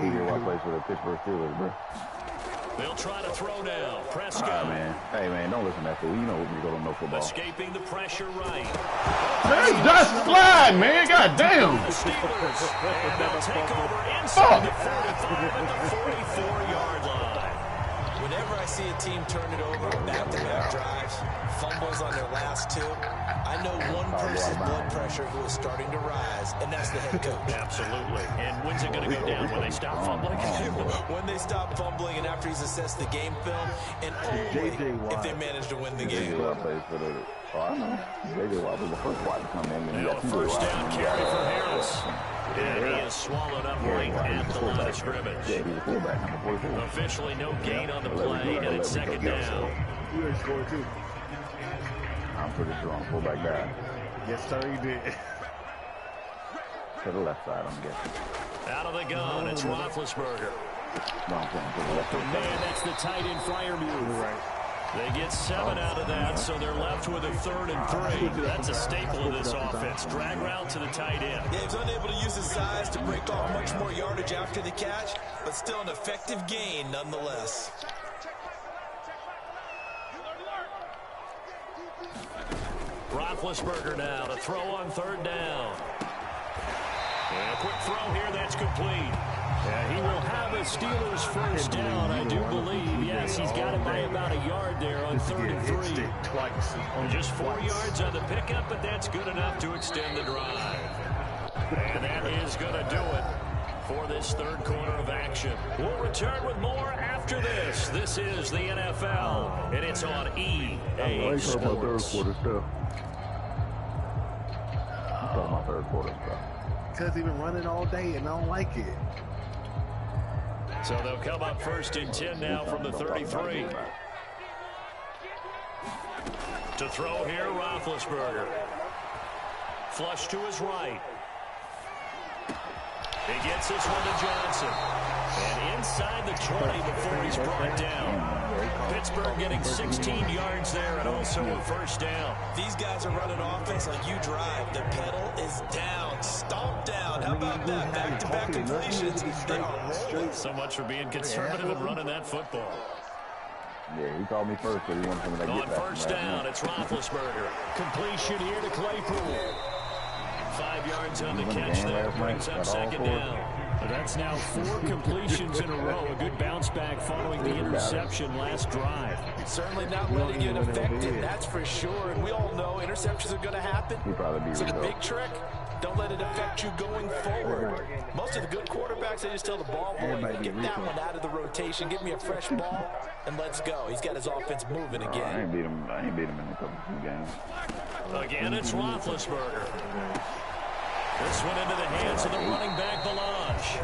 He plays for the Pittsburgh Steelers, bro. They'll try to throw now. Prescott. All right, man. Hey, man, don't listen to that fool. You know we go to no football. Escaping the pressure right. Man, just slide, man. God damn. The Steelers. And they'll take over inside the 45 at the 44-yard line. Whenever I see a team turn it over, back-to-back drives, fumbles on their last two, I know one person's blood pressure who is starting to rise, and that's the head coach. Absolutely. And when's it going to go down? When they stop fumbling? When they stop fumbling and after he's assessed the game film, and only if they manage to win the game. I know. J.J. Watt was the first Watt to come in. And first down carry for Harris. And he is swallowed up right at the line of scrimmage. Yeah, he's a fullback, number 44. Officially no gain on the play, and it's second down. You ain't scored too. I'm pretty sure I'm fullback guy. Yes, sir, you did. To the left side, I'm guessing. Out of the gun, it's Roethlisberger. No, I'm saying to the left side. Man, that's the tight end flyer move. Right. They get 7 out of that, so they're left with a 3rd and 3. That's a staple of this offense. Drag route to the tight end. Yeah, he was unable to use his size to break off much more yardage after the catch, but still an effective gain nonetheless. Roethlisberger now to throw on 3rd down. And a quick throw here, that's complete. And he will have a Steelers first down, I do believe. Yes, he's got it by about a yard there on 3rd and 3. Just 4 yards on the pickup, but that's good enough to extend the drive. And that is going to do it for this 3rd quarter of action. We'll return with more after this. This is the NFL, and it's on EA Sports. I'm talking about 3rd quarter stuff. Because he's been running all day and I don't like it. So they'll come up 1st and 10 now from the 33. To throw here, Roethlisberger. Flush to his right. He gets this one to Johnson. And inside the 20 before he's brought down. Pittsburgh getting 16 yards there and also a first down. These guys are running offense like you drive. The pedal is down, stomped down. How about that? Back-to-back completions. They are rolling. So much for being conservative and running that football. Yeah, he called me first, but he wanted something to get back. On 1st down, it's Roethlisberger. Completion here to Claypool. 5 yards on the catch there. Brings up 2nd down. But that's now 4 completions in a row. A good bounce back following the interception last drive. Certainly not letting it affect it, that's for sure. And we all know interceptions are going to happen. So the big trick, don't let it affect you going forward. Most of the good quarterbacks, they just tell the ball boy, get that one out of the rotation, give me a fresh ball, and let's go. He's got his offense moving again. I ain't beat him in a couple of games. Again, it's Roethlisberger. This one into the hands of the running back, Balanche.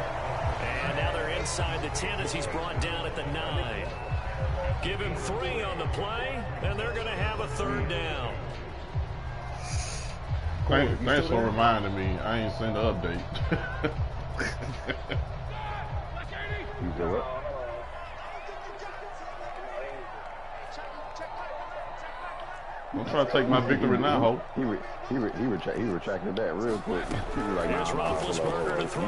And now they're inside the 10 as he's brought down at the 9. Give him 3 on the play, and they're going to have a 3rd down. Thanks for reminding me. I ain't seen the update. You said what? I'm trying to take my victory now, Hope. He retracted that real quick. Here's Roethlisberger to throw.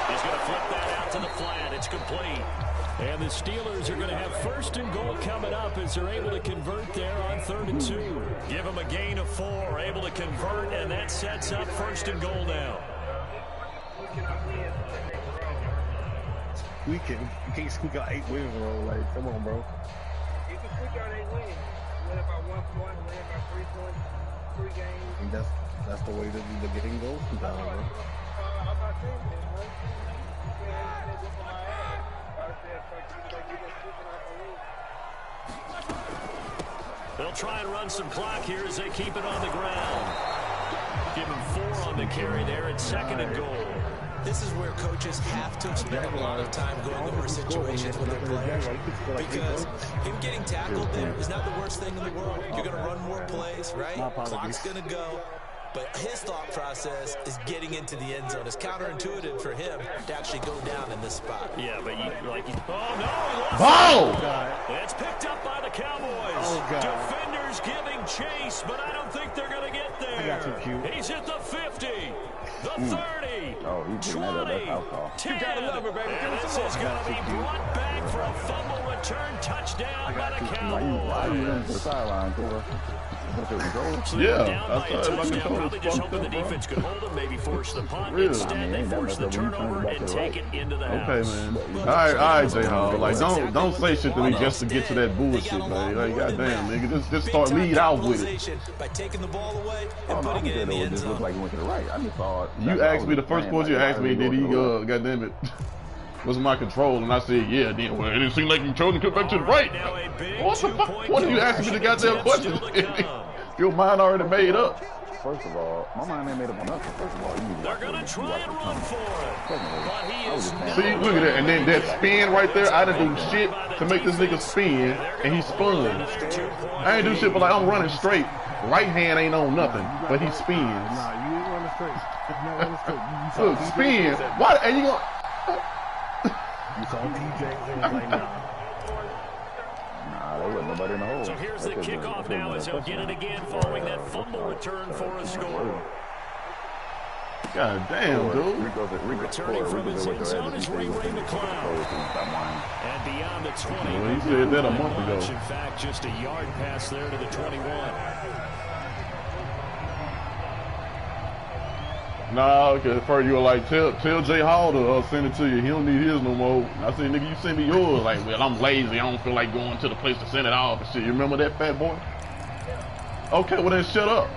He's going to flip that out to the flat. It's complete. And the Steelers are going to have 1st and goal coming up as they're able to convert there on 3rd and 2. Give them a gain of 4, able to convert, and that sets up 1st and goal now. We can't squeak out 8 wins in a row. Like, come on, bro. You can squeak out 8 wins. Win by 1 point, win by 3 points, 3 games. And that's the way the game goes sometimes, bro. They'll try and run some clock here as they keep it on the ground. Give him 4 on the carry there at 2nd and goal. This is where coaches have to spend a lot of time going over situations with their players, because him getting tackled there is not the worst thing in the world. You're going to run more plays, right? Clock's going to go. But his thought process is getting into the end zone. It's counterintuitive for him to actually go down in this spot. Yeah, but oh, no, he lost Ball! it. It's picked up by the Cowboys. Defenders giving giving chase, but I don't think they're going to get there. I got you, Q. He's at the 50, the 30, Oh, he's 20, 10. You gotta love it, baby. And this is going to be brought back for a fumble return touchdown by the Cowboys. Why you running to the sideline, Cooper? So yeah, down by a touchdown, probably just hoping the defense could hold them, maybe force the punt. Really? Instead, they force the turnover and take it into the house. Okay, man. All right, J-Hall. Like, don't say shit to me just to get to that bullshit, man. Like, goddamn, nigga, just start lead out with it. By taking the ball away Oh, and no, putting it in the end zone. like he went to the right. I just saw it. You asked me the first question you asked me, did he, goddamn it, was my control? And I said, yeah. Then, well, it didn't seem like he chose to come back to the right. What the fuck? What are you asking me the goddamn question? Your mind already made up. First of all, my mind ain't made up on nothing. First of all, they're gonna try and run for it. But he is See, look at that. And then that spin right there, I didn't do shit to make this nigga spin, and he spun. I ain't do shit, but like, I'm running straight. Right hand ain't on nothing, but he spins. Nah, you ain't running straight. You're not running straight. Look, spin. Why? And you gonna? You saw TJ and like, nah. Nah, there wasn't nobody in the hole. So here's the kickoff now as he'll get it again following that fumble return for a score. God damn, dude. Returning from his end zone is Ray McCloud. And beyond the 20. Well, he said that a month ago. In fact, just a yard pass there to the 21. Nah, because first you were like, tell J Hall to send it to you. He don't need his no more. I said, nigga, you send me yours. Like, well, I'm lazy. I don't feel like going to the place to send it off and shit. You remember that, fat boy? Okay, well then shut up.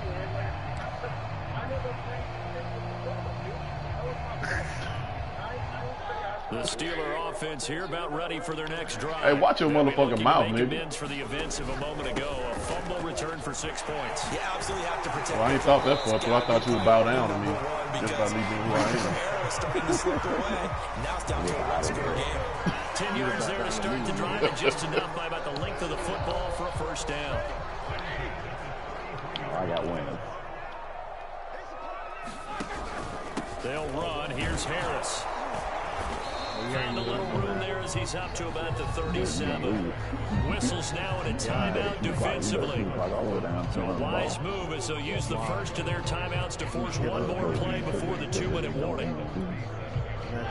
The Steeler offense here about ready for their next drive. Hey, watch your motherfucking mouth, nigga. For the events of a moment ago, a fumble return for 6 points. Yeah, absolutely have to protect. Well, I ain't thought that far, so I thought you would bow down to me just by me being who I am. Starting to slip away. Now it's down to a one-score game. 10 yards there to start the drive, and just enough by about the length of the football for a first down. I got winners. They'll run. Here's Harris. Found a little room there as he's up to about the 37. Whistles now in a timeout defensively. So a wise move as they'll use the first of their timeouts to force one more play before the 2-minute warning.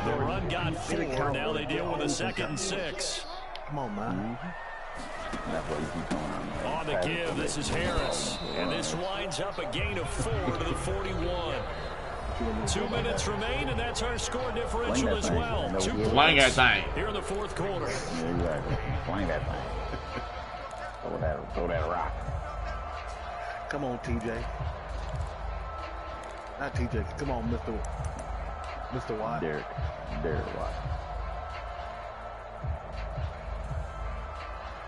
The run got 4. Now they deal with a 2nd and 6. Come on, man. On the give, this is Harris. And this winds up a gain of 4 to the 41. 2 minutes remain, and that's our score differential as well. Flang that thing. Here in the 4th quarter. Yeah, exactly. Flang that thing. Throw that rock. Come on, TJ. Not TJ. Come on, Mr. Watt. Derek Watt.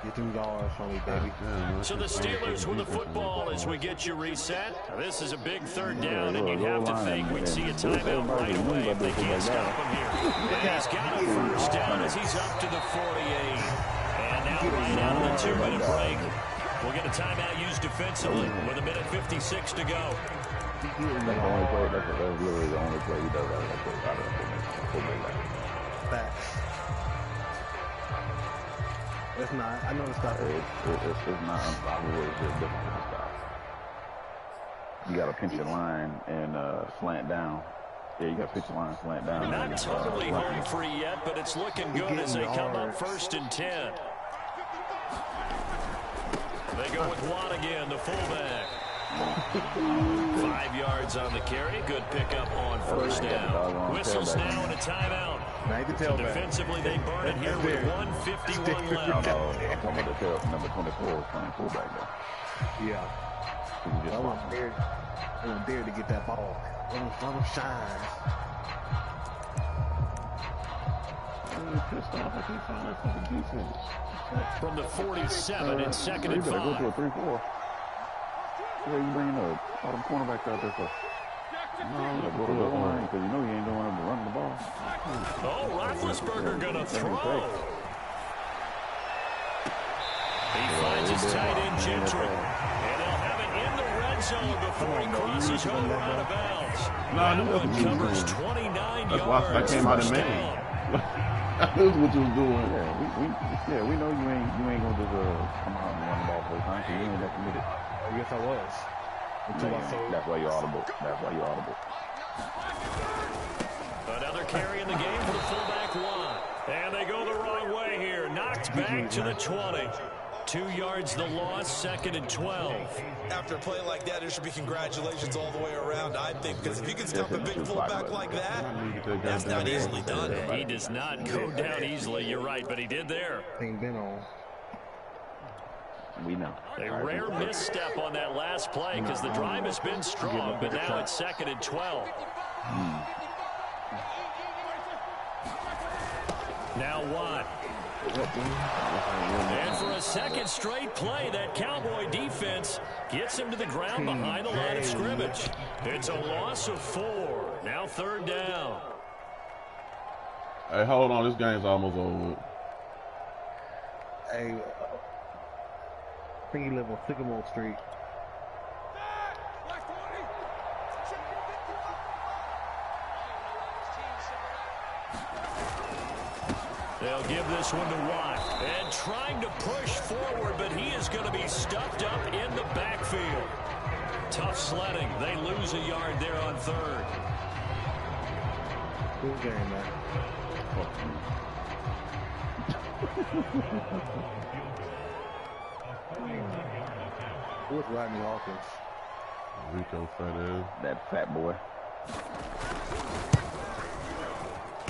Get $2 from me, baby. So the Steelers with the football as we get you reset. Now this is a big 3rd down, and you'd have to think we'd see a timeout right away if they can't stop him here. And he's got a first down as he's up to the 48. And now right out of the 2-minute break, we'll get a timeout used defensively with 1:56 to go. That's literally the only play he does out of that play. Facts. It's not. I know it's not. It's not unstoppable. It's just different from stop. You got to pinch your line and slant down. Yeah, you got to pinch your line, slant down. Not totally home free yet, but it's looking good as they come up 1st and 10. They go with Watt again, the fullback. 5 yards on the carry. Good pickup on first down. Whistles now in a timeout. So defensively, they burn it here with 1:51 left. I'm talking about the number 24 playing fullback though. Yeah. I want Dare to get that ball. Let him shine. Pissed off. I can't find that fucking defense. From the 47 and 2nd and 5. Go to a 3-4. Yeah, you bring all them cornerbacks out there for. No, go to the line because you know you ain't going to run the ball. Oh, Roethlisberger gonna throw. He finds his tight end Gentry, and they'll have it in the red zone before he crosses over out of bounds. No, I knew that's what you was covers doing. 29 That's yards. why I came out in Maine. That's what you was doing. Yeah, we know you ain't gonna just come out and run the ball full time, so you ain't that committed. guess I was. Until I sold. That's why you're audible. That's why you're audible. Another carry in the game for the fullback one. And they go the wrong way here. Knocked back to the 20. 2 yards the loss, 2nd and 12. After a play like that, there should be congratulations all the way around, I think, because if you can stop a big fullback like that, that's not easily done. He does not go down easily, you're right, but he did there. Ain't been on. We know. A rare misstep on that last play because the drive has been strong, but now it's 2nd and 12. Now Watt. And for a second straight play, that Cowboy defense gets him to the ground behind the line of scrimmage. It's a loss of 4. Now 3rd down. Hey, hold on. This game's almost over. Hey, I think he live on Sycamore Street. They'll give this one to Watt. And trying to push forward, but he is going to be stuffed up in the backfield. Tough sledding. They lose a yard there on 3rd. Good game, man. What's Rodney Hawkins? Rico fat ass. That fat boy.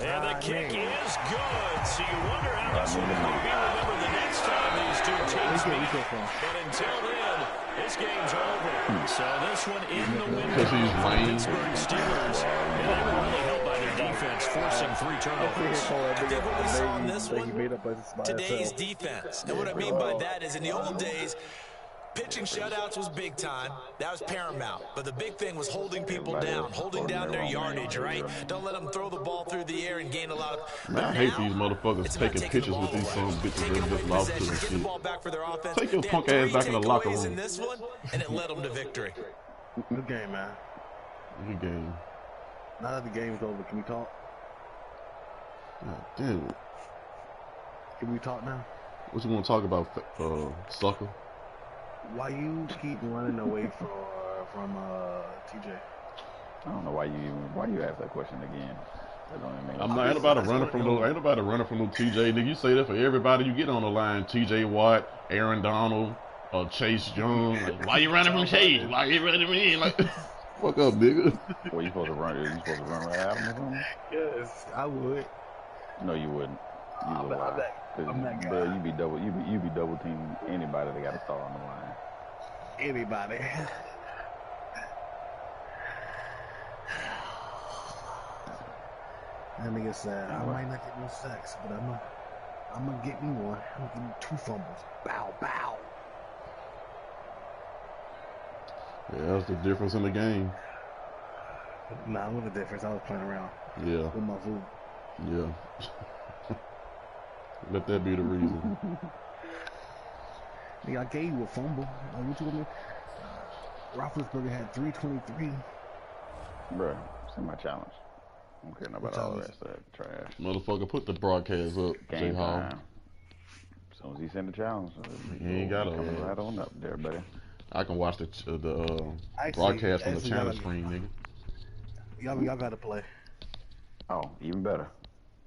And the kick is good. So you wonder how this one will be remembered the next time these two teams meet. But until then, this game's over. So this one in the win for the Pittsburgh Steelers. And they were really helped by their defense, forcing 3 turnovers. I think what we saw in this one, today's defense. And what I mean by that is in the old days, pitching shutouts was big time. That was paramount. But the big thing was holding people down, holding down their yardage, right? Don't let them throw the ball through the air and gain a lot of... Man, I hate these motherfuckers taking pictures with these sons bitches that just lost to the shit. Take your punk ass back in the locker room. In this one, and it led them to victory. Good game, man. Good game. Now that the game's over, can we talk? God damn it. Can we talk now? What you want to talk about, sucker? Why you keep running away from TJ? I don't know why you asked that question again. Ain't about to run from no TJ. Nigga, you say that for everybody you get on the line. TJ Watt, Aaron Donald, Chase Young. Like, why you running from Chase? Why you running from me? Like, fuck up, nigga. Well, you supposed to run right at him or something? Yes, I would. No, you wouldn't. You would lie. I'm that guy. Bill, you be double teaming anybody that got a star on the line. Anybody. That nigga said, I might not get no sacks, but I'm gonna get me one. I'm gonna give me 2 fumbles. Bow, bow. Yeah, that's the difference in the game. Nah, what the difference? I was playing around. Yeah. With my food. Yeah. Let that be the reason. Nigga, I gave you a fumble. Like, what you want me? Roethlisberger had 323. Bruh, send my challenge. I don't care nothing about all that trash. Motherfucker, put the broadcast up, J Hall. As soon as he send the challenge, he ain't got coming right on up there, buddy. I can watch the broadcast from the channel screen, nigga. Y'all gotta play. Oh, even better.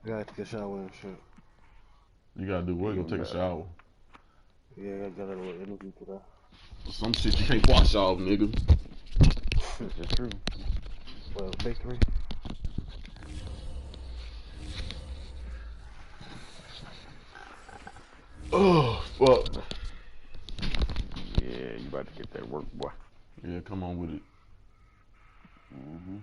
I gotta take a shower and shit. You gotta do what? Go take a shower. Yeah, I gotta do an interview for that. Some shit you can't wash off, nigga. It's just true. Well, victory. Oh, fuck. Yeah, you about to get that work, boy. Yeah, come on with it. Mm-hmm.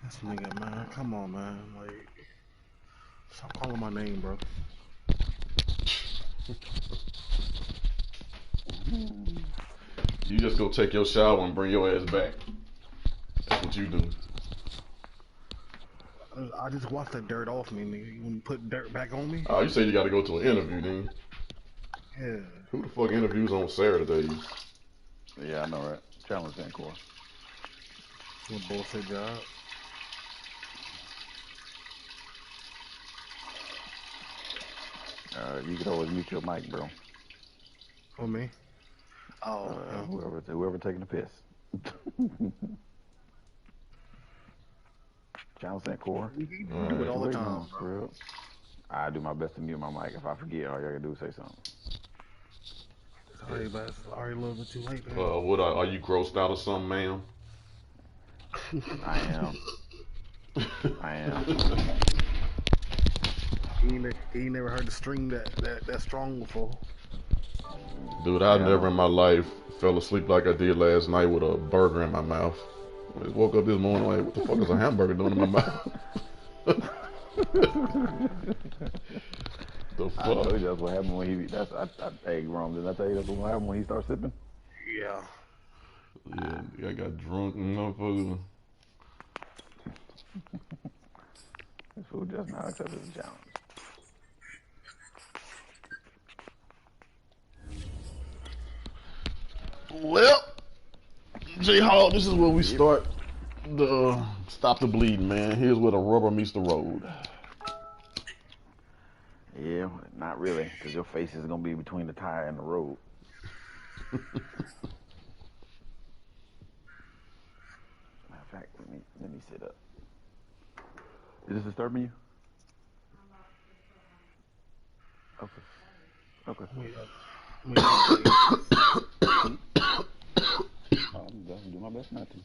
This nigga, man, come on, man. Like, stop calling my name, bro. You just go take your shower and bring your ass back. That's what you do. I just washed that dirt off me, nigga. You want to put dirt back on me? Oh, you said you got to go to an interview, then? Yeah. Who the fuck interviews on Saturdays? Yeah, I know, right? Challenge that course. What bullshit job? You can always mute your mic, bro. For me? Oh, whoever taking the piss. Challenge that core. You do it all the time, bro. I do my best to mute my mic. If I forget, all you gotta do is say something. Sorry, but it's already a little bit too late, man. What are you grossed out or something, ma'am? I am. He never heard the string that strong before. Dude, I never in my life fell asleep like I did last night with a burger in my mouth. I just woke up this morning like, what the fuck is a hamburger doing in my mouth? The fuck? I know that's what happened when he. Hey, Ron, did I tell you that's what happened when he started sipping? Yeah. Yeah, I got drunk and motherfucker. This food just not accepted the challenge. Well, J-Hall, this is where we start the stop the bleeding, man. Here's where the rubber meets the road. Yeah, not really, because your face is gonna be between the tire and the road. Matter of fact, let me sit up. Is this disturbing you? Okay. I'm gonna do my best not to.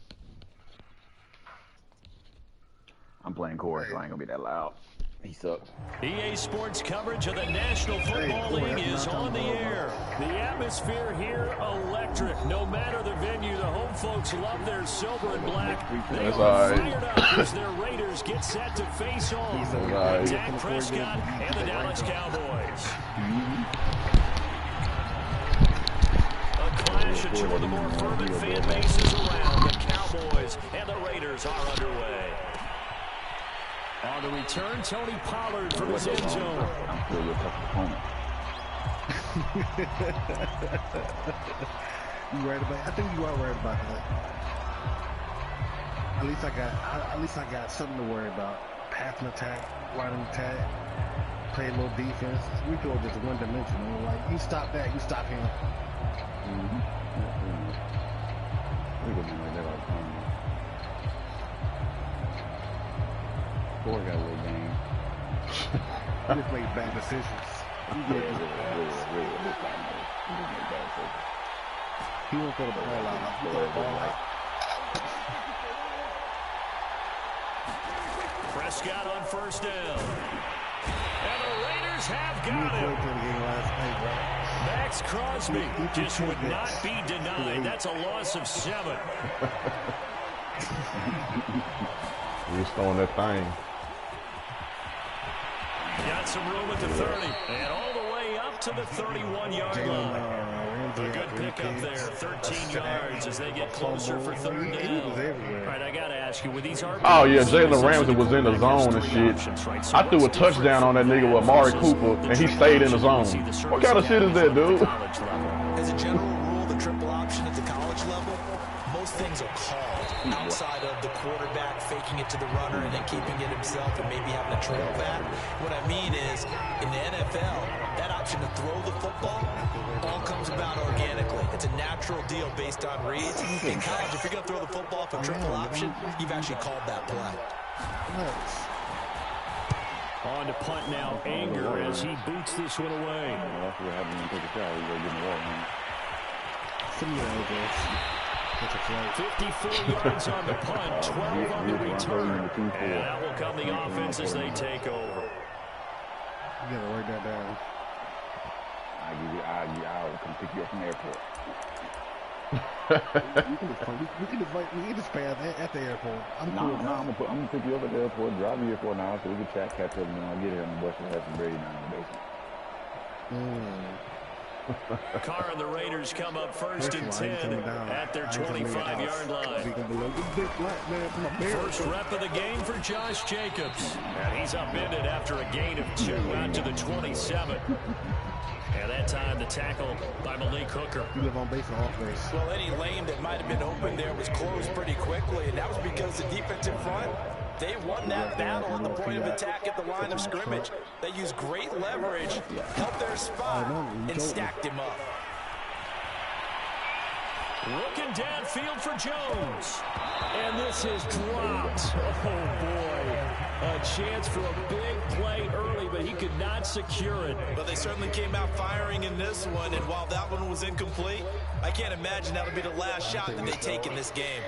I'm playing chorus, so I ain't gonna be that loud. He sucks. EA Sports coverage of the National Football League is on the air. The atmosphere here, electric. No matter the venue, the home folks love their silver and black. They are fired up as their Raiders get set to face off with Dak Prescott and the Dallas Cowboys. A clash of two of the more fervent fan bases around. The Cowboys and the Raiders are underway. On the return, Tony Pollard from his end zone. I'm still your tough opponent. You right about? I think you are right about that. At least I got something to worry about. Passing attack, running attack, play a little defense. We feel just one dimensional. Like you stop that, you stop him. We could be like that all the time. Got a little game. He just made bad decisions. He won't throw the ball out. He'll throw the ball out. Prescott on first down. And the Raiders have got him. Max Crosby just would not be denied. That's a loss of 7. He's throwing that thing. Got some room at the 30, and all the way up to the 31-yard line. A good pickup there, 13 yards as they get closer for third down. All right, I got to ask you, with these RBIs... Oh, yeah, Jalen Ramsey was in the zone and shit. I threw a touchdown on that nigga with Amari Cooper, and he stayed in the zone. What kind of shit is that, dude? As a general rule, the triple option at the college level, most things are called outside of the quarterback faking it to the runner and then keeping it himself and maybe having a trail back. What I mean is, in the NFL, that option to throw the football all comes about organically. It's a natural deal based on reads. In college, if you're going to throw the football for triple option, you've actually called that play. On to punt now, Anger as he boots this one away. 54 yards on the punt, 12 on the return. And that will come the offense as they take over. You gotta write that down. I'll come pick you up from the airport. we can just pay at the airport. I'm gonna pick you up at the airport, drive you here for an hour so we can catch up, and then when I get here on the bus, we'll have some Brady down in the basement. Carr and the Raiders come up first and 10 at their 25-yard line. First rep of the game for Josh Jacobs. And he's upended after a gain of 2 out to the 27. And that time the tackle by Malik Hooker. You live on base or off base? Well, any lane that might have been open there was closed pretty quickly, and that was because the defensive front, they won that battle at the point of attack at the line of scrimmage. They used great leverage, helped their spot, and stacked him up. Looking downfield for Jones. And this is dropped. Oh, boy. A chance for a big play early, but he could not secure it. But they certainly came out firing in this one, and while that one was incomplete, I can't imagine that'll be the last shot that they take in this game.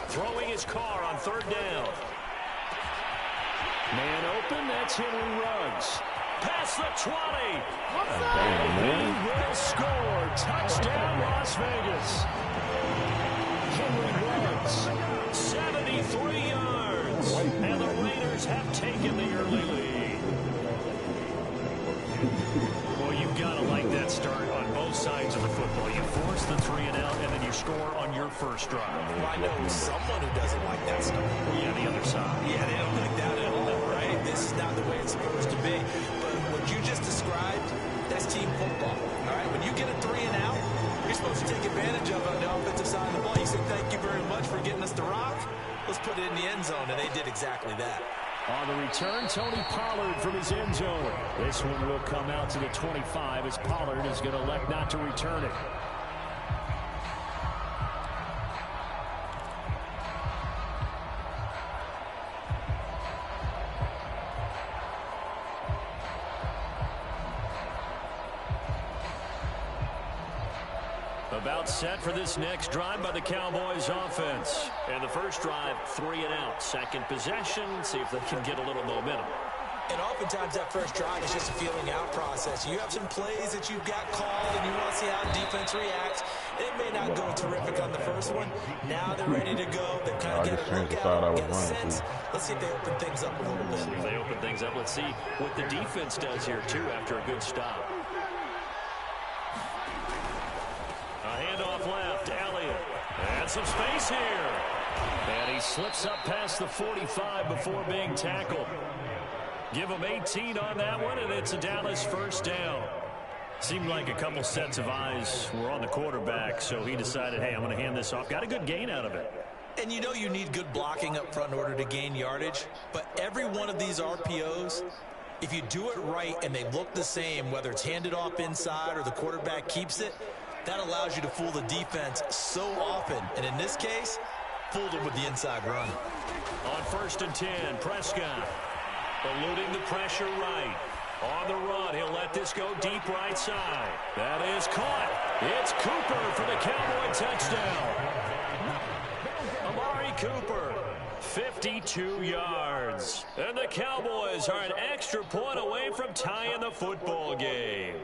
Throwing his Carr on 3rd down. Man open, that's Henry Ruggs. Past the 20. He will score. Touchdown, Las Vegas. Henry Ruggs, 73 yards. And the Raiders have taken the early lead. Well, you've got to like that start on both sides of the football. You force the 3 and out, and then you score on your first drive. Well, I know someone who doesn't like that start. Yeah, the other side. Yeah, they don't like that at all, right? This is not the way it's supposed to be. But what you just described, that's team football, all right? When you get a 3 and out, you're supposed to take advantage of it on the offensive side of the ball. You say, thank you very much for getting us the rock. Let's put it in the end zone, and they did exactly that. On the return, Tony Pollard from his end zone. This one will come out to the 25 as Pollard is going to elect not to return it. About set for this next drive by the Cowboys offense. And the first drive, 3 and out. Second possession, see if they can get a little momentum. And oftentimes that first drive is just a feeling out process. You have some plays that you've got called and you want to see how the defense reacts. It may not go terrific on the first one. Now they're ready to go. They've kind of got a look out, get a sense. Let's see if they open things up a little bit. If they open things up, let's see what the defense does here, too, after a good stop. Handoff left, Elliott. And some space here. And he slips up past the 45 before being tackled. Give him 18 on that one, and it's a Dallas first down. Seemed like a couple sets of eyes were on the quarterback, so he decided, hey, I'm going to hand this off. Got a good gain out of it. And you know you need good blocking up front in order to gain yardage, but every one of these RPOs, if you do it right and they look the same, whether it's handed off inside or the quarterback keeps it, that allows you to fool the defense so often. And in this case, fooled them with the inside run. On 1st and 10, Prescott eluding the pressure right. On the run, he'll let this go deep right side. That is caught. It's Cooper for the Cowboy touchdown. Amari Cooper, 52 yards. And the Cowboys are an extra point away from tying the football game.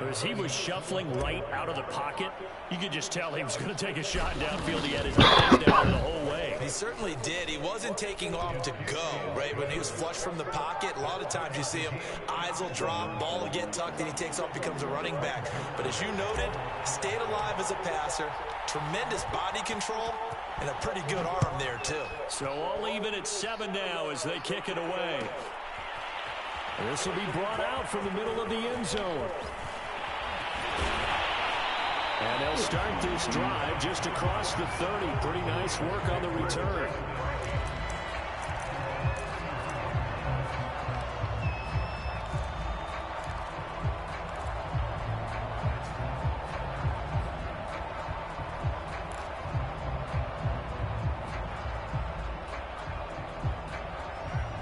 As he was shuffling right out of the pocket, you could just tell he was going to take a shot downfield. He had his eyes down the whole way. He certainly did. He wasn't taking off to go, right? When he was flush from the pocket, a lot of times you see him, eyes will drop, ball will get tucked, and he takes off, becomes a running back. But as you noted, stayed alive as a passer, tremendous body control, and a pretty good arm there, too. So all even at 7 now as they kick it away. This will be brought out from the middle of the end zone. And they'll start this drive just across the 30. Pretty nice work on the return.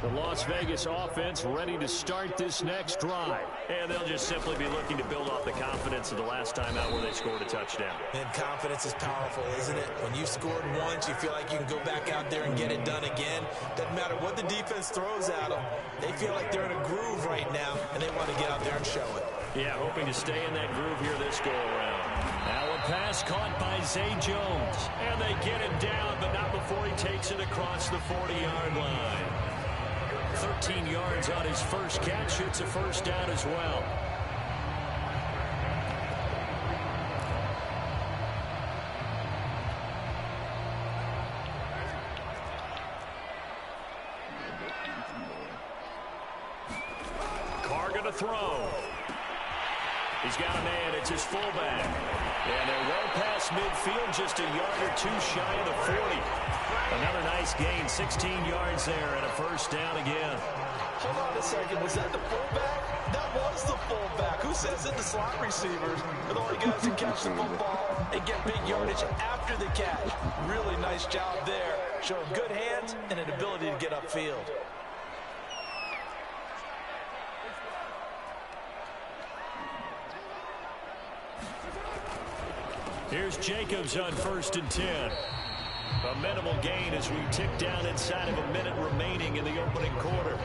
The Las Vegas offense ready to start this next drive. And they'll just simply be looking to build off the confidence of the last time out where they scored a touchdown. And confidence is powerful, isn't it? When you've scored once, you feel like you can go back out there and get it done again. Doesn't matter what the defense throws at them. They feel like they're in a groove right now, and they want to get out there and show it. Yeah, hoping to stay in that groove here this go-around. Now a pass caught by Zay Jones. And they get him down, but not before he takes it across the 40-yard line. 13 yards on his first catch. It's a first down as well. Carr going to throw. He's got a man. It's his fullback. And they're well past midfield, just a yard or two shy of the 40. Another nice gain, 16 yards there, and a first down again. Hold on a second. Was that the fullback? That was the fullback. Who says it? The slot receivers are the only guys who catch the football and get big yardage after the catch. Really nice job there, showing good hands and an ability to get upfield. Here's Jacobs on 1st and 10. A minimal gain as we tick down inside of a minute remaining in the opening quarter.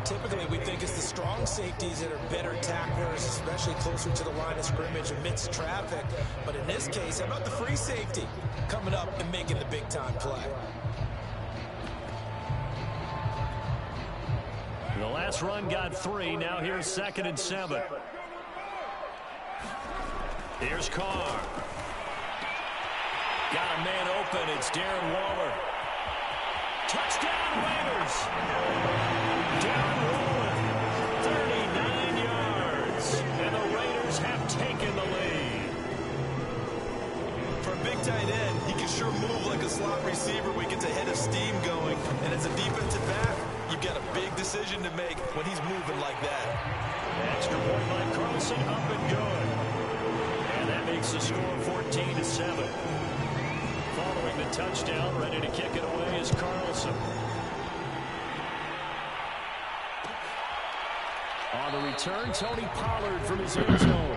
Typically, we think it's the strong safeties that are better tacklers, especially closer to the line of scrimmage amidst traffic. But in this case, how about the free safety coming up and making the big-time play? The last run got 3. Now here's 2nd and 7. Here's Carr. Got a man open. It's Darren Waller. Touchdown, Raiders. Darren Waller, 39 yards. And the Raiders have taken the lead. For a big tight end, he can sure move like a slot receiver when he gets a head of steam going. And as a defensive back, you've got a big decision to make when he's moving like that. Extra point by Carlson, up and good. And that makes the score 14-7. Following the touchdown, ready to kick it away is Carlson. On the return, Tony Pollard from his end zone.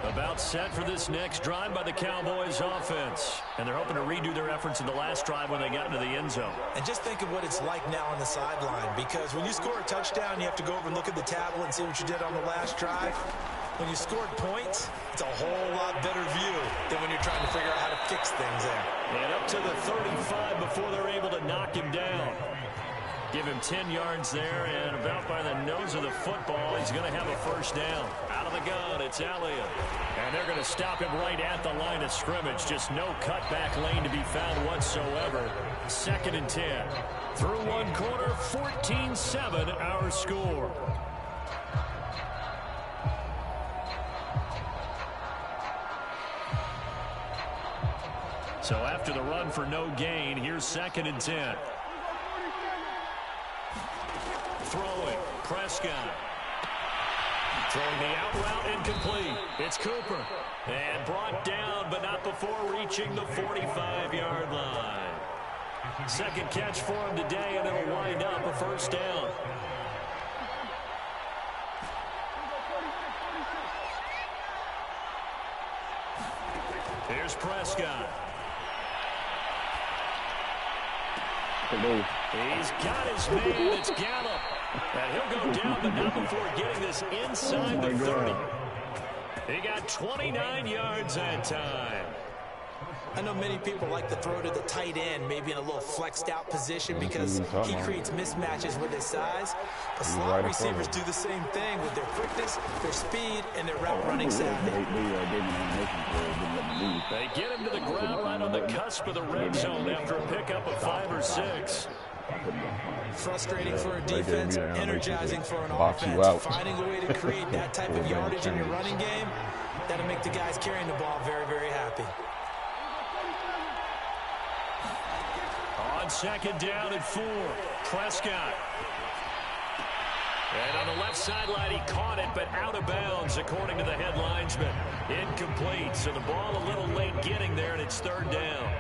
About set for this next drive by the Cowboys offense. And they're hoping to redo their efforts in the last drive when they got into the end zone. And just think of what it's like now on the sideline, because when you score a touchdown, you have to go over and look at the tablet and see what you did on the last drive. When you scored points, it's a whole lot better view than when you're trying to figure out how to fix things there. And up to the 35 before they're able to knock him down. Give him 10 yards there, and about by the nose of the football, he's going to have a first down. Out of the gun, it's Elliott. And they're going to stop him right at the line of scrimmage. Just no cutback lane to be found whatsoever. 2nd and 10. Through one quarter, 14-7 our score. So after the run for no gain, here's 2nd and 10. Throwing, Prescott. Throwing the out route, incomplete. It's Cooper. And brought down, but not before reaching the 45-yard line. Second catch for him today, and it'll wind up a first down. Here's Prescott. He's got his man. It's Gallup. And he'll go down, but not before getting this inside the 30. He got 29 yards that time. I know many people like to throw to the tight end, maybe in a little flexed out position because he creates mismatches with his size. But slot receivers do the same thing with their quickness, their speed, and their route running savvy. They get him to the ground right on the cusp of the red zone after a pickup of 5 or 6. Frustrating for a defense, energizing for an offense. Finding a way to create that type of yardage in your running game, that'll make the guys carrying the ball very, very happy. On 2nd down and 4, Prescott. And on the left sideline, he caught it, but out of bounds, according to the head linesman. Incomplete, so the ball a little late getting there, and it's 3rd down.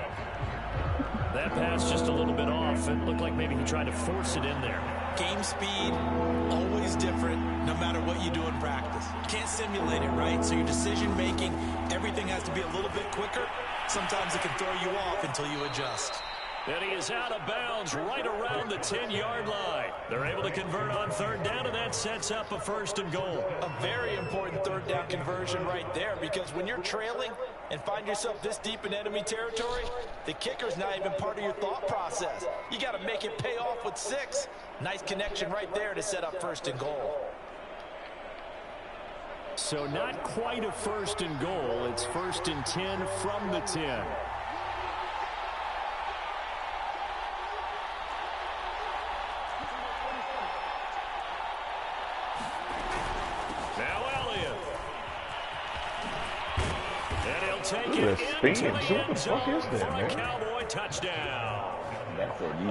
That pass just a little bit off. It looked like maybe he tried to force it in there. Game speed, always different, no matter what you do in practice. You can't simulate it, right? So your decision-making, everything has to be a little bit quicker. Sometimes it can throw you off until you adjust. And he is out of bounds right around the 10-yard line. They're able to convert on third down, and that sets up a first and goal. A very important third down conversion right there, because when you're trailing and find yourself this deep in enemy territory, the kicker's not even part of your thought process. You got to make it pay off with 6. Nice connection right there to set up first and goal. So not quite a first and goal. It's first and 10 from the 10. Take it into the end zone for a Cowboy touchdown.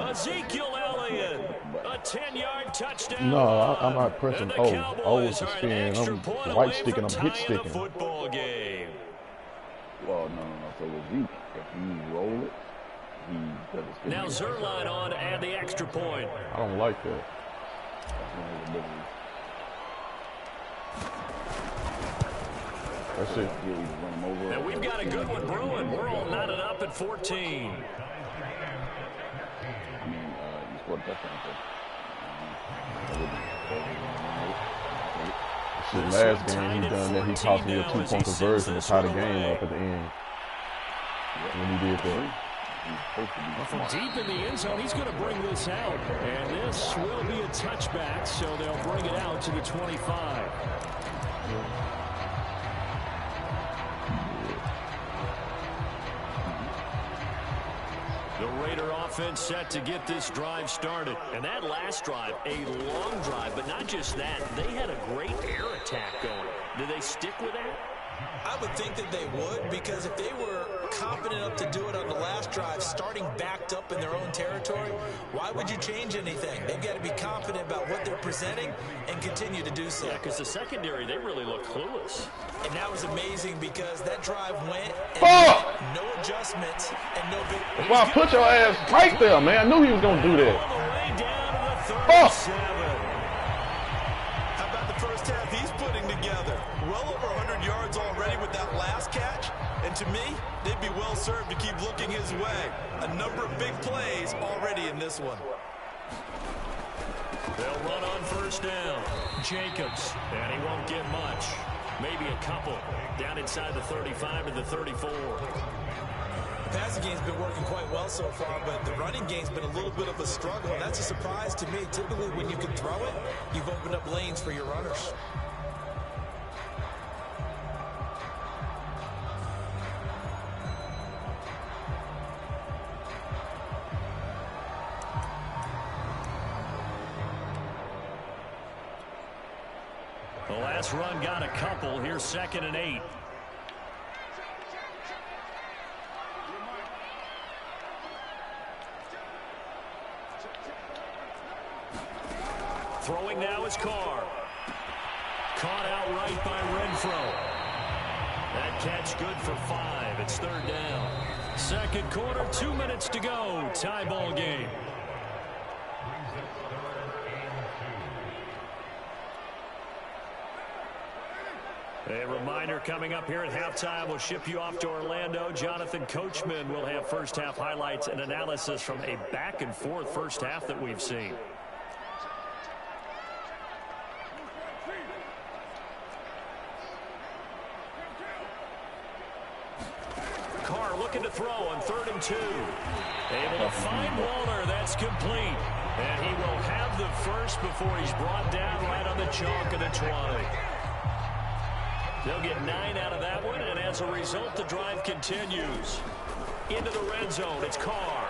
Ezekiel Elliott, a 10-yard touchdown. No, I'm not pressing O. O is the spin. I'm right sticking. I'm hit sticking. Football game. Well, no. So Zeke, if you roll it, he does it spin. Now Zerline on to add the extra point. I don't like that. That's it. And we've got a good one brewing. We're all knotted up at 14. I mean, you scored a touchdown. This is last game he done that. He cost me a 2-point conversion to tie the game up at the end. When he did that. From deep in the end zone, he's going to bring this out. And this will be a touchback, so they'll bring it out to the 25. The Raider offense set to get this drive started. And that last drive, a long drive, but not just that. They had a great air attack going. Do they stick with that? I would think that they would, because if they were confident enough to do it on the last drive, starting backed up in their own territory, why would you change anything? They've got to be confident about what they're presenting and continue to do so. Yeah, because the secondary, they really look clueless. And that was amazing, because that drive went and no adjustments and no big... That's why I put your ass right there, man. I knew he was going to do that. All the way down to the 37. How about the first half he's putting together? Well over 100 yards already with that last catch. And to me, they'd be well served to keep looking his way. A number of big plays already in this one. They'll run on first down. Jacobs, and he won't get much. Maybe a couple. Down inside the 35 to the 34. The passing game's been working quite well so far, but the running game's been a little bit of a struggle. And that's a surprise to me. Typically, when you can throw it, you've opened up lanes for your runners. The last run got a couple. Here's 2nd and 8. Throwing now is Carr. Caught outright by Renfro. That catch good for 5. It's 3rd down. Second quarter, 2 minutes to go. Tie ball game. A reminder, coming up here at halftime, we'll ship you off to Orlando. Jonathan Coachman will have first half highlights and analysis from a back-and-forth first half that we've seen. Carr looking to throw on 3rd and 2. Able to find Waller. That's complete. And he will have the first before he's brought down right on the chalk of the 20. They'll get 9 out of that one, and as a result, the drive continues. Into the red zone, it's Carr.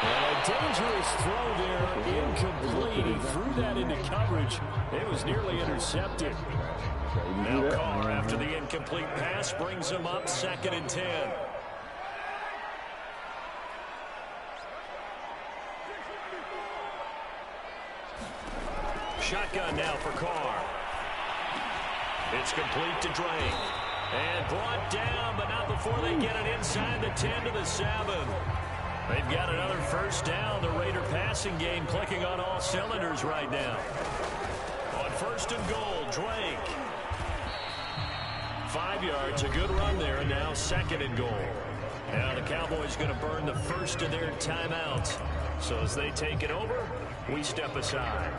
And a dangerous throw there, incomplete. He threw that into coverage. It was nearly intercepted. Now Carr, after the incomplete pass, brings him up 2nd and 10. Shotgun now for Carr. It's complete to Drake. And brought down, but not before they get it inside the 10 to the 7. They've got another first down. The Raider passing game clicking on all cylinders right now. On 1st and goal, Drake. 5 yards, a good run there, and now 2nd and goal. Now the Cowboys going to burn the first of their timeouts. So as they take it over, we step aside.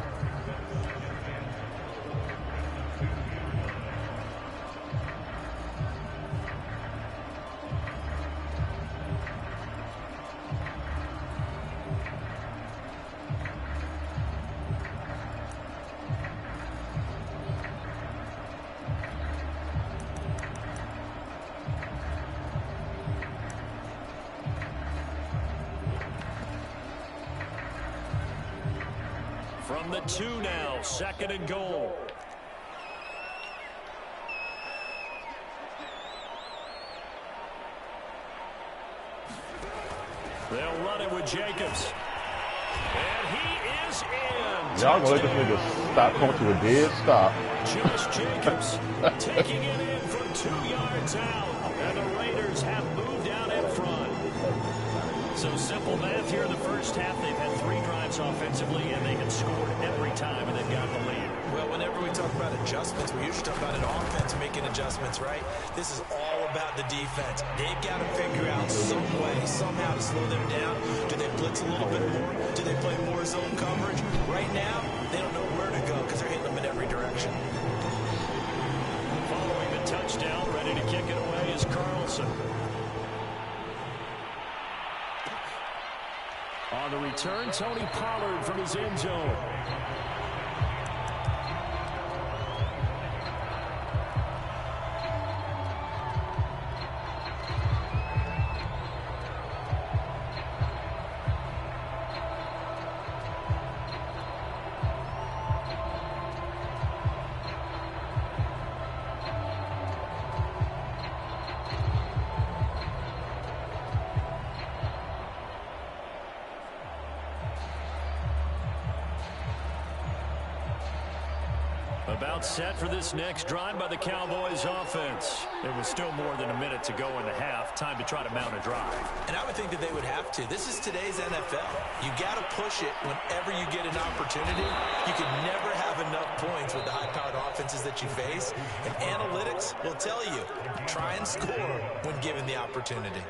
From the 2 now, 2nd and goal. They'll run it with Jacobs. And he is in. Y'all gonna let this nigga stop, come to a dead stop. Josh Jacobs taking it in from 2 yards out. And the Raiders have moved out in front. So simple math here in the first half. They've had 3 drives offensively, and they have scored every time, and they've got the lead. Well, whenever we talk about adjustments, we usually talk about an offense making adjustments, right? This is all about the defense. They've got to figure out some way, somehow to slow them down. Do they blitz a little bit more? Do they play more zone coverage? Right now, they don't know where to go because they're hitting them in every direction. Following the touchdown, ready to kick it away is Carlson. On the return, Tony Pollard from his end zone. About set for this next drive by the Cowboys offense. There was still more than a minute to go in the half. Time to try to mount a drive. And I would think that they would have to. This is today's NFL. You got to push it whenever you get an opportunity. You can never have enough points with the high-powered offenses that you face. And analytics will tell you, try and score when given the opportunity.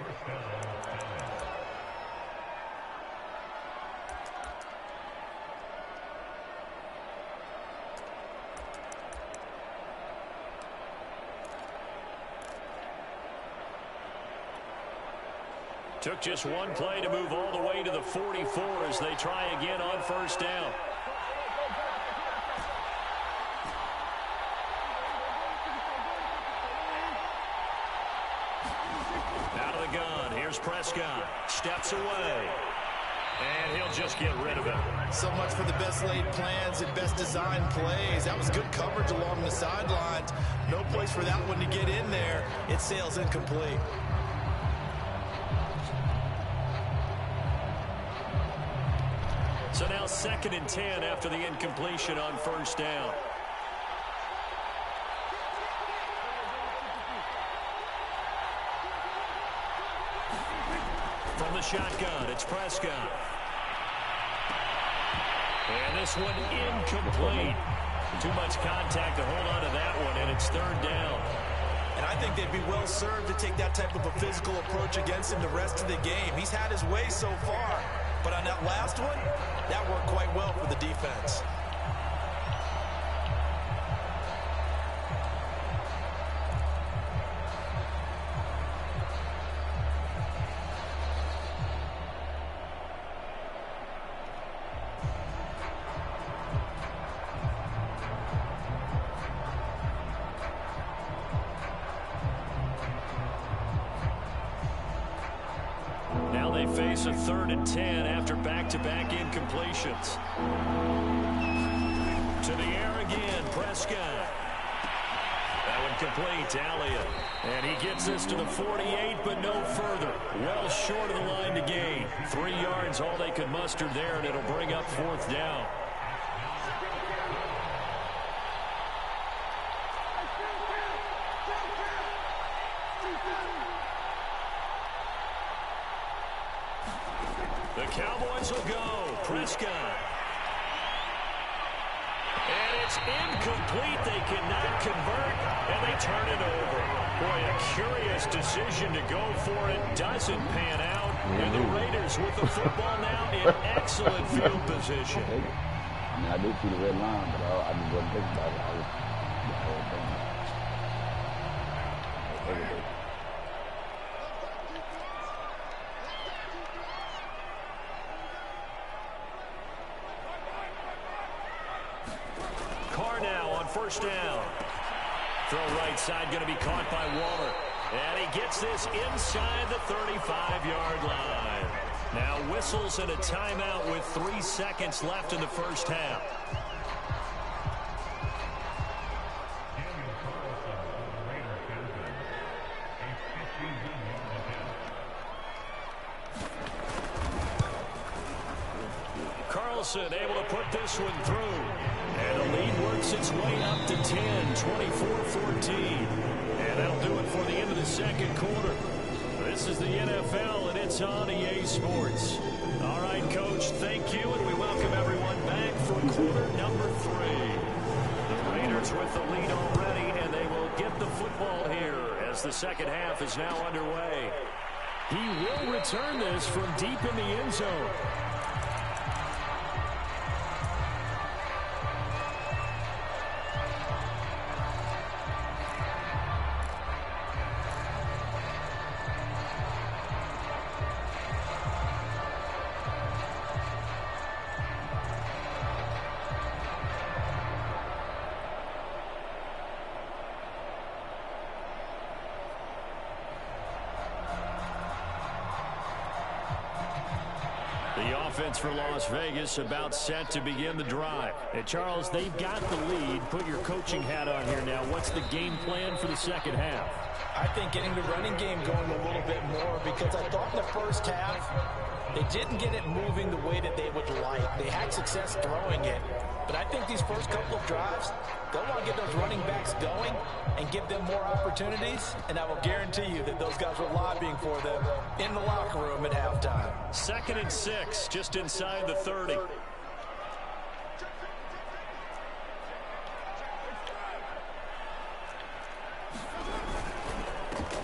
Took just one play to move all the way to the 44 as they try again on first down. Out of the gun, here's Prescott. Steps away. And he'll just get rid of it. So much for the best laid plans and best designed plays. That was good coverage along the sidelines. No place for that one to get in there. It sails incomplete. So now 2nd and 10 after the incompletion on first down. From the shotgun, it's Prescott. And this one incomplete. Too much contact to hold on to that one, and it's 3rd down. And I think they'd be well served to take that type of a physical approach against him the rest of the game. He's had his way so far. But on that last one, that worked quite well for the defense. Face a 3rd and 10 after back-to-back incompletions. To the air again, Prescott. That one complete to Elliott. And he gets us to the 48, but no further. Well short of the line to gain. 3 yards, all they could muster there, and it'll bring up 4th down. The Cowboys will go. Prescott. And It's incomplete. They cannot convert, and they turn it over. Boy, a curious decision to go for it. Doesn't pan out. And the Raiders with the football now in excellent field position. I mean, I did see the red line, but I just wasn't thinking about it. I was Carr now on first down. Throw right side going to be caught by Waller. And he gets this inside the 35-yard line. Now whistles and a timeout with 3 seconds left in the first half. Carlson able to put this one through. And the lead works its way up to 10, 24-14. And that'll do it for the end of the second quarter. This is the NFL, and it's on EA Sports. All right, Coach, thank you, and we welcome everyone back for quarter number 3. The Raiders with the lead already, and they will get the football here as the second half is now underway. He will return this from deep in the end zone. The offense for Las Vegas about set to begin the drive. And Charles, they've got the lead. Put your coaching hat on here now. What's the game plan for the second half? I think getting the running game going a little bit more, because I thought in the first half they didn't get it moving the way that they would like. They had success throwing it, but I think these first couple of drives, they'll want to get those running backs going and give them more opportunities, and I will guarantee you that those guys were lobbying for them in the locker room at halftime. 2nd and 6, just inside the 30.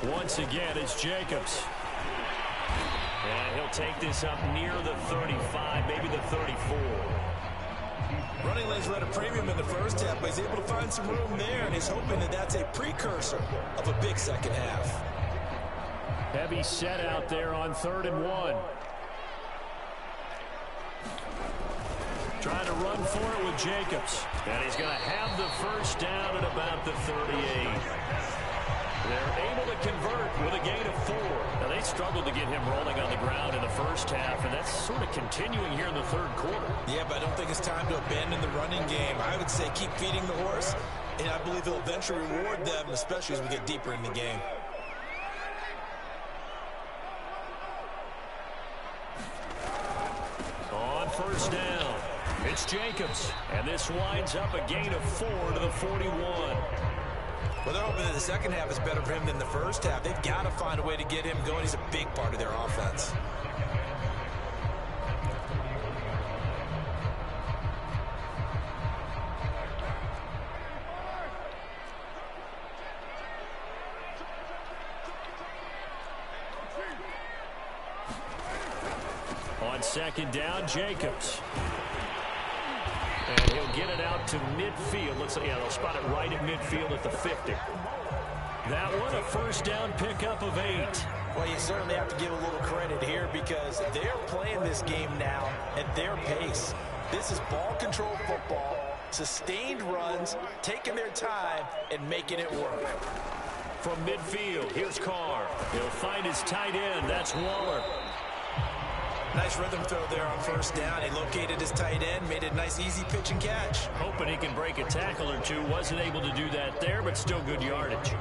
Once again, it's Jacobs. And he'll take this up near the 35, maybe the 34. Running lanes were at a premium in the first half, but he's able to find some room there, and he's hoping that that's a precursor of a big second half. Heavy set out there on 3rd and 1. Trying to run for it with Jacobs. And he's going to have the first down at about the 38. They're able to convert with a gain of 4. Now, they struggled to get him rolling on the ground in the first half, and that's sort of continuing here in the third quarter. Yeah, but I don't think it's time to abandon the running game. I would say keep feeding the horse, and I believe he'll eventually reward them, especially as we get deeper in the game. On first down, it's Jacobs, and this winds up a gain of 4 to the 41. Well, they're hoping that the second half is better for him than the first half. They've got to find a way to get him going. He's a big part of their offense. On 2nd down, Jacobs. And he'll get it out to midfield. Let's see, yeah, they'll spot it right at midfield at the 50. That one a first down pickup of 8. Well, you certainly have to give a little credit here, because they're playing this game now at their pace. This is ball control football, sustained runs, taking their time and making it work. From midfield, here's Carr. He'll find his tight end. That's Waller. Nice rhythm throw there on first down. He located his tight end, made a nice easy pitch and catch. Hoping he can break a tackle or two. Wasn't able to do that there, but still good yardage.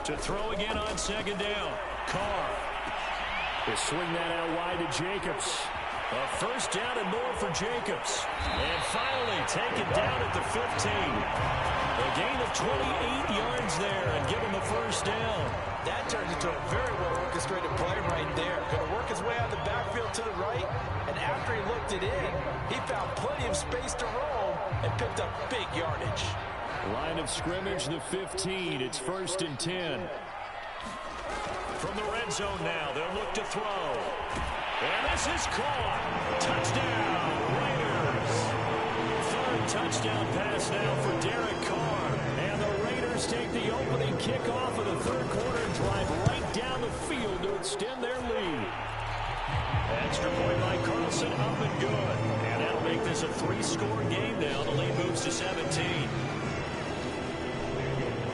To throw again on 2nd down. Carr. They swing that out wide to Jacobs. A first down and more for Jacobs. And finally taken down at the 15. A gain of 28 yards there and give him the first down. That turned into a very well-orchestrated play right there. Going to work his way out of the backfield to the right, and after he looked it in, he found plenty of space to roam and picked up big yardage. Line of scrimmage, the 15. It's 1st and 10. From the red zone now, they'll look to throw. And this is caught. Touchdown, Raiders. Third touchdown pass now for Derek Carr. And the Raiders take the opening kickoff of the third quarter and drive right down the field to extend their lead. Extra point by Carlson, up and good. And that'll make this a 3-score game now. The lead moves to 17.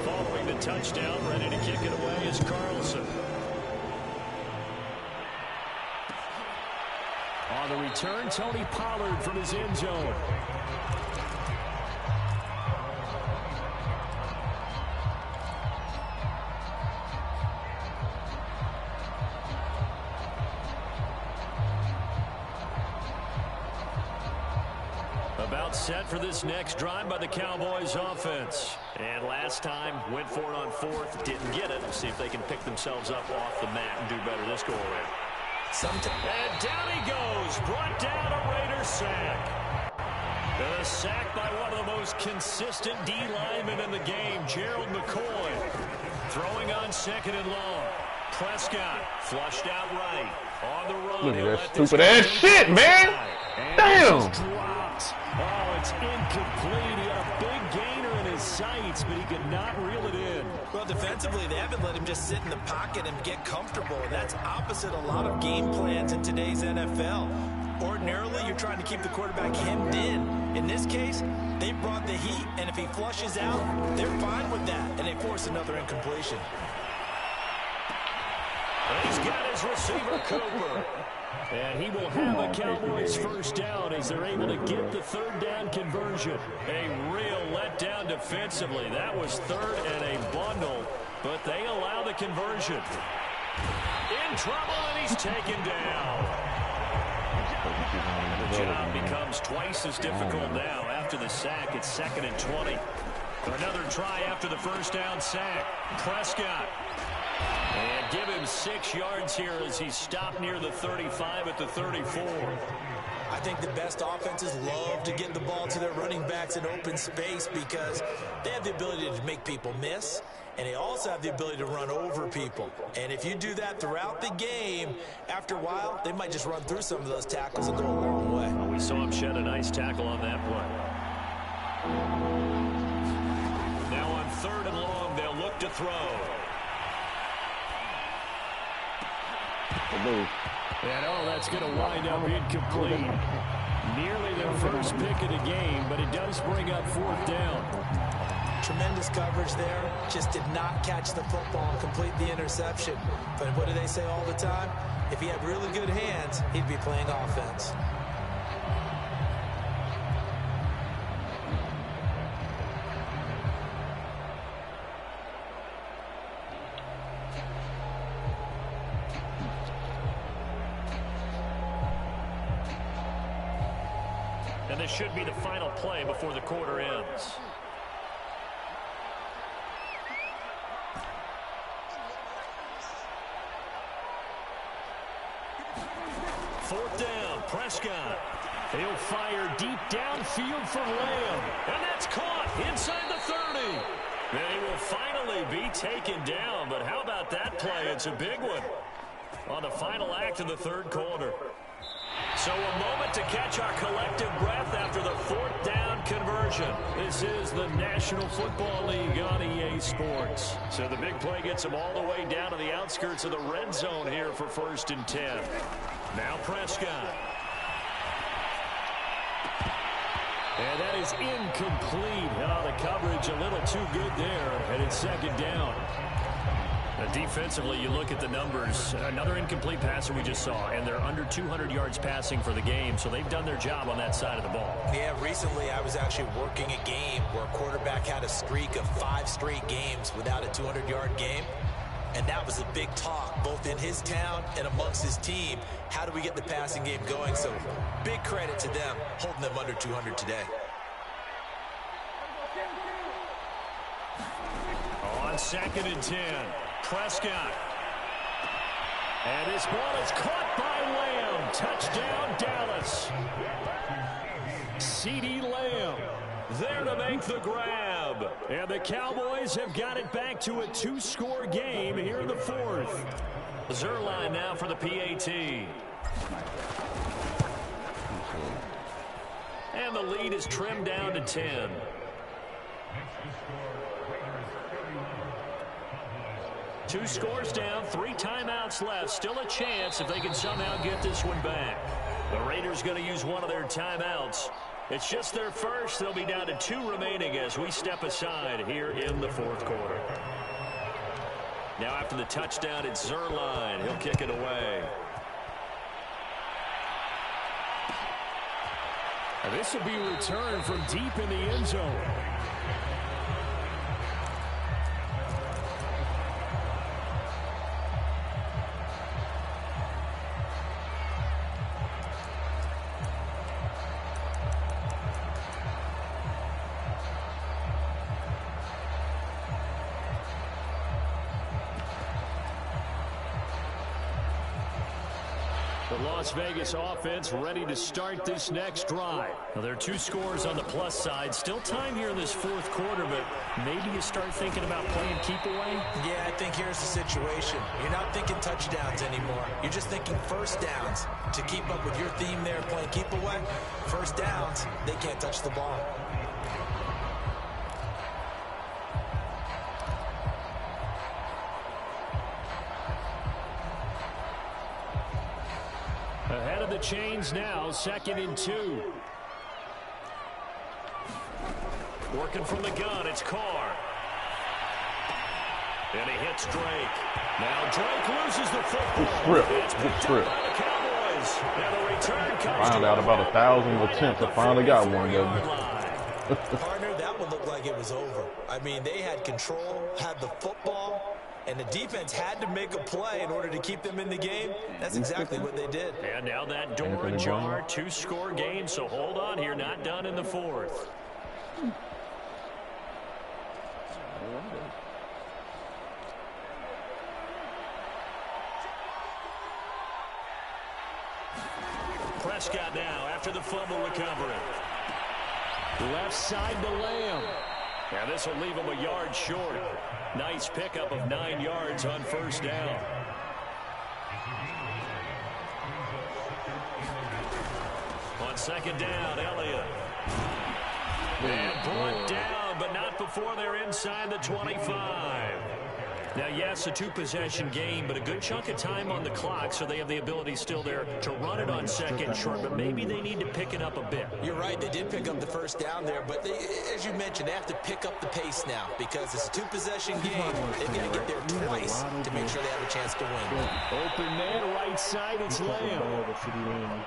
Following the touchdown, ready to kick it away is Carlson. On the return, Tony Pollard from his end zone. About set for this next drive by the Cowboys offense. And last time, went for it on 4th, didn't get it. See if they can pick themselves up off the mat and do better this go-around. And down he goes, brought down a Raider sack. A sack by one of the most consistent D linemen in the game, Gerald McCoy. Throwing on 2nd and long. Prescott flushed out right. On the run. Look at that stupid ass shit, man. Damn. Oh, it's incomplete. He had a big gainer in his sights, but he could not reel it in. Well, defensively, they haven't let him just sit in the pocket and get comfortable. That's opposite a lot of game plans in today's NFL. Ordinarily, you're trying to keep the quarterback hemmed in. In this case, they brought the heat, and if he flushes out, they're fine with that, and they force another incompletion. He's got his receiver, Cooper. And he will have a Cowboys first down as they're able to get the third down conversion. A real letdown defensively. That was 3rd and a bundle, but they allow the conversion. In trouble, and he's taken down. The job becomes twice as difficult now. After the sack, it's 2nd and 20. Another try after the first down sack. Prescott. And give him 6 yards here as he's stopped near the 35 at the 34. I think the best offenses love to get the ball to their running backs in open space because they have the ability to make people miss, and they also have the ability to run over people. And if you do that throughout the game, after a while, they might just run through some of those tackles and go a long way. Well, we saw him shed a nice tackle on that play. Now on 3rd and long, they'll look to throw. And that's going to wind up incomplete. Nearly their first pick of the game, but it does bring up 4th down. Tremendous coverage there. Just did not catch the football and complete the interception. But what do they say all the time? If he had really good hands, he'd be playing offense. And this should be the final play before the quarter ends. Fourth down, Prescott. He'll fire deep downfield for Lamb. And that's caught inside the 30. And he will finally be taken down. But how about that play? It's a big one on the final act of the third quarter. So a moment to catch our collective breath after the 4th down conversion. This is the National Football League on EA Sports. So the big play gets them all the way down to the outskirts of the red zone here for 1st and 10. Now Prescott. And that is incomplete. The coverage a little too good there, and it's 2nd down. Defensively, you look at the numbers. Another incomplete passer we just saw, and they're under 200 yards passing for the game, so they've done their job on that side of the ball. Yeah, recently I was actually working a game where a quarterback had a streak of 5 straight games without a 200-yard game, and that was a big talk, both in his town and amongst his team. How do we get the passing game going? So big credit to them, holding them under 200 today. 2nd and 10. Prescott. And his ball is caught by Lamb. Touchdown, Dallas. CeeDee Lamb there to make the grab. And the Cowboys have got it back to a 2-score game here in the 4th. Zerline now for the PAT. And the lead is trimmed down to 10. Two scores down, 3 timeouts left. Still a chance if they can somehow get this one back. The Raiders going to use one of their timeouts. It's just their first. They'll be down to 2 remaining as we step aside here in the 4th quarter. Now after the touchdown, it's Zerline. He'll kick it away. And this will be returned from deep in the end zone. Las Vegas offense ready to start this next drive. Now, there are 2 scores on the plus side. Still time here in this 4th quarter, but maybe you start thinking about playing keep away? Yeah, I think here's the situation. You're not thinking touchdowns anymore. You're just thinking first downs. To keep up with your theme there, playing keep away, first downs, they can't touch the ball. Ahead of the chains now, 2nd and 2. Working from the gun, it's Carr. And he hits Drake. Now Drake loses the football. It's picked up by the Cowboys. And the return comes. Found out about 1,000 attempts. I finally got one, Partner, that one looked like it was over. I mean, they had control, had the football, and the defense had to make a play in order to keep them in the game. That's exactly what they did. And now that door ajar, 2-score game, so hold on here, not done in the 4th. Prescott now after the fumble recovery. Left side to Lamb. And this will leave him a yard short. Nice pickup of 9 yards on 1st down. On 2nd down, Elliott. And brought down, but not before they're inside the 25. Now, yes, a 2-possession game, but a good chunk of time on the clock, so they have the ability still there to run it on 2nd short, but maybe they need to pick it up a bit. You're right. They did pick up the first down there, but they, as you mentioned, they have to pick up the pace now because it's a 2-possession game. They've got to get there twice to make sure they have a chance to win. Open man, right side, it's Lamb.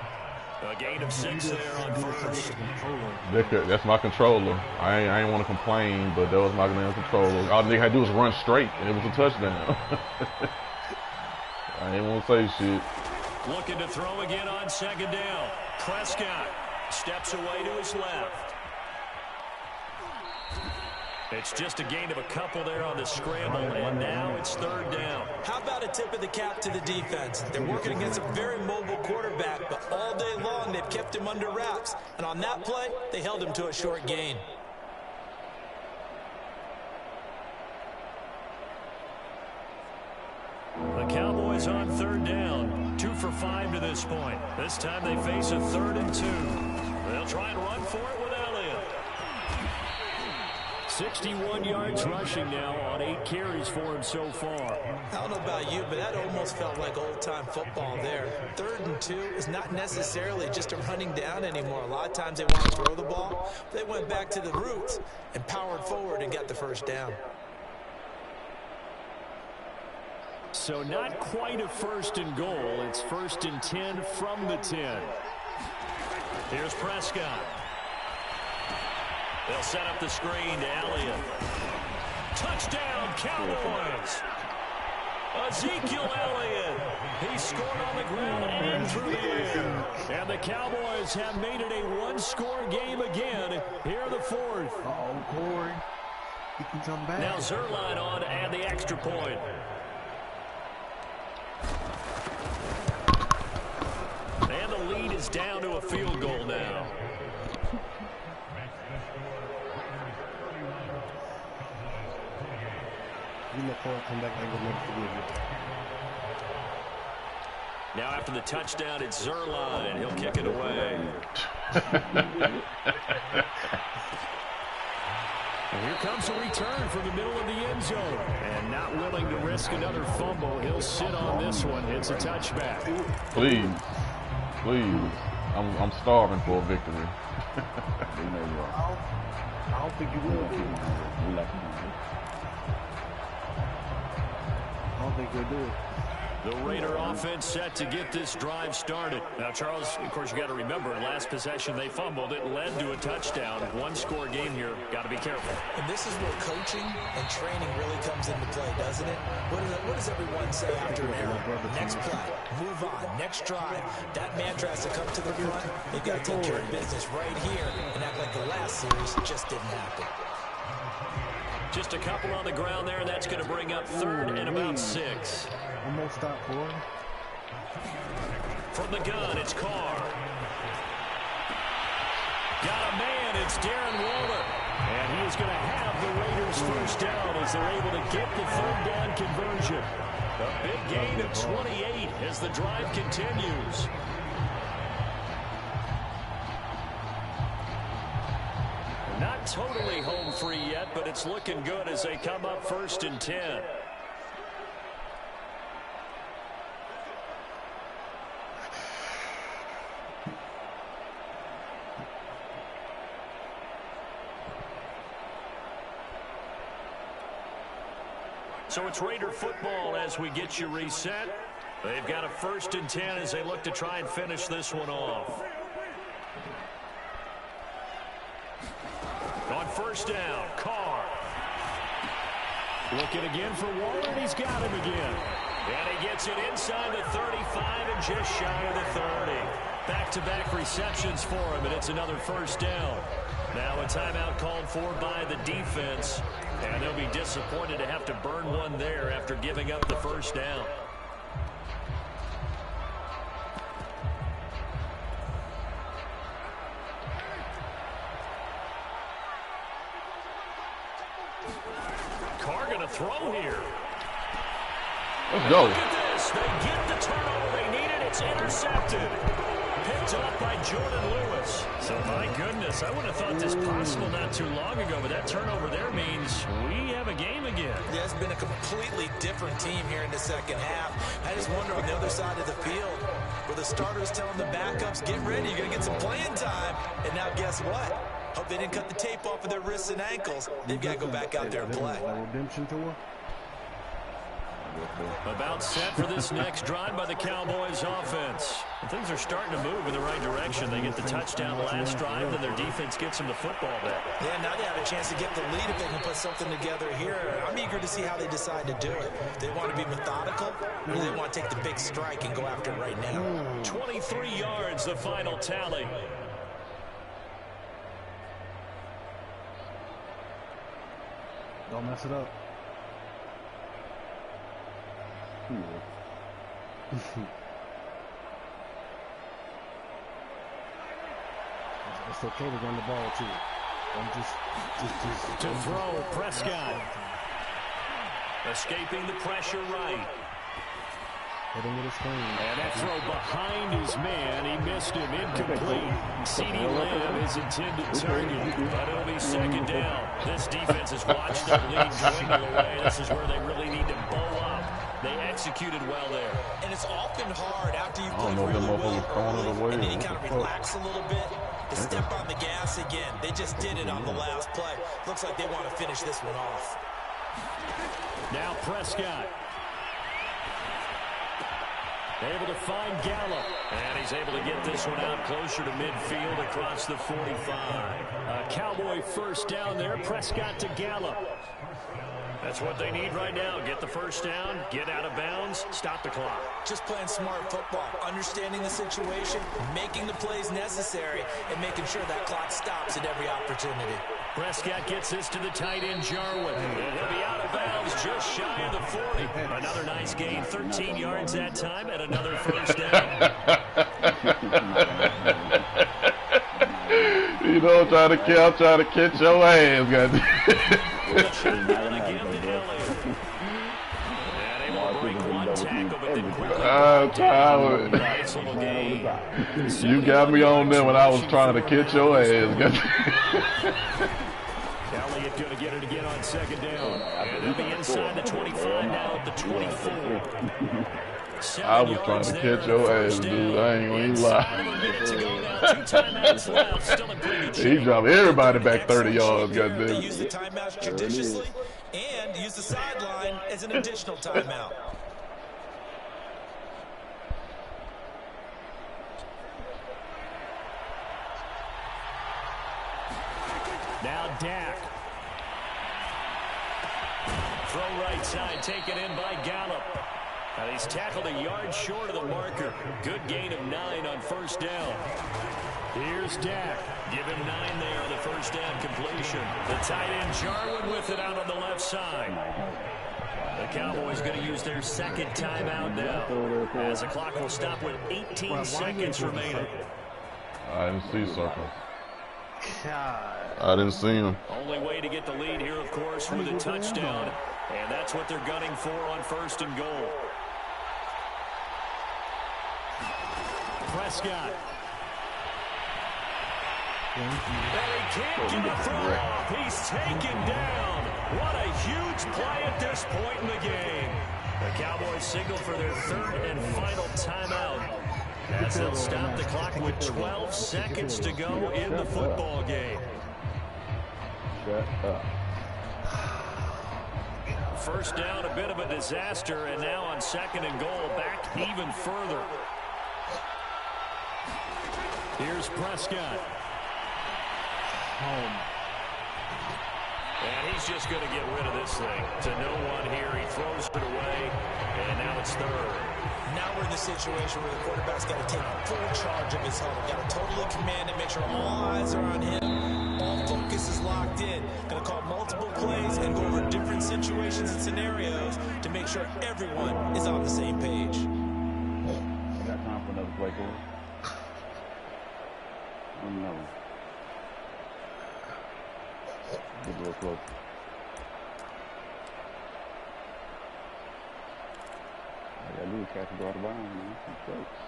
A gain of 6 there on 1st. That's my controller. I ain't want to complain, but that was my damn controller. All they had to do was run straight, and it was a touchdown. I ain't want to say shit. Looking to throw again on 2nd down. Prescott steps away to his left. It's just a gain of a couple there on the scramble, and now it's 3rd down. How about a tip of the cap to the defense? They're working against a very mobile quarterback, but all day long they've kept him under wraps. And on that play, they held him to a short gain. The Cowboys on 3rd down. 2 for 5 to this point. This time they face a 3rd and 2. They'll try and run for it with Elliott. 61 yards rushing now on 8 carries for him so far. I don't know about you, but that almost felt like old-time football there. 3rd and 2 is not necessarily just a running down anymore. A lot of times they want to throw the ball. They went back to the roots and powered forward and got the first down. So not quite a 1st and goal. It's 1st and 10 from the 10. Here's Prescott. They'll set up the screen to Elliott. Touchdown, Cowboys. Ezekiel Elliott. He scored on the ground and through the air. And the Cowboys have made it a 1-score game again here in the 4th. Corey. He can come back. Now Zerline on and the extra point. And the lead is down to a field goal now. You let Paul come back, I will never forgive you. Now after the touchdown, it's Zerline. He'll kick it away. And here comes a return from the middle of the end zone. And not willing to risk another fumble. He'll sit on this one. It's a touchback. Please. Please. I'm starving for a victory. I don't think you will. I don't think they'll do it. The Raider offense set to get this drive started. Now, Charles, of course, you got to remember, last possession they fumbled. It led to a touchdown. One-score game here. Got to be careful. And this is where coaching and training really comes into play, doesn't it? What does everyone say after an error? Next play, move on, next drive. That man tries to come to the front. They've got to take care of business right here and act like the last series just didn't happen. Just a couple on the ground there, and that's going to bring up third and about 6. Almost stop for him. From the gun, it's Carr. Got a man, it's Darren Waller. And he is going to have the Raiders first down as they're able to get the third down conversion. A big gain of 28 as the drive continues. Not totally home free yet, but it's looking good as they come up first and 10. So it's Raider football as we get you reset. They've got a first and 10 as they look to try and finish this one off. On first down, Carr. Looking again for Waller, and he's got him again. And he gets it inside the 35 and just shy of the 30. Back-to-back receptions for him, and it's another first down. Now a timeout called for by the defense, and they'll be disappointed to have to burn one there after giving up the first down. Carr going to throw here. Let's go. Look at this. They get the turnover they needed. It's intercepted. Picked up by Jordan Lewis. So, my goodness, I would have thought this possible not too long ago, but that turnover there means we have a game again. Yeah, it's been a completely different team here in the second half. I just wonder on the other side of the field, where the starters telling the backups, get ready, you're going to get some playing time. And now guess what? Hope they didn't cut the tape off of their wrists and ankles. They've got to go back out there and play. Redemption tour. About set for this next drive by the Cowboys offense. And things are starting to move in the right direction. They get the touchdown last drive, then their defense gets them the football back. Yeah, now they have a chance to get the lead if they can put something together here. I'm eager to see how they decide to do it. They want to be methodical, or they want to take the big strike and go after it right now. 23 yards, the final tally. Don't mess it up. It's okay to run the ball too. Just to throw, Prescott. Escaping the pressure right. Hit him with his screen. And that throw behind his man. He missed him. Incomplete. CeeDee Lamb is intended target, but it'll be second down. This defense has watched their lead dwindle away. This is where they really need to bow up. They executed well there. And it's often hard after you play really well and then you kind of relax a little bit to step on the gas again. They just did it on the last play. Looks like they want to finish this one off. Now Prescott. Able to find Gallup. And he's able to get this one out closer to midfield across the 45. A Cowboy first down there. Prescott to Gallup. That's what they need right now. Get the first down, get out of bounds, stop the clock. Just playing smart football, understanding the situation, making the plays necessary, and making sure that clock stops at every opportunity. Prescott gets this to the tight end, Jarwin. And he'll be out of bounds just shy of the 40. Another nice gain, 13 yards that time, and another first down. You know, I'm trying to catch your ass, goddamn. You got me on there when I was trying to catch your ass. Elliott going to get it again on second down. And they'll be inside the 25 now at the 24. I was trying to catch your ass, dude. I ain't gonna even lie. He dropped everybody back 30 yards, goddamn. They use the timeouts judiciously and use the sideline as an additional timeout. Now Dak. Throw right side, taken in by Gallup. And he's tackled a yard short of the marker. Good gain of 9 on first down. Here's Dak. Give him 9 there on the first down completion. The tight end Jarwin with it out on the left side. The Cowboys going to use their second timeout now, as the clock will stop with 18 seconds remaining. I didn't see Circle. I didn't see him. Only way to get the lead here, of course, with a touchdown. And that's what they're gunning for on first and goal. Prescott. And he can't get a throw off. He's taken down. What a huge play at this point in the game. The Cowboys signal for their third and final timeout, as they'll stop the clock with 12 seconds to go in the football game. Shut up. First down, a bit of a disaster, and now on second and goal, back even further. Here's Prescott. Home. And he's just going to get rid of this thing. To no one here, he throws it away, and now it's third. Now we're in the situation where the quarterback's got to take full charge of his huddle. Got to totally command it, make sure all eyes are on him. All focus is locked in. Going to call multiple plays and go over different situations and scenarios to make sure everyone is on the same page. I got time for another play, Corey. No. Get real close. All I gotta do is catch the ball out of bounds, man. Some strokes.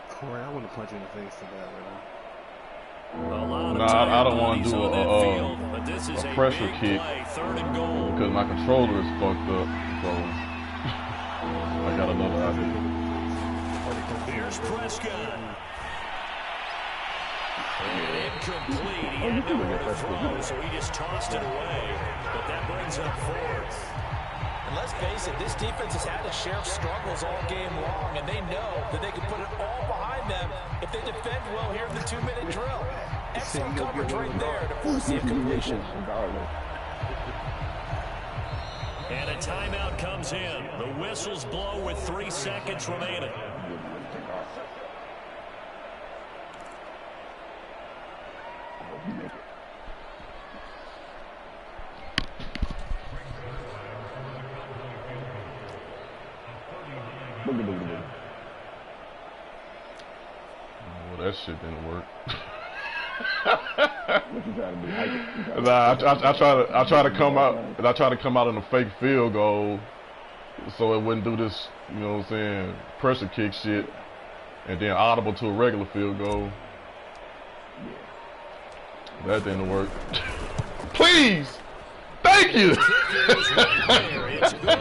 Corey, I want to punch you in the face for that, man. Nah, I don't want to do a pressure kick because my controller is fucked up. So I got another idea. Here's Prescott. Incomplete. He had nowhere to throw, so he just tossed it away. But that brings up fourth. And let's face it, this defense has had its share of struggles all game long, and they know that they can put it all behind them if they defend well here in the 2-minute drill. Excellent coverage right there to force the incompletion. And a timeout comes in. The whistles blow with 3 seconds remaining. Well, that shit didn't work. What you trying to do? Nah, I try to come out, and I try to come out in a fake field goal, so it wouldn't do this, you know what I'm saying, pressure kick shit, and then audible to a regular field goal. That didn't work. Please, thank you. It's good.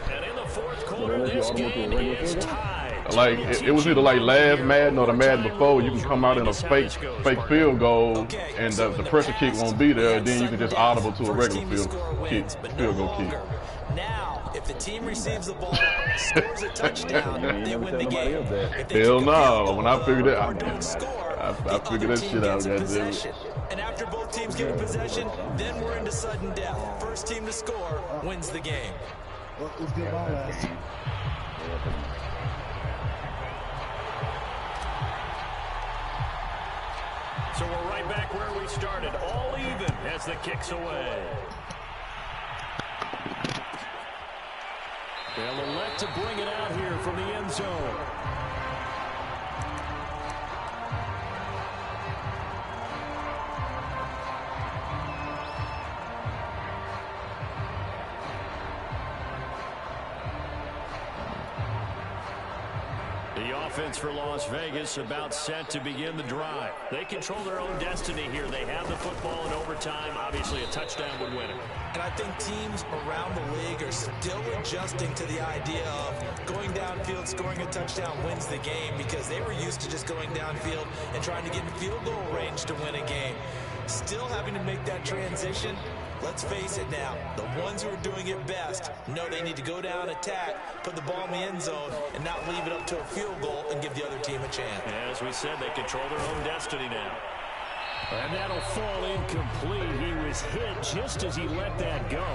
And in the fourth quarter, this game is tied. Like it was either like last Madden or the Madden before. You can come out in a fake field goal, and the pressure kick won't be there. And then you can just audible to a regular field goal kick. Now, if the team receives the ball, scores a touchdown, they win the game. Hell no! When I figured it out, I figured that shit out. And after both teams get in possession, then we're into sudden death. First team to score wins the game. Well, let's get ball last. So we're right back where we started, all even as the kick's away. They'll elect to bring it out here from the end zone. The offense for Las Vegas about set to begin the drive. They control their own destiny here. They have the football in overtime. Obviously, a touchdown would win it. And I think teams around the league are still adjusting to the idea of going downfield, scoring a touchdown wins the game, because they were used to just going downfield and trying to get in field goal range to win a game. Still having to make that transition. Let's face it now, the ones who are doing it best know they need to go down, attack, put the ball in the end zone, and not leave it up to a field goal and give the other team a chance. As we said, they control their own destiny now. And that'll fall incomplete. He was hit just as he let that go.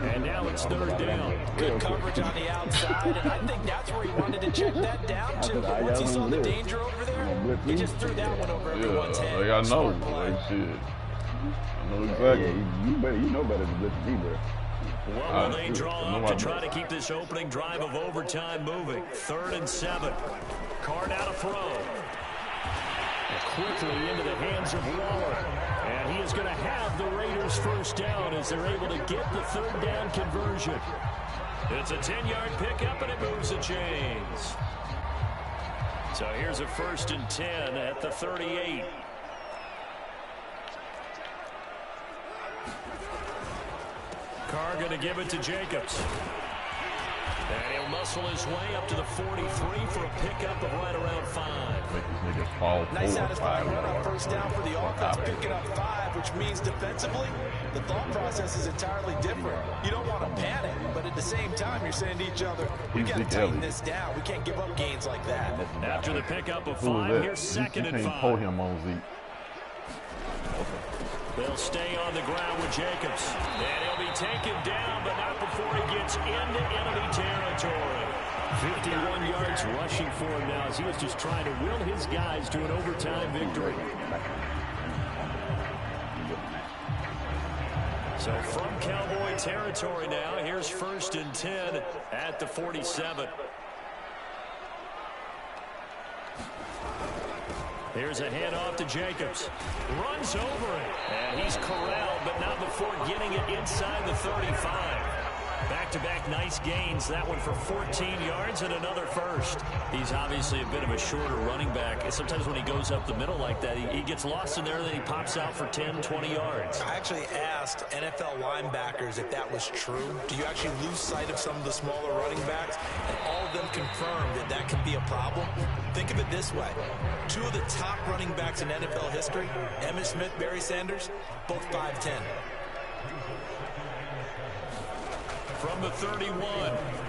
And now it's third down. Good coverage on the outside, and I think that's where he wanted to check that down to. But once he saw the danger over there, he just threw that one over everyone's head. Like, I know. Like, shit. I know exactly. You know better than this, either. What will they draw up to try to keep this opening drive of overtime moving? 3rd and 7. Card out a throw. Quickly into the hands of Waller. And he is going to have the Raiders first down as they're able to get the 3rd down conversion. It's a 10-yard pickup, and it moves the chains. So here's a 1st and 10 at the 38. Carr going to give it to Jacobs. And he'll muscle his way up to the 43 for a pickup of right around 5. Nice satisfying run on first down for the offense, picking up 5, which means defensively, the thought process is entirely different. You don't want to panic, but at the same time, you're saying to each other, we got to tighten this down. We can't give up gains like that. After the pickup of 5, here's 2nd and 5. You can't pull him on Zeke. They'll stay on the ground with Jacobs. And he'll be taken down, but not before he gets into enemy territory. 51 yards rushing for him now as he was just trying to will his guys to an overtime victory. So from Cowboy territory now, here's 1st and 10 at the 47. Here's a handoff to Jacobs. Runs over it. And he's corralled, but not before getting it inside the 35. Back-to-back nice gains. That one for 14 yards and another first. He's obviously a bit of a shorter running back. Sometimes when he goes up the middle like that, he gets lost in there, and then he pops out for 10, 20 yards. I actually asked NFL linebackers if that was true. Do you actually lose sight of some of the smaller running backs? And all of them confirmed that that can be a problem. Think of it this way. 2 of the top running backs in NFL history, Emmitt Smith, Barry Sanders, both 5'10". From the 31,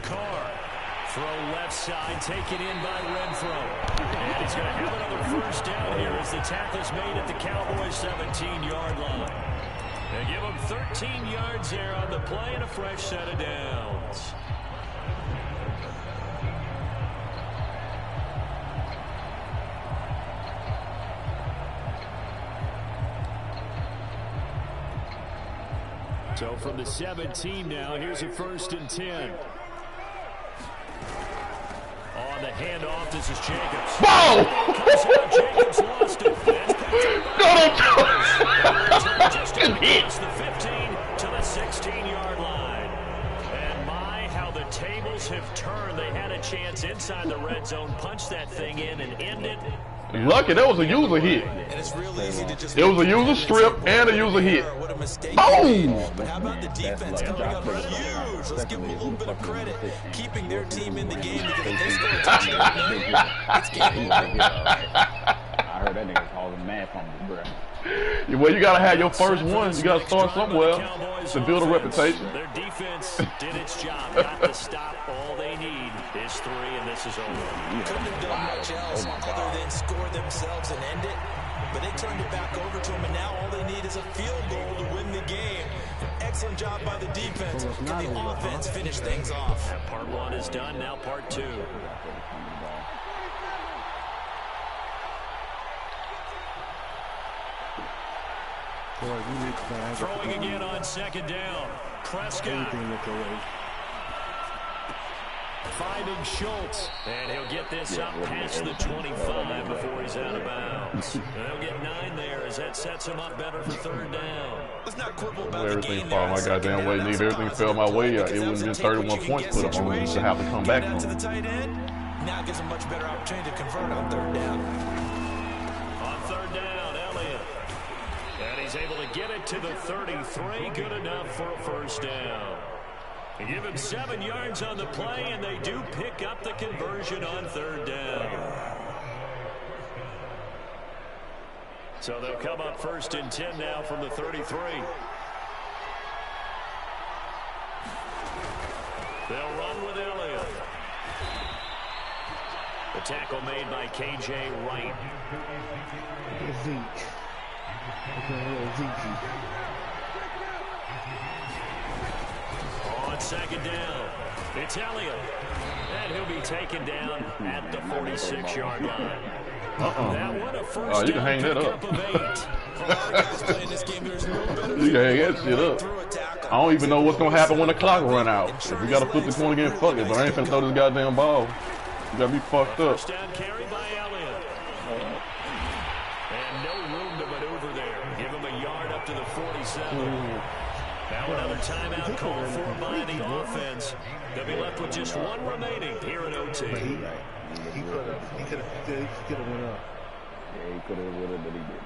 Carr. Throw left side, taken in by Renfro. And he's going to have another first down here as the tackle's made at the Cowboys' 17-yard line. They give him 13 yards there on the play and a fresh set of downs. So from the 17 now, here's a 1st and 10. On the handoff, this is Jacobs. Whoa! Jacobs lost it. Just across the 15 to the 16-yard line. And my, how the tables have turned. They had a chance inside the red zone, punch that thing in and end it. Lucky that was a user hit. And it's real easy to just it was a user strip and a user hit. What a mistake. Boom! But how about the defense coming up huge? Let's give them a little bit of credit, keeping their team in the game, because if they score a touchdown, it's game over. I heard that nigga call him mad fumble, bro. Well, you gotta have your first one. You gotta start somewhere to build a reputation. Their defense did its job. Got the stop. All they need is 3, and this is over. Couldn't have done much else other than score themselves and end it. But they turned it back over to them, and now all they need is a field goal to win the game. Excellent job by the defense. Can the offense finish things off? That part 1 is done. Now part 2. Throwing again on second down. Prescott. Finding Schultz, and he'll get this up past the 25 before he's out of bounds. And they'll get 9 there as that sets him up better for third down. Let's not quibble about everything fall my goddamn way. Need everything fell my way. It wouldn't have been 31 points for them to have to come back from. To the tight end. Now it gives him much better opportunity to convert on third down. On third down, Elliott. And he's able to get it to the 33. Good enough for a first down. They give him 7 yards on the play, and they do pick up the conversion on third down. So they'll come up first and 10 now from the 33. They'll run with Elliott. The tackle made by K.J. Wright. On second down, it's Elliott. And he'll be taken down at the 46-yard line. That one, a first you can hang that up. You can hang that shit up. I don't even know what's going to happen when the clock run out. If we got to flip the corner again, fuck it. But I ain't finna throw this goddamn ball. You got me fucked up. First down carry by Elliott. And no room to maneuver there. Give him a yard up to the 47. Now another timeout called for by the offense. They'll be left with just 1 remaining here in OT. He could have went up. Yeah, he could have went up, but he didn't.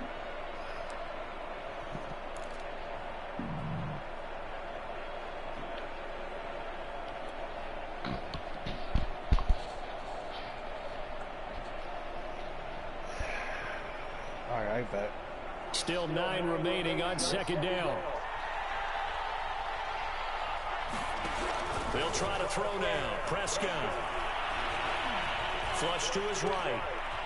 All right, back. Still 9 remaining on second down. They'll try to throw now. Prescott. Flush to his right.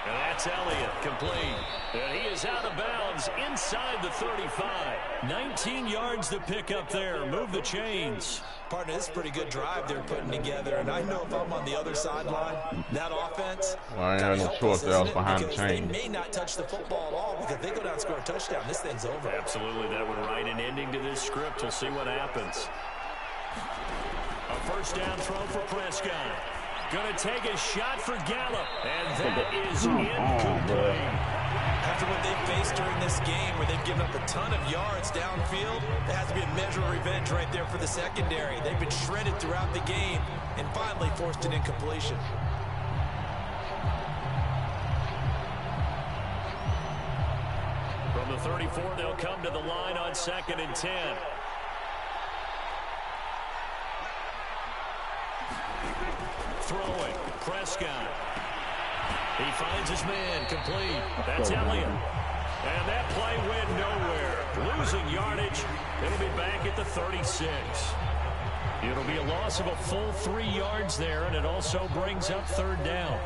And that's Elliott, complete. And he is out of bounds inside the 35. 19 yards to pick up there. Move the chains. Partner, this is a pretty good drive they're putting together. And I know if I'm on the other sideline, that offense, well, I ain't had no choice there. I was behind the chain. They may not touch the football at all, because if they go down and score a touchdown, this thing's over. Absolutely. That would write an ending to this script. We'll see what happens. A first down throw for Prescott. Going to take a shot for Gallup. And that is incomplete. After what they've faced during this game, where they've given up a ton of yards downfield, there has to be a measure of revenge right there for the secondary. They've been shredded throughout the game and finally forced an incompletion. From the 34, they'll come to the line on 2nd and 10. Throwing, Prescott. He finds his man, complete. That's Elliott. And that play went nowhere. Losing yardage. It'll be back at the 36. It'll be a loss of a full 3 yards there, and it also brings up third down.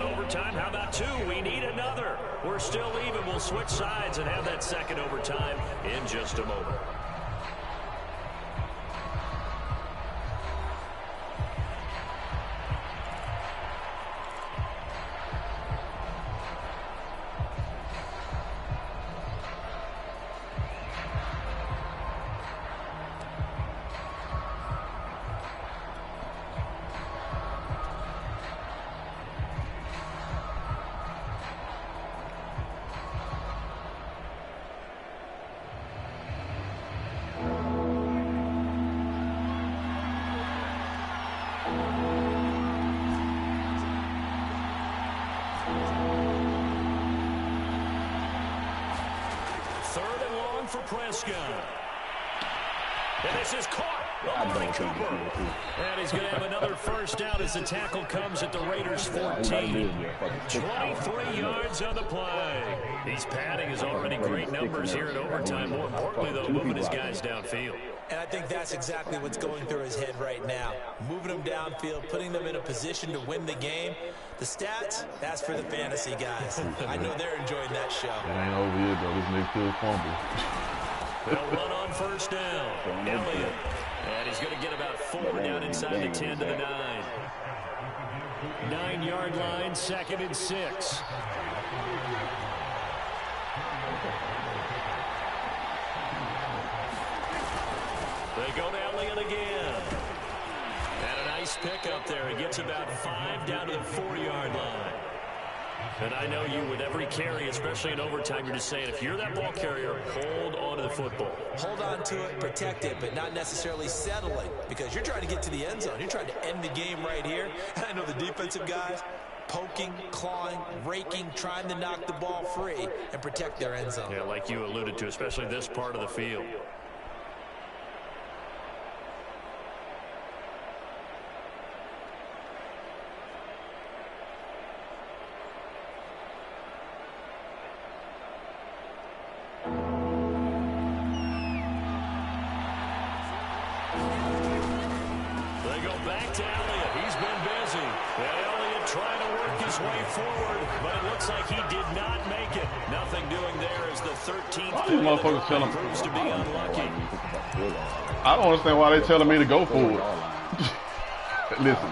Overtime, how about 2? We need another. We're still even. We'll switch sides and have that second overtime in just a moment. For Prescott. And this is caught. Amari Cooper. And he's going to have another first down as the tackle comes at the Raiders' 14. 23 yards on the play. He's padding his already great numbers here in overtime. More importantly, though, moving his guys downfield. And I think that's exactly what's going through his head right now. Moving them downfield, putting them in a position to win the game. The stats, that's for the fantasy guys. I know they're enjoying that show. It ain't over yet, though. This nigga still fumble. They'll run on first down. Elliott. And he's going to get about 4 down inside the 10 to the 9. 9-yard line, 2nd and 6. They go to Elliott again. And a nice pickup there. He gets about 5 down to the 4-yard line. And I know you, with every carry, especially in overtime, you're just saying, if you're that ball carrier, hold on to the football. Hold on to it, protect it, but not necessarily settling, because you're trying to get to the end zone. You're trying to end the game right here. And I know the defensive guys, poking, clawing, raking, trying to knock the ball free and protect their end zone. Yeah, like you alluded to, especially this part of the field. These motherfuckers tell him. I don't understand why they telling me to go for it. Listen.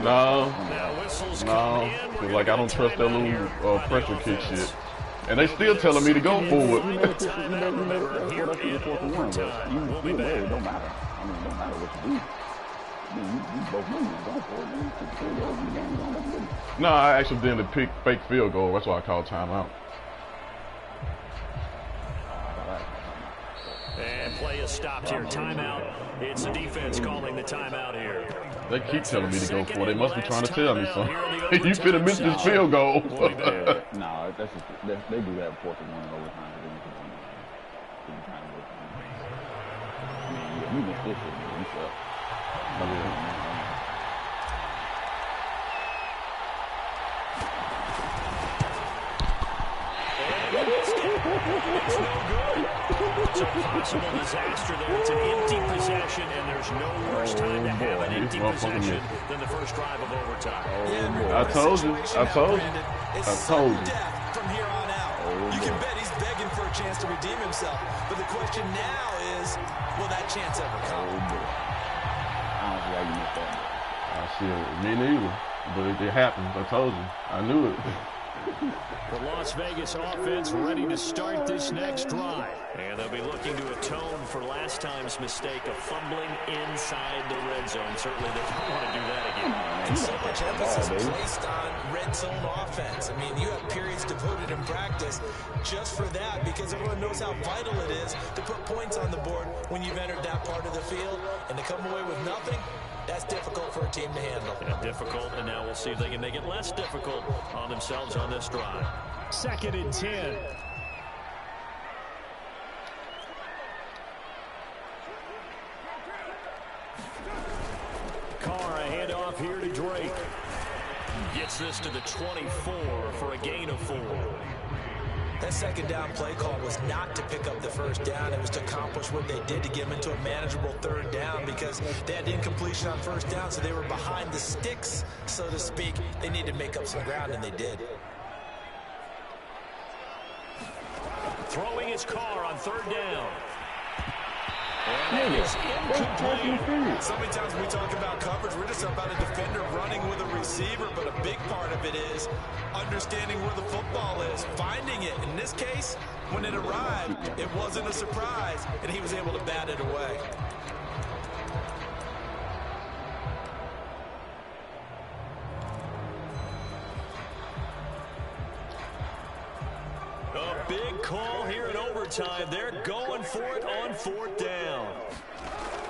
No. Cause like I don't trust that little pressure kick shit. And they still telling me to go for it. It don't matter. I mean, it don't matter what you do. No, I actually did the fake field goal. That's why I called timeout. And play is stopped here. Timeout. It's the defense calling the timeout here. They keep telling me to go for it. They must be trying to tell me something. You finna miss this field goal. No, that's just, they do that before they win in overtime. I mean, you missed this shit, man. You suck. It's no good. It's a possible disaster there. It's an empty possession, and there's no worse time to have an empty possession than the first drive of overtime. I told you. I told you. From here on out, you can bet he's begging for a chance to redeem himself. But the question now is, will that chance ever come? I don't see how you missed that. I see it. Me neither. But it happens. I told you. I knew it. The Las Vegas offense ready to start this next drive. And they'll be looking to atone for last time's mistake of fumbling inside the red zone. Certainly they don't want to do that again. And so much emphasis placed on red zone offense. I mean, you have periods devoted in practice just for that, because everyone knows how vital it is to put points on the board when you've entered that part of the field. And to come away with nothing, that's difficult for a team to handle. Yeah, difficult, and now we'll see if they can make it less difficult on themselves on this drive. 2nd and 10. Carr, a handoff here to Drake. Gets this to the 24 for a gain of 4. That second down play call was not to pick up the first down. It was to accomplish what they did to get them into a manageable third down, because they had incompletion on first down, so they were behind the sticks, so to speak. They needed to make up some ground, and they did. Throwing his car on 3rd down. And it is incomplete. So many times when we talk about coverage, we're just about a defender running with a receiver, but a big part of it is understanding where the football is, finding it. In this case, when it arrived, it wasn't a surprise, and he was able to bat it away. A big call here in overtime. They're going for it on 4th down.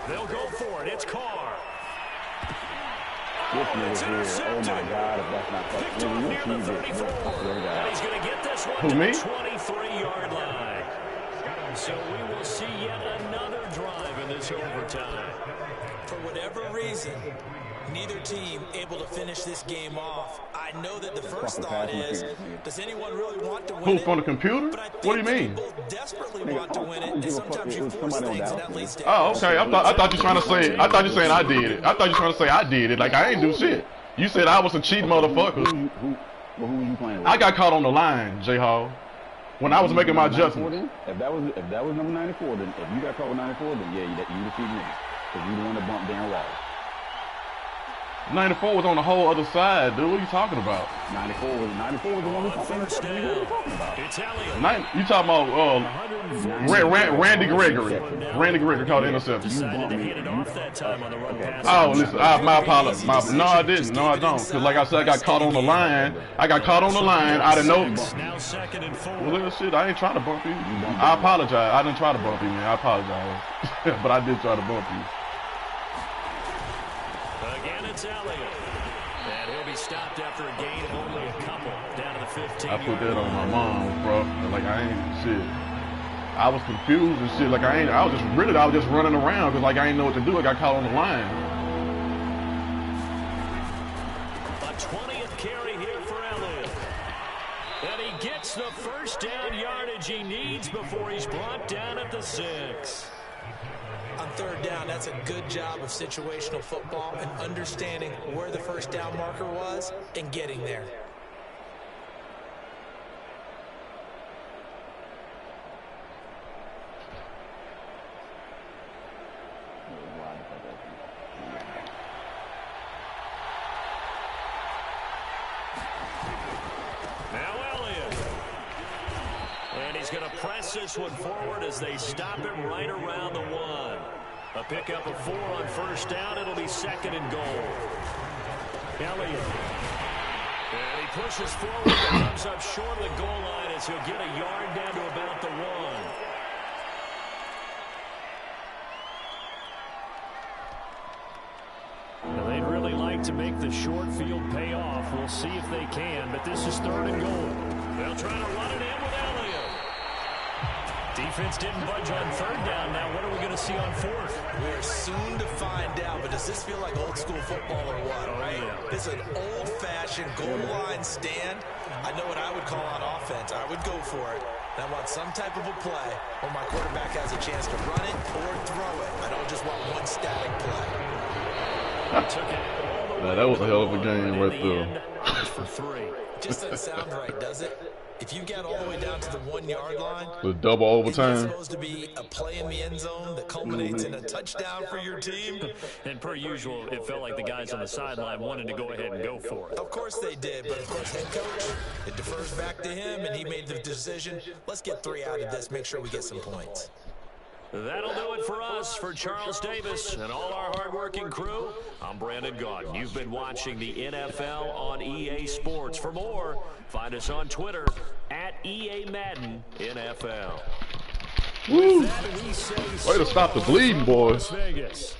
They'll go for it. It's Carr. It's intercepted. Oh my God, if that's not picked off near the 34. And he's going to get this one to the 23-yard line. So we will see yet another drive in this overtime. For whatever reason, neither team able to finish this game off. I know that the first thought is, does anyone really want to win it? Who, from the computer? What do you mean? Both desperately want to win it, and sometimes you force things, and that leads to... Oh, okay. I thought you trying to say, I thought you saying I did it. I thought you trying to say I did it. Like, I ain't do shit. You said I was a cheat motherfucker. Who were you playing with? I got caught on the line, J-Hall. when I was making my adjustment. If that was number 94, then if you got caught with 94, then yeah, you defeat me. Because you the one that bumped Darren Waller. 94 was on the whole other side, dude. What are you talking about? 94 was the one who talking about. It's Elliott. You talking about Randy Gregory. Randy Gregory caught the interception. Decided to hand it off that time on the run pass. Oh, listen, my apologies. No, I didn't. No, I don't. Because like I said, I got caught on the line. I didn't know. Now 2nd and 4. Well, shit, I ain't trying to bump you. I apologize. I didn't try to bump you, man. I apologize. But I did try to bump you. Again, it's Elliott. And he'll be stopped after a gain of only a couple. Down to the 15. I put that on my mom, bro. Like, I ain't shit. I was confused and shit. Like, I was just running around because, like, I didn't know what to do. I got caught on the line. A 20th carry here for Elliott. And he gets the first down yardage he needs before he's brought down at the 6. On 3rd down, that's a good job of situational football and understanding where the first down marker was and getting there. He's going to press this one forward as they stop him right around the 1. A pickup of 4 on first down. It'll be 2nd and goal. Elliott. And he pushes forward and comes up short of the goal line as he'll get a yard down to about the 1. Now, they'd really like to make the short field pay off. We'll see if they can, but this is 3rd and goal. They'll try to run it in with Elliott. Defense didn't budge on 3rd down. Now, what are we going to see on 4th? We're soon to find out, but does this feel like old school football or what, right? Yeah. This is an old-fashioned goal line stand. I know what I would call on offense. I would go for it. And I want some type of a play where my quarterback has a chance to run it or throw it. I don't just want one static play. That was a hell of a game right there. For 3. Just doesn't sound right, does it? If you get all the way down to the 1-yard line, with double overtime, it's supposed to be a play in the end zone that culminates in a touchdown for your team. And per usual, it felt like the guys on the sideline wanted to go ahead and go for it. Of course they did, but of course head coach, it defers back to him, and he made the decision. Let's get 3 out of this, make sure we get some points. That'll do it for us. For Charles Davis and all our hardworking crew, I'm Brandon Gaudin. You've been watching the NFL on EA Sports. For more, find us on Twitter at EA Madden NFL. Woo! Way to stop the bleeding, boys. Vegas.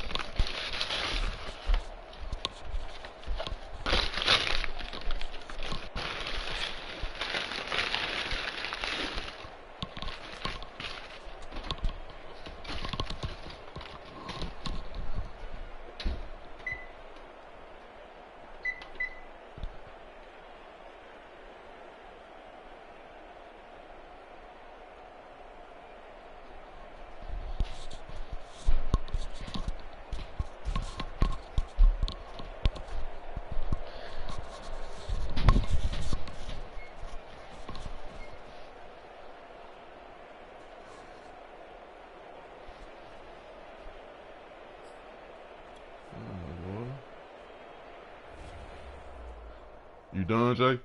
You done, Jay?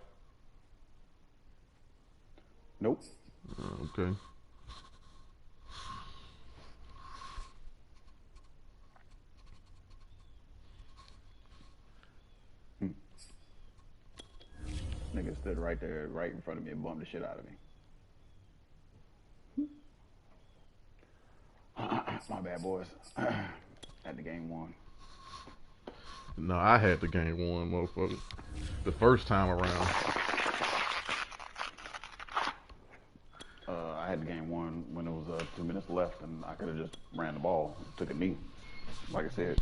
Nope. Okay. Nigga stood right there, right in front of me and bumped the shit out of me. My bad, boys. Had the game won. No, I had the game won, motherfucker. The first time around. I had the game won when it was 2 minutes left, and I could have just ran the ball, took a knee. Like I said,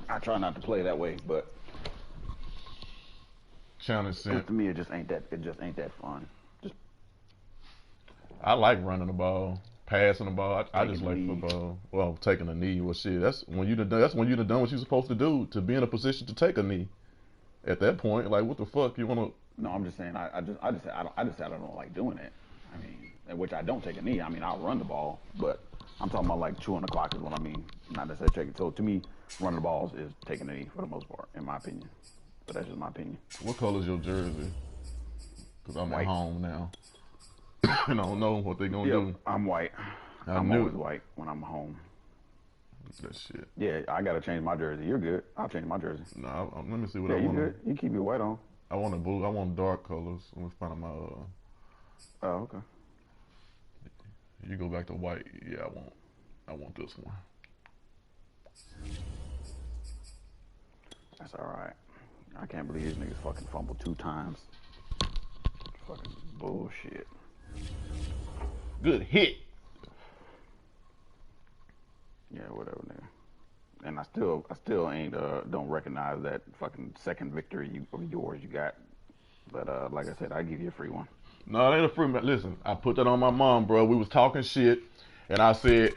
I try not to play that way, but Challenge sent. to me, it just ain't that. It just ain't that fun. Just I like running the ball, passing the ball. I just like football. Well, taking a knee. Well, shit, that's when you've done what you're supposed to do to be in a position to take a knee. At that point, like, what the fuck you wanna? No, I'm just saying. I just said I don't like doing it. I mean, which I don't take a knee. I mean, I'll run the ball, but I'm talking about like chewing the clock is what I mean. Not necessarily taking. So to me, running the balls is taking a knee for the most part, in my opinion. But that's just my opinion. What color is your jersey? Because I'm white. At home now. And I don't know what they're going to do. I'm white. I'm always white when I'm home. That shit. Yeah, I got to change my jersey. You're good. I'll change my jersey. No, let me see what I you want. Good. You keep your white on. I want a blue. I want dark colors. Let me find my. Oh, okay. You go back to white. Yeah, I want this one. That's all right. I can't believe these niggas fucking fumbled 2 times. Fucking bullshit. Good hit. Yeah, whatever, nigga. And I still ain't don't recognize that fucking second victory of yours you got. But like I said, I give you a free one. No, it ain't a free one. Listen, I put that on my mom, bro. We was talking shit, and I said,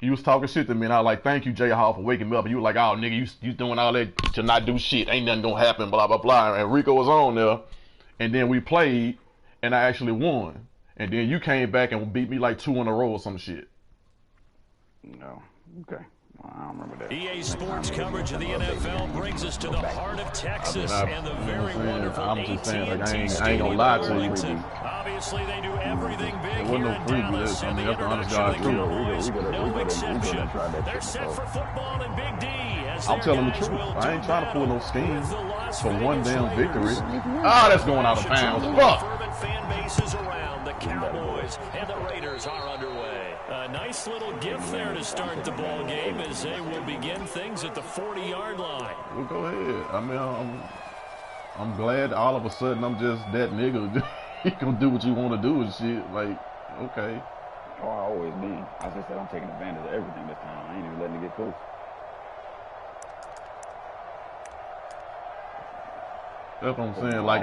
you was talking shit to me, and I was like, thank you, J. Hall, for waking me up. And you were like, oh, nigga, you doing all that to not do shit. Ain't nothing gonna happen, blah, blah, blah. And Rico was on there, and then we played, and I actually won. And then you came back and beat me like 2 in a row or some shit. No. Okay. Well, I don't remember that. EA Sports coverage of the NFL brings us to the heart of Texas and the very wonderful AT&T I ain't gonna lie to you. Obviously, they do everything big here in no Dallas, and the introduction of the Cowboys, no exception. They're set for football in Big D. I'm telling the truth. I ain't trying to pull no schemes for one damn victory. Ah, that's going out of bounds. Fuck. Fan bases around the Cowboys and the Raiders are underway. A nice little gift there to start the ball game as they will begin things at the 40-yard line. Well, go ahead. I mean, I'm glad all of a sudden I'm just that nigga. You gonna do what you want to do and shit. Like, okay. Oh, I always been. I just said I'm taking advantage of everything this time. I ain't even letting it get close. That's what I'm saying. Like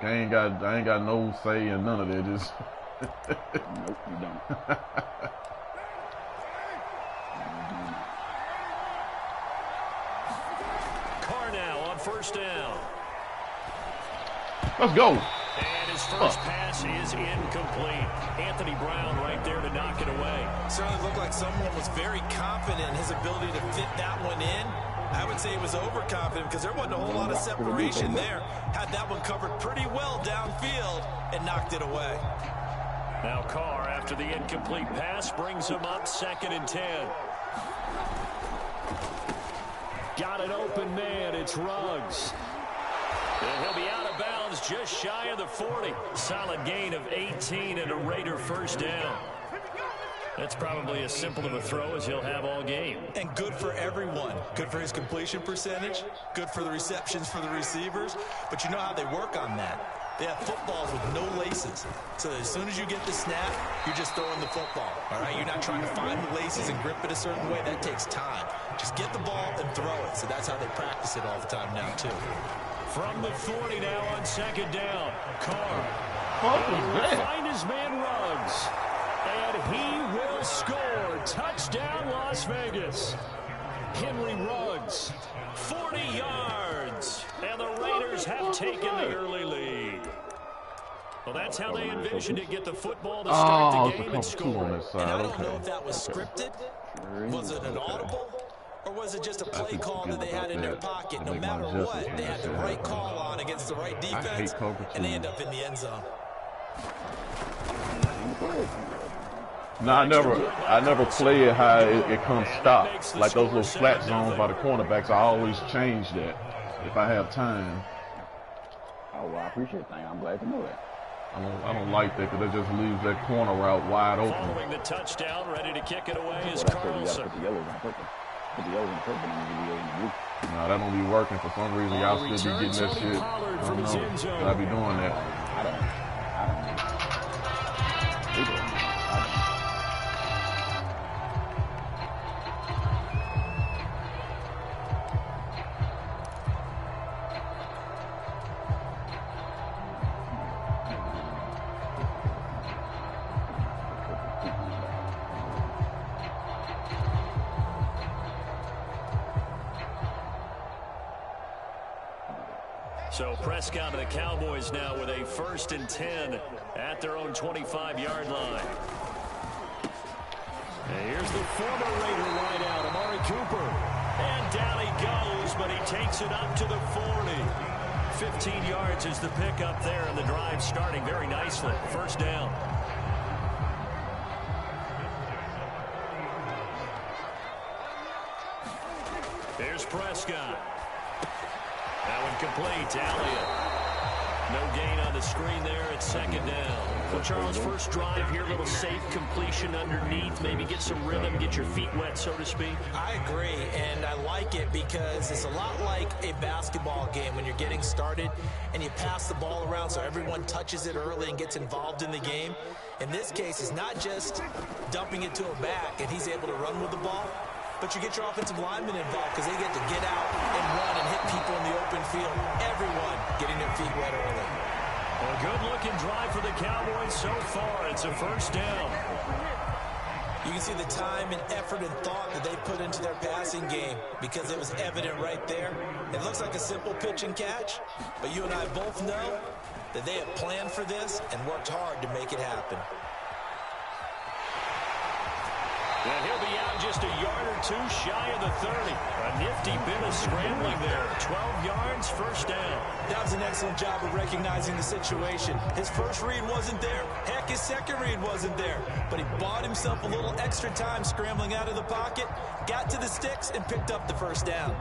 I ain't got no say in none of that. Just nope, you don't. Carr now on first down. Let's go. And his first pass is incomplete. Anthony Brown right there to knock it away. Certainly looked like someone was very confident in his ability to fit that one in. I would say he was overconfident because there wasn't a whole lot of separation there. Had that one covered pretty well downfield and knocked it away. Now Carr, after the incomplete pass, brings him up 2nd and 10. Got an open man. It's Ruggs. And he'll be out of bounds just shy of the 40. Solid gain of 18 and a Raider first down. That's probably as simple of a throw as he'll have all game. And good for everyone. Good for his completion percentage. Good for the receptions for the receivers. But you know how they work on that. They have footballs with no laces. So as soon as you get the snap, you're just throwing the football. All right? You're not trying to find the laces and grip it a certain way. That takes time. Just get the ball and throw it. So that's how they practice it all the time now, too. From the 40 now on 2nd down. Carr. Find his man Ruggs. And he will score. Touchdown, Las Vegas. Henry Ruggs, 40 yards. And the Raiders have taken the early lead. Well, that's how they envisioned it. Get the football to start the game and score. And I don't know if that was scripted. Was it an audible? Or was it just a play call that they had in their pocket? No matter what, they had the right call on against the right defense, and they end up in the end zone. No, I never play it how it comes stop. Like those little flat zones by the cornerbacks, I always change that if I have time. Oh, well, I appreciate that. I'm glad to know that. I don't like that because it just leaves that corner route wide open. Following the touchdown, ready to kick it away is Carlson. Put the yellows on purple. Put the yellows on purple and then the yellows on blue. No, that don't be working for some reason. Y'all still be getting that shit. I don't know. I be doing that. I don't. They do. So Prescott and the Cowboys now with a 1st and 10 at their own 25-yard line. And here's the former Raider wideout, Amari Cooper. And down he goes, but he takes it up to the 40. 15 yards is the pickup there, and the drive starting very nicely. 1st down. Here's Prescott. That one complete to Elliott. No gain on the screen there. It's 2nd down. Well, Charles, first drive here, little safe completion underneath. Maybe get some rhythm, get your feet wet, so to speak. I agree, and I like it because it's a lot like a basketball game when you're getting started and you pass the ball around so everyone touches it early and gets involved in the game. In this case, it's not just dumping it to a back and he's able to run with the ball, but you get your offensive linemen involved because they get to get out and run and hit people in the open field. Everyone getting their feet wet early. A good-looking drive for the Cowboys so far. It's a 1st down. You can see the time and effort and thought that they put into their passing game because it was evident right there. It looks like a simple pitch and catch, but you and I both know that they have planned for this and worked hard to make it happen. And he'll be out just a yard or two shy of the 30. A nifty bit of scrambling there. 12 yards, 1st down. That was an excellent job of recognizing the situation. His first read wasn't there. Heck, his second read wasn't there. But he bought himself a little extra time scrambling out of the pocket, got to the sticks, and picked up the 1st down.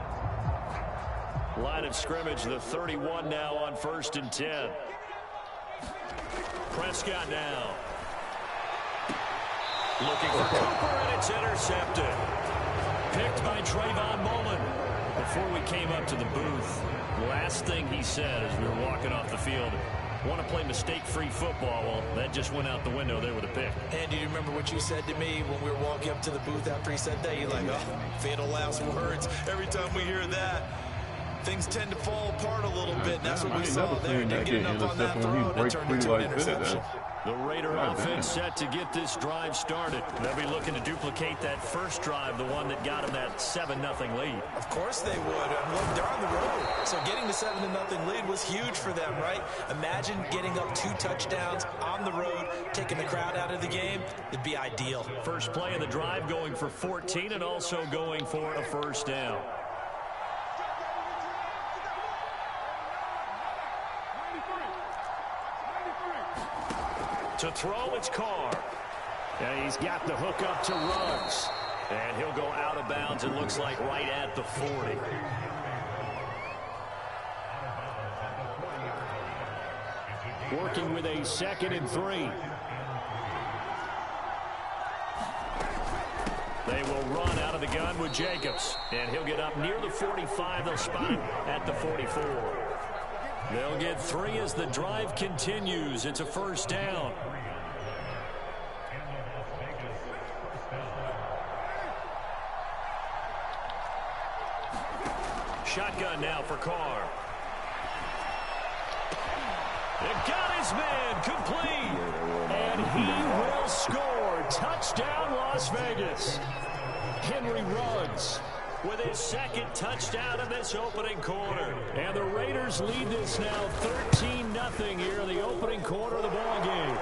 Line of scrimmage, the 31 now on 1st and 10. Prescott now. Looking for Cooper, and it's intercepted. Picked by Trayvon Mullen. Before we came up to the booth, last thing he said as we were walking off the field, want to play mistake-free football. Well, that just went out the window there with a pick. And do you remember what you said to me when we were walking up to the booth after he said that? You're like, oh, fatal last words. Every time we hear that, things tend to fall apart a little bit. That's what we saw there. Didn't get enough on that throw, and it turned into an interception. The Raider offense set to get this drive started. They'll be looking to duplicate that first drive, the one that got them that 7-0 lead. Of course they would. And look, they're on the road. So getting the 7-0 lead was huge for them, right? Imagine getting up 2 touchdowns on the road, taking the crowd out of the game. It'd be ideal. First play of the drive going for 14 and also going for a 1st down. To throw, it's Carr. And he's got the hook up to Ruggs. And he'll go out of bounds, it looks like, right at the 40. Working with a 2nd and 3. They will run out of the gun with Jacobs. And he'll get up near the 45. They'll spot him at the 44. They'll get 3 as the drive continues. It's a 1st down. Shotgun now for Carr. It got his man complete. And he will score. Touchdown, Las Vegas. Henry Ruggs with his 2nd touchdown in this opening quarter. And the Raiders lead this now 13-0 here in the opening quarter of the ball game.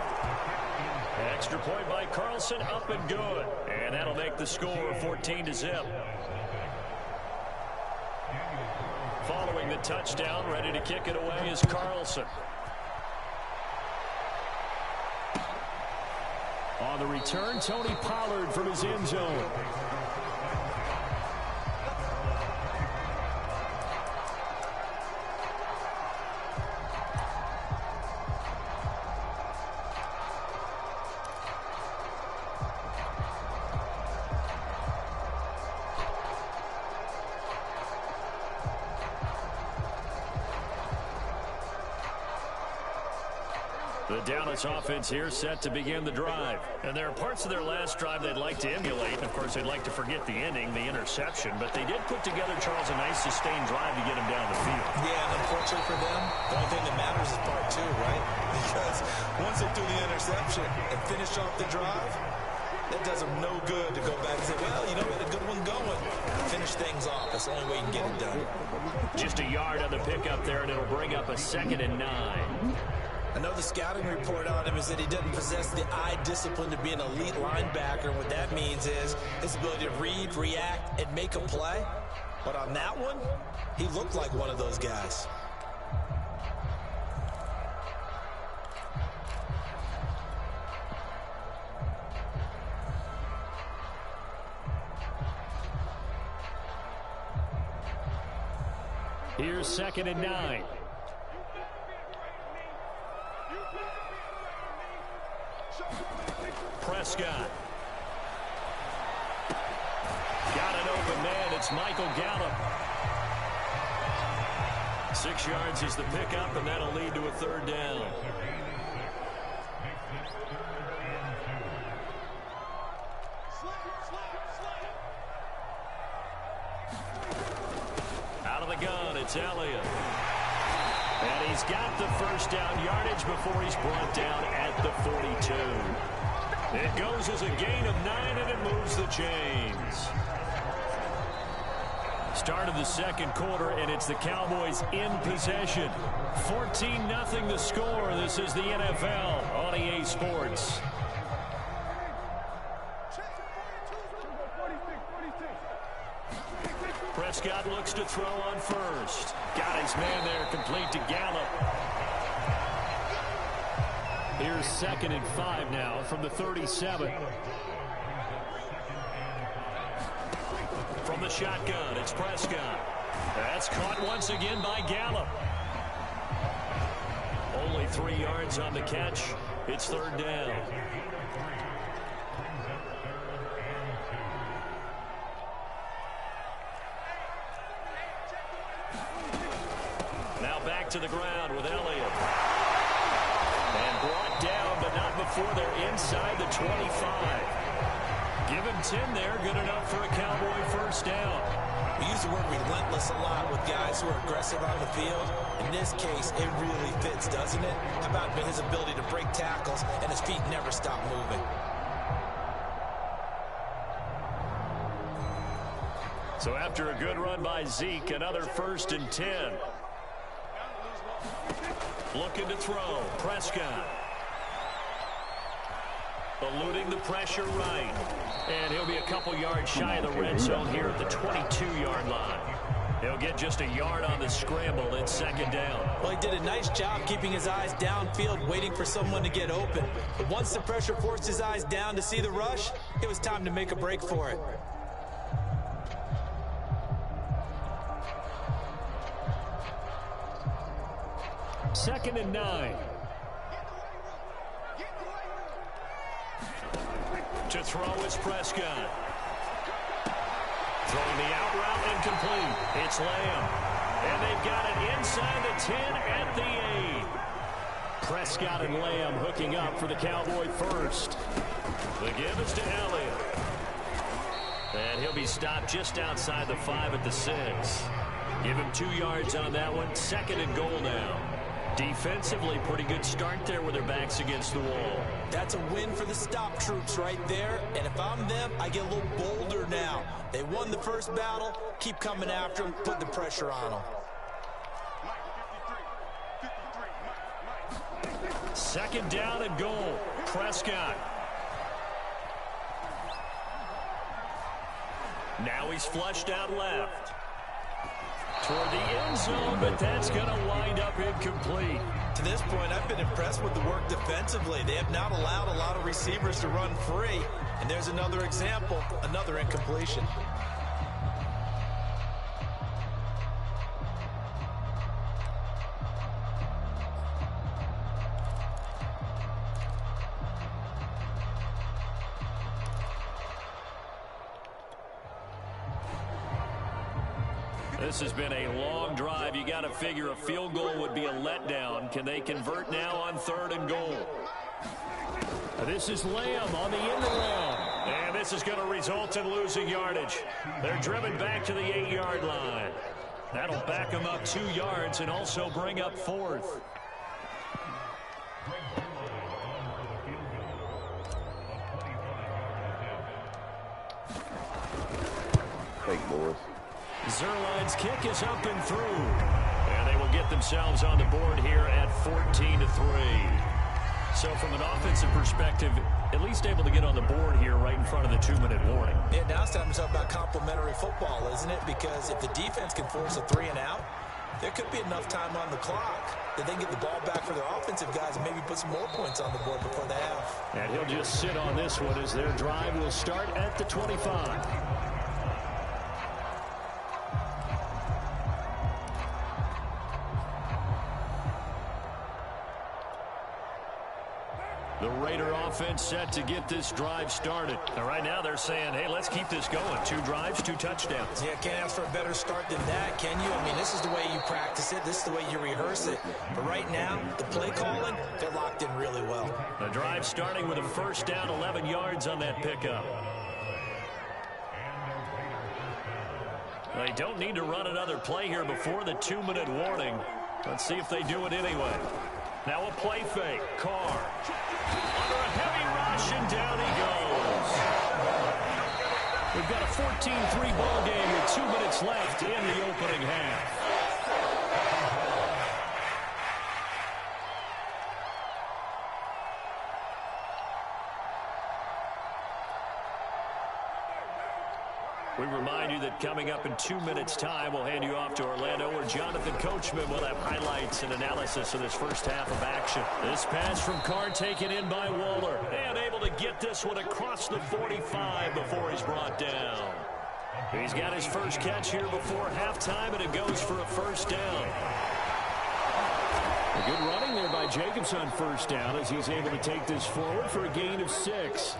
Extra point by Carlson, up and good. And that'll make the score 14-0. Following the touchdown, ready to kick it away is Carlson. On the return, Tony Pollard from his end zone. The Dallas offense here set to begin the drive. And there are parts of their last drive they'd like to emulate. Of course, they'd like to forget the ending, the interception. But they did put together, Charles, a nice sustained drive to get him down the field. Yeah, and unfortunately for them, the only thing that matters is part 2, right? Because once they threw the interception and finished off the drive, That does him no good to go back and say, well, you know, we had a good one going. Finish things off. That's the only way you can get it done. Just a yard on the pickup there, and it'll bring up a 2nd and 9. I know the scouting report on him is that he doesn't possess the eye discipline to be an elite linebacker. What that means is his ability to read, react, and make a play. But on that one, he looked like one of those guys. Here's 2nd and 9. Prescott. Got an open man. It's Michael Gallup. 6 yards is the pickup, and that'll lead to a 3rd down. Out of the gun, it's Elliott. And he's got the 1st down yardage before he's brought down at the 42. It goes as a gain of 9, and it moves the chains. Start of the 2nd quarter, and it's the Cowboys in possession. 14-0 the score. This is the NFL on EA Sports. Prescott looks to throw on first. Got his man there, complete to Gallup. Here's 2nd and 5 now from the 37. From the shotgun, it's Prescott. That's caught once again by Gallup. Only 3 yards on the catch. It's 3rd down. Now back to the ground with Elliott. And brought down, but not before they're inside the 25. Give him 10 there, good enough for a Cowboy 1st down. We use the word relentless a lot with guys who are aggressive on the field. In this case, it really fits, doesn't it? How about his ability to break tackles and his feet never stop moving? So after a good run by Zeke, another 1st and 10. Looking to throw, Prescott. Eluding the pressure right. And he'll be a couple yards shy of the red zone here at the 22-yard line. He'll get just a yard on the scramble. It's 2nd down. Well, he did a nice job keeping his eyes downfield, waiting for someone to get open. But once the pressure forced his eyes down to see the rush, it was time to make a break for it. Second and 9. To throw is Prescott. Throwing the out route incomplete. It's Lamb. And they've got it inside the 10 at the 8. Prescott and Lamb hooking up for the Cowboy 1st. The give is to Elliott. And he'll be stopped just outside the 5 at the 6. Give him 2 yards on that one. 2nd and goal now. Defensively, pretty good start there with their backs against the wall. That's a win for the stop troops right there. And if I'm them, I get a little bolder now. They won the first battle. Keep coming after them. Put the pressure on them. 2nd down and goal. Prescott. Now he's flushed out left. Toward the end zone, but that's going to wind up incomplete. To this point, I've been impressed with the work defensively. They have not allowed a lot of receivers to run free. And there's another example, another incompletion. This has been a long drive. You got to figure a field goal would be a letdown. Can they convert now on 3rd and goal? This is Lamb on the end around. And this is going to result in losing yardage. They're driven back to the 8-yard line. That'll back them up 2 yards and also bring up 4th. fake, boys. Zerline's kick is up and through. And they will get themselves on the board here at 14-3. So from an offensive perspective, at least able to get on the board here right in front of the 2-minute warning. Yeah, now it's time to talk about complementary football, isn't it? Because if the defense can force a 3-and-out, there could be enough time on the clock that they can get the ball back for their offensive guys and maybe put some more points on the board before the half. And he'll just sit on this one as their drive will start at the 25. The Raider offense set to get this drive started. And right now they're saying, hey, let's keep this going. 2 drives, 2 touchdowns. Yeah, can't ask for a better start than that, can you? I mean, this is the way you practice it. This is the way you rehearse it. But right now, the play calling, they're locked in really well. The drive starting with a first down, 11 yards on that pickup. They don't need to run another play here before the 2-minute warning. Let's see if they do it anyway. Now a play fake. Carr. Under a heavy rush, and down he goes. We've got a 14-3 ball game with 2 minutes left in the opening half. We remind you that coming up in 2 minutes' time, we'll hand you off to Orlando, where Jonathan Coachman will have highlights and analysis of this first half of action. This pass from Carr taken in by Waller, and able to get this one across the 45 before he's brought down. He's got his first catch here before halftime, and it goes for a first down. A good running there by Jacobs on first down as he's able to take this forward for a gain of 6.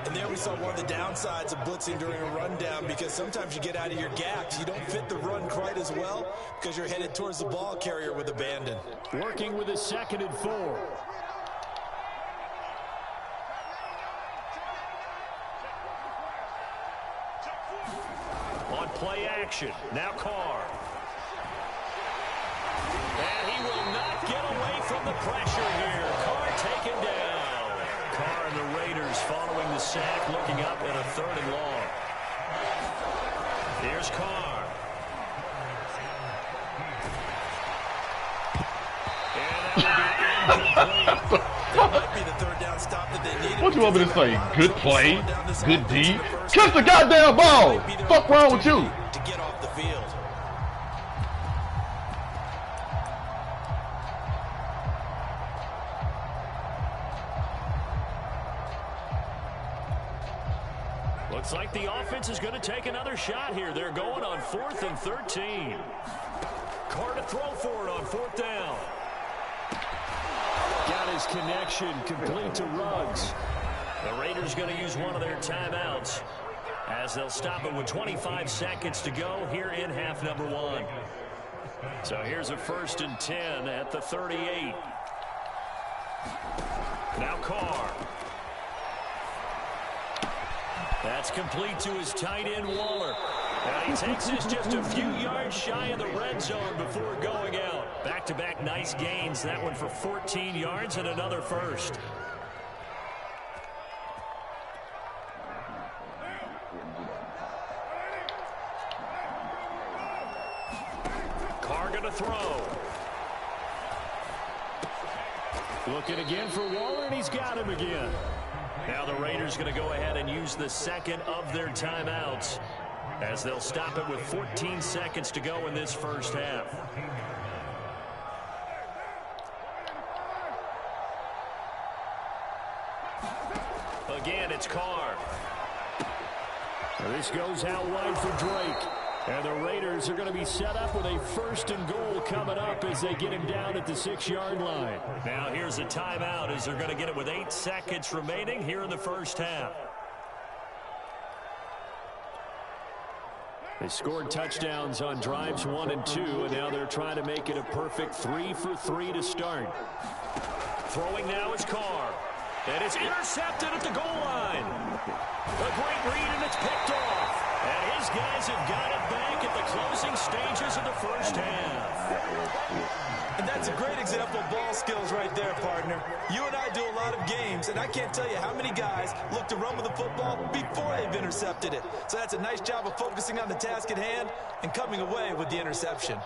And there we saw one of the downsides of blitzing during a rundown, because sometimes you get out of your gaps. You don't fit the run quite as well because you're headed towards the ball carrier with abandon. Working with a 2nd and 4. On play action, now Carr. And he will not get away from the pressure here. Carr taken down. Carr and the Raiders following the sack, looking up at a 3rd and long. Here's Carr. And that will be incomplete. That might be the 3rd down stop that they needed. What you want me to say? Good play? Good D? Catch the goddamn ball! Fuck wrong with you? To get off the field. Looks like the offense is going to take another shot here. They're going on 4th and 13. Carr to throw for it on 4th down. Got his connection complete to Ruggs. The Raiders going to use one of their timeouts as they'll stop it with 25 seconds to go here in half number 1. So here's a 1st and 10 at the 38. Now Carr. That's complete to his tight end, Waller. And he takes this just a few yards shy of the red zone before going out. Back-to-back nice gains. That one for 14 yards and another first. Carr going to throw. Looking again for Waller, and he's got him again. Now the Raiders going to go ahead and use the 2nd of their timeouts as they'll stop it with 14 seconds to go in this first half. Again, it's Carr. This goes out wide for Drake. And the Raiders are going to be set up with a 1st and goal coming up as they get him down at the 6-yard line. Now here's a timeout as they're going to get it with 8 seconds remaining here in the first half. They scored touchdowns on drives 1 and 2, and now they're trying to make it a perfect 3 for 3 to start. Throwing now is Carr. And it's intercepted at the goal line. A great read, and it's picked off. And his guys have got it back at the closing stages of the first half. And that's a great example of ball skills right there, partner. You and I do a lot of games, and I can't tell you how many guys look to run with the football before they've intercepted it. So that's a nice job of focusing on the task at hand and coming away with the interception.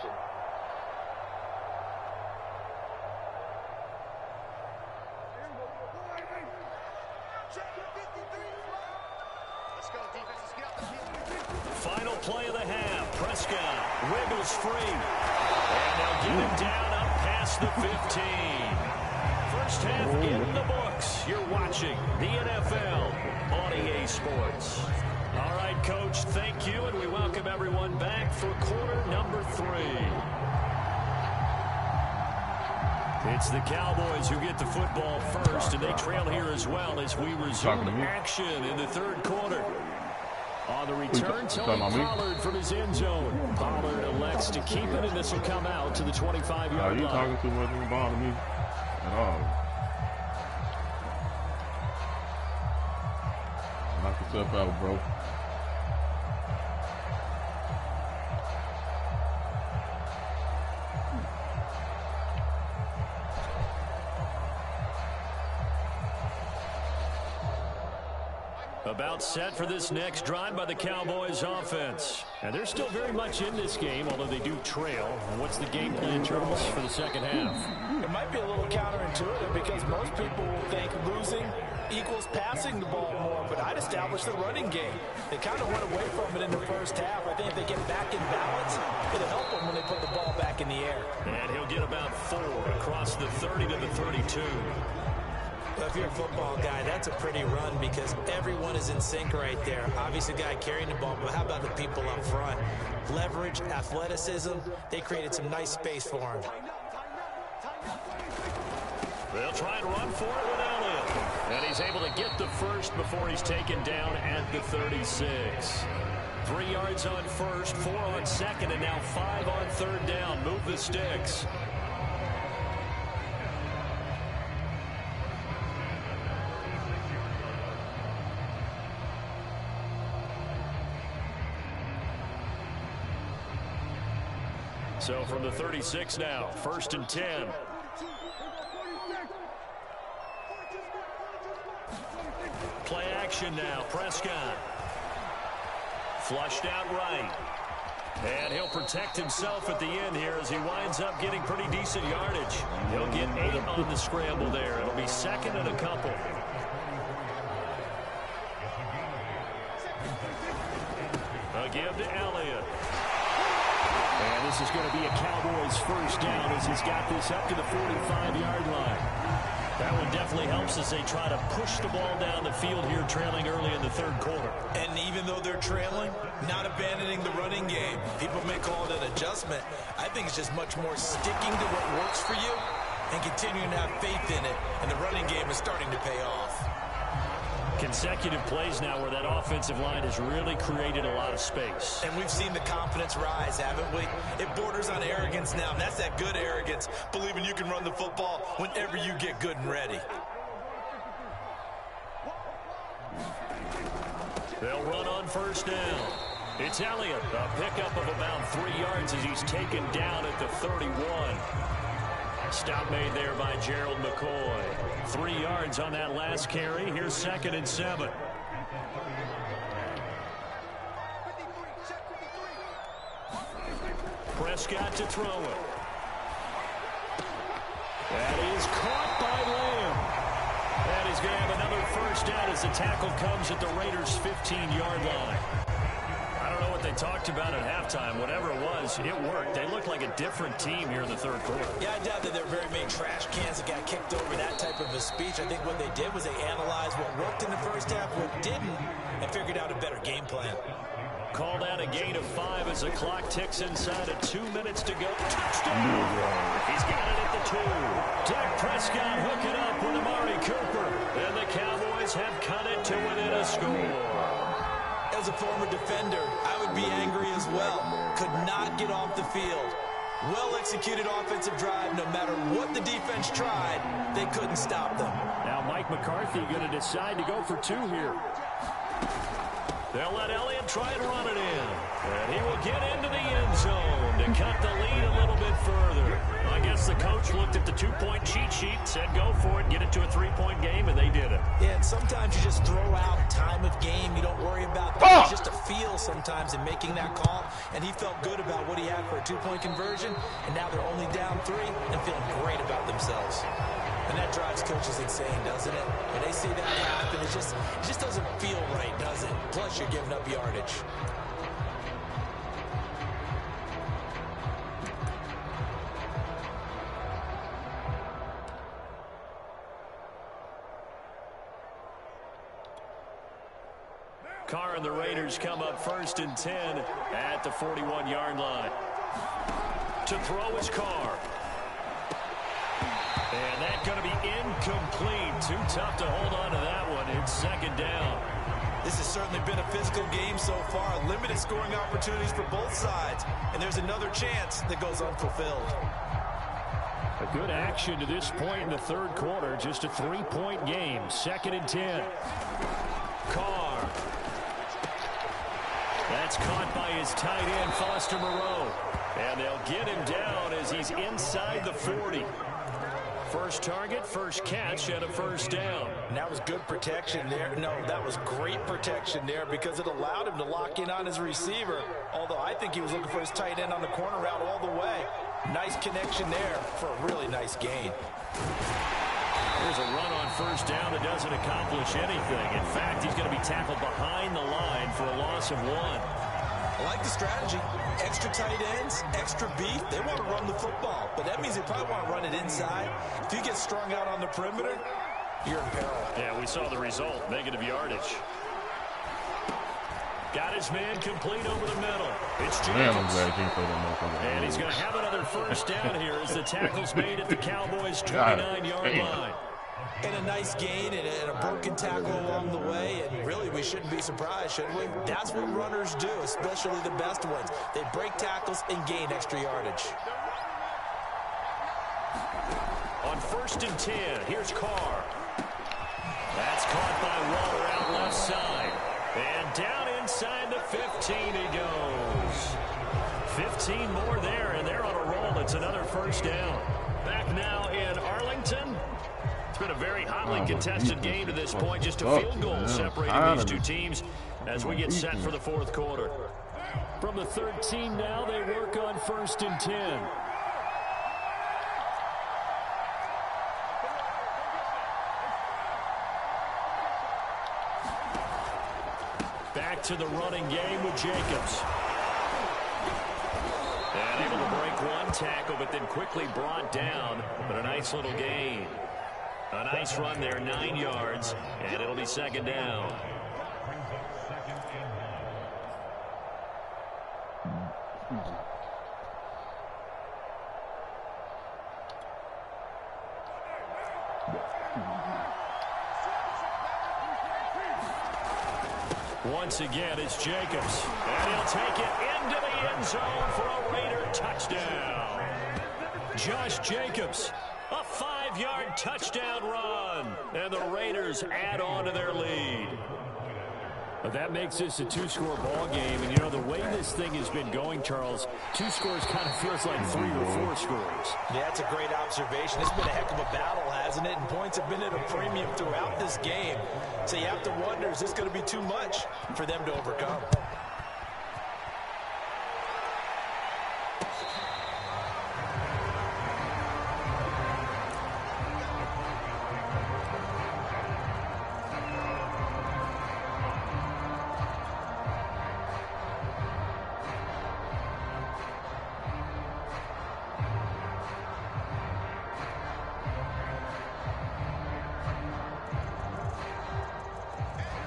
Final play of the half. Prescott wiggles free. And they'll get him down up past the 15. First half in the books. You're watching the NFL on EA Sports. All right, Coach, thank you, and we welcome everyone back for quarter number 3. It's the Cowboys who get the football first, and they trail here as well as we resume action in the third quarter. On the return, Tony Pollard from his end zone. Pollard elects to keep it, and this will come out to the 25-yard line. You talking too much in the ball to me at all. Knock yourself out, bro. About set for this next drive by the Cowboys offense. And they're still very much in this game, although they do trail. What's the game plan, Charles, for the second half? It might be a little counterintuitive because most people will think losing equals passing the ball more, but I'd establish the running game. They kind of went away from it in the first half. I think if they get back in balance, it'll help them when they put the ball back in the air. And he'll get about 4 across the 30 to the 32. If you're a football guy, that's a pretty run because everyone is in sync right there. Obviously, the guy carrying the ball, but how about the people up front? Leverage, athleticism, they created some nice space for him. They'll try and run for it with Elliott. And he's able to get the first before he's taken down at the 36. 3 yards on first, 4 on second, and now 5 on third down. Move the sticks. So from the 36 now, 1st and 10. Play action now, Prescott. Flushed out right. And he'll protect himself at the end here as he winds up getting pretty decent yardage. He'll get 8 on the scramble there. It'll be 2nd and a couple. A give to Elliott. And this is going to be a Cowboys first down as he's got this up to the 45-yard line. That one definitely helps as they try to push the ball down the field here, trailing early in the third quarter. And even though they're trailing, not abandoning the running game. People may call it an adjustment. I think it's just much more sticking to what works for you and continuing to have faith in it. And the running game is starting to pay off. Consecutive plays now where that offensive line has really created a lot of space. And we've seen the confidence rise, haven't we? It borders on arrogance now, and that's that good arrogance, believing you can run the football whenever you get good and ready. They'll run on first down. It's Elliott, a pickup of about 3 yards as he's taken down at the 31. Stop made there by Gerald McCoy. 3 yards on that last carry. Here's 2nd and 7. Prescott to throw it. That is caught by Lamb. And he's going to have another first down as the tackle comes at the Raiders' 15-yard line. I don't know what they talked about at halftime. Whatever it was, it worked. They looked like a different team here in the third quarter. Yeah, I doubt that there were very many trash cans that got kicked over that type of a speech. I think what they did was they analyzed what worked in the first half, what didn't, and figured out a better game plan. Called out a gain of 5 as the clock ticks inside of 2 minutes to go. Touchdown! He's got it at the 2. Dak Prescott hooking up with Amari Cooper. And the Cowboys have cut it to within a score. As a former defender, I would be angry as well. Could not get off the field. Well-executed offensive drive. No matter what the defense tried, they couldn't stop them. Now Mike McCarthy going to decide to go for 2 here. They'll let Elliott try and run it in. And he will get into the end zone to cut the lead a little bit further. I guess the coach looked at the two-point cheat sheet, said go for it, get it to a three-point game, and they did it. Yeah, and sometimes you just throw out time of game. You don't worry about that. It's just a feel sometimes in making that call. And he felt good about what he had for a two-point conversion. And now they're only down 3 and feeling great about themselves. And that drives coaches insane, doesn't it? When they see that happen, it just doesn't feel right, does it? Plus, you're giving up yardage. Carr and the Raiders come up 1st and 10 at the 41-yard line. To throw is Carr. And that's going to be incomplete. Too tough to hold on to that one. It's 2nd down. This has certainly been a physical game so far. Limited scoring opportunities for both sides. And there's another chance that goes unfulfilled. A good action to this point in the 3rd quarter. Just a 3-point game. 2nd and 10. Carr. That's caught by his tight end, Foster Moreau. And they'll get him down as he's inside the 40. First target, first catch, and a 1st down. And that was good protection there. No, that was great protection there because it allowed him to lock in on his receiver. Although I think he was looking for his tight end on the corner route all the way. Nice connection there for a really nice gain. There's a run on 1st down that doesn't accomplish anything. In fact, he's going to be tackled behind the line for a loss of 1. I like the strategy. Extra tight ends, extra beef. They want to run the football, but that means they probably want to run it inside. If you get strung out on the perimeter, you're in peril. Yeah, we saw the result. Negative yardage. Got his man complete over the middle. It's Jacobs. And he's going to have another 1st down here as the tackle's made at the Cowboys' 29-yard line. And a nice gain and a broken tackle along the way. And really, we shouldn't be surprised, should we? That's what runners do, especially the best ones. They break tackles and gain extra yardage. On 1st and 10, here's Carr. That's caught by Waller out left side. And down inside the 15 he goes. 15 more there, and they're on a roll. It's another 1st down. Back now in Arlington. It's been a very hotly contested game to this point. Just a field goal separating these two teams as we get set for the 4th quarter. From the 13 now, they work on 1st and 10. Back to the running game with Jacobs. And able to break one tackle, but then quickly brought down. But a nice little gain. A nice run there, 9 yards, and it'll be 2nd down. Once again, it's Jacobs. And he'll take it into the end zone for a Raider touchdown. Josh Jacobs, a 5-yard touchdown run. And the Raiders add on to their lead. But that makes this a 2-score ball game. And, you know, the way this thing has been going, Charles, 2 scores kind of feels like 3 or 4 scores. Yeah, that's a great observation. It's been a heck of a battle, hasn't it? And points have been at a premium throughout this game. So you have to wonder, is this going to be too much for them to overcome?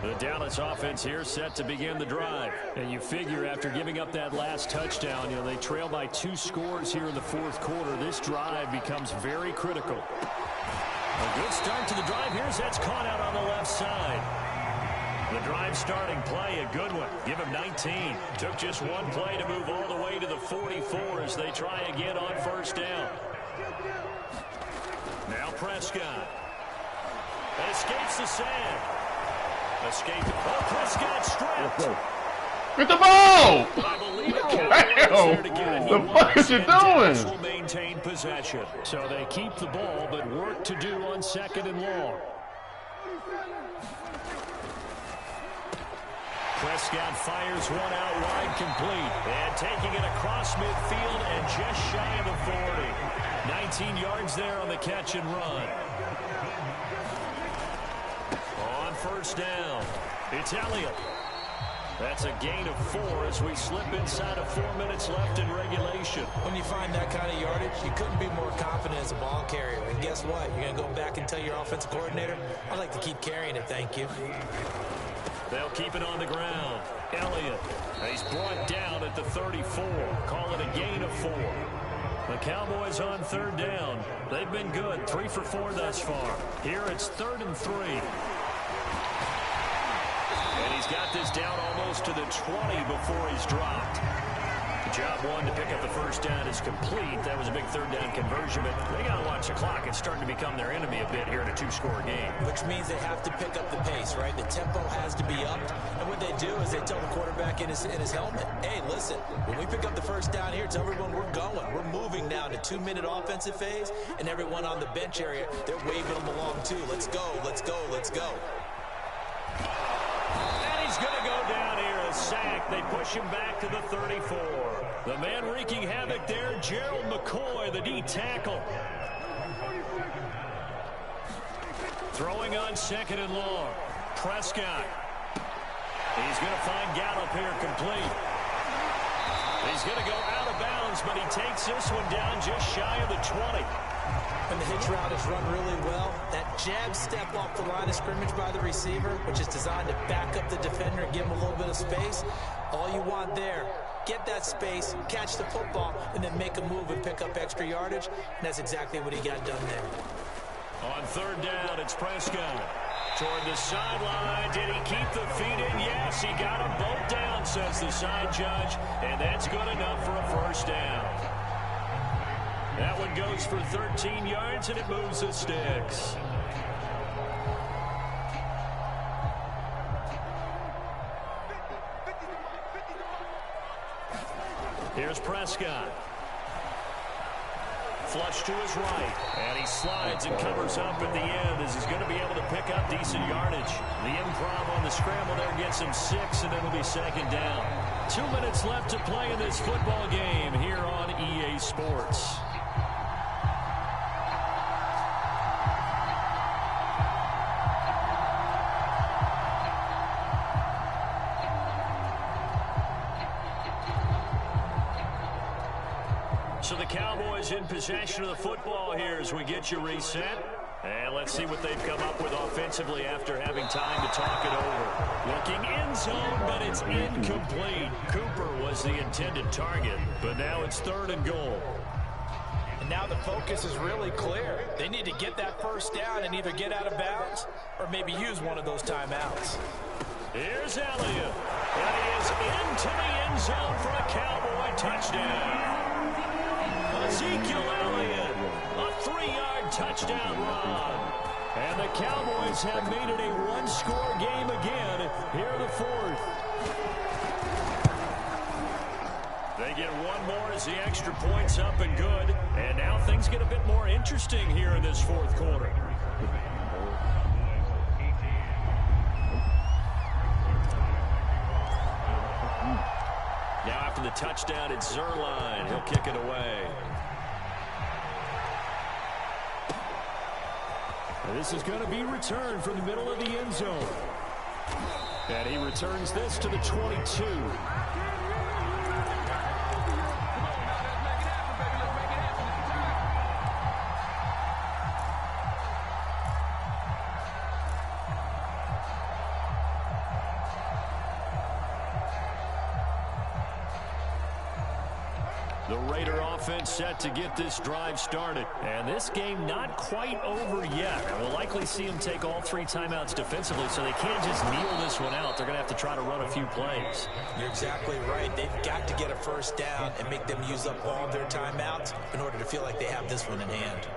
The Dallas offense here set to begin the drive. And you figure after giving up that last touchdown, you know, they trail by 2 scores here in the 4th quarter. This drive becomes very critical. A good start to the drive. Here's that's caught out on the left side. The drive starting play, a good one. Give him 19. Took just one play to move all the way to the 44 as they try again on 1st down. Now Prescott. And escapes the sand. Escape. Oh, Prescott stripped. Get the ball! Damn! The fuck is you doing? Will maintain possession. So they keep the ball, but work to do on 2nd and long. Prescott fires one out wide, complete. And taking it across midfield and just shy of the 40. 19 yards there on the catch and run. On 1st down, it's Elliott. That's a gain of 4 as we slip inside of 4 minutes left in regulation. When you find that kind of yardage, you couldn't be more confident as a ball carrier. And guess what? You're going to go back and tell your offensive coordinator, I'd like to keep carrying it, thank you. They'll keep it on the ground. Elliott, he's brought down at the 34. Call it a gain of 4. The Cowboys on 3rd down. They've been good, 3 for 4 thus far. Here it's 3rd and 3. And he's got this down almost to the 20 before he's dropped. Job 1 to pick up the 1st down is complete. That was a big 3rd down conversion, but they got to watch the clock. It's starting to become their enemy a bit here in a 2-score game. Which means they have to pick up the pace, right? The tempo has to be upped. And what they do is they tell the quarterback in his helmet, hey, listen, when we pick up the 1st down here, tell everyone we're going. We're moving now to 2-minute offensive phase, and everyone on the bench area, they're waving them along too. Let's go, let's go, let's go. He's going to go down here, a sack. They push him back to the 34. The man wreaking havoc there, Gerald McCoy, the D tackle. Throwing on 2nd and long. Prescott. He's going to find Gallup here complete. He's going to go out of bounds, but he takes this one down just shy of the 20. And the hitch route is run really well. That jab step off the line of scrimmage by the receiver, which is designed to back up the defender and give him a little bit of space. All you want there, get that space, catch the football, and then make a move and pick up extra yardage. And that's exactly what he got done there. On 3rd down, it's Prescott. Toward the sideline. Did he keep the feet in? Yes, he got them both down, says the side judge. And that's good enough for a 1st down. That one goes for 13 yards, and it moves the sticks. Here's Prescott. Flush to his right, and he slides and covers up at the end as he's going to be able to pick up decent yardage. The improv on the scramble there gets him 6, and it'll be 2nd down. 2 minutes left to play in this football game here on EA Sports. So the Cowboys in possession of the football here as we get you reset. And let's see what they've come up with offensively after having time to talk it over. Looking end zone, but it's incomplete. Cooper was the intended target, but now it's 3rd and goal. And now the focus is really clear. They need to get that 1st down and either get out of bounds or maybe use one of those timeouts. Here's Elliott. And he is into the end zone for a Cowboy touchdown. Ezekiel Elliott, a 3-yard touchdown run. And the Cowboys have made it a 1-score game again here in the 4th. They get one more as the extra point's up and good. And now things get a bit more interesting here in this 4th quarter. Now after the touchdown, it's Zerline. He'll kick it away. And this is going to be returned from the middle of the end zone. And he returns this to the 22. The Raider offense set to get this drive started. And this game not quite over yet. And we'll likely see them take all 3 timeouts defensively, so they can't just kneel this one out. They're going to have to try to run a few plays. You're exactly right. They've got to get a 1st down and make them use up all their timeouts in order to feel like they have this one in hand.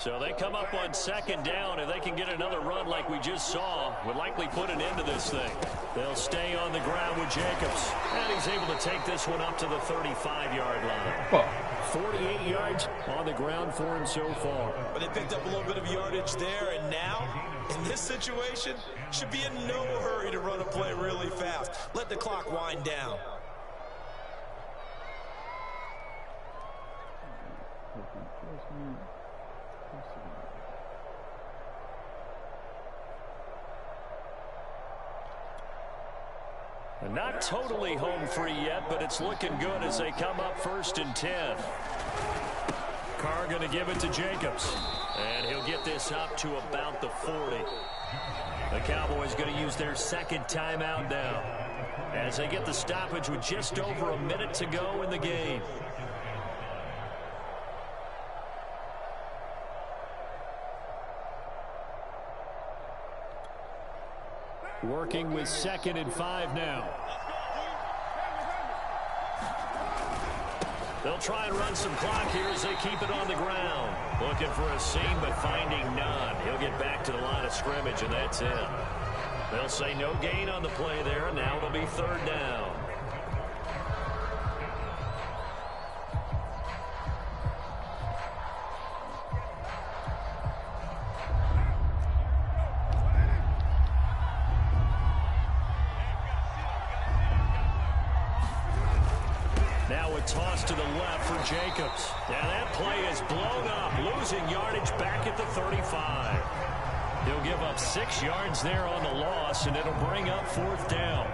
So they come up on second down. If they can get another run like we just saw, would likely put an end to this thing. They'll stay on the ground with Jacobs. And he's able to take this one up to the 35-yard line. 48 yards on the ground for him so far. But they picked up a little bit of yardage there, and now, in this situation, should be in no hurry to run a play really fast. Let the clock wind down. Not totally home free yet, but it's looking good as they come up 1st and 10. Carr going to give it to Jacobs. And he'll get this up to about the 40. The Cowboys going to use their second timeout now as they get the stoppage with just over a minute to go in the game. Working with 2nd and 5 now. They'll try and run some clock here as they keep it on the ground. Looking for a seam, but finding none. He'll get back to the line of scrimmage, and that's it. They'll say no gain on the play there, and now it'll be 3rd down. Toss to the left for Jacobs. And that play is blown up, losing yardage back at the 35. He'll give up 6 yards there on the loss, and it'll bring up 4th down.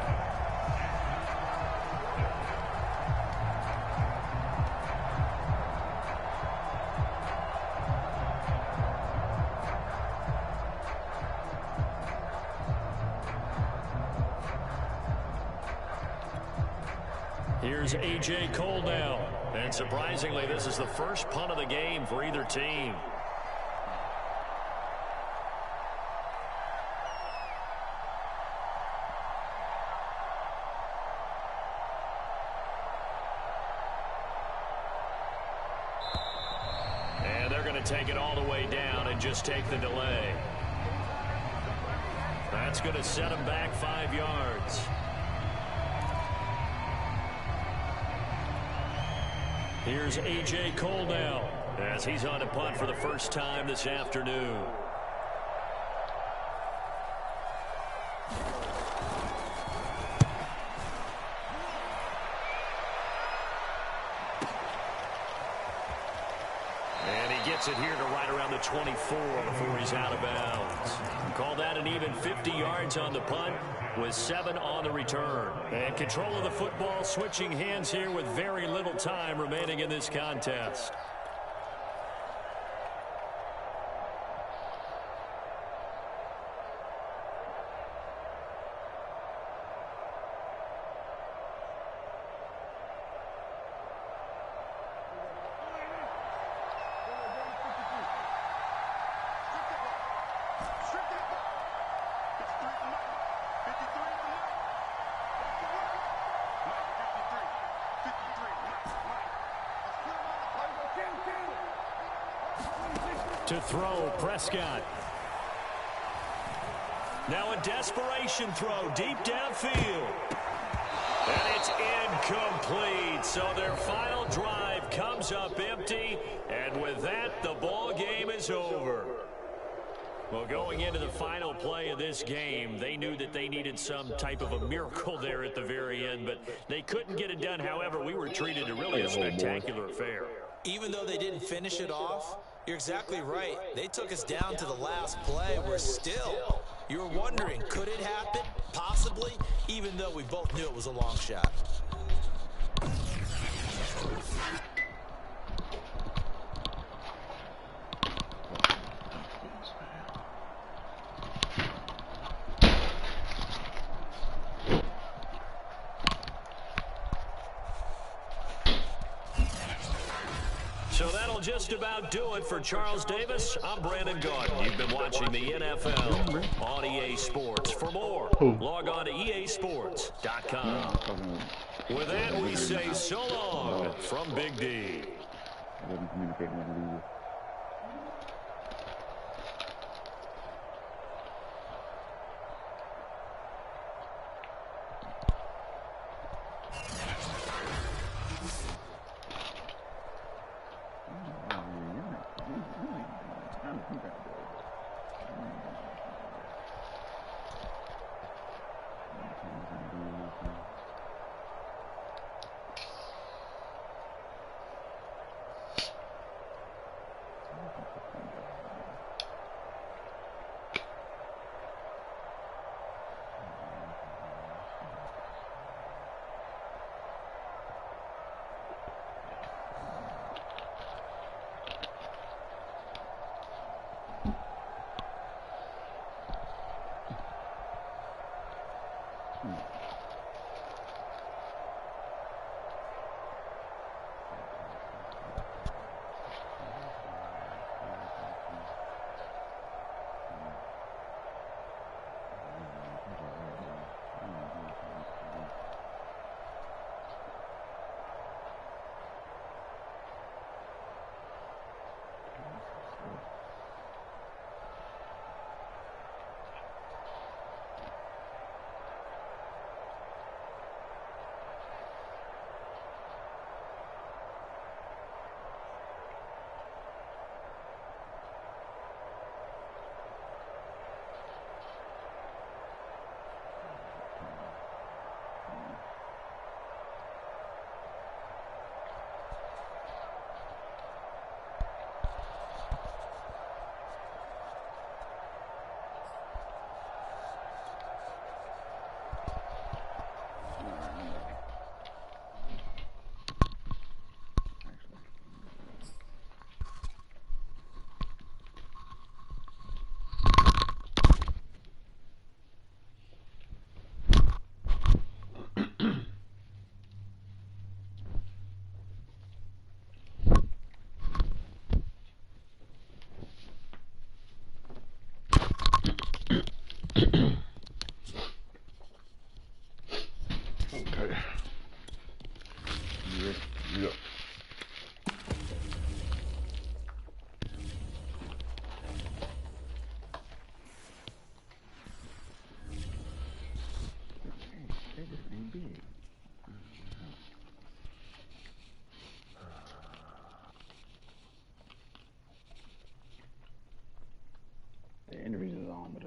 Here's A.J. Cole now. And surprisingly, this is the first punt of the game for either team. And they're going to take it all the way down and just take the delay. That's going to set them back 5 yards. Here's A.J. Cole now as he's on to punt for the first time this afternoon. And he gets it here to right around the 24 before he's out of bounds. Call that an even 50 yards on the punt with 7 on the return. And control of the football switching hands here with very little time remaining in this contest. To throw, Prescott. Now a desperation throw deep downfield. And it's incomplete. So their final drive comes up empty. And with that, the ball game is over. Well, going into the final play of this game, they knew that they needed some type of a miracle there at the very end, but they couldn't get it done. However, we were treated to really a spectacular affair. Even though they didn't finish it off, you're exactly right. They took us down to the last play. We're still, you were wondering, could it happen? Possibly, even though we both knew it was a long shot. So that'll just about do it for Charles Davis. I'm Brandon Gordon. You've been watching the NFL on EA Sports. For more, log on to easports.com. With that, we say so long from Big D.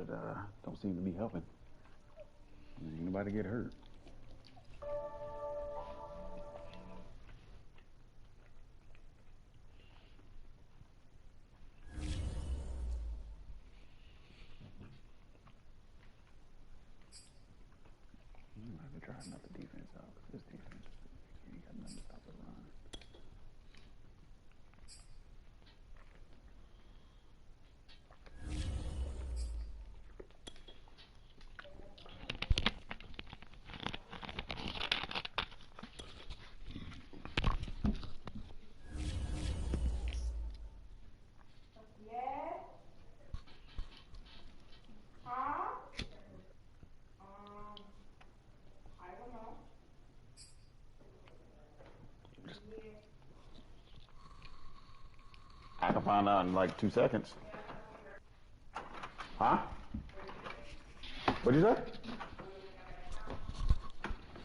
that don't seem to be helping. Ain't nobody get hurt. I'm gonna have to try another defense out because this defense ain't got nothing to stop the run. I can find out in like 2 seconds. Huh? What'd you say?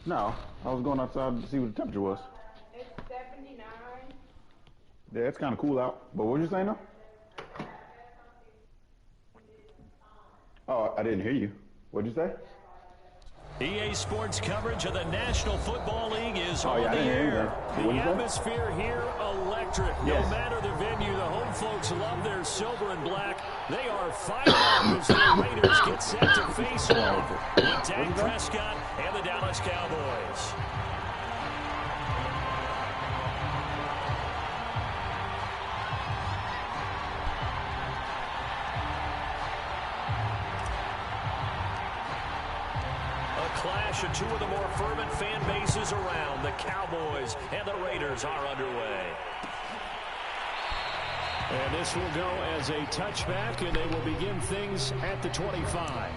No, I was going outside to see what the temperature was. It's 79. Yeah, it's kind of cool out. But what did you say now? Oh, I didn't hear you. What'd you say? EA Sports coverage of the National Football League is on I the didn't hear air. anything. The atmosphere here, electric. Yes. No matter the venue, the home folks love their silver and black. They are fired up as the Raiders get set to face off with Dak Prescott and the Dallas Cowboys. Clash of two of the more fervent fan bases around. The Cowboys and the Raiders are underway. And this will go as a touchback, and they will begin things at the 25.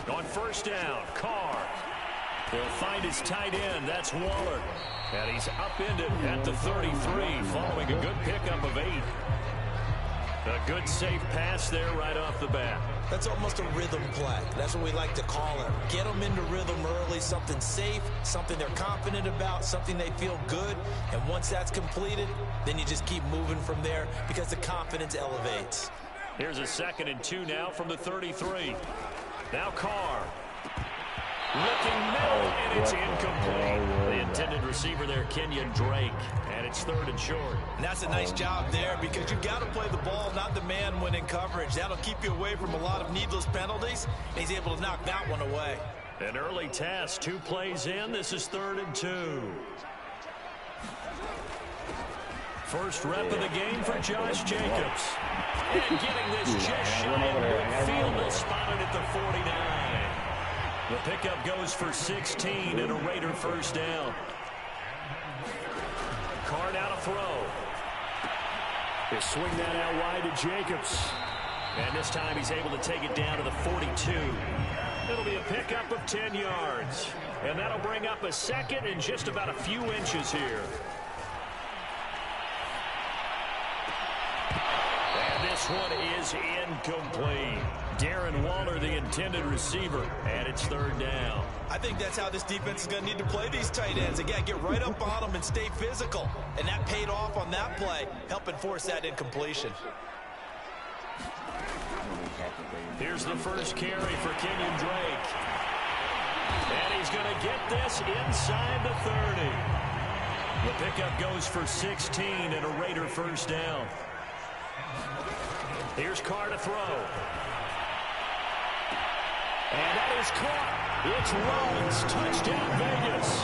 On first down, Carr. He'll find his tight end. That's Waller. And he's upended at the 33 following a good pickup of 8. A good safe pass there right off the bat. That's almost a rhythm play. That's what we like to call it. Get them into rhythm early, something safe, something they're confident about, something they feel good. And once that's completed, then you just keep moving from there because the confidence elevates. Here's a 2nd and 2 now from the 33. Now Carr. Looking middle, and it's incomplete. The intended receiver there, Kenyon Drake. And it's 3rd and short. And that's a nice job there because you've got to play the ball, not the man when in coverage. That'll keep you away from a lot of needless penalties. And he's able to knock that one away. An early test, 2 plays in. This is 3rd and 2. First rep of the game for Josh Jacobs. And getting this just shy of midfield. They'll spot it at the 49. The pickup goes for 16 and a Raider first down. Carr now to throw. They swing that out wide to Jacobs. And this time he's able to take it down to the 42. It'll be a pickup of 10 yards. And that'll bring up a 2nd and just about a few inches here. This one is incomplete. Darren Waller, the intended receiver, and it's 3rd down. I think that's how this defense is going to need to play these tight ends. Again, get right up on them and stay physical. And that paid off on that play, helping force that incompletion. Here's the first carry for Kenyon Drake. And he's going to get this inside the 30. The pickup goes for 16 and a Raider first down. Here's Carr to throw. And that is caught. It's Ruggs. Touchdown, Vegas.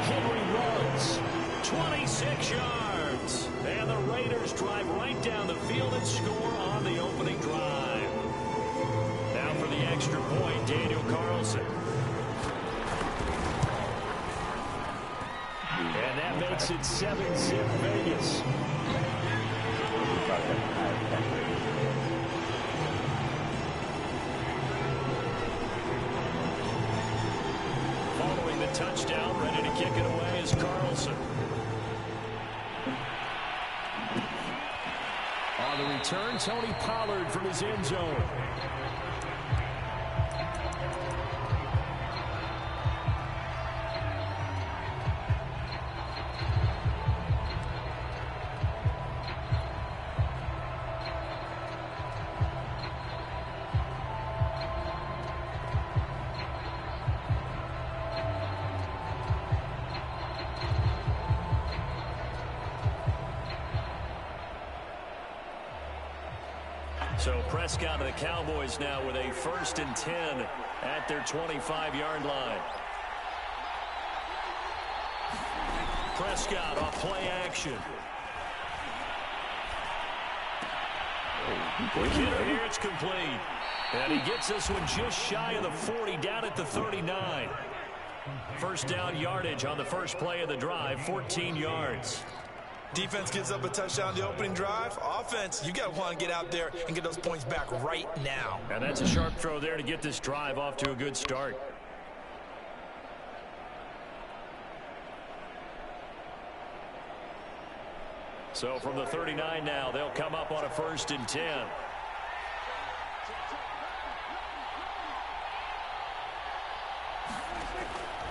Henry Ruggs, 26 yards. And the Raiders drive right down the field and score on the opening drive. Now for the extra point, Daniel Carlson. And that makes it 7-zip Vegas. touchdown. Ready to kick it away is Carlson. On the return, Tony Pollard from his end zone. So Prescott and the Cowboys now with a 1st and 10 at their 25-yard line. Prescott off play action. Here it's complete. And he gets this one just shy of the 40, down at the 39. First down yardage on the first play of the drive, 14 yards. Defense gives up a touchdown the opening drive. Offense, you got to want to get out there and get those points back right now. And that's a sharp throw there to get this drive off to a good start. So from the 39 now, they'll come up on a 1st and 10.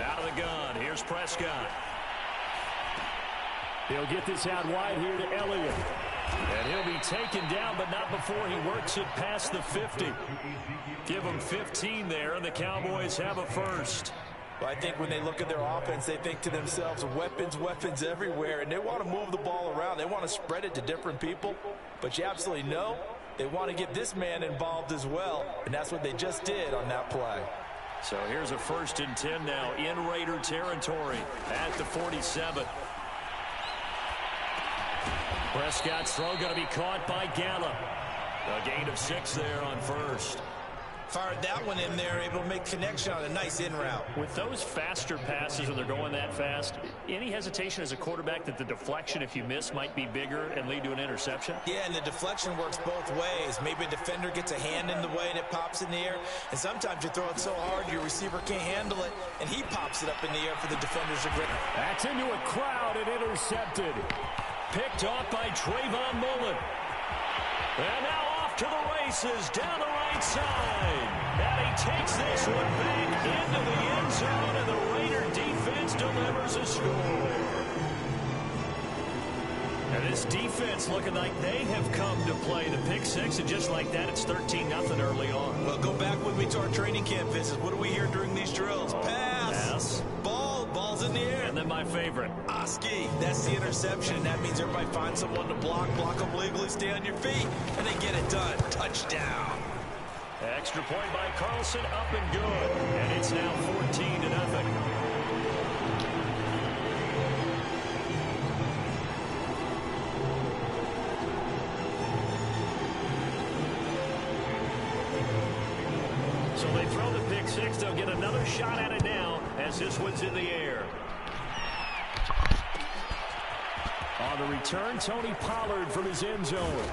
Out of the gun, here's Prescott. He'll get this out wide here to Elliott. And he'll be taken down, but not before he works it past the 50. Give him 15 there, and the Cowboys have a first. Well, I think when they look at their offense, they think to themselves, weapons everywhere, and they want to move the ball around. They want to spread it to different people. But you absolutely know they want to get this man involved as well, and that's what they just did on that play. So here's a 1st and 10 now in Raider territory at the 47. Prescott's throw going to be caught by Gallup. A gain of 6 there on first. Fired that one in there, able to make connection on a nice in route. With those faster passes when they're going that fast, any hesitation as a quarterback that the deflection, if you miss, might be bigger and lead to an interception? Yeah, and the deflection works both ways. Maybe a defender gets a hand in the way and it pops in the air. And sometimes you throw it so hard your receiver can't handle it, and he pops it up in the air for the defenders to grip. That's into a crowd and intercepted. Picked off by Trayvon Mullen. And now off to the races down the right side. And he takes this one back into the end zone, and the Raider defense delivers a score. And this defense looking like they have come to play. The pick 6, and just like that, it's 13-0 early on. Well, go back with me to our training camp visits. What do we hear during these drills? Pass. Ball's in the air. And then my favorite. Oski, that's the interception. That means everybody finds someone to block them legally, stay on your feet, and they get it done. Touchdown. Extra point by Carlson, up and good. And it's now 14-0. So they throw the pick 6. They'll get another shot at it now as this one's in the air. On the return, Tony Pollard from his end zone.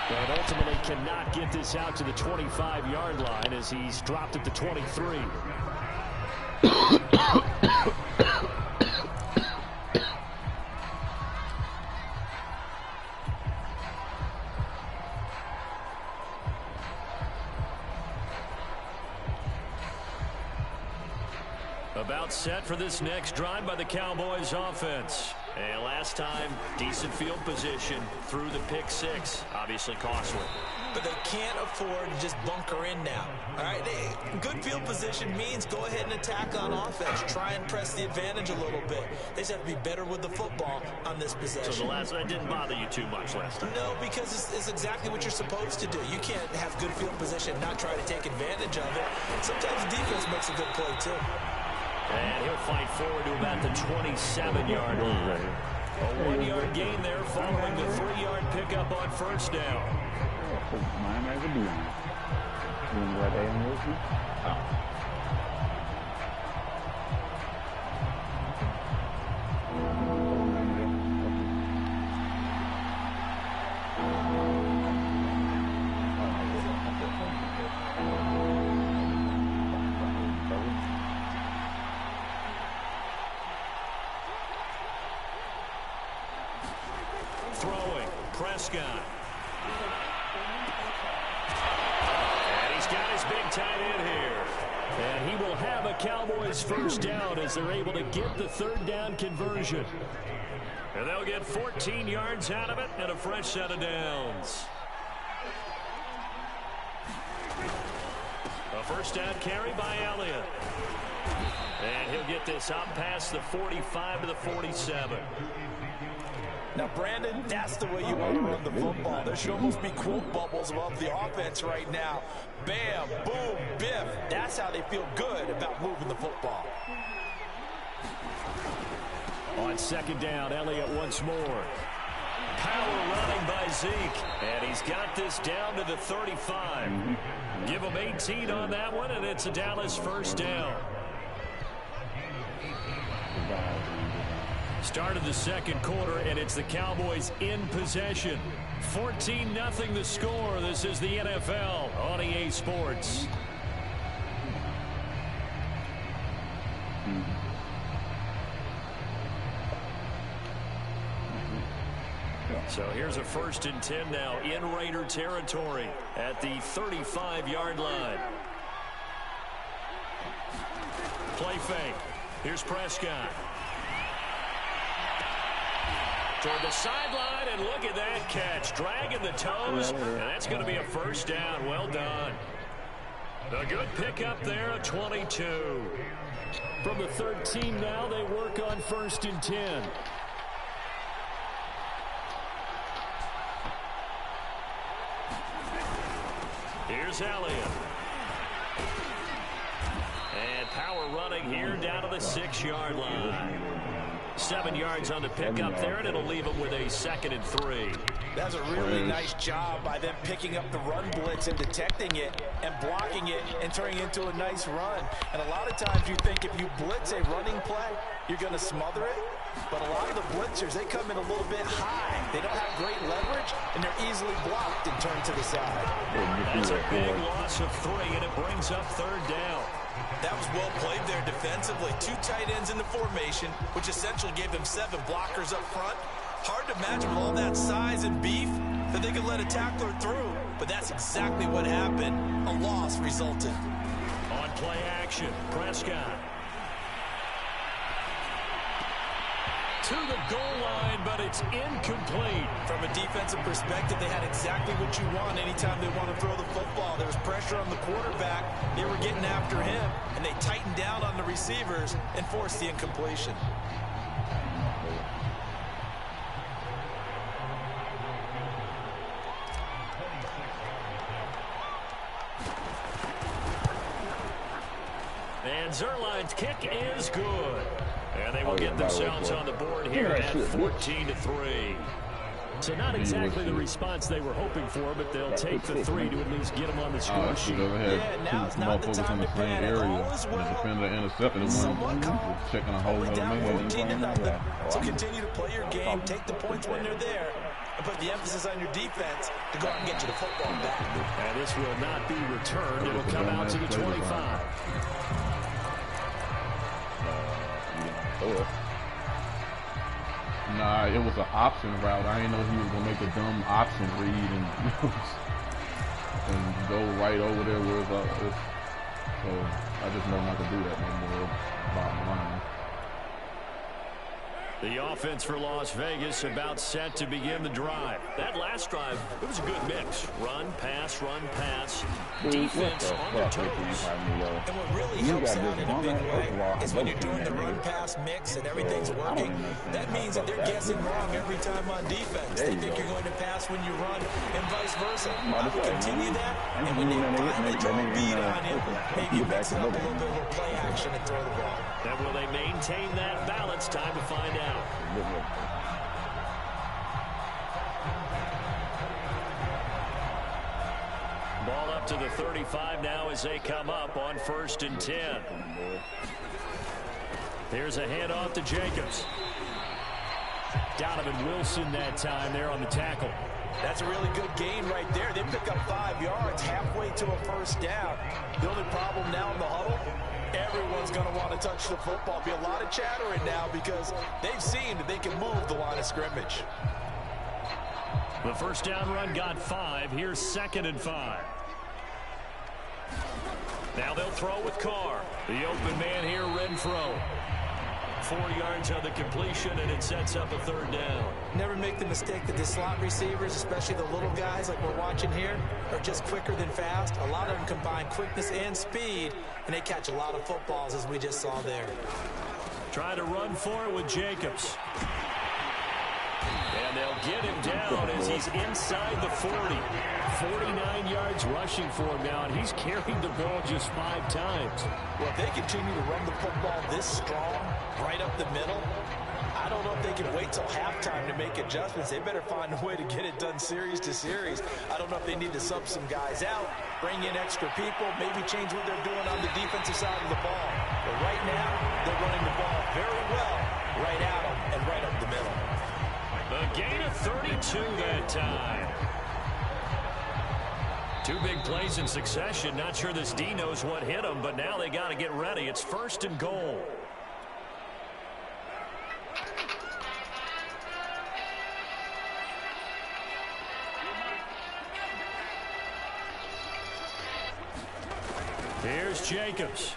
And ultimately cannot get this out to the 25-yard line as he's dropped at the 23. About set for this next drive by the Cowboys offense. And last time, decent field position through the pick 6. Obviously costly. But they can't afford to just bunker in now. All right, good field position means go ahead and attack on offense. Try and press the advantage a little bit. They just have to be better with the football on this possession. So the last one didn't bother you too much last time? No, because it's exactly what you're supposed to do. You can't have good field position and not try to take advantage of it. Sometimes the defense makes a good play, too. And he'll fight forward to about the 27-yard line. A 1-yard gain there following the 3-yard pickup on first down. throwing. Prescott. And he's got his big tight end here. And he will have a Cowboys first down as they're able to get the third down conversion. And they'll get 14 yards out of it and a fresh set of downs. A first down carry by Elliott. And he'll get this out past the 45 to the 47. Now, Brandon, that's the way you want to run the football. There should almost be quote bubbles above the offense right now. Bam, boom, biff. That's how they feel good about moving the football. On second down, Elliott once more. Power running by Zeke. And he's got this down to the 35. Give him 18 on that one, and it's a Dallas first down. Start of the second quarter, and it's the Cowboys in possession. 14-0 the score. This is the NFL on EA Sports. So here's a 1st and 10 now in Raider territory at the 35-yard line. Play fake. Here's Prescott. Toward the sideline, and look at that catch. Dragging the toes, and that's going to be a first down. Well done. A good pickup there at 22. From the 13 now, they work on 1st and 10. Here's Elliott. And power running here down to the 6-yard line. 7 yards on the pickup there, and it'll leave them with a 2nd and 3. That's a really nice job by them picking up the run blitz and detecting it and blocking it and turning it into a nice run. And a lot of times you think if you blitz a running play, you're going to smother it. But a lot of the blitzers, they come in a little bit high. They don't have great leverage, and they're easily blocked and turned to the side. That's a big loss of 3, and it brings up 3rd down. That was well played there defensively. 2 tight ends in the formation, which essentially gave them 7 blockers up front. Hard to imagine with all that size and beef that they could let a tackler through. But that's exactly what happened. A loss resulted. On play action, Prescott. To the goal line, but it's incomplete. From a defensive perspective, they had exactly what you want anytime they want to throw the football. There was pressure on the quarterback. They were getting after him, and they tightened down on the receivers and forced the incompletion. And Zerline's kick is good. And they will get themselves on the board here at 14-3. So not exactly the response they were hoping for, but they'll take the 3 to at least get them on the score sheet. Now's not the time to panic. The defender intercepted one, checking a whole other man. So continue to play your game, take the points when they're there, and put the emphasis on your defense to go out and get you the football back. And this will not be returned. It will come out to the 25. Nah, it was an option route. I didn't know he was gonna make a dumb option read and go right over there where it's so I just know not to do that no more. Bottom line. The offense for Las Vegas about set to begin the drive. That last drive, it was a good mix. Run, pass, defense on their toes. And what really helps out in a big way is when you're doing the run-pass mix and everything's working, that means that they're guessing wrong every time on defense. They think you're going to pass when you run and vice versa. I would continue that, and when they finally draw a beat on him, maybe you mix it up a little bit with play action and throw the ball. And will they maintain that balance? Time to find out. Ball up to the 35 now as they come up on 1st and 10. Here's a handoff to Jacobs. Donovan Wilson that time there on the tackle. That's a really good gain right there. They pick up 5 yards halfway to a first down. The only problem now in the huddle, everyone's going to want to touch the football. Be a lot of chattering now because they've seen that they can move the line of scrimmage. The first down run got 5. Here's 2nd and 5. Now they'll throw with Carr. The open man here, Renfro. 4 yards on the completion, and it sets up a 3rd down. Never make the mistake that the slot receivers, especially the little guys like we're watching here, are just quicker than fast. A lot of them combine quickness and speed, and they catch a lot of footballs, as we just saw there. Trying to run for it with Jacobs. And they'll get him down as he's inside the 40. 49 yards rushing for him now, and he's carried the ball just 5 times. Well, if they continue to run the football this strong, right up the middle, I don't know if they can wait till halftime to make adjustments. They better find a way to get it done series to series. I don't know if they need to sub some guys out, bring in extra people, maybe change what they're doing on the defensive side of the ball. But right now, they're running the ball very well right at them and right up the middle. A gain of 32 that time. 2 big plays in succession. Not sure this D knows what hit him, but now they got to get ready. It's 1st and goal. Here's Jacobs.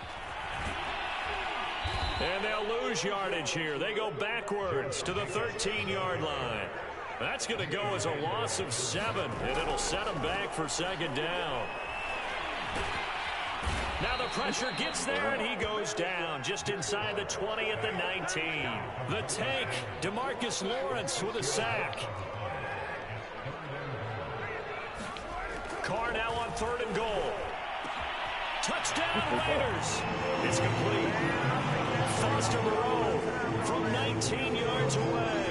And they'll lose yardage here. They go backwards to the 13-yard line. That's going to go as a loss of 7, and it'll set them back for 2nd down. Now the pressure gets there, and he goes down just inside the 20 at the 19. The tank, DeMarcus Lawrence with a sack. Carr now on 3rd and goal. Touchdown, Raiders. It's complete. Foster Moreau from 19 yards away.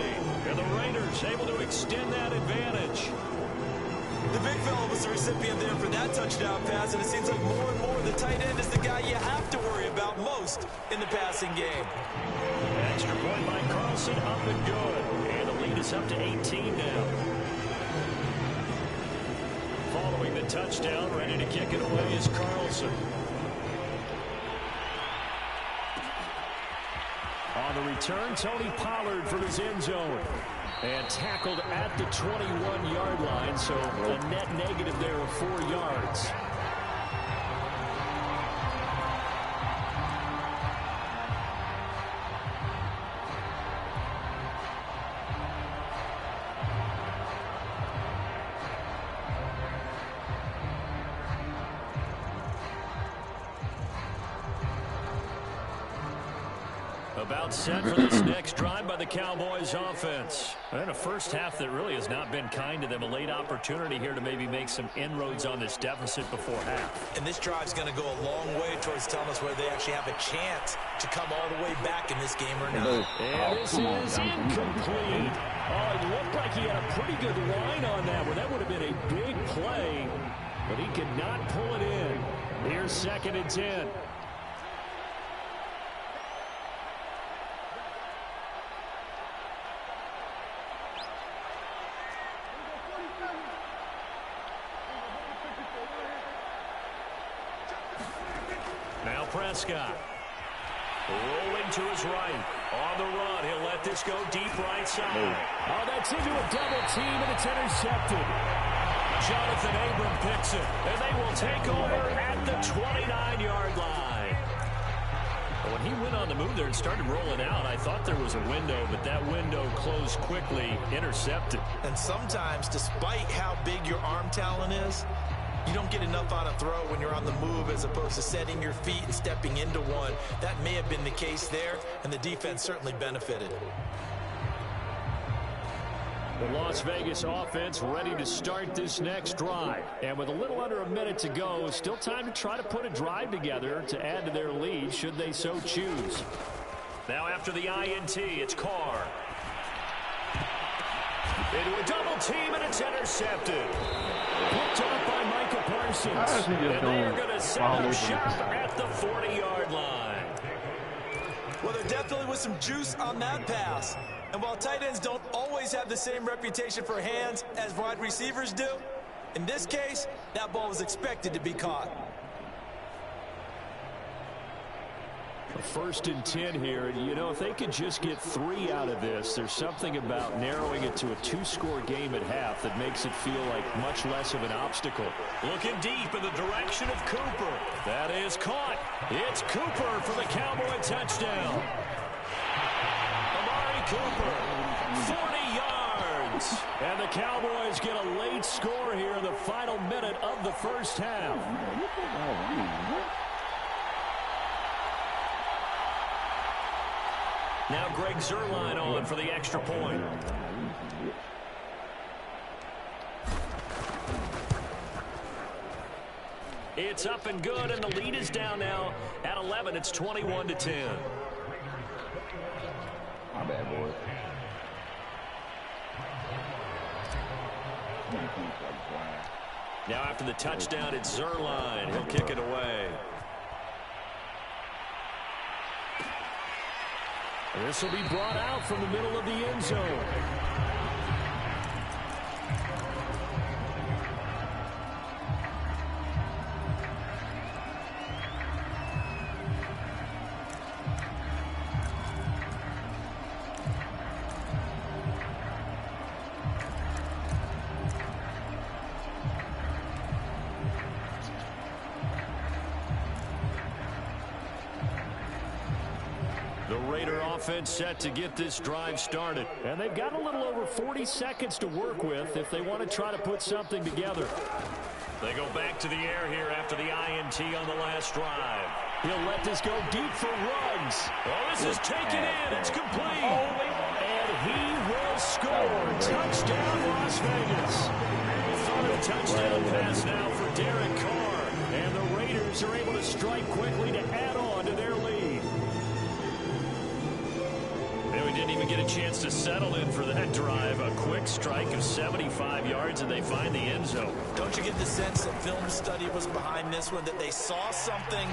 And the Raiders able to extend that advantage. The big fella was the recipient there for that touchdown pass, and it seems like more and more the tight end is the guy you have to worry about most in the passing game. Extra point by Carlson, up and good. And the lead is up to 18 now. Following the touchdown, ready to kick it away is Carlson. On the return, Tony Pollard from his end zone. And tackled at the 21-yard line, so a net negative there of 4 yards. About set for this next drive by the Cowboys offense. And a first half that really has not been kind to them. A late opportunity here to maybe make some inroads on this deficit before half. And this drive's going to go a long way towards telling us whether they actually have a chance to come all the way back in this game or not. And this is incomplete. Oh, it looked like he had a pretty good line on that one. That would have been a big play, but he could not pull it in. Here's 2nd and 10. Now Prescott. Rolling to his right. On the run. He'll let this go deep right side. Oh, that's into a double team, and it's intercepted. Jonathan Abram picks it, and they will take over at the 29-yard line. When he went on the move there and started rolling out, I thought there was a window, but that window closed quickly, intercepted. And sometimes, despite how big your arm talent is, you don't get enough on a throw when you're on the move as opposed to setting your feet and stepping into one. That may have been the case there, and the defense certainly benefited. The Las Vegas offense ready to start this next drive. And with a little under a minute to go, still time to try to put a drive together to add to their lead should they so choose. Now after the INT, it's Carr. Into a double team, and it's intercepted. Picked up by Micah Parsons. And they're going to set up shop at the 40-yard line. Well, there definitely was some juice on that pass. And while tight ends don't always have the same reputation for hands as wide receivers do, in this case, that ball was expected to be caught. 1st and 10 here. And, you know, if they could just get 3 out of this, there's something about narrowing it to a 2-score game at half that makes it feel like much less of an obstacle. Looking deep in the direction of Cooper. That is caught. It's Cooper for the Cowboy touchdown. Amari Cooper, 40 yards. And the Cowboys get a late score here in the final minute of the first half. Now Greg Zuerlein on for the extra point. It's up and good, and the lead is down now at 11. It's 21-10. My bad, boys. Now after the touchdown, it's Zuerlein. He'll kick it away. This will be brought out from the middle of the end zone. Offense set to get this drive started. And they've got a little over 40 seconds to work with if they want to try to put something together. They go back to the air here after the INT on the last drive. He'll let this go deep for Ruggs. Oh, this is taken in. It's complete. And he will score. Touchdown, Las Vegas. Third touchdown pass now for Derek Carr. And the Raiders are able to strike quickly to add on to their lead. We didn't even get a chance to settle in for that drive. A quick strike of 75 yards, and they find the end zone. Don't you get the sense that film study was behind this one, that they saw something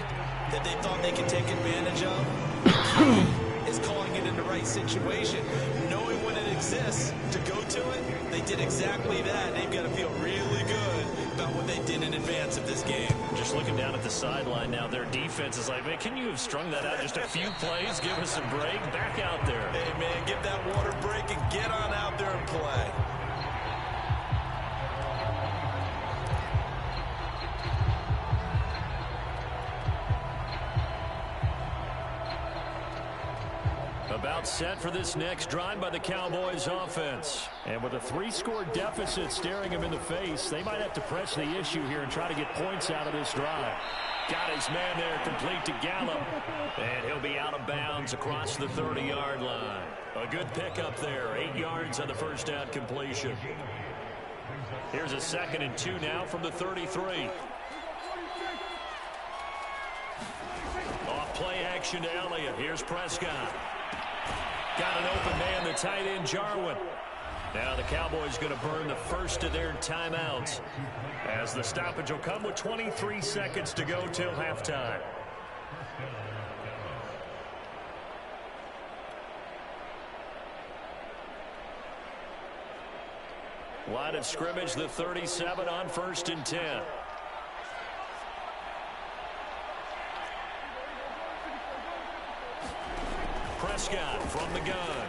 that they thought they could take advantage of? Is calling it in the right situation. Knowing when it exists to go to it, they did exactly that. They've got to feel really good about what they did in advance of this game. Just looking down at the sideline now, their defense is like, man, can you have strung that out just a few plays? Give us a break. Back out there. Hey, man, give that water break and get on out there and play. About set for this next drive by the Cowboys offense. And with a 3-score deficit staring him in the face, they might have to press the issue here and try to get points out of this drive. Got his man there, complete to Gallup. And he'll be out of bounds across the 30-yard line. A good pickup there, 8 yards on the first down completion. Here's a 2nd and 2 now from the 33. Off play action to Elliott. Here's Prescott. Got an open man, the tight end, Jarwin. Now the Cowboys going to burn the first of their timeouts as the stoppage will come with 23 seconds to go till halftime. Line of scrimmage, the 37 on 1st and 10. Prescott from the gun.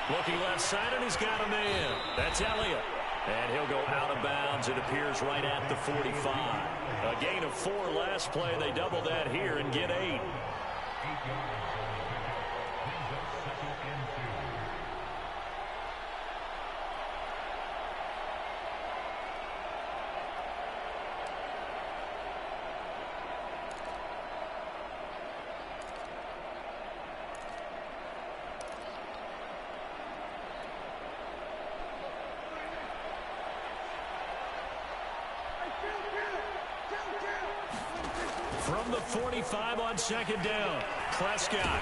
Looking left side, and he's got a man. That's Elliott. And he'll go out of bounds. It appears right at the 45. A gain of 4 last play. They double that here and get 8. From the 45 on 2nd down, Prescott.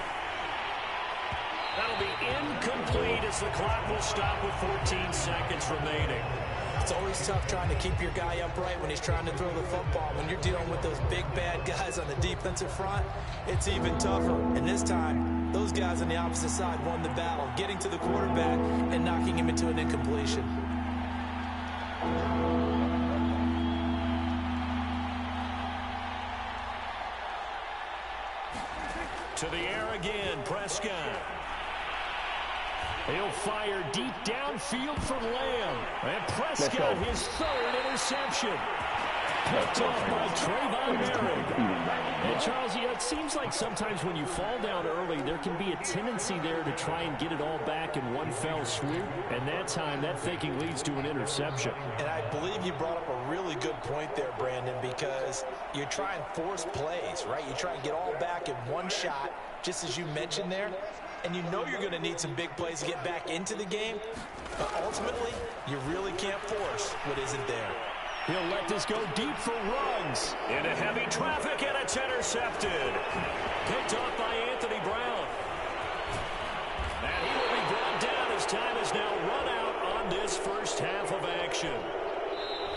That'll be incomplete as the clock will stop with 14 seconds remaining. It's always tough trying to keep your guy upright when he's trying to throw the football. When you're dealing with those big, bad guys on the defensive front, it's even tougher. And this time, those guys on the opposite side won the battle, getting to the quarterback and knocking him into an incompletion. To the air again, Prescott. He'll fire deep downfield for Lamb. And Prescott, his third interception. Picked off by Trayvon Merrick. And Charles, it seems like sometimes when you fall down early, there can be a tendency there to try and get it all back in one fell swoop. And that time, that thinking leads to an interception. And I believe you brought up a really good point there, Brandon, because you try and force plays, right? You try and get all back in one shot, just as you mentioned there. And you know you're going to need some big plays to get back into the game. But ultimately, you really can't force what isn't there. He'll let this go deep for Ruggs. Into heavy traffic, and it's intercepted. Picked off by Anthony Brown. And he will be brought down as time is now run out on this first half of action.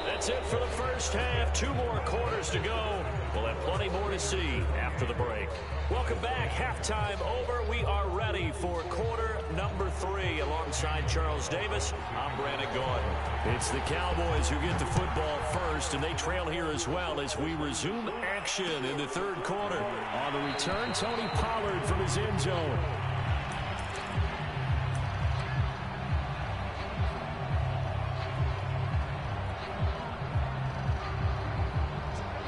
That's it for the first half. 2 more quarters to go. We'll have plenty more to see after the break. Welcome back. Halftime over. We are ready for quarter number 3. Alongside Charles Davis, I'm Brandon Gordon. It's the Cowboys who get the football first, and they trail here as well as we resume action in the third quarter. On the return, Tony Pollard from his end zone.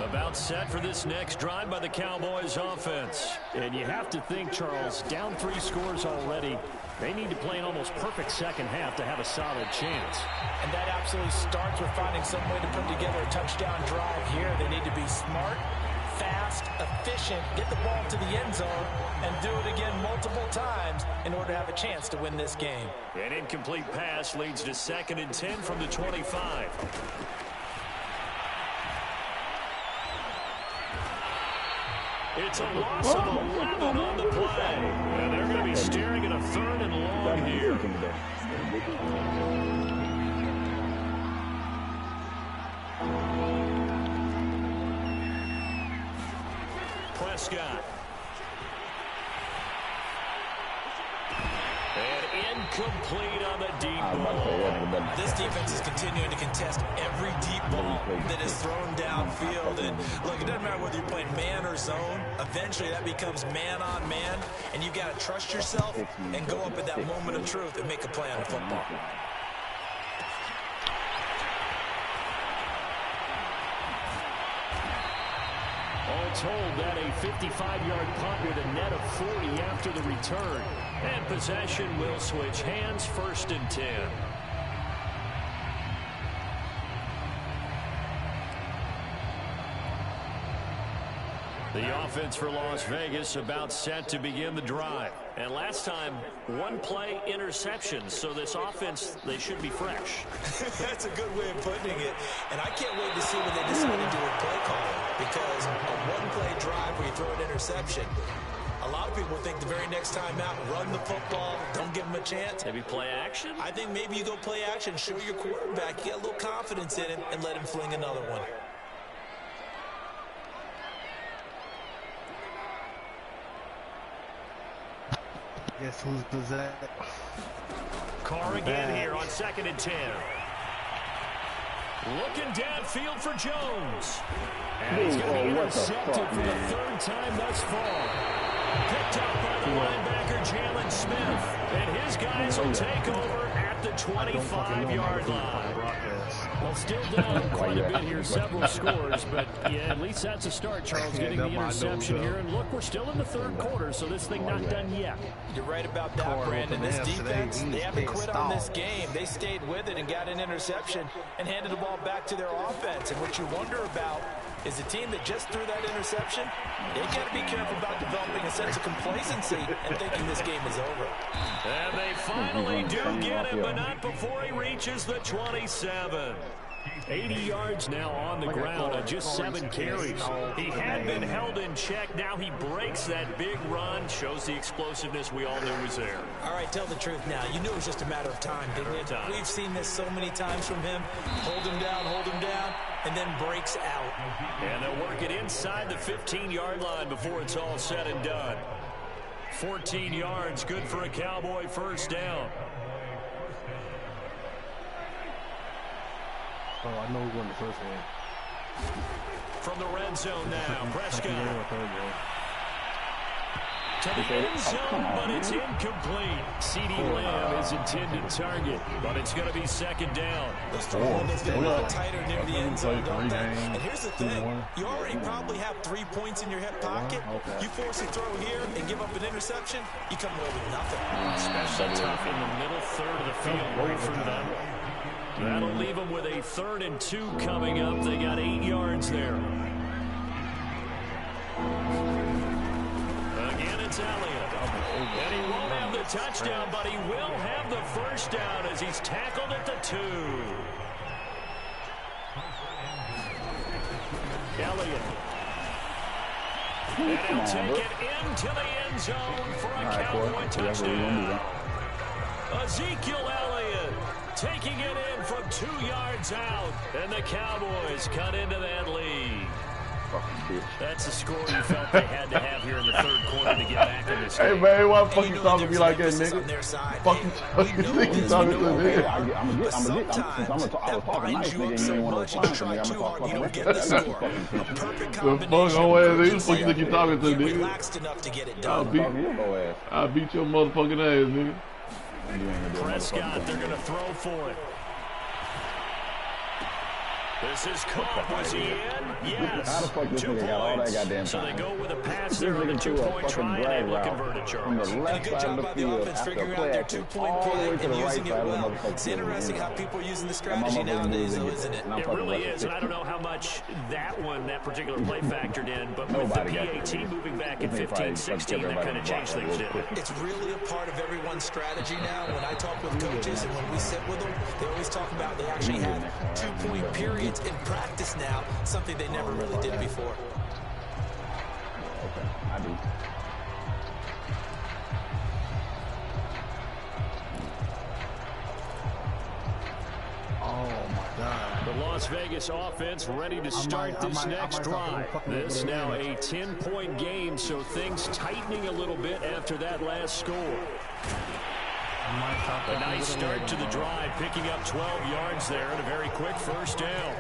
About set for this next drive by the Cowboys offense. And you have to think, Charles, down 3 scores already. They need to play an almost perfect second half to have a solid chance. And that absolutely starts with finding some way to put together a touchdown drive here. They need to be smart, fast, efficient, get the ball to the end zone, and do it again multiple times in order to have a chance to win this game. An incomplete pass leads to 2nd and 10 from the 25. It's a loss of 11 on the play. And they're going to be staring at a 3rd and long here. Prescott. And incomplete on the deep ball. This defense is continuing to contest every deep ball that is thrown downfield. And look, it doesn't matter whether you're playing man or zone. Eventually that becomes man on man. And you've got to trust yourself and go up at that moment of truth and make a play on the football. All told, that a 55-yard punt with a net of 40 after the return. And possession will switch hands, 1st and 10. The offense for Las Vegas about set to begin the drive. And last time, 1 play interception. So this offense, they should be fresh. That's a good way of putting it. And I can't wait to see what they decide to do with play calling. Because a 1-play drive where you throw an interception, a lot of people think the very next time out, run the football, don't give them a chance. Maybe play action? I think maybe you go play action, show your quarterback, get a little confidence in him, and let him fling another one. Guess who's possessed? Carr again here on 2nd and 10. Looking downfield for Jones. And he's going to be intercepted for the 3rd time thus far. Picked up by the linebacker, Jalen Smith. And his guys will take over at the 25-yard line. Well, still down quite a bit here, several scores. But, yeah, at least that's a start, Charles, getting the interception here. And, look, we're still in the 3rd quarter, so this thing not done yet. You're right about that, Brandon. This defense, they haven't quit on this game. They stayed with it and got an interception and handed the ball back to their offense. And what you wonder about is the team that just threw that interception, they got to be careful about developing a sense of complacency and thinking this game is over. And they finally do get him, but not before he reaches the 27. 80 yards now on the ground on just 7 carries. He had been held in check. Now he breaks that big run. Shows the explosiveness we all knew was there. All right, tell the truth now. You knew it was just a matter of time, didn't you? We've seen this so many times from him. Hold him down, and then breaks out. And they'll work it inside the 15-yard line before it's all said and done. 14 yards, good for a Cowboy 1st down. Oh, I know who won the first one. From the red zone now, Prescott. to the end zone, but it's incomplete. CeeDee Lamb is intended target, but it's going to be second down. Those throw windows get a little tighter near the end zone, don't they? And here's the thing. You already probably have 3 points in your hip pocket. You force a throw here and give up an interception, you come away with nothing. Especially tough in the middle third of the field right from them. That'll leave them with a 3rd and 2 coming up. They got 8 yards there. Again, it's Elliott. And he won't have the touchdown, but he will have the first down as he's tackled at the 2. Elliott. And he'll take it into the end zone for a Cowboy touchdown. Ezekiel Elliott taking it in from 2 yards out. And the Cowboys cut into that lead. That's a score you felt they had to have here in the 3rd quarter to get back in this game. Hey, man, why the fuck you talking to me like that, nigga? Fuck you talking to me, nigga? I'm gonna talk nice, nigga, and you ain't want to respond to me. I'm gonna talk fucking nice. The fuck, oh, ass, nigga? What the fuck you think you talking to, nigga? I'll beat your motherfucking ass, nigga. Prescott, they're going to throw for it. This is caught. Was he in? Yes. 2 points. So they go with a pass there on a 2-point try and able to convert it, Charles. And a good job by the offense figuring out their 2-point play and using it well. It's interesting how people are using the strategy nowadays, though, isn't it? It really is, and I don't know how much that particular play factored in, but with the PAT moving back in 15-16, that kind of changed things, didn't it? It's really a part of everyone's strategy now. When I talk with coaches and when we sit with them, they always talk about they actually have 2-point periods in practice now, something they never really did before. Okay, I do. Oh my God. The Las Vegas offense ready to start this next drive. This now a 10-point game, so things tightening a little bit after that last score. A nice start to the drive, picking up 12 yards there and a very quick first down.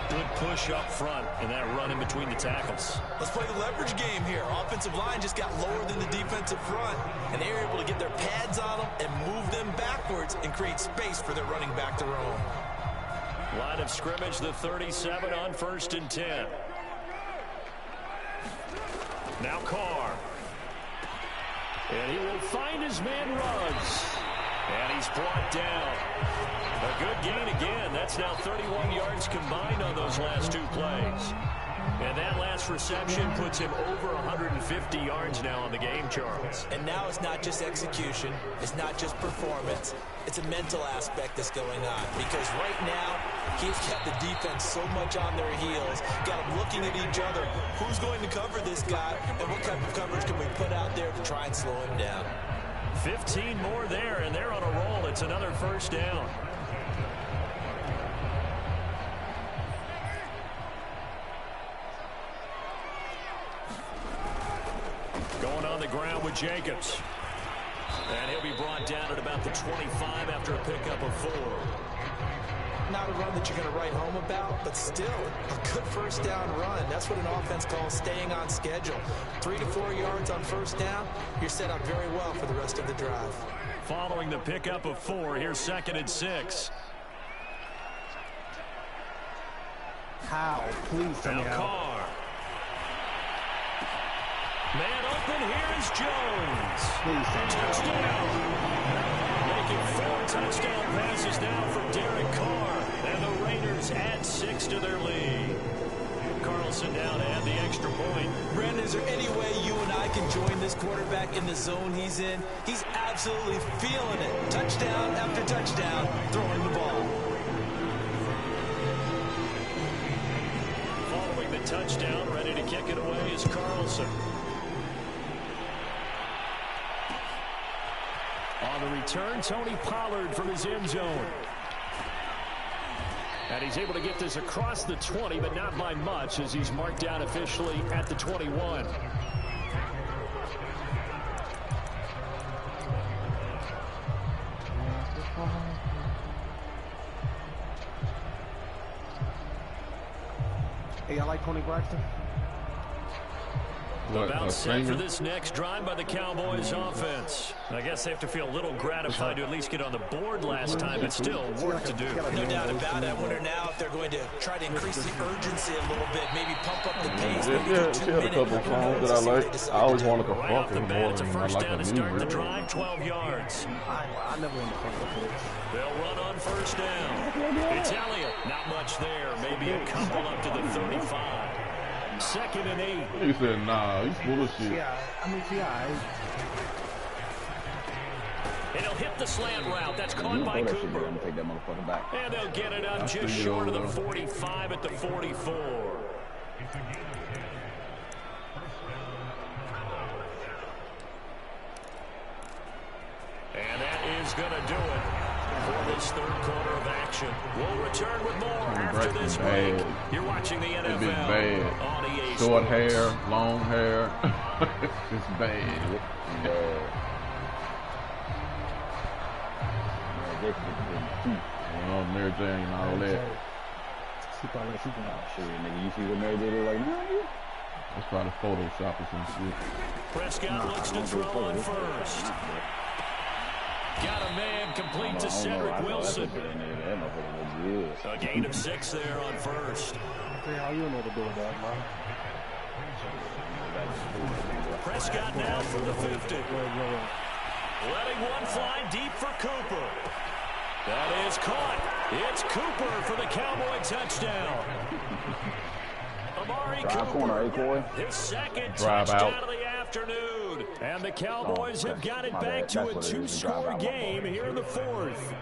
Good push up front and that run in between the tackles. Let's play the leverage game here. Offensive line just got lower than the defensive front, and they were able to get their pads on them and move them backwards and create space for their running back to roam. Line of scrimmage, the 37 on 1st and 10. Now Carr. And he will find his man Ruggs. And he's brought down. A good gain again. That's now 31 yards combined on those last 2 plays. And that last reception puts him over 150 yards now on the game, Charles. And now it's not just execution. It's not just performance. It's a mental aspect that's going on. Because right now, he's kept the defense so much on their heels. Got them looking at each other. Who's going to cover this guy? And what type of coverage can we put out there to try and slow him down? 15 more there, and they're on a roll. It's another first down. Going on the ground with Jacobs. And he'll be brought down at about the 25 after a pickup of 4. Not a run that you're going to write home about, but still a good first down run. That's what an offense calls staying on schedule. 3 to 4 yards on first down, you're set up very well for the rest of the drive. Following the pickup of 4, here's 2nd and 6. How? Please tell me how. Carr. Man open, here is Jones. Touchdown. Making 4 touchdown passes now from Derek Carr. And the Raiders add 6 to their lead. Carlson down to add the extra point. Brandon, is there any way you and I can join this quarterback in the zone he's in? He's absolutely feeling it. Touchdown after touchdown, throwing the ball. Following the touchdown, ready to kick it away is Carlson. On the return, Tony Pollard from his end zone. And he's able to get this across the 20, but not by much, as he's marked down officially at the 21. Hey, I like Tony Braxton. About set for this next drive by the Cowboys offense. I guess they have to feel a little gratified to at least get on the board last time, but still work to do. No doubt about it. I wonder now if they're going to try to increase the urgency a little bit, maybe pump up the pace. She had a couple of songs that I like. I always wanted to Right off the fuck bat, it's a more first than I down like to a start the new drive, 12 yards. I never want to fuck with this. They'll run on first down. It's Elliott. Not much there. Maybe a couple up to the 35. 2nd and 8. He said, nah, he's full of shit. Yeah, I mean, yeah. And he'll hit the slant route. That's caught by Cooper. I'm gonna take that motherfucker back. And they'll get it up just short of the 45 at the 44. And that is going to do it for this third quarter of action. We'll return with more after this break. You're watching the NFL on EA Sports. Short hair, long hair. It's bad. Mary Jane and all that. Shit, nigga, you see what Mary Jane look like now? That's probably Photoshop or some shit. Prescott looks to throw on first. Got a man complete to Cedric Wilson. A gain of 6 there on first. How you know what to do with that, man? Prescott now from the 50. Letting one fly deep for Cooper. That is caught. It's Cooper for the Cowboy touchdown. Amari Cooper, his second touchdown of the afternoon. And the Cowboys have got it back to a 2-score game here in the 4th.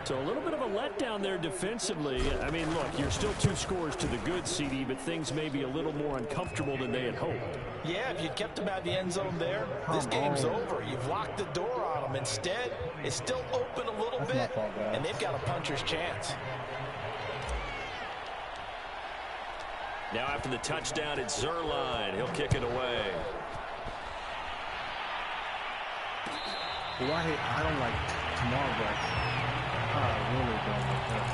So a little bit of a letdown there defensively. I mean, look, you're still 2 scores to the good, CD, but things may be a little more uncomfortable than they had hoped. Yeah, if you kept them out of the end zone there, this game's over. You've locked the door on them. Instead, it's still open a little bit, and they've got a puncher's chance. Now after the touchdown, it's Zerline. He'll kick it away. Well, I don't like tomorrow, but I really don't like that.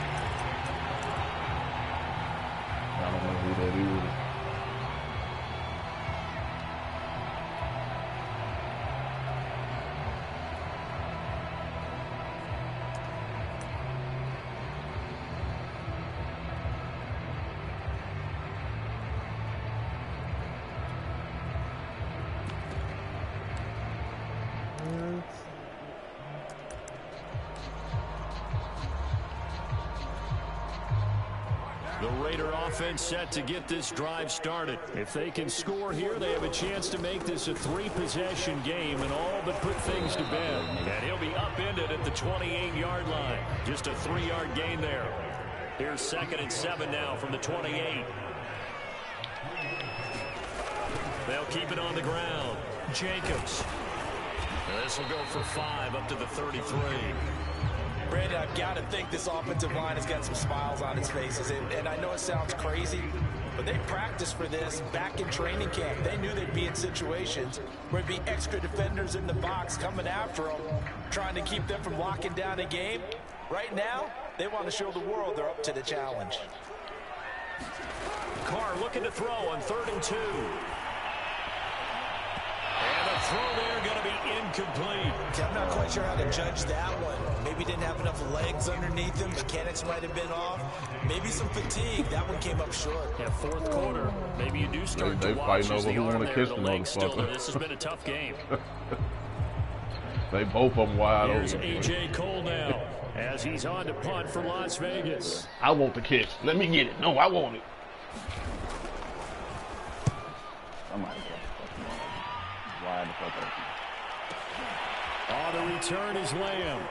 I don't know who that is. The Raider offense set to get this drive started. If they can score here, they have a chance to make this a 3-possession game and all but put things to bed. And he'll be upended at the 28-yard line. Just a 3-yard gain there. Here's 2nd and 7 now from the 28. They'll keep it on the ground. Jacobs. This will go for 5 up to the 33. Brandon, I've got to think this offensive line has got some smiles on its faces. And I know it sounds crazy, but they practiced for this back in training camp. They knew they'd be in situations where there'd be extra defenders in the box coming after them, trying to keep them from locking down a game. Right now, they want to show the world they're up to the challenge. Carr looking to throw on 3rd and 2. And the throw there going to be incomplete. I'm not quite sure how to judge that one. Maybe didn't have enough legs underneath him. Mechanics might have been off. Maybe some fatigue. That one came up short. Yeah, 4th quarter. Maybe you do start to watch as the arm there, the leg still. This has been a tough game. They both of them wide open. Here's A.J. Cole now as he's on to punt for Las Vegas. I want the catch. Let me get it. No, I want it. Wide the fuck open. On the return is Lamb.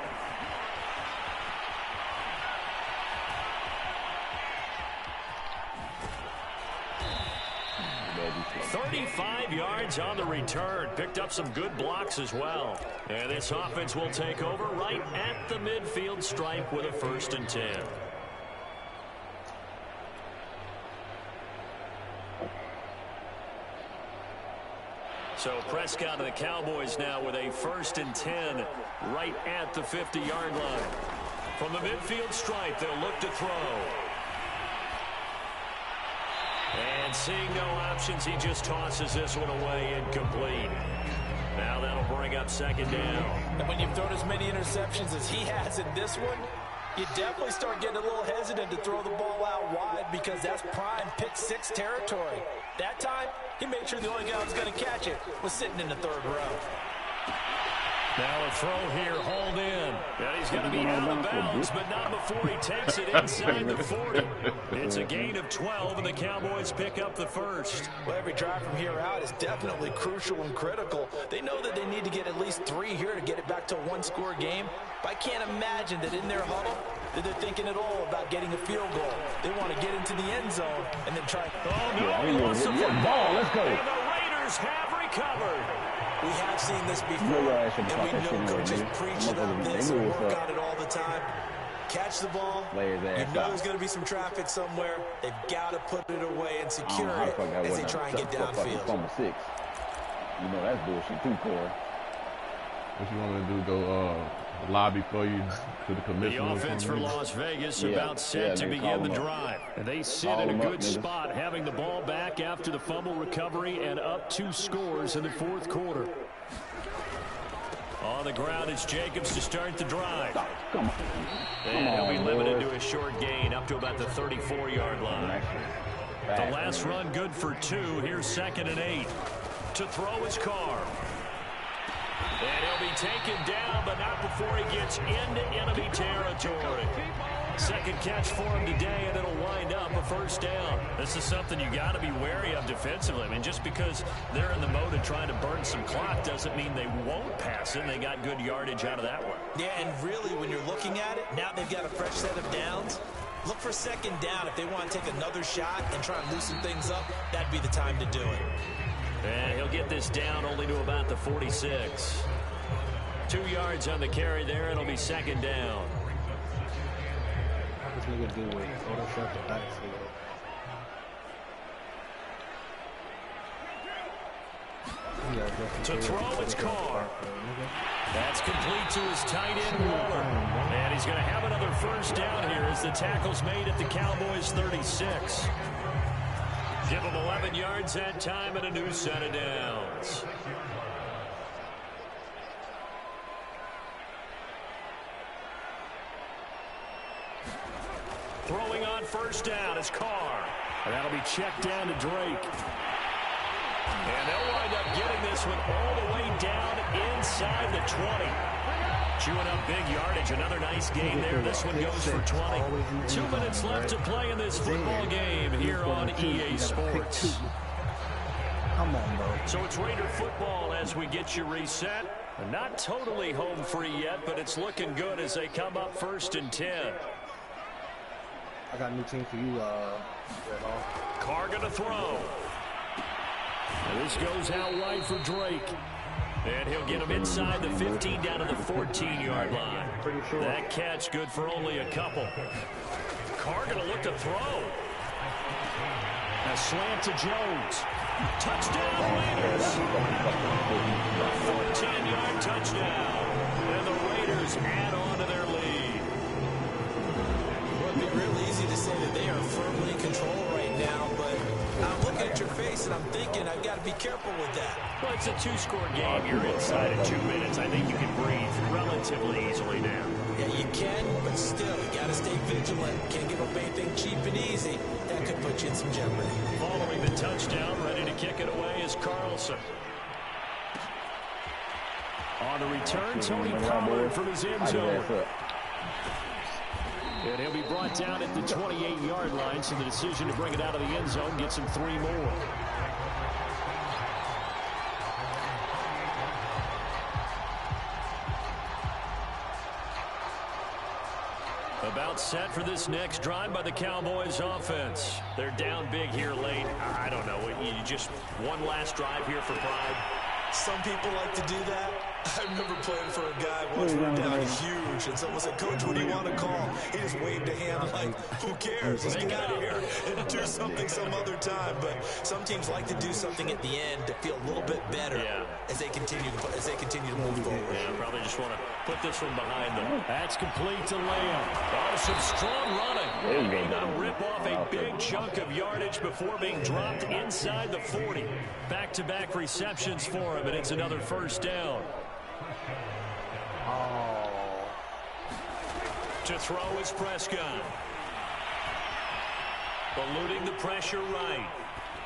$35 yards on the return. Picked up some good blocks as well. And this offense will take over right at the midfield stripe with a 1st and 10. So Prescott and the Cowboys now with a 1st and 10 right at the 50-yard line. From the midfield stripe, they'll look to throw. And seeing no options, he just tosses this one away incomplete. Now that'll bring up second down. And when you've thrown as many interceptions as he has in this one, you definitely start getting a little hesitant to throw the ball out wide because that's prime pick six territory. That time, he made sure the only guy who was going to catch it was sitting in the third row. Now a throw here, hauled in. And he's going to be out of bounds, but not before he takes it inside the 40. It's a gain of 12, and the Cowboys pick up the first. Well, every drive from here out is definitely crucial and critical. They know that they need to get at least 3 here to get it back to a one-score game. But I can't imagine that in their huddle that they're thinking at all about getting a field goal. They want to get into the end zone and then try. Oh, no, he wants the football. Let's go. And the Raiders have recovered. We have seen this before, and we know coaches preach about this and work on it all the time. Catch the ball, you know there's going to be some traffic somewhere. They've got to put it away and secure it as they try and get downfield. You know that's bullshit too, Corey. What you want to do, go lobby for you to the commissioner? The offense for Las Vegas about set to begin the drive. And they sit in a good spot, having the ball back after the fumble recovery and up 2 scores in the fourth quarter. On the ground, it's Jacobs to start the drive. And he'll be limited to a short gain up to about the 34-yard line. The last run good for 2. Here's 2nd and 8. To throw his car. And he'll be taken down, but not before he gets into enemy territory. Second catch for him today, and it'll wind up a first down. This is something you got to be wary of defensively. I mean, just because they're in the mode of trying to burn some clock doesn't mean they won't pass it. They got good yardage out of that one. Yeah, and really, when you're looking at it, now they've got a fresh set of downs. Look for second down. If they want to take another shot and try and loosen things up, that'd be the time to do it. And he'll get this down only to about the 46. 2 yards on the carry there. It'll be second down. What's he gonna do with Photoshop the dice? To throw, it's Carr. That's complete to his tight end, Waller. And he's going to have another first down here as the tackle's made at the Cowboys' 36. Give him 11 yards that time and a new set of downs. Throwing on first down is Carr. And that'll be checked down to Drake. And they'll wind up getting this one all the way down inside the 20. Chewing up big yardage. Another nice gain there. This one goes for 20. 2 minutes left to play in this football game here on EA Sports. Come on, bro. So it's Raider football as we get you reset. Not totally home free yet, but it's looking good as they come up 1st and 10. I got a new team for you, Carr gonna throw. And this goes out wide for Drake. And he'll get him inside the 15 down to the 14-yard line. Pretty sure. That catch good for only a couple. Carr gonna look to throw. A slant to Jones. Touchdown Raiders. A 14-yard touchdown. And the Raiders add on to their lead. Well, it'd be real easy to say that they are firmly in control right now, but I'm looking at your face and I'm thinking I've got to be careful with that. Well, it's a 2-score game. You're inside of 2 minutes. I think you can breathe relatively easily now. Yeah, you can, but still, you got to stay vigilant. Can't give up anything cheap and easy. That could put you in some jeopardy. Following the touchdown, ready to kick it away is Carlson. On the return, Tony Pollard from his end zone. And he'll be brought down at the 28-yard line, so the decision to bring it out of the end zone gets him 3 more. About set for this next drive by the Cowboys offense. They're down big here late. I don't know. You just one last drive here for pride. Some people like to do that. I remember playing for a guy once we were down huge, and someone said, "Coach, what do you want to call?" He just waved a hand like, "Who cares? Let's get out of here and do something some other time." But some teams like to do something at the end to feel a little bit better as they continue to move forward. Yeah, probably just want to put this one behind them. That's complete to Lamb. Oh, some strong running. Able to rip off a big chunk of yardage before being dropped inside the 40. Back-to-back receptions for him, and it's another first down. To throw is Prescott. Eluding the pressure right.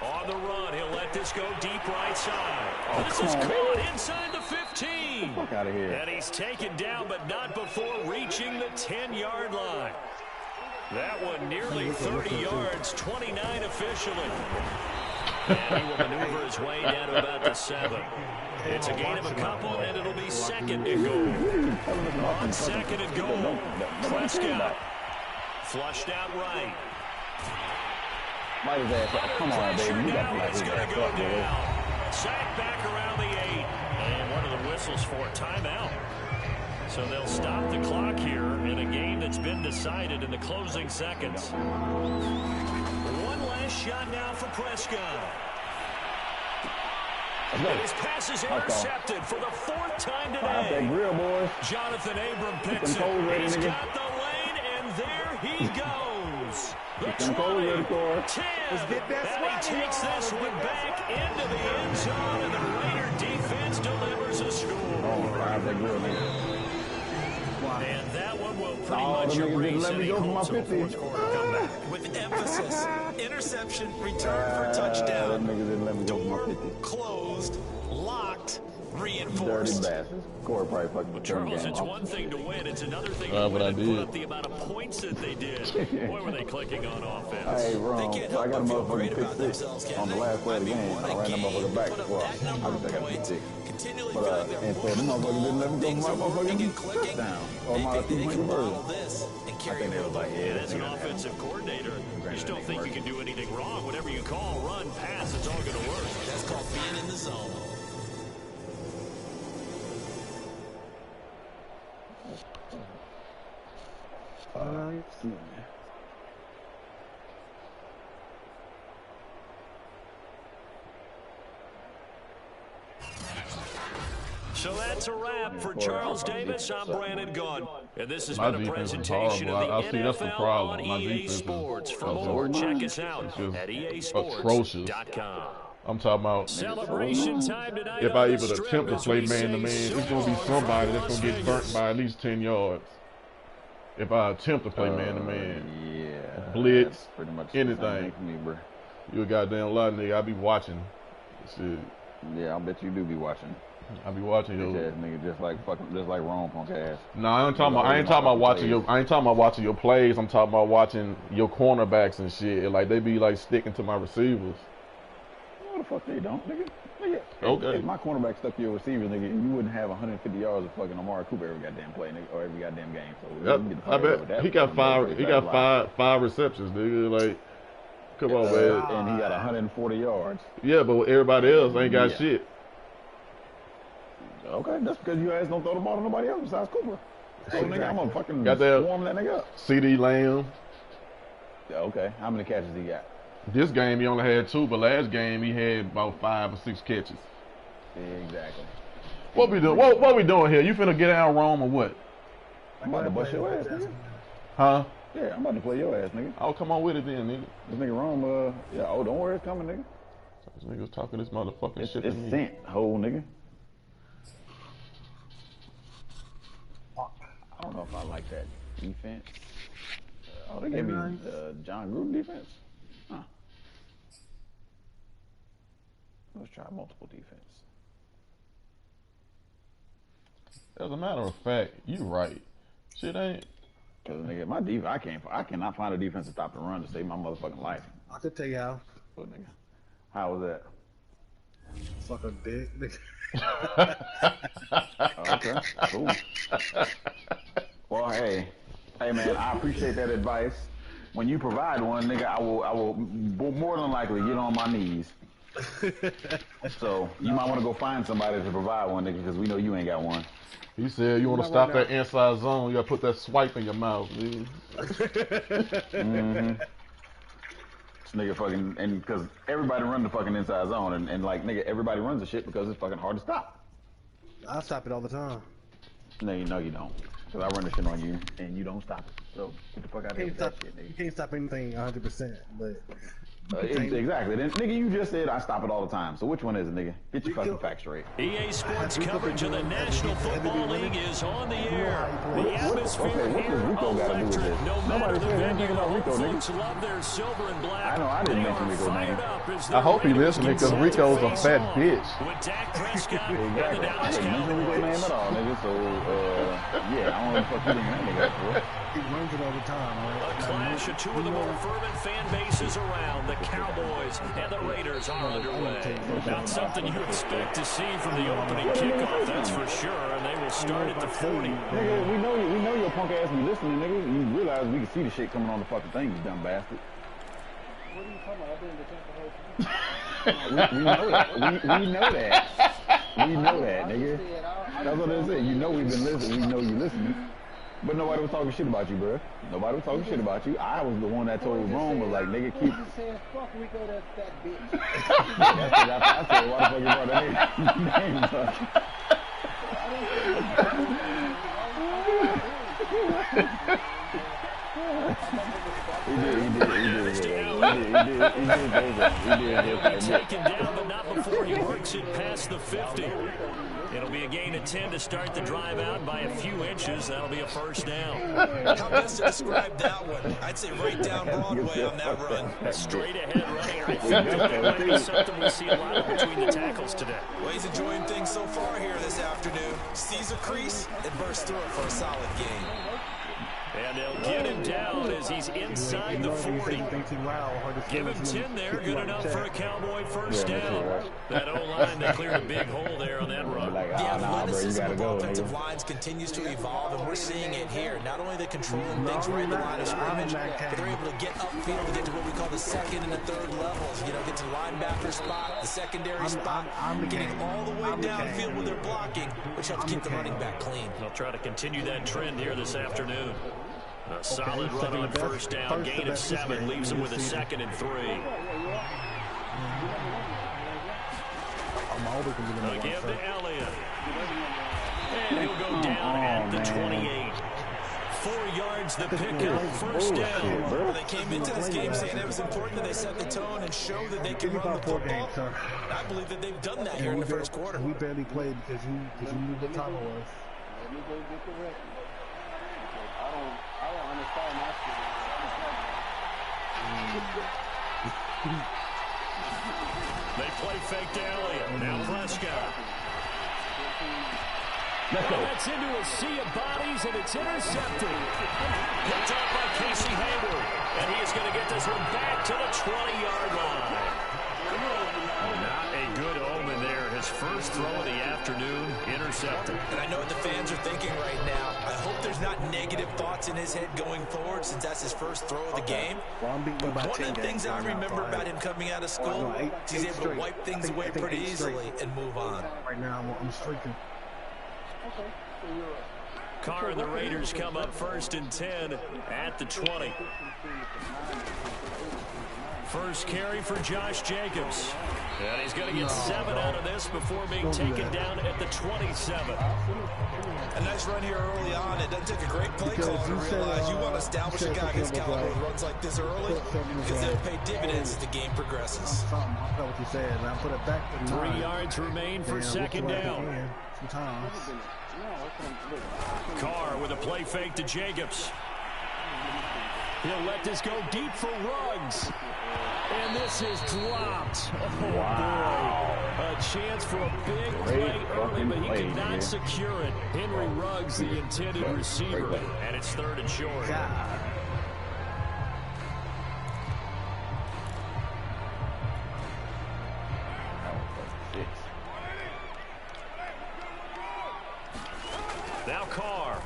On the run, he'll let this go deep right side. This is caught inside the 15. Fuck out of here. And he's taken down, but not before reaching the 10-yard line. That one nearly 30 yards, 29 officially. And he will maneuver his way down to about the 7. It's a gain of a couple, and it'll be second and goal. On second and goal, Prescott flushed out right. Might as well. Come on, baby. You got to It's going to go down. Sack back around the 8. And one of the whistles for a timeout. So they'll stop the clock here in a game that's been decided in the closing seconds. One last shot now for Prescott. And his pass is intercepted for the 4th time today. That grill, boys. Jonathan Abram picks it. He's got the lane, and there he goes. The 20, 10, and he takes this one back into the end zone, and the Raider defense delivers a score. And that one will pretty much erase any hopes of a fourth quarter comeback. With emphasis, interception, return for touchdown. Door closed, locked, reinforced. Dirty bastards. Corey probably fucking Well, Charles, it's one thing to win. It's another thing to win and put up the amount of points that they did. Boy, were they clicking on offense. Hey, wrong. So I got a motherfucking pick 6 on the last play of the game. I ran that motherfucker back. Well, I just got a pick 6. But, and so the motherfucker didn't let me go for my motherfucking touchdown. Or my 2-point conversion. I think they was like, And as an offensive coordinator, you just don't think you can do anything wrong. Whatever you call, run, pass, it's all going to work. That's called being in the zone. So that's a wrap for Charles Davis. I'm Brandon Gunn. And this has been a presentation of the NFL on EA Sports. For more, check us out at easports.com. I'm talking about Celebration time tonight. if I even attempt to play man-to-man, it's going to be somebody that's going to get burnt by at least 10 yards. If I attempt to play man-to-man, blitz, pretty much anything, me, bro. you a goddamn lot, nigga. I be watching. Shit. Yeah, I bet you do be watching. I be watching Bitch your ass nigga, just like wrong punk ass. No, I ain't talking about watching your plays. I'm talking about watching your cornerbacks and shit. Like they be like sticking to my receivers. What the fuck they don't, nigga? Okay. If my cornerback stuck to your receiver, nigga, you wouldn't have 150 yards of fucking Amari Cooper every goddamn play, nigga, or every goddamn game. So I bet he got five receptions, nigga. Like, come on, man. And he got 140 yards. Yeah, but everybody else ain't got shit. Okay, that's because you ass don't throw the ball to nobody else besides Cooper. So, nigga, I'm gonna fucking swarm that nigga up. CD Lamb. Yeah, okay. How many catches he got? This game he only had 2, but last game he had about 5 or 6 catches. Exactly. What we doing? What we doing here? You finna get out Rome or what? I'm about to bust your ass, nigga. Huh? Yeah, I'm about to play your ass, nigga. Oh, come on with it then, nigga. This nigga Rome, don't worry, it's coming, nigga. This nigga's talking this motherfucking shit to me. It's sent, whole nigga. I don't know if I like that defense. They gave me John Gruden defense? Huh. Let's try multiple defense. As a matter of fact, you right. Shit ain't. Cause nigga, my defense, I cannot find a defense to stop the run to save my motherfucking life. I could tell you how. What, nigga? How was that? Fuck a dick, nigga. Okay, cool. Well, hey man, I appreciate that advice. When you provide one, nigga, I will more than likely get on my knees So you might want to go find somebody to provide one, nigga, because we know you ain't got one. He said you want to stop that inside zone, you got to put that swipe in your mouth, dude. Mm-hmm. This nigga fucking, and because everybody run the fucking inside zone, and like, nigga, everybody runs the shit because it's fucking hard to stop. I stop it all the time. No, you don't. Because I run the shit on you, and you don't stop it. So get the fuck out of here with that shit, nigga. You can't stop anything 100%, but... Exactly. Then, nigga, you just said I stop it all the time. So which one is it, nigga? Get your fucking facts straight. EA Sports coverage of the National Football League is on the air. The atmosphere what does Rico got to do with this? Nobody said anything about Rico, nigga. Love their silver and black. I know, I didn't mention Rico's name. I hope he listening because Rico's a fat bitch. With Dak Prescott and the Exactly. I Dallas didn't mention Rico's name at all, nigga. So, yeah, I don't know what the fuck you thinking that nigga for. He runs it all the time, man. A clash of two of the more fervent fan bases around. The Cowboys and the Raiders are underway. Not something you expect to see from the opening kickoff, that's for sure, and they will start at the 40. Nigga, we know your punk ass be listening, nigga. You realize we can see the shit coming on the fucking thing, you dumb bastard. What are you talking about? I've been in the temple. We know that. We know that, nigga. That's what I said. You know we've been listening. We know you listening. But nobody was talking shit about you, bro. Nobody was talking shit about you. I was the one that told Rome, was like, nigga, keep... You saying, fuck Rico, that's that bitch. I said, why the fuck you brought that name up? He'll be taken down, but not before he works it past the 50. It'll be a gain of 10 to start the drive out by a few inches. That'll be a first down. How best to describe that one? I'd say right down Broadway on that run. Straight ahead running. I think that might be something we see a lot of between the tackles today. Well, he's enjoying things so far here this afternoon. Sees a crease and bursts through it for a solid gain. And they'll get him down as he's inside the 40. Give him 10 there, good enough for a Cowboy first down. That O-line, they cleared a big hole there on that run. The athleticism of offensive lines continues to evolve, and we're seeing it here. Not only they're controlling things right in the line of scrimmage, but they're able to get upfield to get to what we call the second and the third levels. You know, get to the linebacker spot, the secondary spot, getting all the way downfield with their blocking, which helps keep the running back clean. They'll try to continue that trend here this afternoon. A solid run on first down, gain of 7, leaves him with a 2nd and 3. They'll give to Elliott. And he'll go down at the 28. 4 yards the pickup, first down. Well, they came into this game saying it was important that they set the tone and show that they can run the football. I believe that they've done that here in the first quarter. We barely played because you knew what time it was. Let me go get the record. I don't understand that shit. They play fake to Elliott. Now Prescott. That's into a sea of bodies, and it's intercepted. Picked up by Casey Hayward. And he is going to get this one back to the 20-yard line. Not a good omen there. His first throw of the afternoon, intercepted. And I know what the fans are thinking right now. I hope there's not negative thoughts in his head going forward, since that's his first throw of the game. But one of the things I remember about him coming out of school, he's able to wipe things away pretty easily and move on. Right now, I'm streaking. Carr and the Raiders come up 1st and 10 at the 20. First carry for Josh Jacobs. And he's going to get 7 out of this before being taken down at the 27. A nice run here early on. It doesn't take a great play call to realize you want to establish a guy his caliber who runs like this early, because they'll pay dividends as the game progresses. I know what you said. Now put it back to 3 yards remain for 2nd down. Carr with a play fake to Jacobs. He'll let this go deep for Ruggs. And this is dropped. Oh, boy. A chance for a big play early, but he could not secure it. Henry Ruggs, the intended receiver. And it's 3rd and short. Now Carr.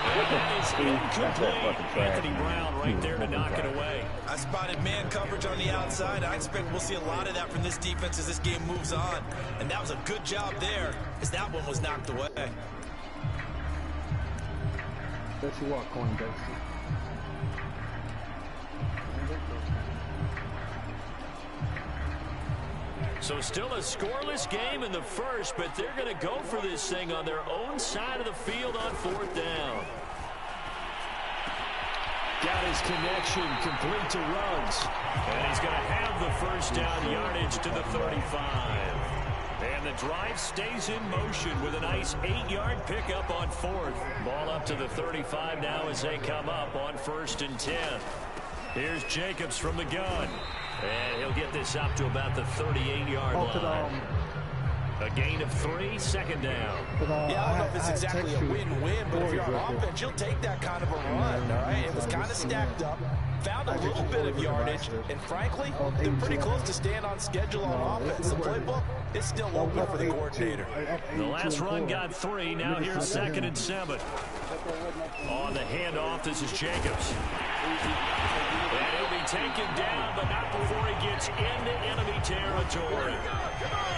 That is incomplete. Anthony Brown right there to knock it away. I spotted man coverage on the outside. I expect we'll see a lot of that from this defense as this game moves on. And that was a good job there as that one was knocked away. Bet you what, Coin Dexter. So still a scoreless game in the first, but they're going to go for this thing on their own side of the field on 4th down. Got his connection complete to Ruggs. And he's going to have the first down yardage to the 35. And the drive stays in motion with a nice 8-yard pickup on 4th. Ball up to the 35 now as they come up on 1st and 10. Here's Jacobs from the gun. And he'll get this up to about the 38-yard line. A gain of 3, 2nd down. Yeah, I don't know if it's exactly a win-win, but if you're on offense, you'll take that kind of a run, all right? It was kind of stacked up, found a little bit of yardage, and frankly, they're pretty close to staying on schedule on offense. The playbook is still open for the coordinator. The last run got 3. Now here's 2nd and 7. On the handoff, this is Jacobs. And he'll be taken down, but not before he gets into enemy territory.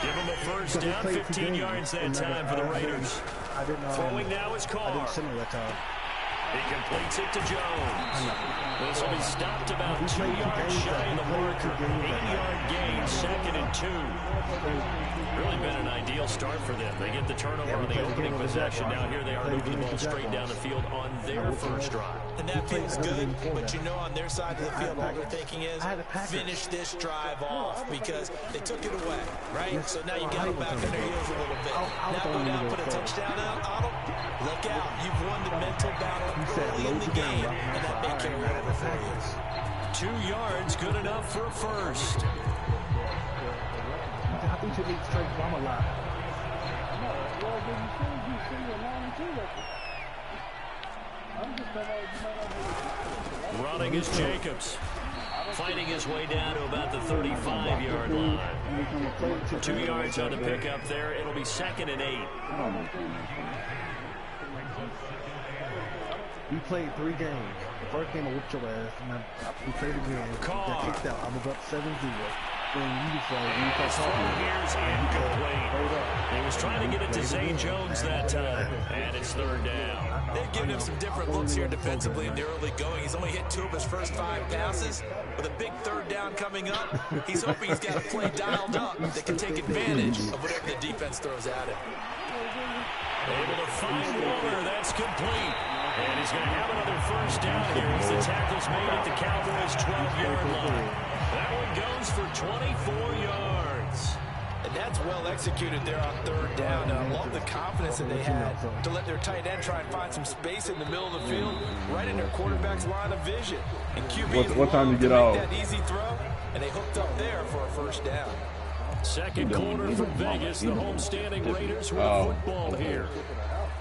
Give him a first down, 15 yards that time for the Raiders. Throwing now is Carr. He completes it to Jones. This will be stopped about 2 yards shy of the marker. 8-yard gain, 2nd and 2. Really been an ideal start for them. They get the turnover on the opening possession. Now here they are moving the ball straight down the field on their first drive. And that feels good, but you know on their side of the field all they're thinking is finish this drive off because they took it away, right? So now you got them back on their heels a little bit. Now go down, put a touchdown on them. Look out. You've won the mental battle early in the game, and that may carry over for you. 2 yards, good enough for a first. I think you need straight from a lot. Running is Jacobs. Fighting his way down to about the 35-yard line. 2 yards on the pickup there. It'll be 2nd and 8. We played 3 games. The first game I whooped your ass, and then we played again. Got kicked out. I was up 7-0. Here's incomplete. He was trying to get it to Zay Jones that time, and it's 3rd down. They've given him some different looks here defensively in the early going. He's only hit 2 of his first 5 passes. With a big 3rd down coming up, he's hoping he's got a play dialed up that can take advantage of whatever the defense throws at him. Able to find Warner. That's complete. And he's going to have another first down here as the tackle's made at the Cowboys' 12-yard line. That one goes for 24 yards. And that's well executed there on 3rd down. And I love the confidence that they had to let their tight end try and find some space in the middle of the field, right in their quarterback's line of vision. And QB what time you get off? That easy throw, and they hooked up there for a first down. Second quarter from Vegas, the homestanding Raiders with the football here,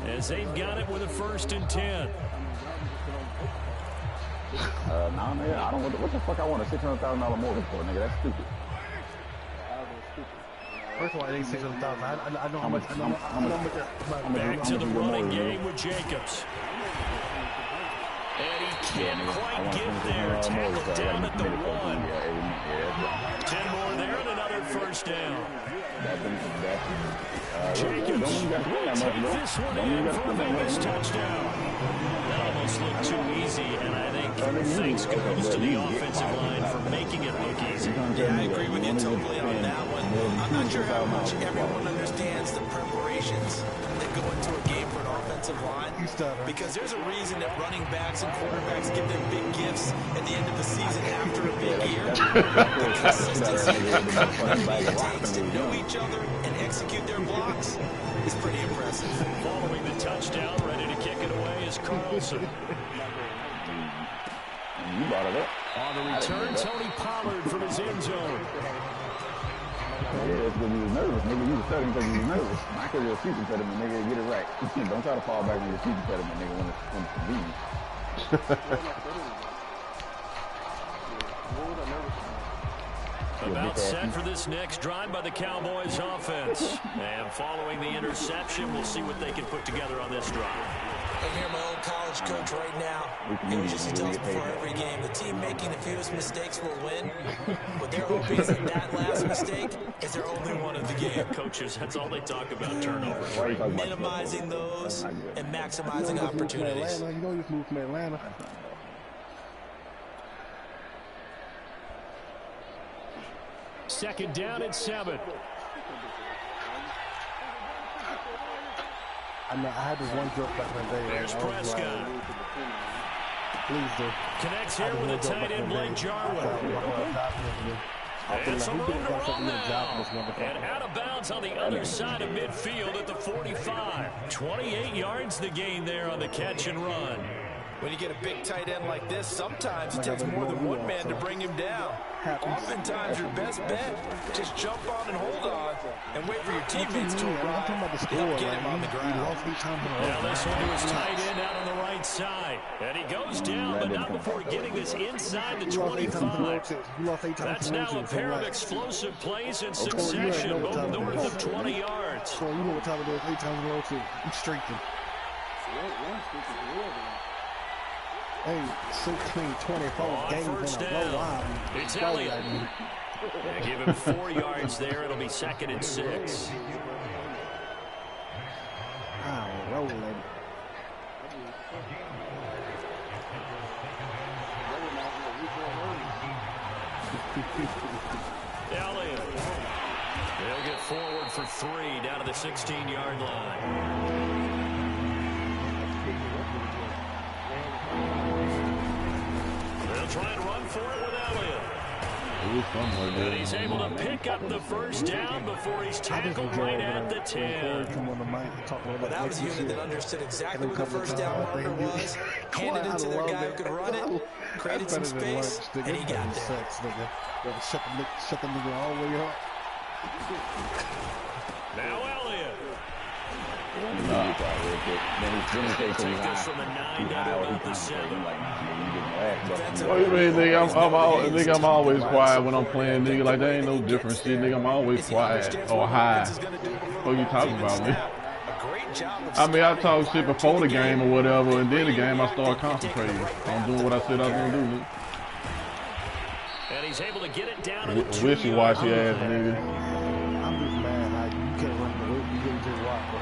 as they've got it with a 1st and 10. Nah, man, I don't. What the fuck I want a $600,000 mortgage for, nigga? That's stupid. First of all, it ain't 600,000. I know how much. Back to the running game with Jacobs. And he can't quite get there. Tackled down at the 1. 10 more there and another first down. Jacobs take this one in for a Vegas touchdown. That almost looked too easy, and I think thanks goes to the offensive line for making it look easy. Yeah, I agree with you totally on that one. I'm not sure how much everyone understands the preparations that go into a game for an offensive line, because there's a reason that running backs and quarterbacks give them big gifts at the end of the season after a big year. The consistency and continuity it takes to know each other and execute their blocks is pretty impressive. Following the touchdown, ready to kick it away is Carlson. You brought it up. On the return, Tony Pollard from his end zone. Yeah, that's because you was nervous, nigga. You was studying because you was nervous. I could be a speech impediment, nigga. Get it right. Don't try to fall back on your speech impediment, nigga, when it's convenient. About set for this next drive by the Cowboys offense. And following the interception, we'll see what they can put together on this drive. I hear my old college coach right now. He was just tells before every game, the team making the fewest mistakes will win. But their hope is that last mistake is their only one of the game. Coaches, that's all they talk about, turnovers. Minimizing those and maximizing opportunities. You know you moved from Atlanta. Second down and 7. I had this one joke back in the day. There's Prescott. Please do. Connects here with a tight end, Blake Jarwin. And some room to run now. And out of bounds on the other side of midfield at the 45. 28 yards the gain there on the catch and run. When you get a big tight end like this, sometimes it takes more than one man to bring him down. Oftentimes, your best bet, just jump on and hold on and wait for your teammates to arrive. They'll get him on the ground. Now this one was tight end out on the right side. And he goes down, but not before getting this inside the 25. That's now a pair of explosive plays in succession, both north of 20 yards. So you know what time it is, 8 times in a row, too. He's streaking. Hey, 16, 24 games in a row. It's Elliott. Give him 4 yards there. It'll be 2nd and 6. Rolling. Elliott. They'll get forward for 3 down to the 16-yard line. They'll try and run for it with Elliott. And he's able to pick up the first down before he's tackled right at the 10. Well, that was a unit that understood exactly what the first down marker was, handed it to their guy who could run it, created some space, and he got there. Shut the nigga all the way up. Now Elliott. Take this from the 9 down to about the 7. What do you mean, nigga? I'm always quiet when I'm playing, nigga. Like, there ain't no difference, shit, nigga. I'm always quiet or high. What you talking about, nigga? I mean, I talk shit before the game or whatever, and then the game I start concentrating. I'm doing what I said I was gonna do, nigga. And he's able to get it down to the 2-yard line. Wishy-washy ass, nigga. I'm just mad how you can't run the way you didn't just rock, bro.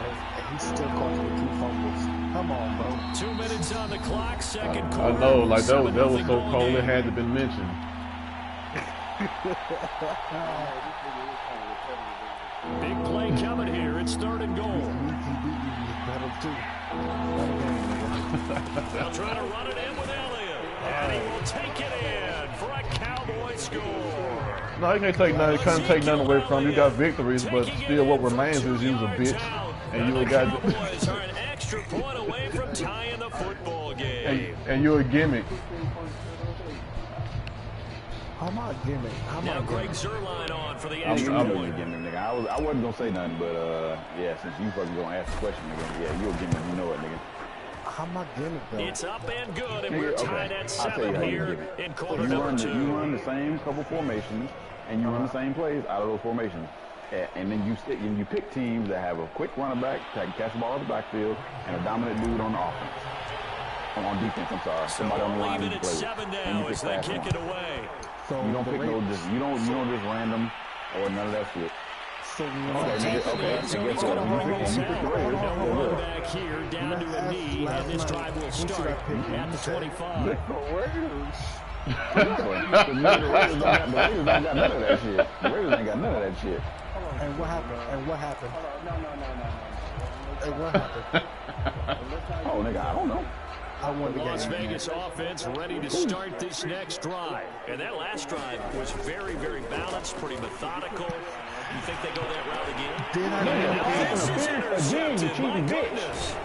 He's still costing the 2 fumbles. Come on, bro. 2 minutes on the clock, second quarter. I know, like that was so cold it had to be mentioned. Big play coming here. It's 3rd and goal. They'll try to run it in with Elliott. And he will take it in for a Cowboy score. No, you can't take nothing. You can't take nothing away from you. You got victories, but still, what remains is you's a bitch, and you got. Cowboys are an extra point away from tying the football game. And you're a gimmick. How my gimmick? Now Greg Zuerlein on for the I'm extra a point. gimmick, nigga. I wasn't gonna say nothing, but yeah, since you fucking gonna ask the question, nigga, yeah, you're a gimmick. You know it, nigga. How my gimmick, though? It's up and good, and we're tied at 7 here in quarter number 2. You run the same couple formations, and you run the same plays out of those formations. And then you pick teams that have a quick running back that can catch the ball in the backfield and a dominant dude on the offense. On defense, I'm sorry. So somebody on the line leave it at 7 now as they kick it away. So you don't pick no just you don't just random or none of that shit. So he's going to run this out. No run back here, down to a knee, and this drive will start at the 25. The Raiders ain't got none of that shit. The Raiders ain't got none of that shit. And what happened? And what happened? Oh, nigga, I don't know. I won the Las Vegas offense ready to start this next drive. And that last drive was very, very balanced, pretty methodical. You think they go that route again? Did I This is intercepted. My goodness.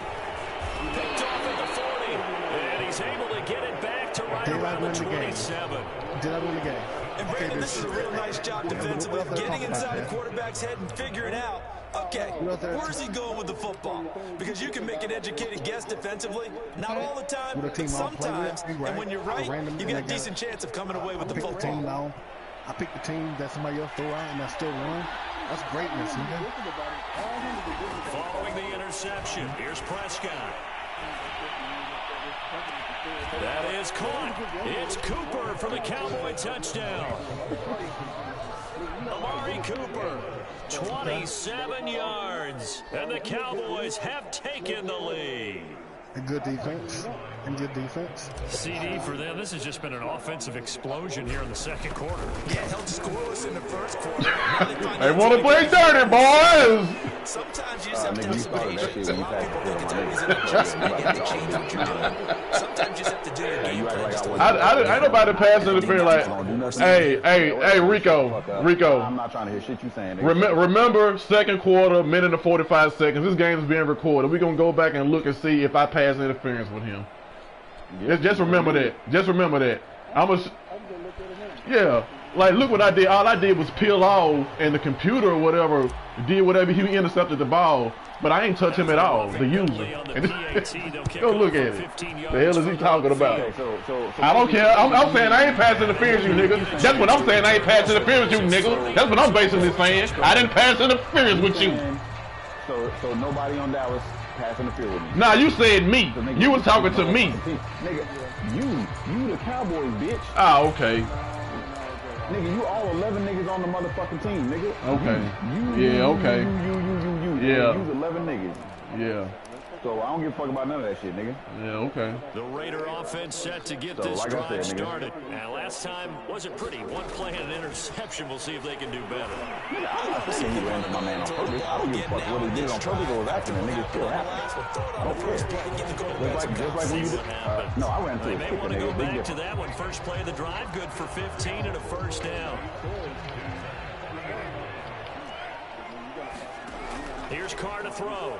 Picked off at the 40. And he's able to get it back to right around the 27. Did I win the game? And Brandon, this is a real nice job defensively of getting inside the quarterback's head and figuring out, okay, where's he going with the football? Because you can make an educated guess defensively. Not all the time, but sometimes. And when you're right, you get a decent chance of coming away with the football. I picked the team that somebody else threw out, and I still won. That's greatness, nigga. Following the interception, here's Prescott. That is caught. It's Cooper for the Cowboy touchdown. Amari Cooper, 27 yards, and the Cowboys have taken the lead. A good defense. And good defense. CD for them. This has just been an offensive explosion here in the second quarter. Yeah, held scoreless in the first quarter. They want to play dirty, boys. Sometimes you just have to have some patience. A lot of people think it's always in the chest. You have to change what you're doing. Sometimes you just have to do your game plan. Ain't nobody passing interference like, hey, Rico. I'm not trying to hear shit you saying. Remember, second quarter, minute and 45 seconds. This game is being recorded. We're going to go back and look and see if I pass interference with him. Just remember that. Just remember that. Yeah. Like, look what I did. All I did was peel off, and the computer or whatever did whatever. He intercepted the ball, but I ain't touch him at all, the user. Go look at it. The hell is he talking about? I don't care. I'm saying I ain't passing interference, you niggas. That's what I'm saying. I ain't passing interference, you niggas. That's what I'm basing this saying. I didn't pass interference with you. So nobody on Dallas pass interference with me. Nah, you said me. You was talking to me. Nigga, you the Cowboys, bitch. Ah, okay. Nigga, you all 11 niggas on the motherfucking team, nigga. Okay. You, okay. You. Yeah. You 11 niggas. Yeah. So I don't give a fuck about none of that shit, nigga. Yeah, okay. The Raider offense set to get this drive started. Now, last time wasn't pretty. One play and an interception. We'll see if they can do better. Nigga, I'm not saying he ran to my man on purpose. I don't give a fuck what he did on purpose or was accident. Nigga, still happened. I don't care. Just like when you did. No, I ran to a kicker, nigga. Go back to that one. First play of the drive, good for 15 and a first down. Here's Carr to throw.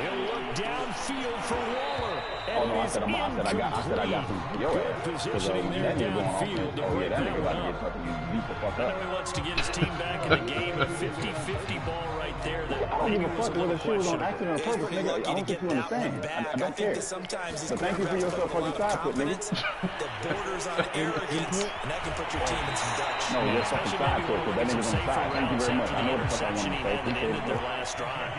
He'll look downfield for Waller. Oh no, I said I got some. Yo, positioning there downfield. Oh yeah, that nigga about to get fucking beat the fuck up. I know he wants to get his team back in the game. A 50-50 ball right there. I don't give a fuck whether she was on accident or purpose, nigga. I don't think you understand. I don't care. But thank you for your fucking side foot, nigga. That borders on arrogance, and that can put your team in some Dutch. No, your fucking side foot, because that nigga's on the side. Thank you very much. I know what the fuck I want to say. Appreciate it. Their last drive.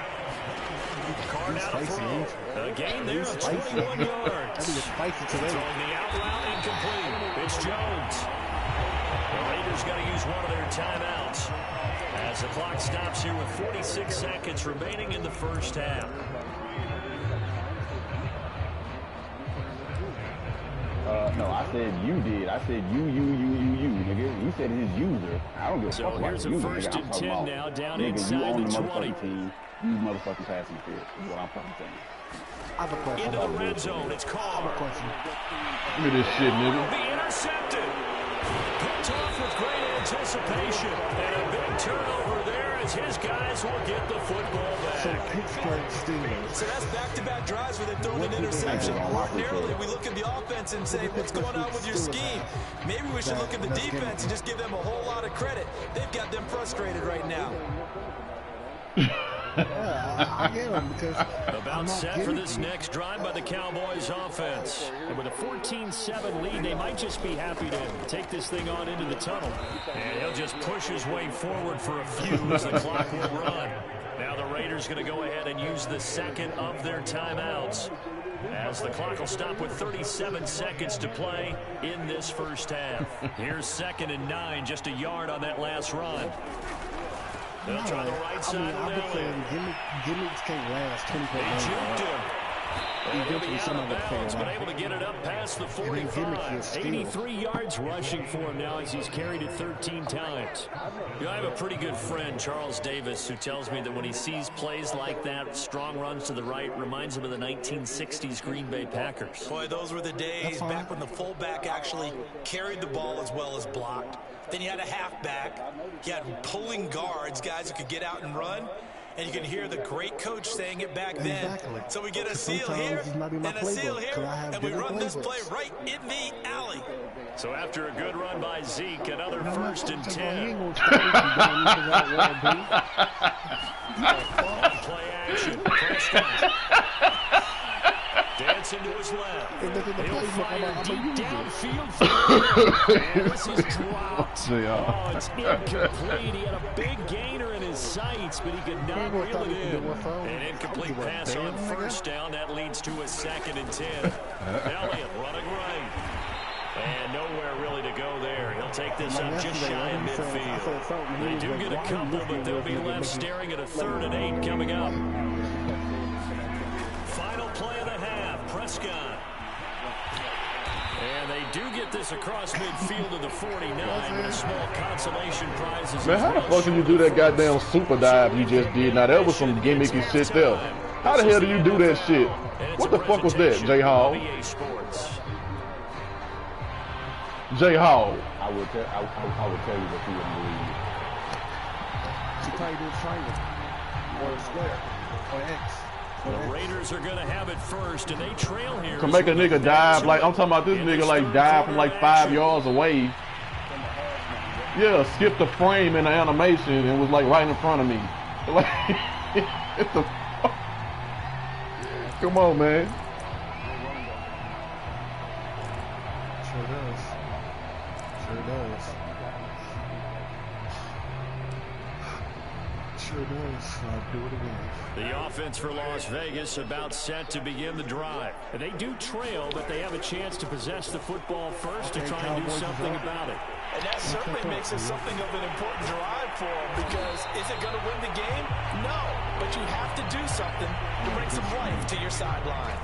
Carr now to throw. A gain there of 21 yards. Throwing the out route incomplete. It's Jones. The Raiders got to use one of their timeouts as the clock stops here with 46 seconds remaining in the first half. No, I said you did. I said you, nigga. You said his user. I don't give a fuck about here's a user, first nigga. and 10 now, down nigga, inside you own the the 20. motherfucking team. You motherfucking passing field is what I'm fucking saying. I have a question. Into the red zone, it's Carr. Look at this shit, nigga. Be intercepted. Picked off with great anticipation. And a big turnover there as his guys will get the football back. So Pittsburgh Steelers. So that's back-to-back drives where they've thrown an interception. Ordinarily, we look at the offense and say, what's going on with your scheme? Maybe we should look at the defense and just give them a whole lot of credit. They've got them frustrated right now. Yeah, I get them because about set for this next drive by the Cowboys offense. And with a 14-7 lead, they might just be happy to take this thing on into the tunnel. And he'll just push his way forward for a few as the clock will run. Now the Raiders going to go ahead and use the second of their timeouts, as the clock will stop with 37 seconds to play in this first half. Here's 2nd and 9, just a yard on that last run. They'll try the right side. I've been saying gimmicks can't last 24 minutes. They juked him. He'll be out of bounds, but able to get it up past the 45. 83 yards rushing for him now as he's carried it 13 times. You know, I have a pretty good friend, Charles Davis, who tells me that when he sees plays like that, strong runs to the right, reminds him of the 1960s Green Bay Packers. Boy, those were the days back when the fullback actually carried the ball as well as blocked. Then you had a halfback. You had pulling guards, guys who could get out and run. And you can hear the great coach saying it back then. Exactly. So we get a seal here and a seal here, and we run this play right in the alley. So after a good run by Zeke, another 1st and 10. Play action. gets into his left. He'll fire deep downfield. And this is dropped. Oh, it's incomplete. He had a big gainer in his sights, but he could not reel it in. An incomplete pass on first down. That leads to a 2nd and 10. Elliott running right. And nowhere really to go there. He'll take this up just shy of midfield. They do get a couple, but they'll be left staring at a 3rd and 8 coming up. Final play of the half, Prescott. And they do get this across midfield to the 49, but a small consolation prize is... Man, how the fuck can you do that goddamn super dive you just did? Now, that was some gimmicky shit there. How the hell do you do that shit? What the fuck was that, J. Hall? J. Hall. I would tell you that you wouldn't believe it. She probably did triangle or a square or X. The Raiders are going to have it first, and they trail here. To make a nigga dive, like, I'm talking about this nigga, like, dive from, like, 5 yards away. Yeah, skip the frame in the animation and was, like, right in front of me. Like, it's the... Come on, man. Sure does. Sure does. Sure does. I'll do it again. The offense for Las Vegas about set to begin the drive. They do trail, but they have a chance to possess the football first to try and do something about it. And that certainly makes it something of an important drive for them, because is it going to win the game? No, but you have to do something to bring some life to your sideline.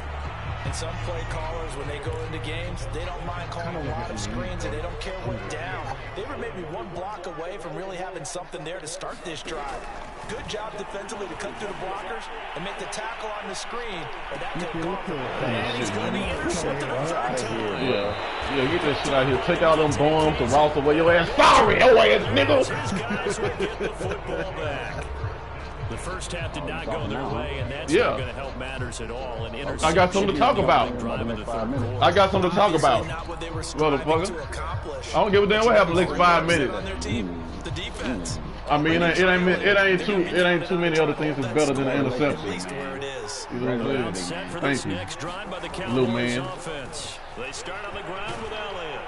And some play callers, when they go into games, they don't mind calling a lot of screens, and they don't care what down. They were maybe 1 block away from really having something there to start this drive. Good job defensively to cut through the blockers and make the tackle on the screen. And that could go for it. And he's going to be intercepted a 3rd time. Yeah, get that shit out here. Take out them bombs and Ross away your ass. Sorry, your ass, nigga. These guys will get the football back. The first half did not go their way, and that's not going to help matters at all. I got something to talk about. I got something to talk about. Motherfucker. I don't give a damn what happened the next 5 minutes. The defense. I mean, it ain't too many other things that's better than the interception. You know what I'm saying? Thank you, little man. They start on the ground with Elliott.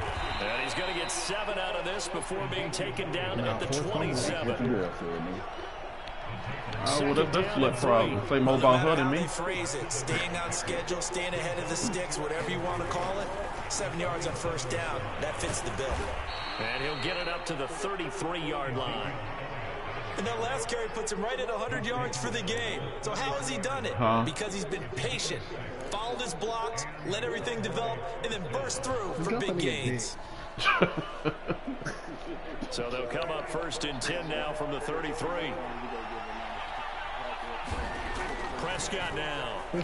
And he's going to get 7 out of this before being taken down at the 27. Oh, well, that's slut problem. Say more about her than me. Phrase it. Staying on schedule, staying ahead of the sticks, whatever you want to call it. 7 yards on first down. That fits the bill. And he'll get it up to the 33-yard line. And that last carry puts him right at 100 yards for the game. So how has he done it? Because he's been patient, followed his blocks, let everything develop, and then burst through for big gains. So they'll come up 1st and 10 now from the 33. Prescott now. Able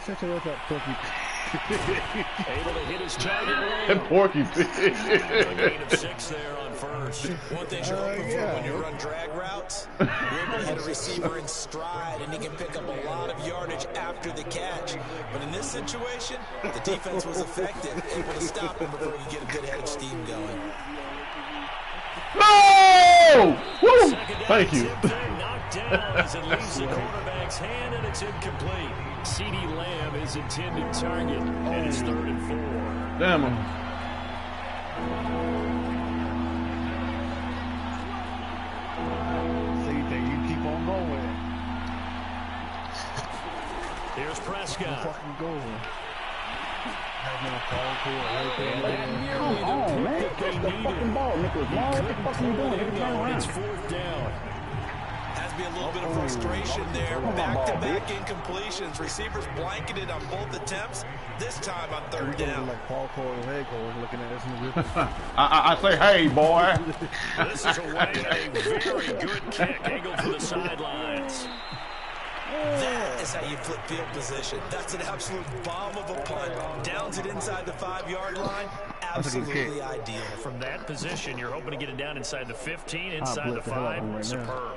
to hit his target. And Porky Pig. A gain of 6 there on first. One thing you're hoping for when you run drag routes, you're able to hit a receiver in stride, and he can pick up a lot of yardage after the catch. But in this situation, the defense was effective, able to stop him before you get a good head of steam going. No! Woo! Thank you. Knocked down as it leaves the quarterback's hand, and it's incomplete. CeeDee Lamb is intended target, and it's 3rd and 4. Damn him. So you think you keep on going? Here's Prescott. Fucking going. It's 4th down. Has to be a little bit of frustration there. Back-to-back incompletions. Receivers blanketed on both attempts. This time on 3rd down. Like Paul Cole looking at this. I say, hey, boy. This is a very good kick. Angled to the sidelines. That is how you flip field position. That's an absolute bomb of a punt. Downs it inside the 5-yard line. Absolutely ideal. From that position, you're hoping to get it down inside the 15, inside the 5. Superb.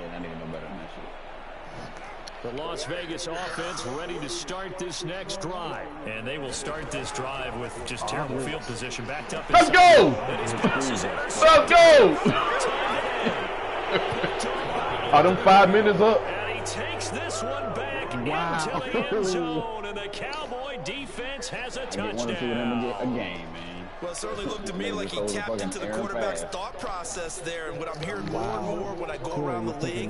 Yeah, I need to know better than that shit. The Las Vegas offense ready to start this next drive. And they will start this drive with just terrible field position. Backed up. Let's go! Let's go! Are them 5 minutes up? And he takes this one back into the end zone. and the Cowboy defense has a touchdown. Want to see them get a game, man. Well, it certainly looked to me like he tapped into the quarterback's thought process there. And what I'm hearing more and more when I go around the league,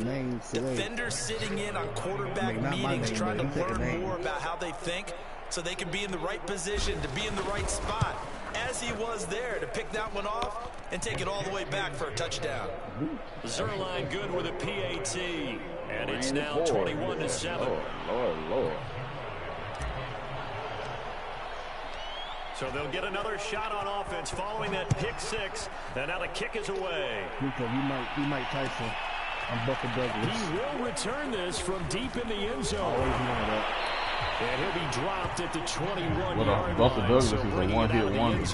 defenders sitting in on quarterback meetings trying to learn more about how they think so they can be in the right position to be in the right spot. As he was there to pick that one off and take it all the way back for a touchdown. Zerline good with a PAT. And it's now 21-7. Lord. So they'll get another shot on offense following that pick six. And now the kick is away. Nico, you might Tyson. I'm Buster Douglas. He will return this from deep in the end zone. Always know that. And he'll be dropped at the 21-yard line. Buster Douglas is a one-hit wonder.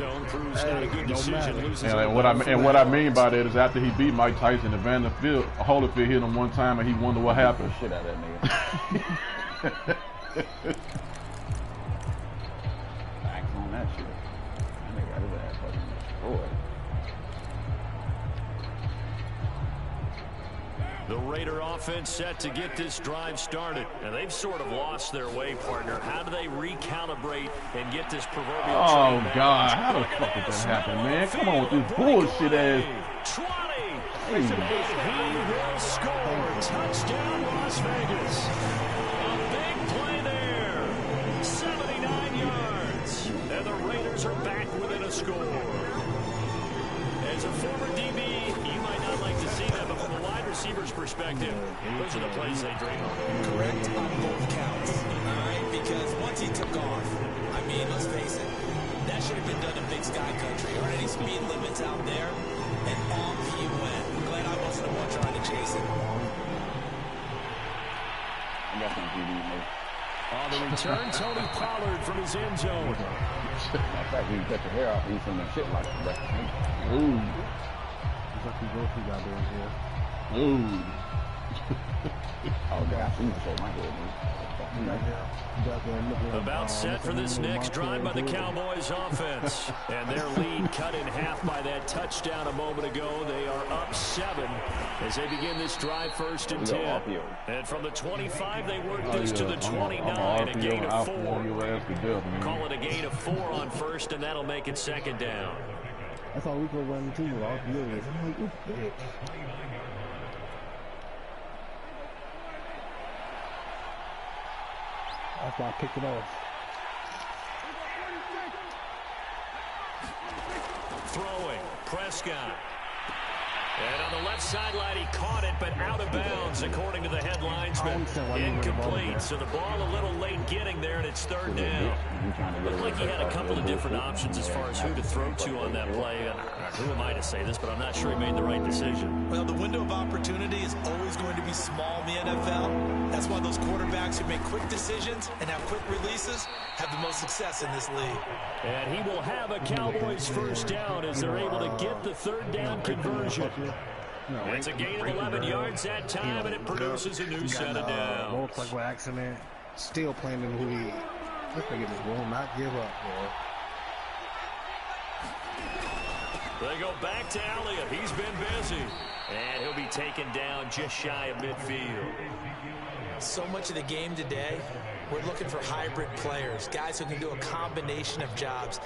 And what I mean by that is after he beat Mike Tyson, Holyfield hit him one time, and he wondered what happened. Shit out of that nigga. Back on that shit. That nigga got his ass fucking destroyed. The Raider offense set to get this drive started. And they've sort of lost their way, partner. How do they recalibrate and get this proverbial Oh, God. How the fuck did that happen, man? Come on with this bullshit ass. 20. He will score. Touchdown, Las Vegas. A big play there. 79 yards. And the Raiders are back within a score. As a former DB, you might not like to see that, but from a wide receiver's perspective, those are the plays they dream of. Correct on both counts. All right, because once he took off, I mean, let's face it, that should have been done in Big Sky Country. Or any speed limits out there, and off he went. I'm glad I wasn't the one trying to chase it. I got some TV, man. On the return, Tony Pollard from his end zone. Matter of fact, he cut your hair off, he's from the shit like that. Ooh. It's like you go through out there here. Ooh. Oh, God, she just my head, man. About set for this next drive by the Cowboys offense. And their lead cut in half by that touchdown a moment ago. They are up 7 as they begin this drive 1st and 10. And from the 25, they work this to the 29, a gain of 4. Call it a gain of 4 on 1st, and that'll make it 2nd down. That's all we go run to with RPO is. I'm like, you bitch. That's why I picked it off. Throwing, Prescott. And on the left sideline, he caught it, but out of bounds, according to the head linesman. Incomplete, so the ball a little late getting there, and it's 3rd down. Looked like he had a couple of different options as far as who to throw to on that play. Who am I to say this, but I'm not sure he made the right decision. Well, the window of opportunity is always going to be small in the NFL. That's why those quarterbacks who make quick decisions and have quick releases have the most success in this league. And he will have a Cowboys 1st down as they're able to get the 3rd down conversion. It's a gain of 11 yards that time, and it produces a new set of downs. Motorcycle accident, still playing in who he. This nigga just will not give up, boy. They go back to Elliott. He's been busy. And he'll be taken down just shy of midfield. So much of the game today, we're looking for hybrid players, guys who can do a combination of jobs.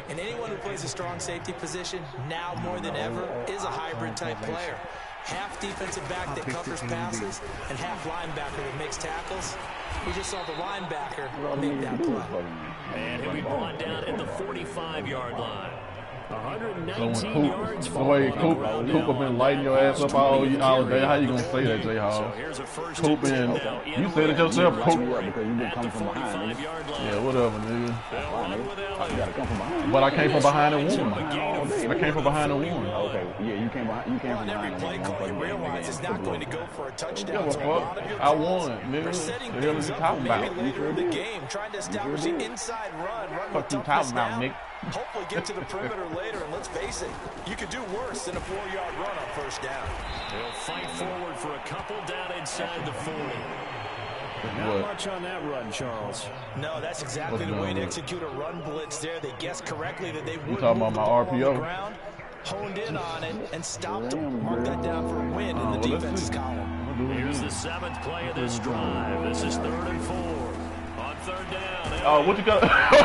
And anyone who plays a strong safety position, now more than ever, is a hybrid type player. Half defensive back that covers passes, and half linebacker that makes tackles. We just saw the linebacker make that play. And he'll be brought down at the 45-yard line. 119 yards. The way Cooper been lighting your ass up all day, how you gonna say that, J. Hall? Coop been, you said it yourself, Coop. Because you didn't come from behind. Yeah, whatever, nigga. You gotta come from behind. But I came from behind and won. I came from behind and won. Okay, yeah, you came from behind every and play call, you won. realize it's not going to go for a touchdown. So a lot of your I won, calls nigga. are setting The hell things is you up talking maybe about? later in the game, trying to establish the inside run with Fuck you toughness talking about, now. Nick? Hopefully get to the perimeter later, and let's face it, you could do worse than a 4-yard run on 1st down. They'll fight forward for a couple down inside the 40. Not much on that run, Charles. No, that's exactly the way to execute a run blitz there. They guessed correctly that they would talking move about my the ball RPO? on the ground, honed in on it, and stopped them. Mark that down for a win in the defense's column. Here's the 7th play of this drive. This is 3rd and 4. On 3rd down, What you got?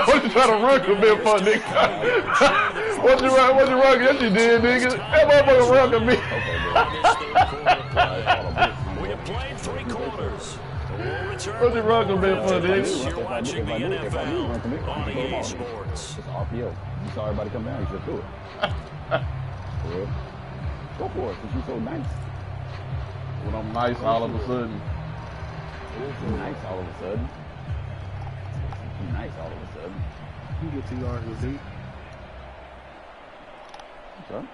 What you trying to run commit for, nigga? What you run? Yes, you did, nigga. That motherfucker run commit. We have played 3 quarters. What you run commit for, nigga? You're watching the NFL on EA Sports. It's RPO. You saw everybody come down, you just do it. Go for it, because you're so nice. When I'm nice all of a sudden. Nice all of a sudden. Nice all of a sudden. You get 2 yards with deep. Okay.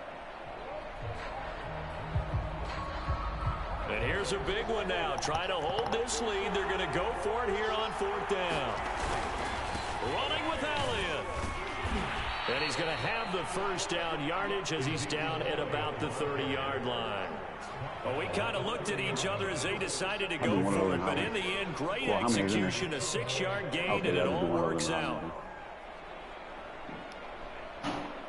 And here's a big one now. Trying to hold this lead. They're going to go for it here on 4th down. Running with Elliott. And he's going to have the first down yardage as he's down at about the 30-yard line. Well, we kind of looked at each other as they decided to go for it, but in the end, great execution, a 6-yard gain, and it all works out.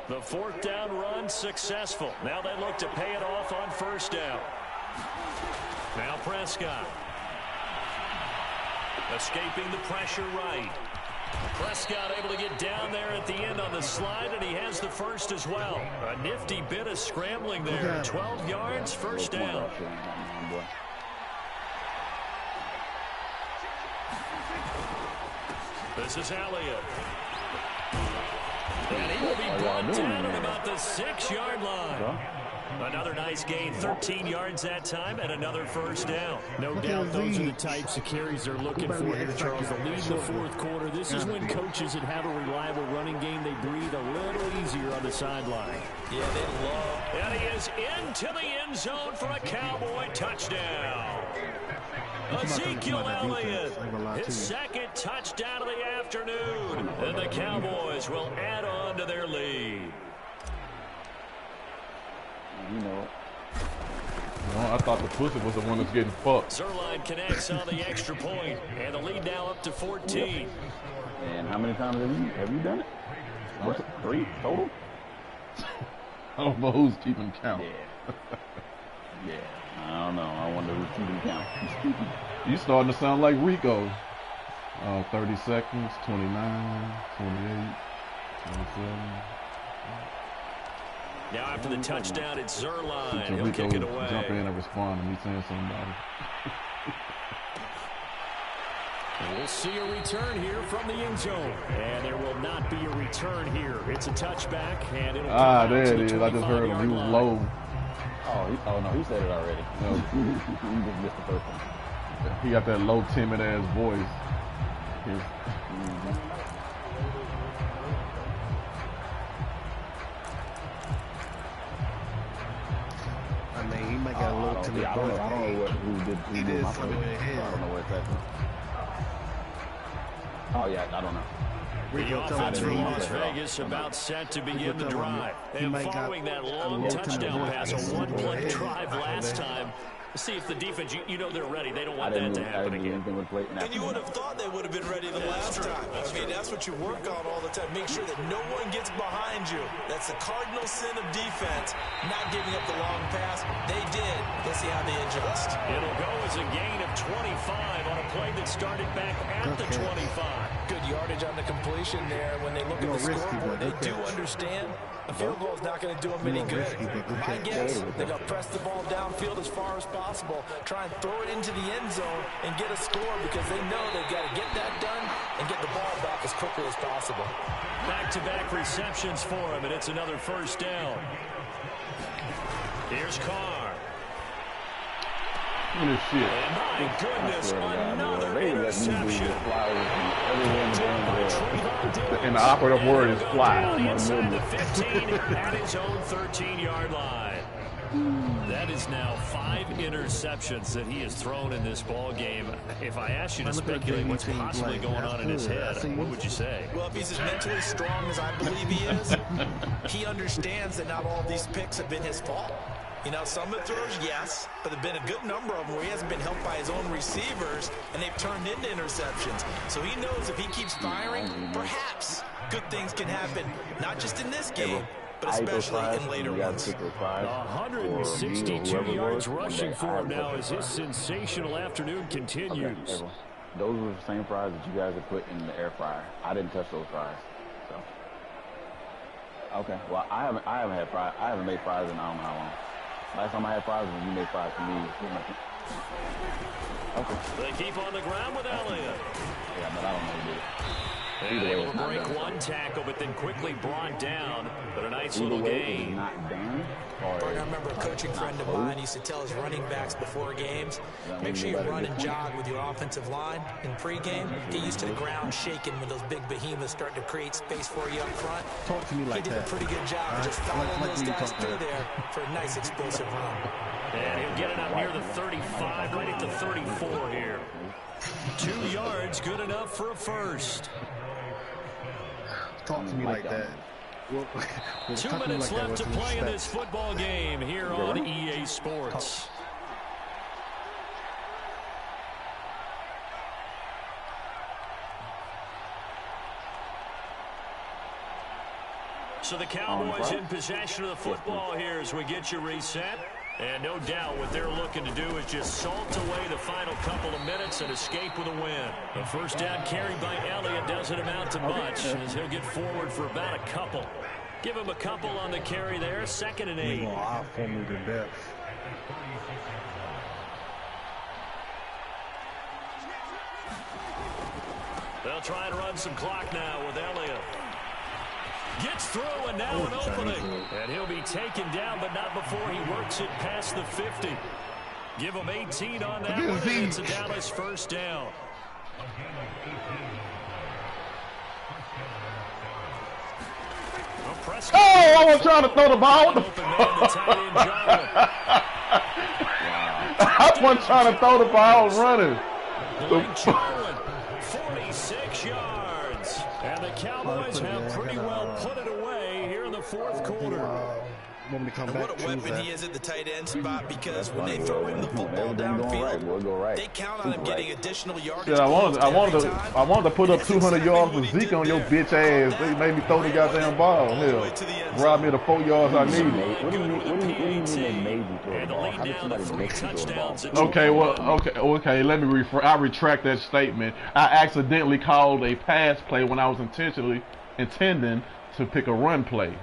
The 4th down run successful. Now they look to pay it off on 1st down. Now Prescott. Escaping the pressure right. Prescott able to get down there at the end on the slide, and he has the first as well. A nifty bit of scrambling there. 12 yards, 1st down. This is Elliott. And he will be brought down at about the 6-yard line. Another nice gain, 13 yards that time, and another 1st down. No doubt those are the types of carries they're looking for here, Charles. The lead in the 4th quarter. This is when coaches that have a reliable running game, they breathe a little easier on the sideline. Yeah, they love. And he is into the end zone for a Cowboy touchdown. Ezekiel Elliott, his 2nd touchdown of the afternoon. And the Cowboys will add on to their lead. You know it. Well, I thought the pussy was the one that's getting fucked. Zerline connects on the extra point, and the lead now up to 14. Yep. And how many times have you done it? What, 3 total? I don't know who's keeping count. Yeah. I don't know. I wonder who's keeping count. You starting to sound like Rico. 30 seconds, 29, 28, 27. Now after the touchdown, it's Zerline. He'll He'll kick it away. Jump in and respond to me saying something about it. We'll see a return here from the end zone. And there will not be a return here. It's a touchback, and it'll come out there to it is. I just heard him. He was low. Oh, no, he said it already. No. He just missed the first one. He got that low, timid-ass voice. I mean, he might got a little timid. I don't know who did my play. I don't know what exactly. Oh, yeah, I don't know. The offense from Las Vegas about set to begin the drive. And following that long touchdown pass, a 1-play drive last time, see if the defense, you know they're ready. They don't want that to happen again. And you would have thought they would have been ready the last time. I mean, that's what you work on all the time. Make sure that no one gets behind you. That's the cardinal sin of defense, not giving up the long pass. They did. Let's see how they adjust. It'll go as a gain of 25 on a play that started back at the 25. Good yardage on the completion there. When they look at the scoreboard, they do understand a field goal is not going to do them any good. I guess they're going to press the ball downfield as far as possible, try and throw it into the end zone and get a score because they know they've got to get that done and get the ball back as quickly as possible. Back-to-back receptions for him, and it's another 1st down. Here's Carr. Look at this shit. And my goodness, another interception. And the operative word is fly. Inside the 15 at his own 13-yard line. That is now 5 interceptions that he has thrown in this ball game. If I asked you to speculate what's possibly going on in his head, what would you say? Well, if he's as mentally strong as I believe he is, he understands that not all these picks have been his fault. You know, some of the throws, yes, but there have been a good number of them where he hasn't been helped by his own receivers, and they've turned into interceptions. So he knows if he keeps firing, perhaps good things can happen, not just in this game, but especially in later ones. 162 yards rushing for him now as his sensational afternoon continues. those were the same fries that you guys had put in the air fryer. I didn't touch those fries. So. Okay. Well, I haven't had fries. I haven't made fries in I don't know how long. Last time I had fries was when you made fries for me. Okay. They keep on the ground with Elliott. Yeah, but I don't know who did it. And they will break one tackle, but then quickly brought down. But a nice little gain. Not done. I remember a coaching friend of mine used to tell his running backs before games, make sure you run and jog with your offensive line in pregame. Get used to the ground shaking when those big behemoths start to create space for you up front. Talk to me like that. He did a pretty good job just following those guys through there for a nice explosive run. And he'll get it up near the 35, right at the 34 here. 2 yards, good enough for a first. Talk to me like that. 2 minutes left to play in this football game here on EA Sports. So the Cowboys in possession of the football here as we get you reset. And no doubt what they're looking to do is just salt away the final couple of minutes and escape with a win. The first down carry by Elliott doesn't amount to much as he'll get forward for about a couple. Give him a couple on the carry there, 2nd and 8. They'll try and run some clock now with Elliott. Gets through and now an opening. And he'll be taken down, but not before he works it past the 50. Give him 18 on that one. It's a Dallas first down. Oh, I was trying to throw the ball. I wasn't trying to throw the ball. I was running. 46 yards. And the Cowboys have pretty well put it away here in the 4th quarter. What a weapon he is at the tight end spot, because when they throw him the football downfield, they count on him getting additional yardage. Yeah, I wanted to put up 200 yards with Zeke on your bitch ass. They made me throw the goddamn ball. Hell, robbed me the 4 yards I needed. What do you mean they made you throw the ball? How did somebody make you throw the ball? Okay. Let me I retract that statement. I accidentally called a pass play when I was intending to pick a run play.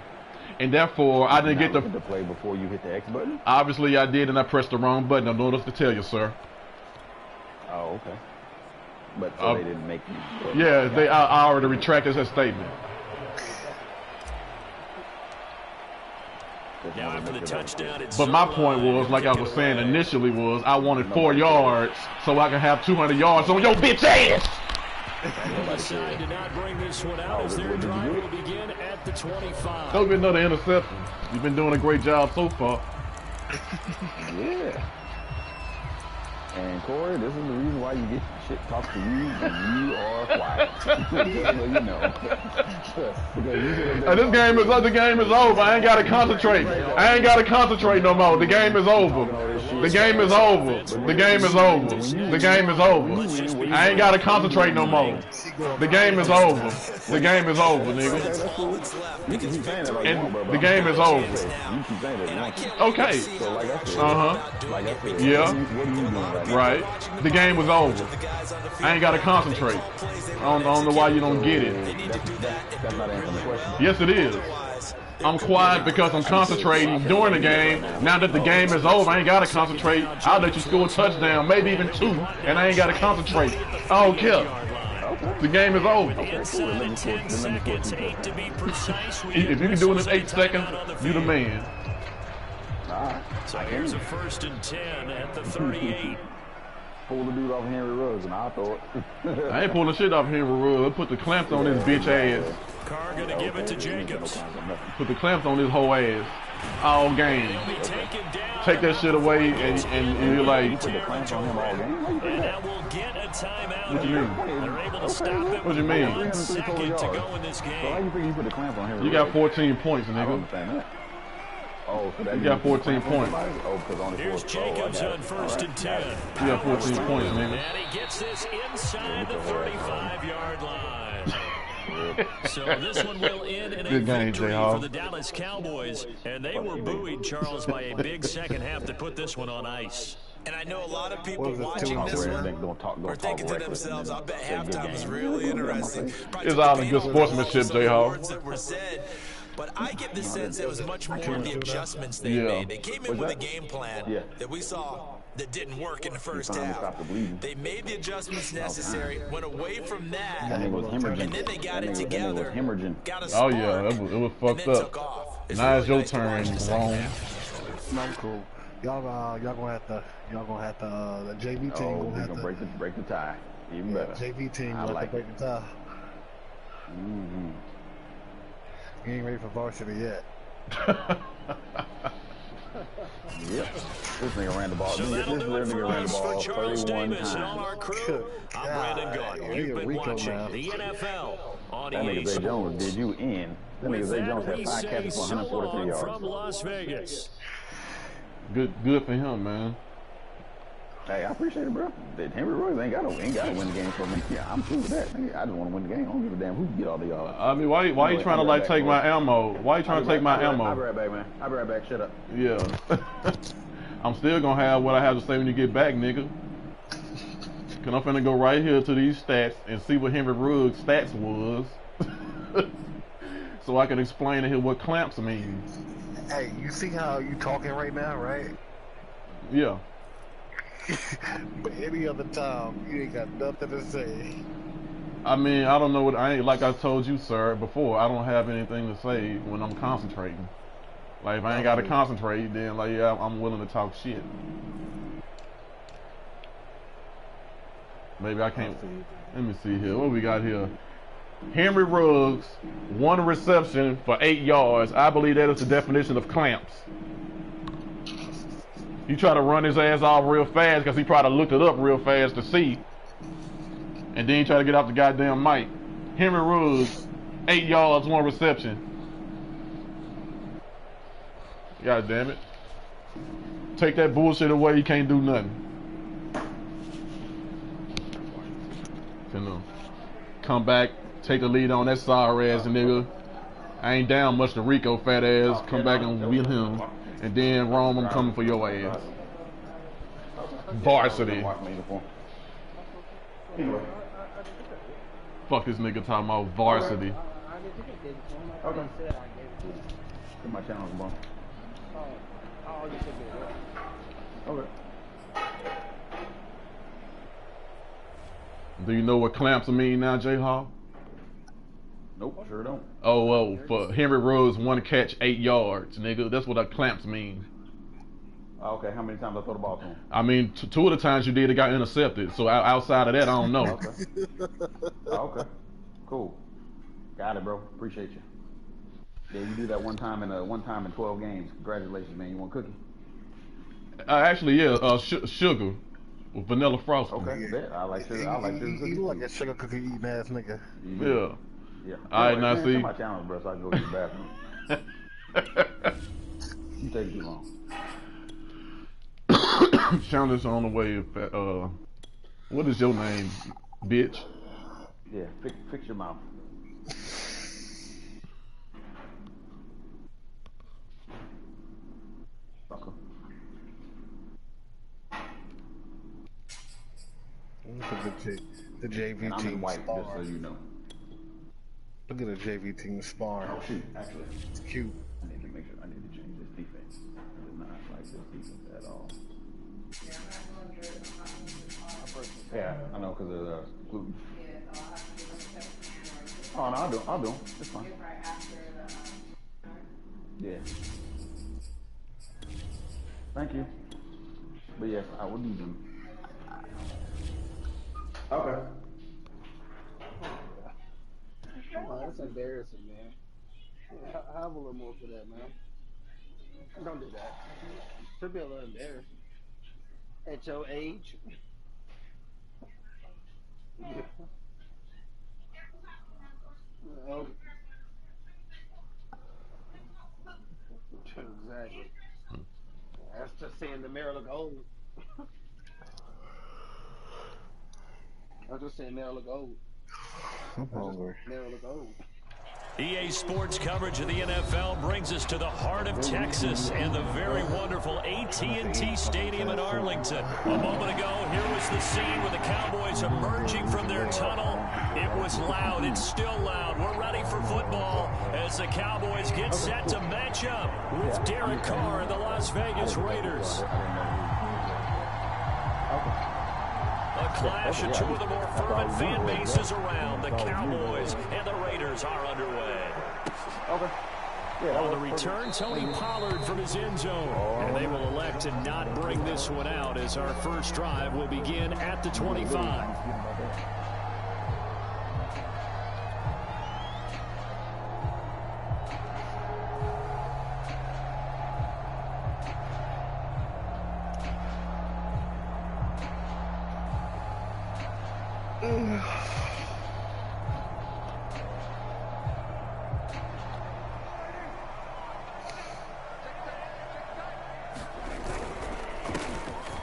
And therefore, I didn't get the play before you hit the X button? Obviously, I did, and I pressed the wrong button. I know what to tell you, sir. Oh, okay. But so they didn't make you... Yeah, I already retracted that statement. Now after the touchdown, but my point was, like I was saying initially, was I wanted 4 yards so I can have 200 yards on your bitch ass! Decide to not bring this one out as their drive will begin at the 25. That'll be another interception. You've been doing a great job so far. Yeah. And Corey, this is the reason why you get shit talked to you when you are quiet. The game is over. I ain't got to concentrate. No more. The game is over. The game is over. The game is over. The game is over. I ain't got to concentrate no more. The game is over. The game is over, nigga. And the game is over. Okay. Yeah. Right. The game was over. I ain't got to concentrate. I don't know why you don't get it. Yes, it is. I'm quiet because I'm concentrating during the game. Now that the game is over, I ain't got to concentrate. I'll let you score a touchdown, maybe even 2, and I ain't got to concentrate. I don't care. The game is over. If you can do it in 8 seconds, you the man. So here's a 1st and 10 at the 38. Pull the dude off Henry Ruggs and I'll throw it. I ain't pulling shit off Henry Ruggs. I put the clamps on his bitch ass. Carr gonna give it to Jacobs. Put the clamps on his whole ass. All game. Take that shit away and you're like... And that will get a timeout. What you mean? They're able to stop it. What you mean? 1 second to go in this game. So how you think you put the clamp on Henry Ruggs? You got 14 points, nigga. I understand that. Oh, so that you got 14 points. Here's Jacobs on 1st and 10. You got 14 points, nigga. And he gets this inside the 35-yard line. So this one will end in a victory for the Dallas Cowboys. And they were buoyed, Charles, by a big second half that put this one on ice. And I know a lot of people watching this one are thinking to themselves, I bet halftime was really interesting. It's all in good sportsmanship, J-Hawk. But I get the sense it was much more of the adjustments they made. They came in with a game plan that we saw that didn't work in the first half. They made the adjustments necessary, went away from that, and then they got it together, got a spark, it was fucked and then up. took off. Now it's your turn, Rome. I'm cool. Y'all gonna have to the JV team gonna have to break the tie. Even better. JV team gonna have to break the tie. You ain't ready for varsity yet. Yep. This nigga ran the ball. So that'll do it for us, for Charles 31 Davis and all times. our crew. I'm Brandon Gardner. You've been watching the NFL on That EA nigga Zay Jones Sports. did you in. That nigga With Zay that, Jones had we 5 say catches for so 143 long yards. from Las Vegas. Good for him, man. Hey, I appreciate it, bro. Henry Ruggs ain't gotta win the game for me. Yeah, I'm cool with that. Nigga, I just want to win the game. I don't give a damn who get all the yards. I mean, why you trying to like take my ammo? Why you trying to take my ammo? I'll be right back, man. I'll be right back. Shut up. Yeah. I'm still gonna have what I have to say when you get back, nigga. Cause I'm finna go right here to these stats and see what Henry Ruggs' stats was. So I can explain to him what clamps mean. Hey, you see how you talking right now, right? Yeah. But any other time, you ain't got nothing to say. I mean, I don't know what like I told you, sir, before. I don't have anything to say when I'm concentrating. Like if I ain't got to concentrate, then like yeah, I'm willing to talk shit. Maybe I can't. Let me see here. What we got here? Henry Ruggs, 1 reception for 8 yards. I believe that is the definition of clamps. You try to run his ass off real fast because he probably looked it up real fast to see. And then he try to get off the goddamn mic. Henry Ruggs, 8 yards, 1 reception. God damn it. Take that bullshit away, you can't do nothing. Finna come back, take the lead on that sorry ass nigga. I ain't down much to Rico, fat ass. Come back and win him. And then Rome, I'm coming for your ass. Varsity. Fuck this nigga talking about varsity. Okay. Put my channel on. Okay. Do you know what clamps mean now, J-Hawk? Nope, sure don't. Oh, well, for Henry Ruggs, 1 catch, 8 yards, nigga. That's what clamps mean. Okay, how many times I throw the ball to him? I mean, 2 of the times you did, it got intercepted. So outside of that, I don't know. Okay. Okay. Cool. Got it, bro. Appreciate you. Yeah, you do that one time in 12 games. Congratulations, man. You want a cookie? Actually, yeah, sugar with vanilla frosting. Okay, bet. I like sugar. I like sugar cookies. You look like a sugar cookie eating ass nigga. Yeah. Yeah. All right, now see. Come my channel, bro, so I can go to the bathroom. You take too long. Chandler's on the way. What is your name, bitch? Yeah, fix your mouth. Fucker. Look at the JV And I'm team in white, spar. just so you know. Look at the JV team spar. Oh shoot, actually, It's cute. I need to make sure. I need to change this defense. I did not like this defense at all. Yeah, I know because of the gluten. Oh no, I'll do them. It's fine. Yeah. Thank you. But yes, I will do them. Okay. Oh, that's embarrassing, man. Have a little more for that, man. Don't do that. Should be a little embarrassing. At your age. Oh. Exactly. That's just saying the mirror look old. I was just saying mirror look old. I'm hungry. Mirror look old. EA Sports coverage of the NFL brings us to the heart of Texas and the very wonderful AT&T Stadium in Arlington. A moment ago, here was the scene with the Cowboys emerging from their tunnel. It was loud. It's still loud. We're ready for football as the Cowboys get set to match up with Derek Carr and the Las Vegas Raiders. A clash of two of the more fervent fan bases around. The Cowboys and the Raiders are underway. On the return, Tony Pollard from his end zone. And they will elect to not bring this one out as our first drive will begin at the 25.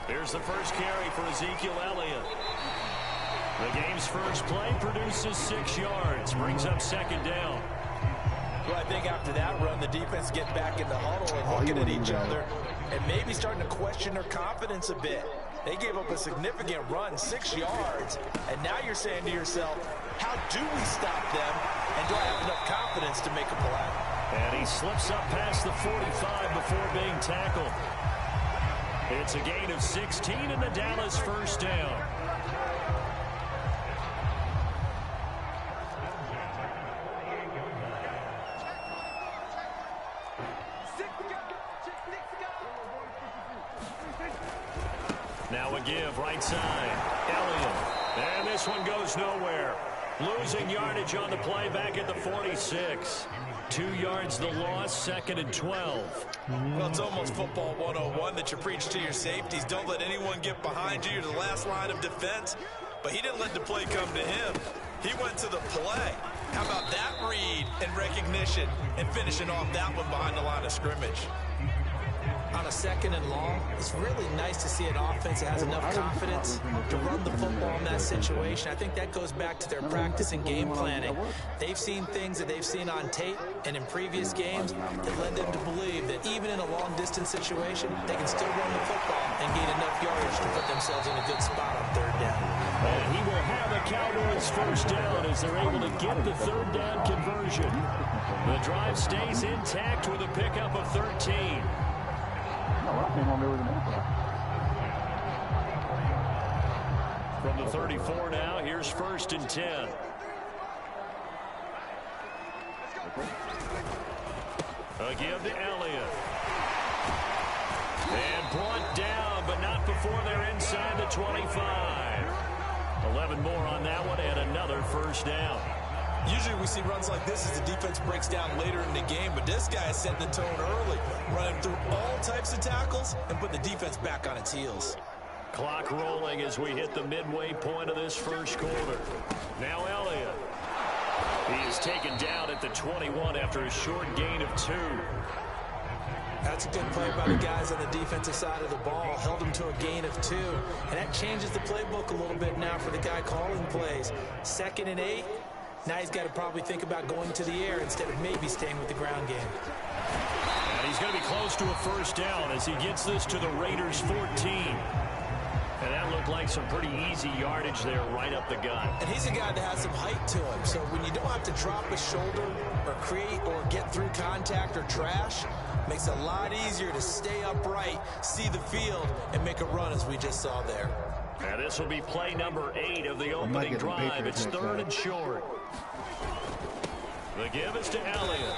Here's the first carry for Ezekiel Elliott. The game's first play produces 6 yards, brings up second down. Well, I think after that run, the defense get back in the huddle and looking at each other and maybe starting to question their confidence a bit. They gave up a significant run, 6 yards, and now you're saying to yourself, how do we stop them, and do I have enough confidence to make a play? And he slips up past the 45 before being tackled. It's a gain of 16 and the Dallas first down. Now a give right side. Elliott. And this one goes nowhere. Losing yardage on the play back at the 46. 2 yards the loss, 2nd and 12. Well, it's almost football 101 that you preach to your safeties. Don't let anyone get behind you. You're the last line of defense. But he didn't let the play come to him. He went to the play. How about that read and recognition and finishing off that one behind the line of scrimmage? On a 2nd and long, it's really nice to see an offense that has enough confidence to run the football in that situation. I think that goes back to their practice and game planning. They've seen things that they've seen on tape and in previous games that led them to believe that even in a long-distance situation, they can still run the football and gain enough yardage to put themselves in a good spot on 3rd down. And he will have the Cowboys first down as they're able to get the 3rd down conversion. The drive stays intact with a pickup of 13. From the 34 now, here's 1st and 10. A give to Elliott. And brought down, but not before they're inside the 25. 11 more on that one, and another first down. Usually we see runs like this as the defense breaks down later in the game, but this guy is setting the tone early, running through all types of tackles and putting the defense back on its heels. Clock rolling as we hit the midway point of this first quarter. Now Elliott. He is taken down at the 21 after a short gain of 2. That's a good play by the guys on the defensive side of the ball. Held them to a gain of 2. And that changes the playbook a little bit now for the guy calling plays. 2nd and 8. Now he's got to probably think about going to the air instead of maybe staying with the ground game. And he's going to be close to a first down as he gets this to the Raiders 14. And that looked like some pretty easy yardage there right up the gut. And he's a guy that has some height to him. So when you don't have to drop a shoulder or create or get through contact or trash, makes it a lot easier to stay upright, see the field, and make a run as we just saw there. And this will be play number 8 of the opening drive. It's 3rd and short. The give is to Elliott.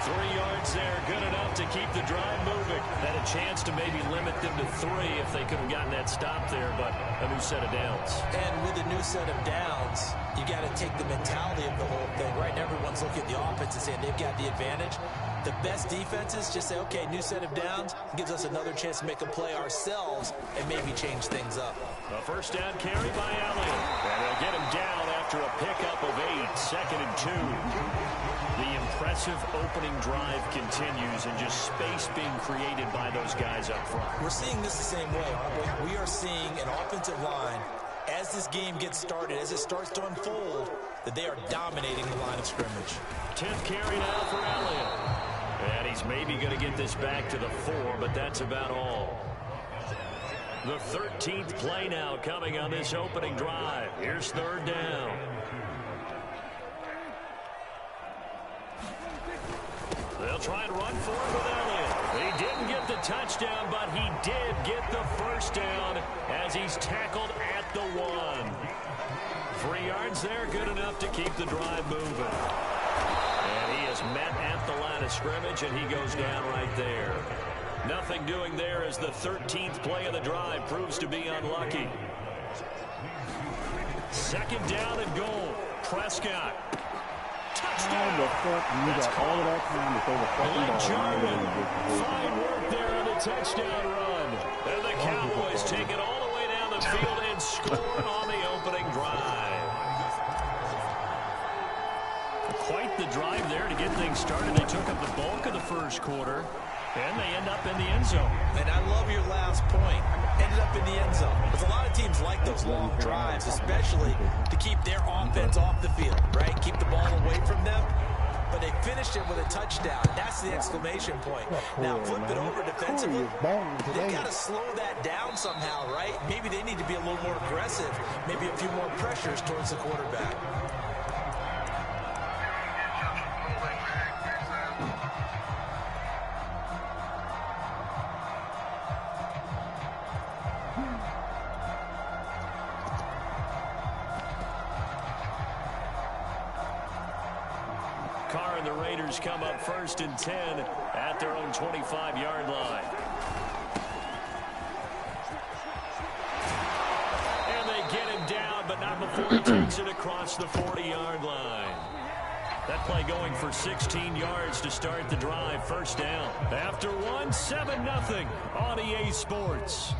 3 yards there, good enough to keep the drive moving. Had a chance to maybe limit them to 3 if they could have gotten that stop there, but a new set of downs. And with a new set of downs, you got to take the mentality of the whole thing, right? Everyone's looking at the offense and saying they've got the advantage. The best defenses just say, okay, new set of downs, gives us another chance to make a play ourselves and maybe change things up. A first down carry by Elliott. And they'll get him down after a pickup of 8, 2nd and 2. The impressive opening drive continues and just space being created by those guys up front. We're seeing this the same way, aren't we? We are seeing an offensive line as this game gets started, as it starts to unfold, that they are dominating the line of scrimmage. 10th carry now for Elliott. And he's maybe going to get this back to the 4, but that's about all. The 13th play now coming on this opening drive. Here's 3rd down. They'll try and run for it with Elliott. He didn't get the touchdown, but he did get the first down as he's tackled at the 1. 3 yards there, good enough to keep the drive moving. And he is met at the line of scrimmage, and he goes down right there. Nothing doing there as the 13th play of the drive proves to be unlucky. 2nd down and goal. Prescott. Touchdown. That's all of that time to throw the fucking ball. Fine work there on the touchdown run. And the Cowboys take it all the way down the field and score on the opening drive. Quite the drive there to get things started. They took up the bulk of the first quarter. And they end up in the end zone. And I love your last point. Ended up in the end zone. Because a lot of teams like those long drives, especially to keep their offense off the field, right? Keep the ball away from them. But they finished it with a touchdown. That's the exclamation point. Now, flip it over defensively. They've got to slow that down somehow, right? Maybe they need to be a little more aggressive. Maybe a few more pressures towards the quarterback. Carr and the Raiders come up 1st and 10 at their own 25-yard line. And they get him down, but not before he takes it across the 40-yard line. That play going for 16 yards to start the drive. 1st down. After 1, 7-0 on EA Sports.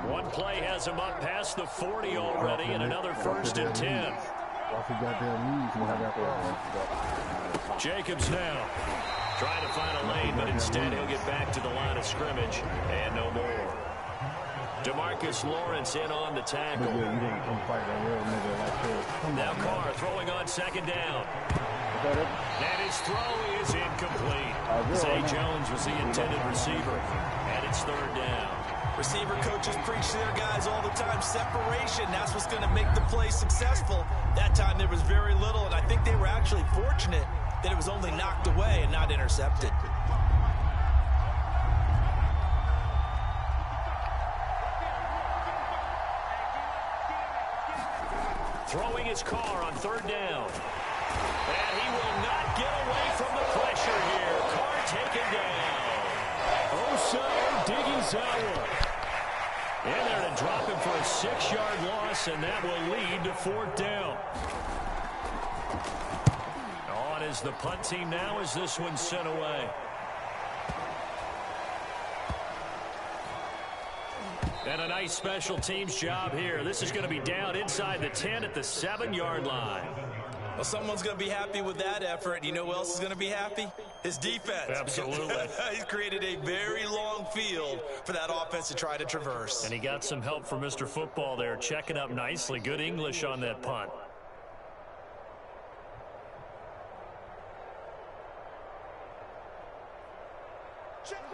One play has him up past the 40 already, and another 1st and 10. Jacobs now trying to find a lane, but instead he'll get back to the line of scrimmage, and no more. DeMarcus Lawrence in on the tackle. Now Carr throwing on 2nd down. And his throw is incomplete. Zay Jones was the intended receiver, and it's 3rd down. Receiver coaches preach to their guys all the time. Separation, that's what's going to make the play successful. That time there was very little, and I think they were actually fortunate that it was only knocked away and not intercepted. Throwing his Carr on 3rd down. And he will not get away from the pressure here. Carr taken down. Osa Odighizuwa in there to drop him for a 6-yard loss, and that will lead to 4th down. On is the punt team now as this one's sent away. And a nice special teams job here. This is going to be down inside the 10 at the 7-yard line. Well, someone's going to be happy with that effort. You know who else is going to be happy? His defense. Absolutely. He's created a very long field for that offense to try to traverse. And he got some help from Mr. Football there, checking up nicely. Good English on that punt.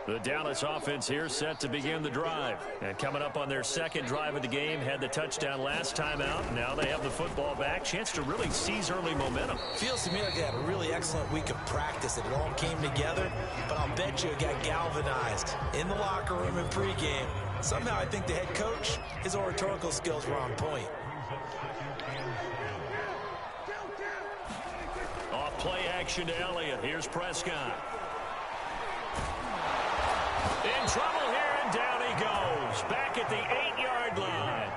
The Dallas offense here set to begin the drive. And coming up on their 2nd drive of the game, had the touchdown last time out. Now they have the football back. Chance to really seize early momentum. Feels to me like they had a really excellent week of practice, and it all came together. But I'll bet you it got galvanized in the locker room in pregame. Somehow I think the head coach, his oratorical skills were on point. Off play action to Elliott. Here's Prescott. In trouble here, and down he goes. Back at the 8-yard line.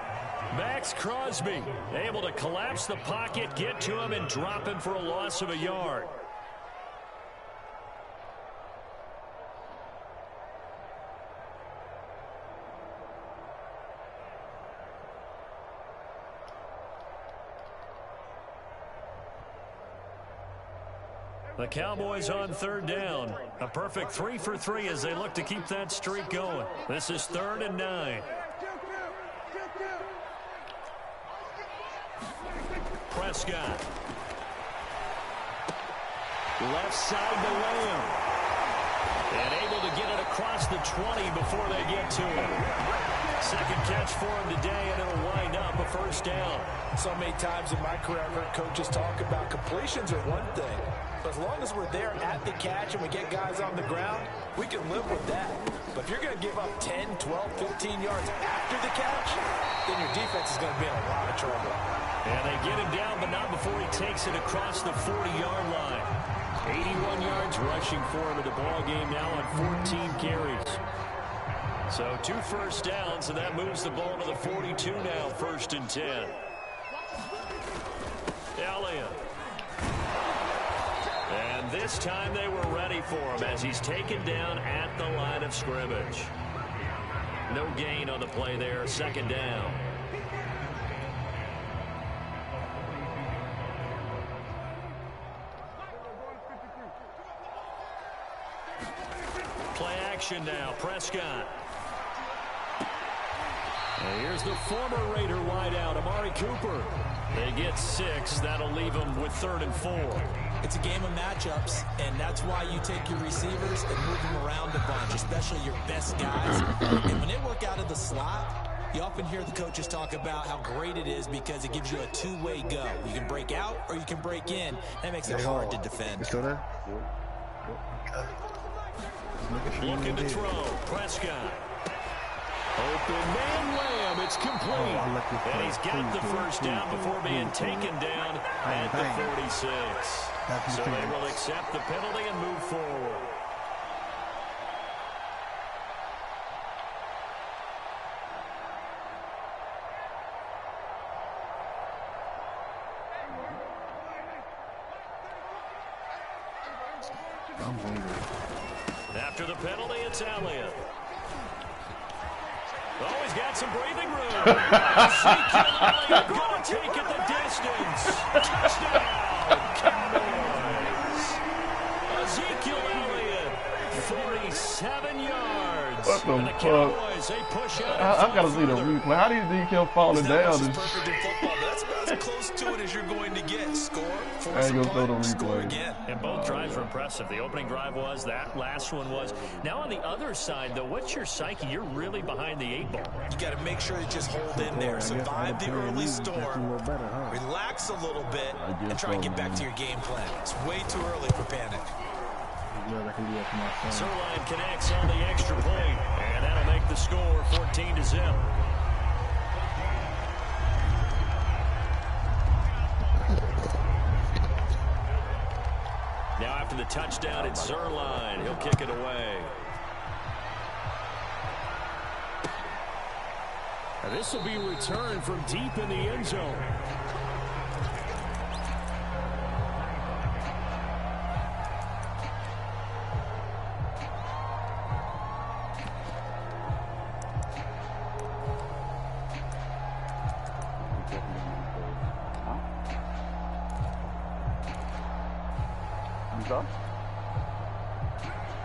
Max Crosby able to collapse the pocket, get to him, and drop him for a loss of a yard. The Cowboys on third down. A perfect 3 for 3 as they look to keep that streak going. This is 3rd and 9. Prescott. Left side to Lamb. And able to get it across the 20 before they get to him. Second catch for him today, and it'll wind up a first down. So many times in my career, I've heard coaches talk about completions are one thing. But as long as we're there at the catch and we get guys on the ground, we can live with that. But if you're going to give up 10, 12, 15 yards after the catch, then your defense is going to be in a lot of trouble. And they get him down, but not before he takes it across the 40-yard line. 81 yards rushing for him in the ball game now on 14 carries. So 2 first downs, and that moves the ball to the 42 now, 1st and 10. Elliott. And this time they were ready for him as he's taken down at the line of scrimmage. No gain on the play there, 2nd down. Play action now, Prescott. And here's the former Raider wideout, Amari Cooper. They get 6. That'll leave them with 3rd and 4. It's a game of matchups, and that's why you take your receivers and move them around a bunch, especially your best guys. And when they work out of the slot, you often hear the coaches talk about how great it is because it gives you a two-way go. You can break out or you can break in. That makes it hard to defend. Looking to throw. Prescott. Open man Lamb. It's complete. And he's got the first down before being taken down at the 46. So they will accept the penalty and move forward. After the penalty, it's Elliott. Oh, he's got some breathing room. Elliott going to take it the distance. Touchdown, Cowboys. Ezekiel Elliott, 47 yards. What the and the Cowboys, they push out. I got to see the replay. How did he keep falling down? That's perfect in football, but that's about as close to it as you're going to get. Score, force a punt, score again. And both drives were impressive. The opening drive was, that last one was. Now on the other side, though, what's your psyche? You're really behind the 8 ball. You got to make sure you just hold in there. Survive the early storm. Relax a little bit and try and get back to your game plan. It's way too early for panic. Zerline connects on the extra point, and that'll make the score 14-0. Now after the touchdown, it's Zerline. He'll kick it away. And this will be returned from deep in the end zone.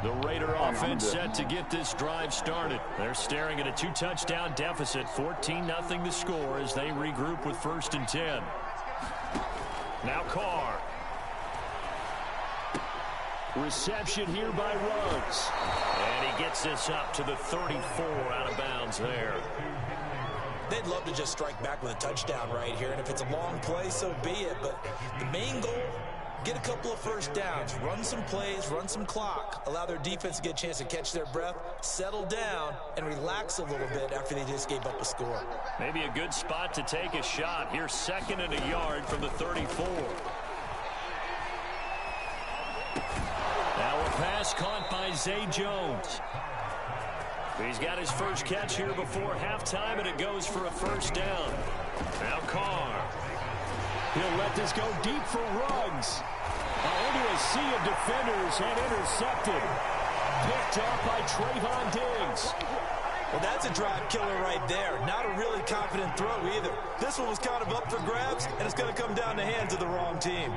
The Raider offense set to get this drive started. They're staring at a 2-touchdown deficit, 14-0 the score as they regroup with 1st and 10. Now Carr. Reception here by Ruggs. And he gets this up to the 34 out of bounds there. They'd love to just strike back with a touchdown right here, and if it's a long play, so be it. But the main goal, get a couple of first downs, run some plays, run some clock, allow their defense to get a chance to catch their breath, settle down, and relax a little bit after they just gave up a score. Maybe a good spot to take a shot. Here's 2nd and a yard from the 34. Now a pass caught by Zay Jones. He's got his first catch here before halftime, and it goes for a first down. Now Carr. He'll let this go deep for Ruggs. Into a sea of defenders and intercepted. Picked off by Trayvon Diggs. Well, that's a drive killer right there. Not a really confident throw either. This one was kind of up for grabs, and it's going to come down the hands of the wrong team.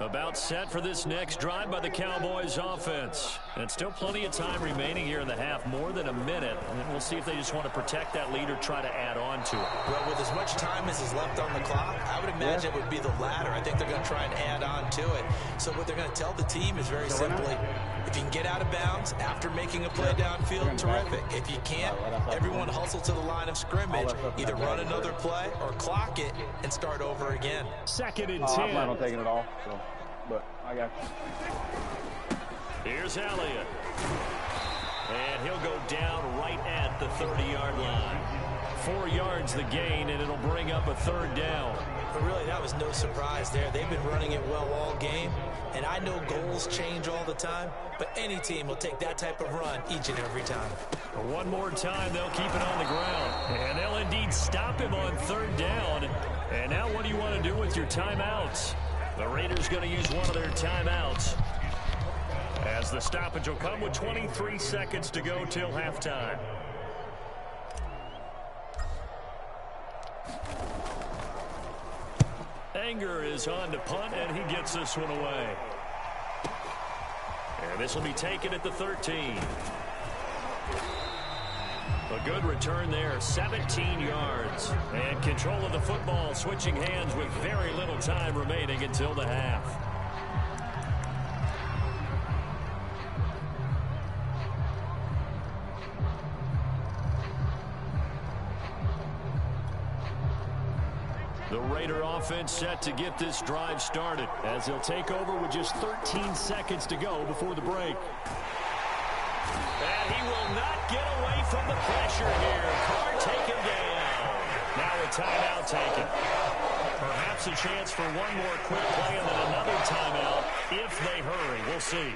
About set for this next drive by the Cowboys offense. And still plenty of time remaining here in the half, more than a minute. And we'll see if they just want to protect that lead or try to add on to it. Well, with as much time as is left on the clock, I would imagine it would be the latter. I think they're going to try and add on to it. So what they're going to tell the team is very simply, if you can get out of bounds after making a play downfield, terrific. If you can't, everyone hustle to the line of scrimmage, either run another play or clock it and start over again. 2nd and 10. I'm planning on taking it off, so, but I got you. Here's Elliott. And he'll go down right at the 30-yard line. 4 yards the gain, and it'll bring up a 3rd down. But really, that was no surprise there. They've been running it well all game. And I know goals change all the time, but any team will take that type of run each and every time. One more time, they'll keep it on the ground. And they'll indeed stop him on 3rd down. And now what do you want to do with your timeouts? The Raiders going to use one of their timeouts, as the stoppage will come with 23 seconds to go till halftime. Anger is on to punt, and he gets this one away. And this will be taken at the 13. A good return there, 17 yards. And control of the football, switching hands with very little time remaining until the half. The Raider offense set to get this drive started, as they'll take over with just 13 seconds to go before the break. And he will not get away from the pressure here. Carr taken down. Now a timeout taken. Perhaps a chance for one more quick play and then another timeout if they hurry. We'll see.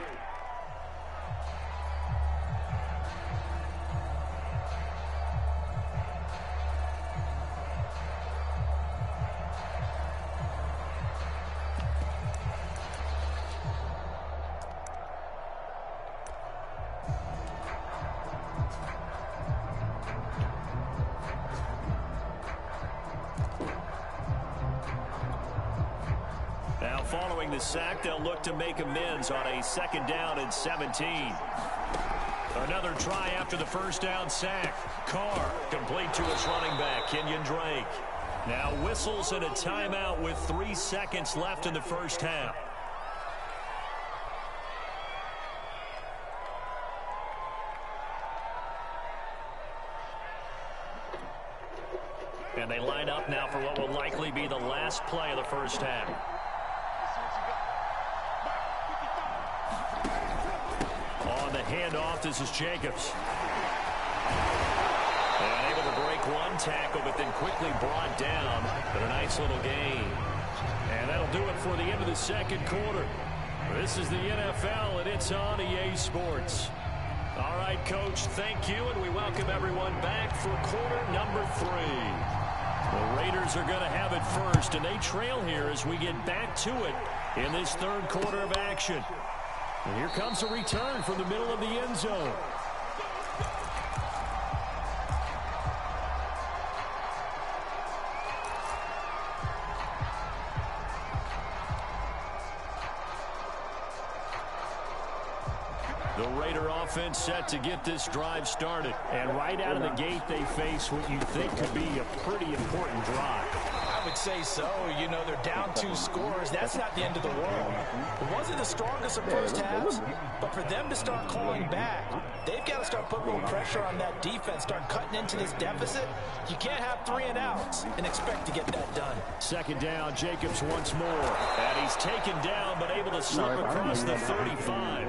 Following the sack, they'll look to make amends on a 2nd down and 17. Another try after the 1st down sack. Carr complete to his running back, Kenyon Drake. Now whistles and a timeout with 3 seconds left in the 1st half. And they line up now for what will likely be the last play of the 1st half. On the handoff, this is Jacobs. And able to break one tackle, but then quickly brought down. But a nice little gain. And that'll do it for the end of the 2nd quarter. This is the NFL, and it's on EA Sports. All right, Coach, thank you, and we welcome everyone back for quarter number 3. The Raiders are going to have it first, and they trail here as we get back to it in this 3rd quarter of action. And here comes a return from the middle of the end zone. The Raider offense set to get this drive started. And right out of the gate, they face what you think could be a pretty important drive. I would say so. You know, they're down 2 scores. That's not the end of the world. It wasn't the strongest of first halves, but for them to start clawing back, they've got to start putting a little pressure on that defense, start cutting into this deficit. You can't have 3 and outs and expect to get that done. 2nd down, Jacobs once more. And he's taken down, but able to slip across the 35.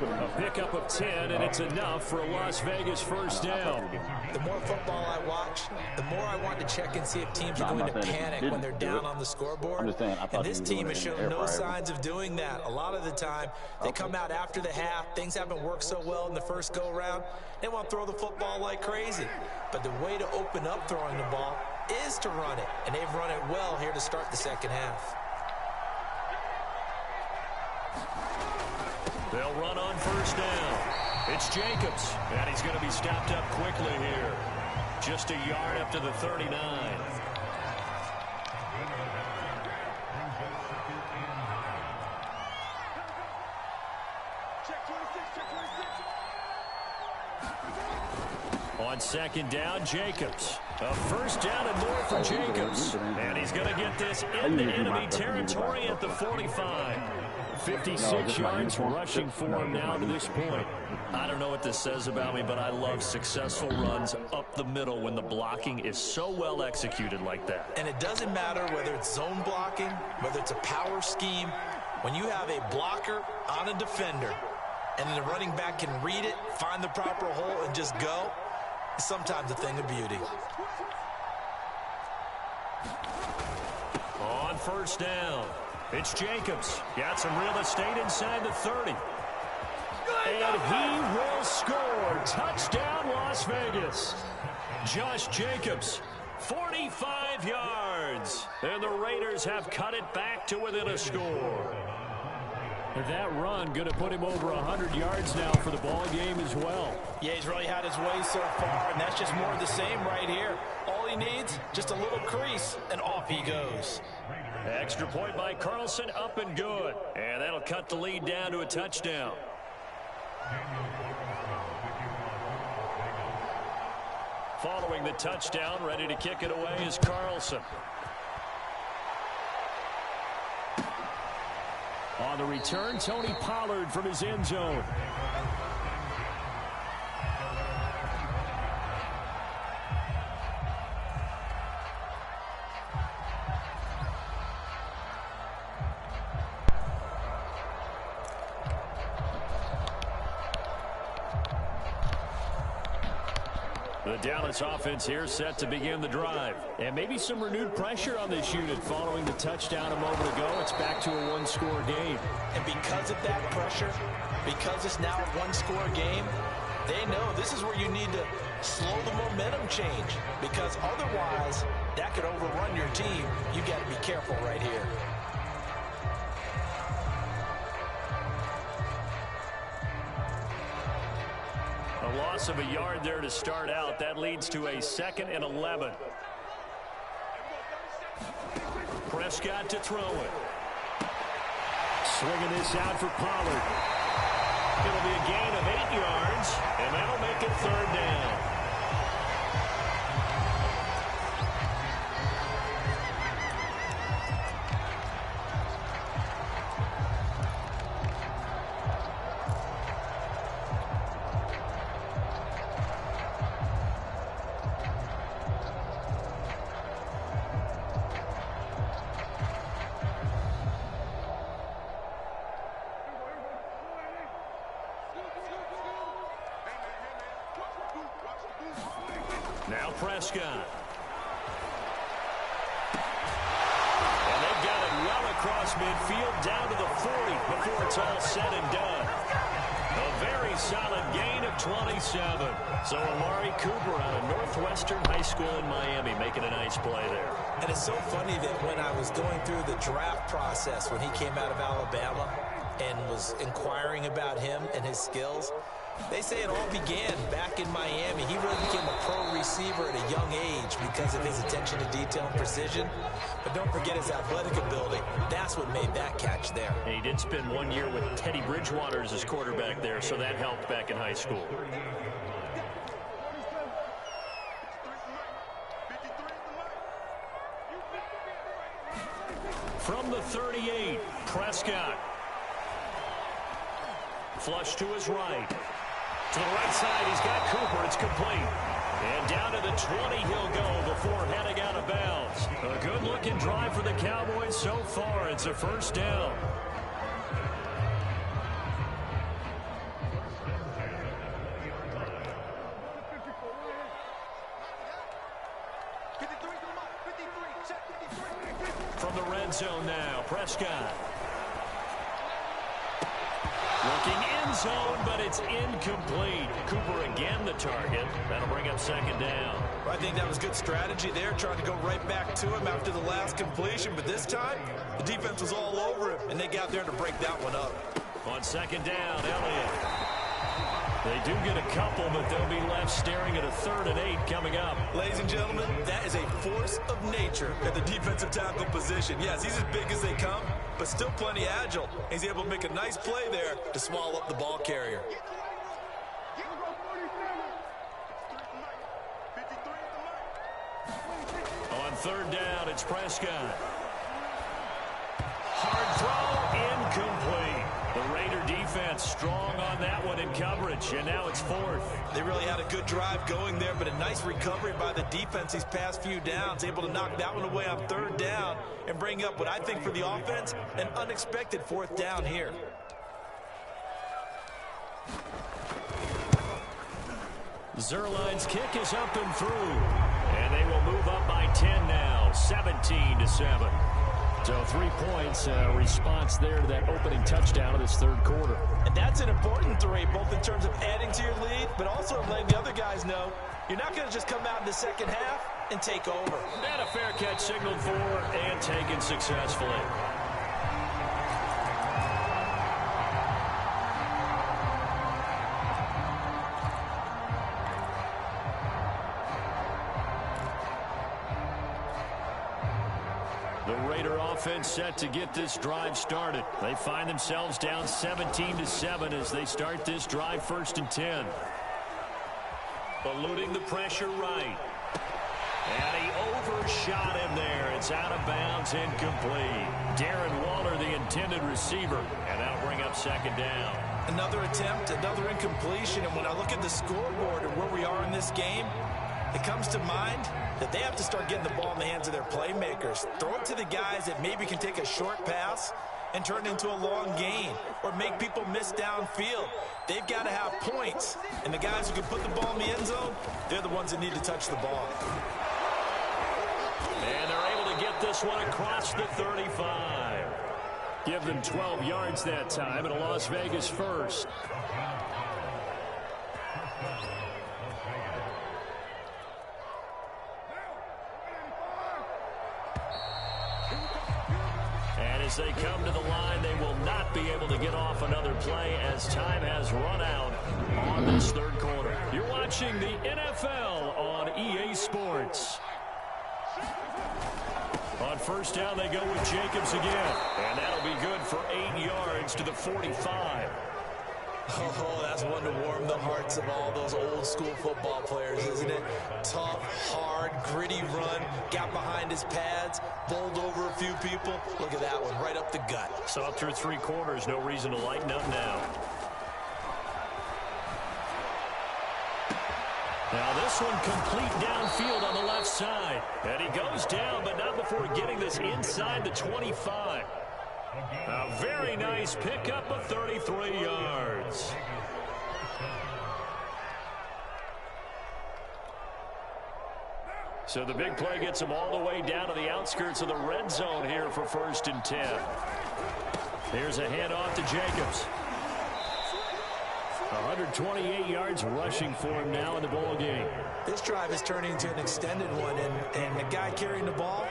A pickup of 10, and it's enough for a Las Vegas 1st down. The more football I watch, the more I want to check and see if teams are going to panic when they're down on the scoreboard. And this team has shown no signs of doing that. A lot of the time, they come out after the half. Things haven't worked so well in the first go-around. They want to throw the football like crazy. But the way to open up throwing the ball is to run it. And they've run it well here to start the 2nd half. They'll run on 1st down. It's Jacobs, and he's going to be stopped up quickly here. Just a yard up to the 39. On second down, Jacobs. A first down and more for Jacobs. And he's going to get this into enemy territory at the 45. 56 yards rushing for him now to this point. I don't know what this says about me, but I love successful runs up the middle when the blocking is so well executed like that. And it doesn't matter whether it's zone blocking, whether it's a power scheme. When you have a blocker on a defender, and then the running back can read it, find the proper hole, and just go, it's sometimes a thing of beauty. On first down, it's Jacobs. Got some real estate inside the 30. And he will score. Touchdown, Las Vegas. Josh Jacobs, 45 yards. And the Raiders have cut it back to within a score. That run going to put him over 100 yards now for the ball game as well. Yeah, he's really had his way so far, and that's just more of the same right here. All he needs, just a little crease, and off he goes. Extra point by Carlson, up and good. And that'll cut the lead down to a touchdown. Following the touchdown, ready to kick it away is Carlson. On the return, Tony Pollard from his end zone. The Dallas offense here set to begin the drive. And maybe some renewed pressure on this unit following the touchdown a moment ago. It's back to a one-score game. And because of that pressure, because it's now a one-score game, they know this is where you need to slow the momentum change. Because otherwise, that could overrun your team. You've got to be careful right here. A loss of a yard there to start out. That leads to a 2nd and 11. Prescott to throw it. Swinging this out for Pollard. It'll be a gain of 8 yards, and that'll make it 3rd down. Now Prescott. And they've got it well across midfield down to the 40 before it's all said and done. A very solid gain of 27. So Amari Cooper out of Northwestern High School in Miami making a nice play there. And it's so funny that when I was going through the draft process when he came out of Alabama and was inquiring about him and his skills, they say it all began back in Miami. He really became a pro receiver at a young age because of his attention to detail and precision. But don't forget his athletic ability. That's what made that catch there. And he did spend 1 year with Teddy Bridgewater as his quarterback there, so that helped back in high school. From the 38, Prescott. Flush to his right. To the right side, he's got Cooper. It's complete. And down to the 20 he'll go before heading out of bounds. A good-looking drive for the Cowboys so far. It's a 1st down. From the red zone now, Prescott. Looking in zone, but it's incomplete. Cooper again the target. That'll bring up 2nd down. Well, I think that was good strategy there, trying to go right back to him after the last completion. But this time, the defense was all over him, and they got there to break that one up. On 2nd down, Elliott. They do get a couple, but they'll be left staring at a 3rd and 8 coming up. Ladies and gentlemen, that is a force of nature at the defensive tackle position. Yes, he's as big as they come, but still plenty agile. He's able to make a nice play there to swallow up the ball carrier. On 3rd down, it's Prescott. Hard throw, incomplete. The Raider defense strong on that one in coverage, and now it's 4th. They really had a good drive going there, but a nice recovery by the defense these past few downs, able to knock that one away on 3rd down and bring up what I think for the offense, an unexpected 4th down here. Zerline's kick is up and through, and they will move up by 10 now, 17-7. So 3 points, response there to that opening touchdown of this 3rd quarter. And that's an important 3, both in terms of adding to your lead, but also letting the other guys know you're not going to just come out in the second half and take over. And a fair catch signaled for and taken successfully. The Raider offense set to get this drive started. They find themselves down 17-7 as they start this drive 1st and 10. Eluding the pressure right. And he overshot him there. It's out of bounds, incomplete. Darren Waller, the intended receiver, and that'll bring up 2nd down. Another attempt, another incompletion, and when I look at the scoreboard and where we are in this game, it comes to mind that they have to start getting the ball in the hands of their playmakers. Throw it to the guys that maybe can take a short pass and turn it into a long gain or make people miss downfield. They've got to have points, and the guys who can put the ball in the end zone, they're the ones that need to touch the ball. And they're able to get this one across the 35. Give them 12 yards that time, and a Las Vegas first. As they come to the line, they will not be able to get off another play as time has run out on this 3rd quarter. You're watching the NFL on EA Sports. On 1st down, they go with Jacobs again. And that'll be good for 8 yards to the 45. Oh, that's one to warm the hearts of all those old school football players, isn't it? Tough, hard, gritty run, got behind his pads, bowled over a few people. Look at that one, right up the gut. So up through 3 quarters, no reason to lighten up now. Now this one complete downfield on the left side. And he goes down, but not before getting this inside the 25. A very nice pickup of 33 yards. So the big play gets them all the way down to the outskirts of the red zone here for 1st and 10. Here's a handoff to Jacobs. 128 yards rushing for him now in the ball game. This drive is turning into an extended one, and the guy carrying the ball,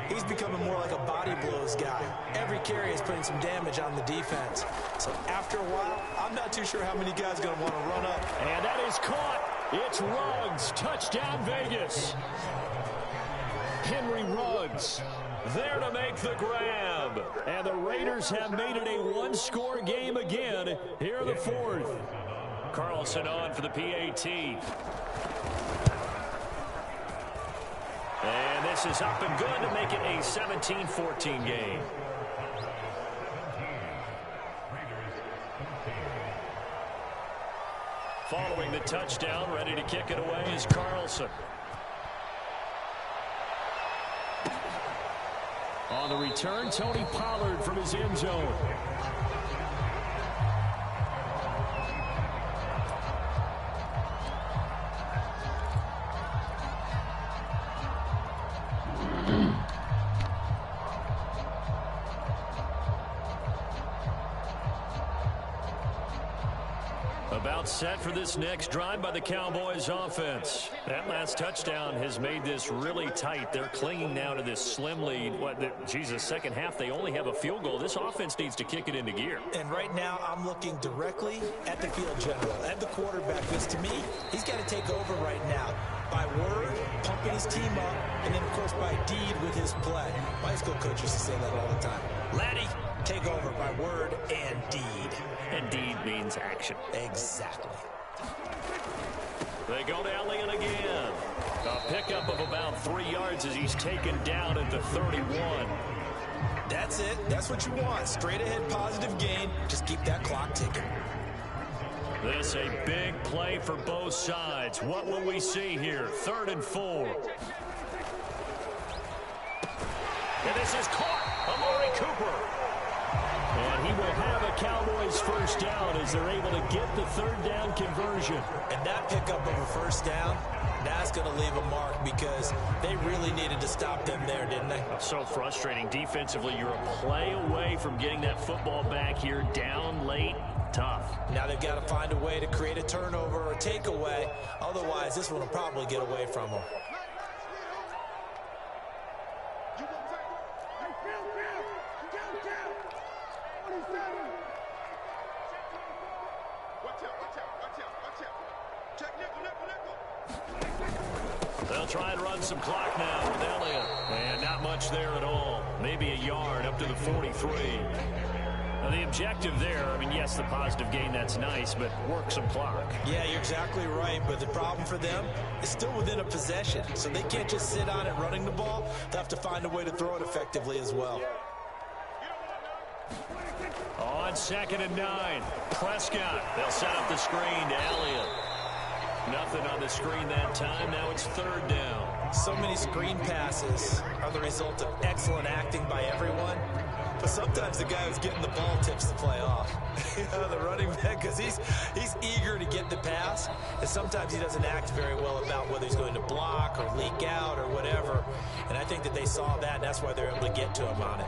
he's becoming more like a body blows guy. Every carry is putting some damage on the defense. So after a while, I'm not too sure how many guys are going to want to run up. And that is caught. It's Ruggs. Touchdown, Vegas. Henry Ruggs there to make the grab. And the Raiders have made it a one-score game again here in the 4th. Carlson on for the PAT. And this is up and good to make it a 17-14 game. Following the touchdown, ready to kick it away is Carlson. On the return, Tony Pollard from his end zone. About set for this next drive by the Cowboys offense. That last touchdown has made this really tight. They're clinging now to this slim lead. Second half, they only have a field goal. This offense needs to kick it into gear. And right now, I'm looking directly at the field general, at the quarterback, because to me, he's got to take over right now. By word, pumping his team up, and then, of course, by deed with his play. My high school coach used to say that all the time. Laddie, take over by word and deed. And deed means action. Exactly. They go to Elliott again. A pickup of about 3 yards as he's taken down at the 31. That's it. That's what you want. Straight ahead positive gain. Just keep that clock ticking. This a big play for both sides. What will we see here? 3rd and 4. And this is caught. Amari Cooper. And he will have a Cowboys first down as they're able to get the 3rd down conversion. And that pickup of a first down, that's going to leave a mark because they really needed to stop them there, didn't they? So frustrating. Defensively, you're a play away from getting that football back here down late. Tough. Now they've got to find a way to create a turnover or a takeaway. Otherwise, this one will probably get away from them. They'll try and run some clock now with Elliott. And not much there at all. Maybe a yard up to the 43. Now the objective there, I mean, yes, the positive gain, that's nice, but work some clock. Yeah, you're exactly right, but the problem for them is still within a possession, so they can't just sit on it running the ball. They'll have to find a way to throw it effectively as well. On 2nd and 9, Prescott. They'll set up the screen to Elliott. Nothing on the screen that time. Now it's 3rd down. So many screen passes are the result of excellent acting by everyone. But sometimes the guy who's getting the ball tips the play off. The running back, because he's eager to get the pass. And sometimes he doesn't act very well about whether he's going to block or leak out or whatever. And I think that they saw that, and that's why they're able to get to him on it.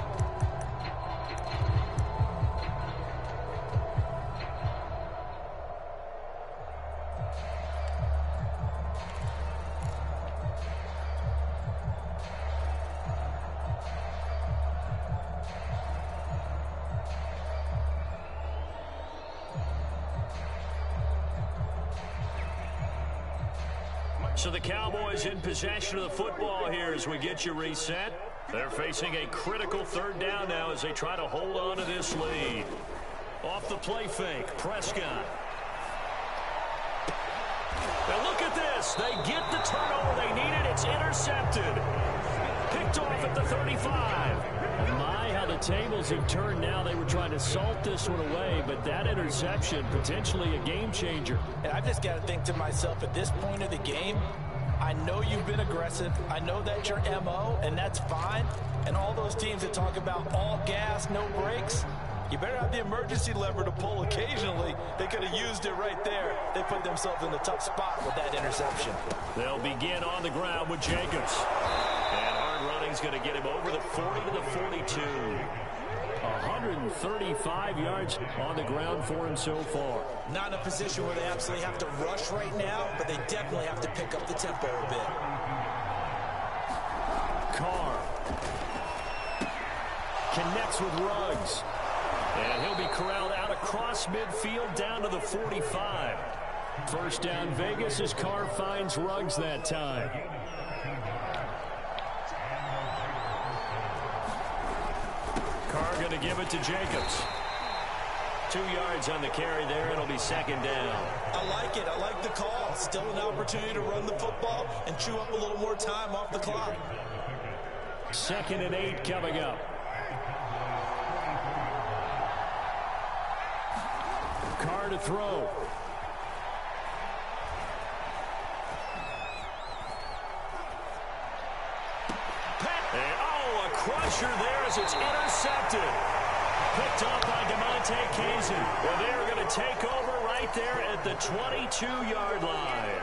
So the Cowboys in possession of the football here as we get you reset. They're facing a critical 3rd down now as they try to hold on to this lead. Off the play fake, Prescott. Now look at this. They get the turnover they needed. It's intercepted. Picked off at the 35. My, how the tables have turned now. They were trying to salt this one away, but that interception, potentially a game changer. And I've just got to think to myself, at this point of the game, I know you've been aggressive. I know that's your MO, and that's fine. And all those teams that talk about all gas, no brakes, you better have the emergency lever to pull occasionally. They could have used it right there. They put themselves in a tough spot with that interception. They'll begin on the ground with Jacobs. And hard running's going to get him over the 40 to the 42. 135 yards on the ground for him so far. Not in a position where they absolutely have to rush right now, but they definitely have to pick up the tempo a bit. Carr connects with Ruggs. And he'll be corralled out across midfield down to the 45. First down Vegas as Carr finds Ruggs that time. Carr going to give it to Jacobs. 2 yards on the carry there. It'll be 2nd down. I like it. I like the call. Still an opportunity to run the football and chew up a little more time off the clock. 2nd and 8 coming up. Carr to throw. A crusher there as it's intercepted. Picked off by DeMonte Kazin. Well, they're going to take over right there at the 22-yard line.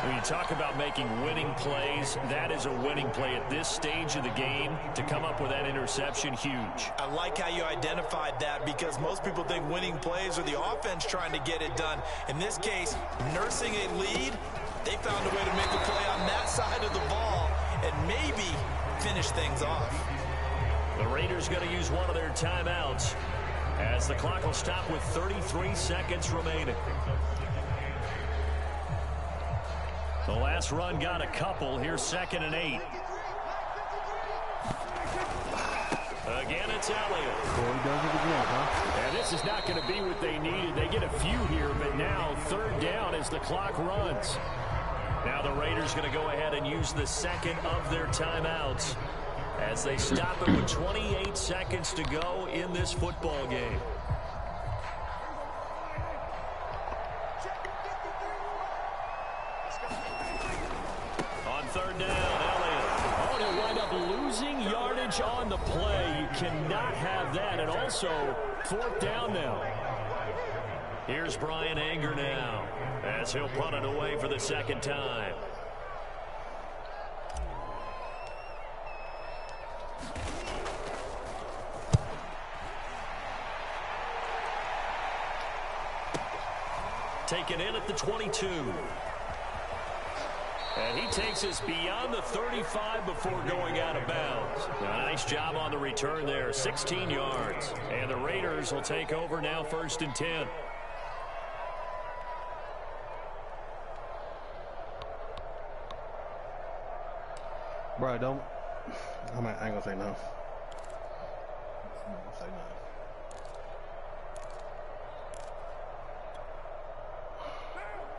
When you talk about making winning plays, that is a winning play at this stage of the game. To come up with that interception, huge. I like how you identified that because most people think winning plays are the offense trying to get it done. In this case, nursing a lead, they found a way to make a play on that side of the ball and maybe finish things off. The Raiders going to use one of their timeouts as the clock will stop with 33 seconds remaining. The last run got a couple. Here's 2nd and 8. Again, it's Elliott. Corey does it again, huh? And this is not going to be what they needed. They get a few here, but now 3rd down as the clock runs. Now the Raiders going to go ahead and use the second of their timeouts as they stop it with 28 seconds to go in this football game. On 3rd down, Elliott. Oh, and he'll wind up losing yardage on the play. You cannot have that. And also, 4th down now. Here's Brian Anger now as he'll punt it away for the 2nd time. Taken in at the 22. And he takes us beyond the 35 before going out of bounds. A nice job on the return there, 16 yards. And the Raiders will take over now 1st and 10. Bro, don't. I ain't gonna say no. I'm not gonna say no.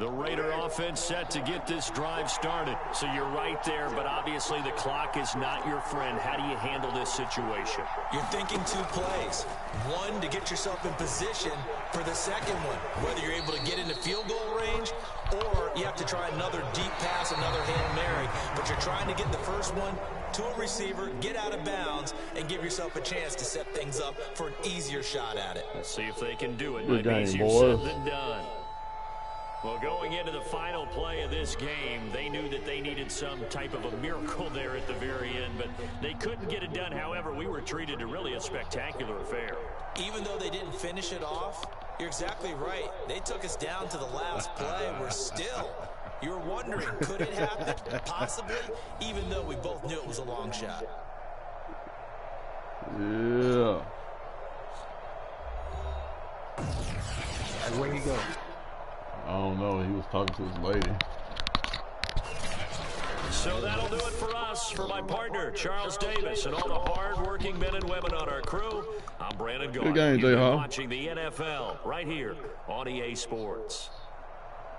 The Raider offense set to get this drive started. So you're right there, but obviously the clock is not your friend. How do you handle this situation? You're thinking 2 plays. One, to get yourself in position for the second one, whether you're able to get into field goal range or you have to try another deep pass, another Hail Mary. But you're trying to get the first one to a receiver, get out of bounds, and give yourself a chance to set things up for an easier shot at it. Let's see if they can do it. Good game, easier boys. said than done. Well, going into the final play of this game, they knew that they needed some type of a miracle there at the very end, but they couldn't get it done. However, we were treated to really a spectacular affair. Even though they didn't finish it off, you're exactly right. They took us down to the last play. We're still, you were wondering, could it happen? Possibly, even though we both knew it was a long shot. Yeah. Where'd he go? I don't know. He was talking to his lady. So that'll do it for us. For my partner, Charles Davis, and all the hard-working men and women on our crew, I'm Brandon Garner. Good game, J-Hawk. Watching the NFL right here on EA Sports.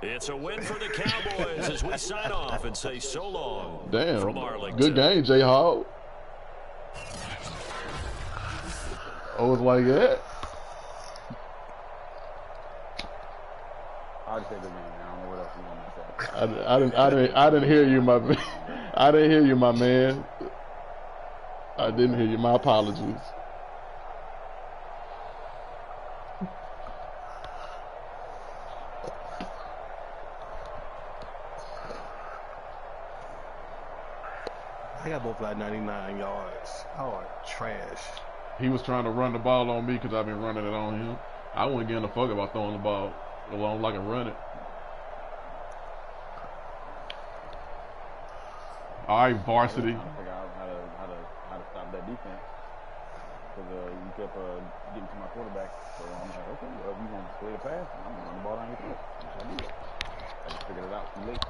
It's a win for the Cowboys as we sign off and say so long. Damn. From Arlington. Good game, J-Hawk. Oh, it's like that. I'll just say the game, man. I don't know what else you want me to say. I didn't hear you, my I didn't hear you, my man. I didn't hear you. My apologies. I got both like 99 yards. Oh, trash. He was trying to run the ball on me because I've been running it on him. I wouldn't give a fuck about throwing the ball along like I run it. All right, varsity. I figured out how to stop that defense because you kept getting to my quarterback. So I'm like, okay, well, if you want to play the pass, I'm gonna run the ball down your throat. That's what I did. I just figured it out too late.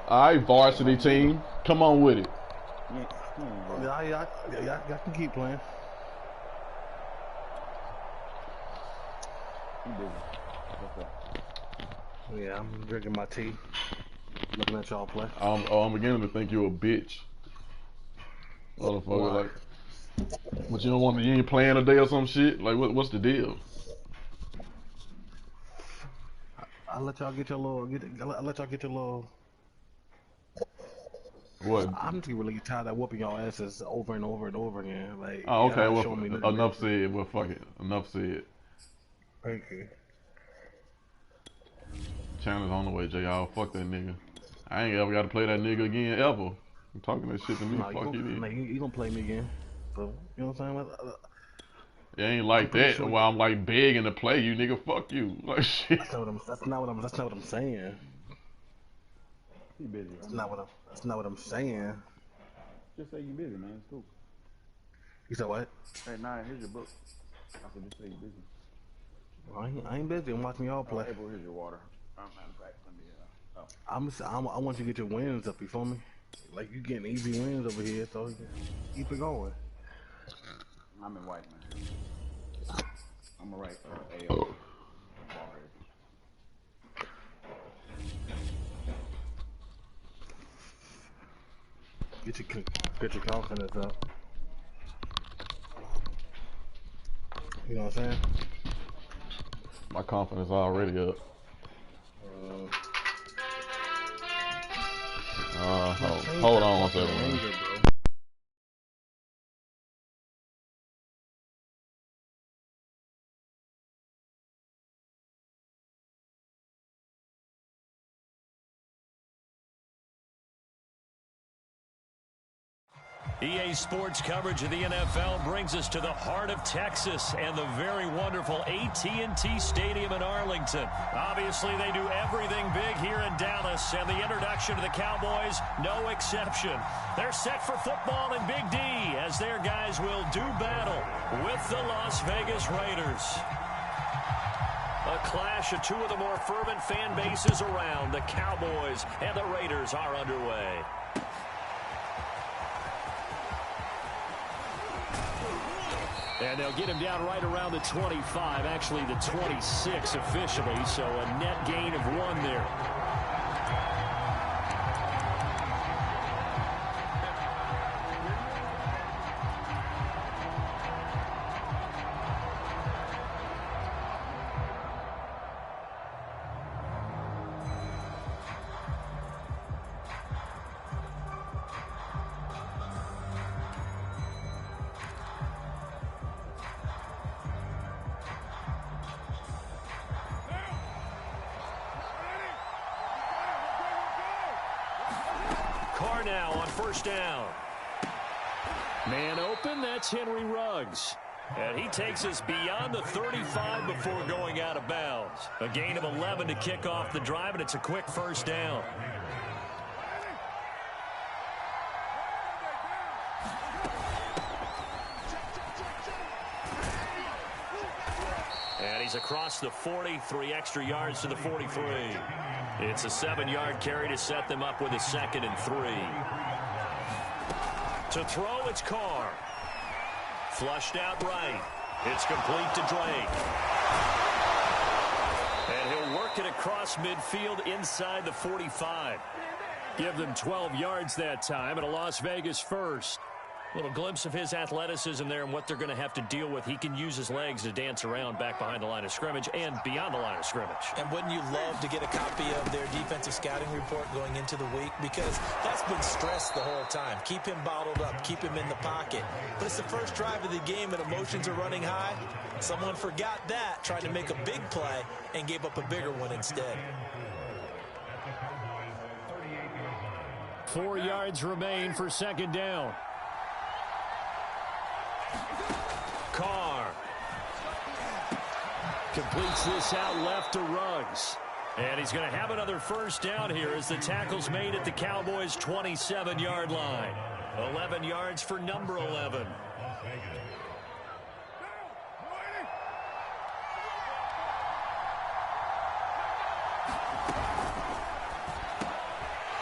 All right, varsity team, come on with it. Yeah, I can keep playing. Yeah, I'm drinking my tea, looking at y'all play. I'm beginning to think you're a bitch, motherfucker. Like, but you ain't playing today or some shit. Like, what's the deal? I'll let y'all get your little. What? I'm just really tired of whooping y'all asses over and over and over again. Like, Oh, okay. well, Enough said. Well, fuck it. Enough said. Thank you. Chandler's on the way, J.R. Fuck that nigga. I ain't ever got to play that nigga again, ever. I'm talking that shit to me. Nah, Fuck you, you gonna play me again. So, you know what I'm saying? It ain't like that. Sure. While I'm like begging to play you, nigga. Fuck you. Like shit. That's not what I'm saying. He busy. That's not what I'm saying. Just say you busy, man. It's cool. You said what? Hey, nah, here's your book. I said just say you busy. Well, I ain't busy. I'm watching y'all play. April, here's your water. Matter of fact, let me, I want you to get your wins up, you feel me? Like, you getting easy wins over here, so you keep it going. I'm in white, man. I'm gonna write AO. Get your confidence up. You know what I'm saying? My confidence already up. Hold on one second. EA Sports coverage of the NFL brings us to the heart of Texas and the very wonderful AT&T Stadium in Arlington. Obviously, they do everything big here in Dallas, and the introduction to the Cowboys, no exception. They're set for football in Big D as their guys will do battle with the Las Vegas Raiders. A clash of two of the more fervent fan bases around. The Cowboys and the Raiders are underway. And they'll get him down right around the 25, actually the 26 officially, so a net gain of 1 there. Now on first down. Man open, that's Henry Ruggs. And he takes us beyond the 35 before going out of bounds. A gain of 11 to kick off the drive, and it's a quick first down. And he's across the 40, 3 extra yards to the 43. It's a 7-yard carry to set them up with a 2nd and 3. To throw, it's Carr. Flushed out right. It's complete to Drake. And he'll work it across midfield inside the 45. Give them 12 yards that time and a Las Vegas first. Little glimpse of his athleticism there and what they're going to have to deal with. He can use his legs to dance around back behind the line of scrimmage and beyond the line of scrimmage. And wouldn't you love to get a copy of their defensive scouting report going into the week? Because that's been stressed the whole time. Keep him bottled up. Keep him in the pocket. But it's the first drive of the game and emotions are running high. Someone forgot that, tried to make a big play and gave up a bigger one instead. 4 yards remain for 2nd down. Carr completes this out left to Ruggs. And he's going to have another first down here as the tackle's made at the Cowboys' 27-yard line. 11 yards for number 11.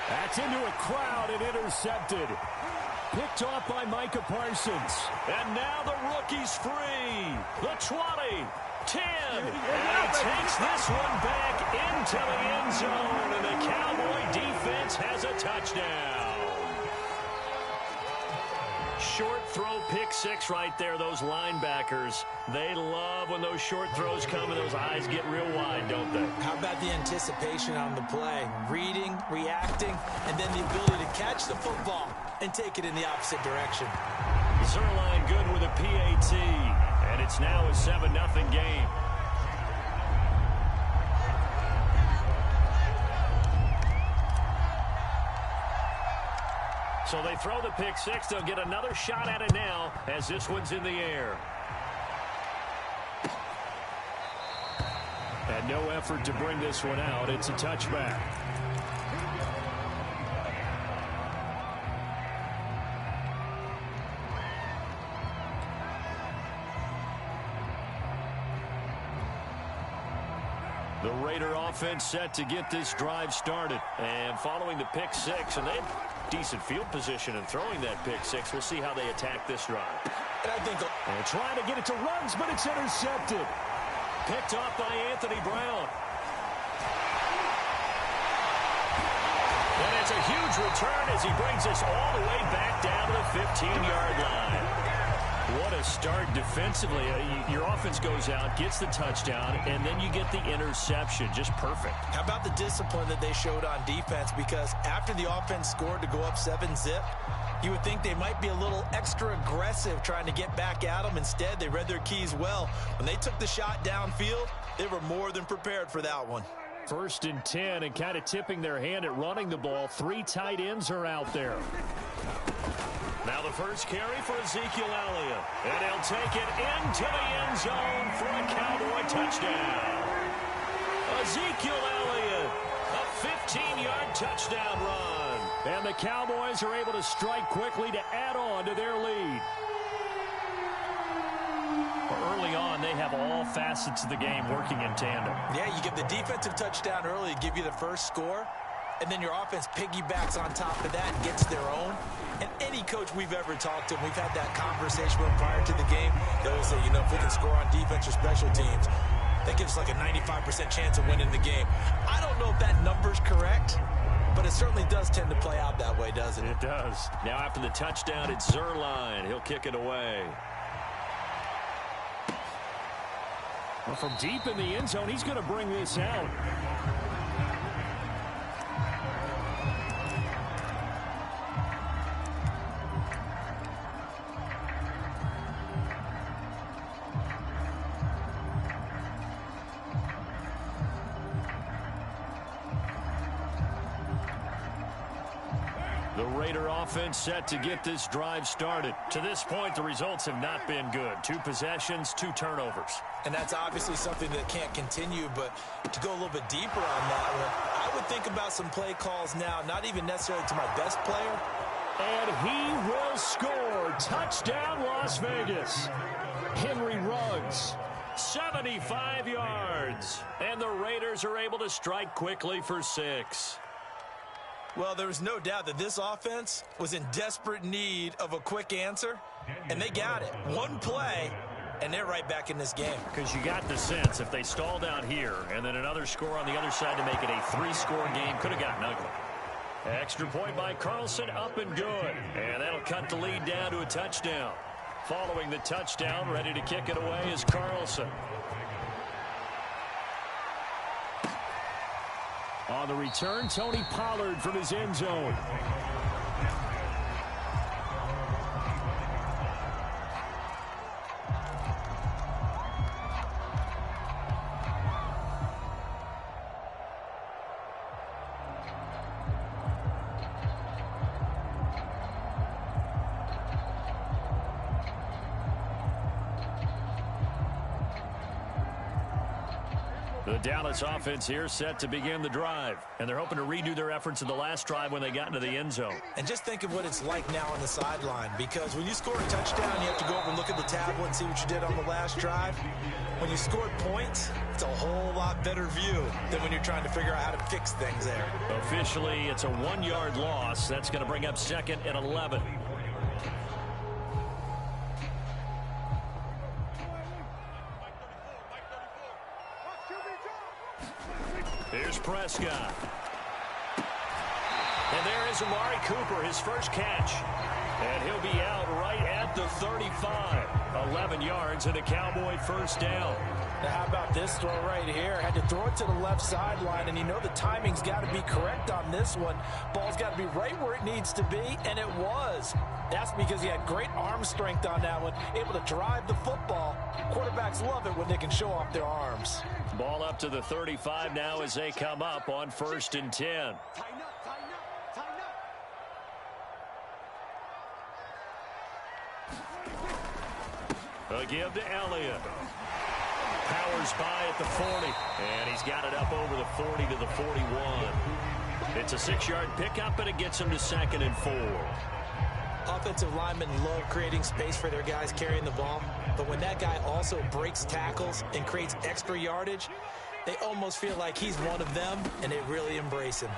That's into a crowd and intercepted. Picked off by Micah Parsons. And now the rookie's free. The 20, 10. And he takes this one back into the end zone. And the Cowboy defense has a touchdown. Short throw, pick 6 right there. Those linebackers, they love when those short throws come and those eyes get real wide, don't they? How about the anticipation on the play? Reading, reacting, and then the ability to catch the football and take it in the opposite direction. Zerline good with a PAT, and it's now a 7-0 game. So they throw the pick six. They'll get another shot at it now as this one's in the air. And no effort to bring this one out. It's a touchback. The Raider offense set to get this drive started. And following the pick six, and they had decent field position in throwing that pick six. We'll see how they attack this drive. And trying to get it to runs, but it's intercepted. Picked off by Anthony Brown. And it's a huge return as he brings us all the way back down to the 15-yard line. What a start defensively. Your offense goes out, gets the touchdown, and then you get the interception. Just perfect. How about the discipline that they showed on defense? Because after the offense scored to go up 7-zip, you would think they might be a little extra aggressive trying to get back at them. Instead, they read their keys well. When they took the shot downfield, they were more than prepared for that one. 1st and 10, and kind of tipping their hand at running the ball. 3 tight ends are out there. Now the first carry for Ezekiel Elliott. And he'll take it into the end zone for a Cowboy touchdown. Ezekiel Elliott, a 15-yard touchdown run. And the Cowboys are able to strike quickly to add on to their lead. Early on, they have all facets of the game working in tandem. Yeah, you get the defensive touchdown early, give you the first score, and then your offense piggybacks on top of that and gets their own. And any coach we've ever talked to, we've had that conversation with prior to the game, they always say, you know, if we can score on defense or special teams, that gives us like a 95% chance of winning the game. I don't know if that number's correct, but it certainly does tend to play out that way, doesn't it? It does. Now after the touchdown, it's Zerline. He'll kick it away. Well, from deep in the end zone, he's going to bring this out. The Raider offense set to get this drive started. To this point, the results have not been good. 2 possessions, 2 turnovers. And that's obviously something that can't continue, but to go a little bit deeper on that one, I would think about some play calls now, not even necessarily to my best player. And he will score. Touchdown, Las Vegas. Henry Ruggs, 75 yards. And the Raiders are able to strike quickly for 6. Well, there's no doubt that this offense was in desperate need of a quick answer, and they got it. 1 play, and they're right back in this game. Because you got the sense if they stall down here and then another score on the other side to make it a 3-score game, could have gotten ugly. Extra point by Carlson, up and good. And that'll cut the lead down to a touchdown. Following the touchdown, ready to kick it away is Carlson. On the return, Tony Pollard from his end zone. The Dallas offense here set to begin the drive. And they're hoping to redo their efforts in the last drive when they got into the end zone. And just think of what it's like now on the sideline. Because when you score a touchdown, you have to go over and look at the tablet and see what you did on the last drive. When you scored points, it's a whole lot better view than when you're trying to figure out how to fix things there. Officially, it's a 1-yard loss. That's going to bring up 2nd and 11. Here's Prescott. And there is Amari Cooper, his first catch. And he'll be out right at the 35. 11 yards and a Cowboy first down. Now how about this throw right here? Had to throw it to the left sideline, and you know the timing's got to be correct on this one. Ball's got to be right where it needs to be, and it was. That's because he had great arm strength on that one, able to drive the football. Quarterbacks love it when they can show off their arms. Ball up to the 35 now as they come up on 1st and 10. A give to Elliott. Powers by at the 40. And he's got it up over the 40 to the 41. It's a 6-yard pickup, and it gets him to 2nd and 4. Offensive linemen love creating space for their guys carrying the ball. But when that guy also breaks tackles and creates extra yardage, they almost feel like he's one of them, and they really embrace him.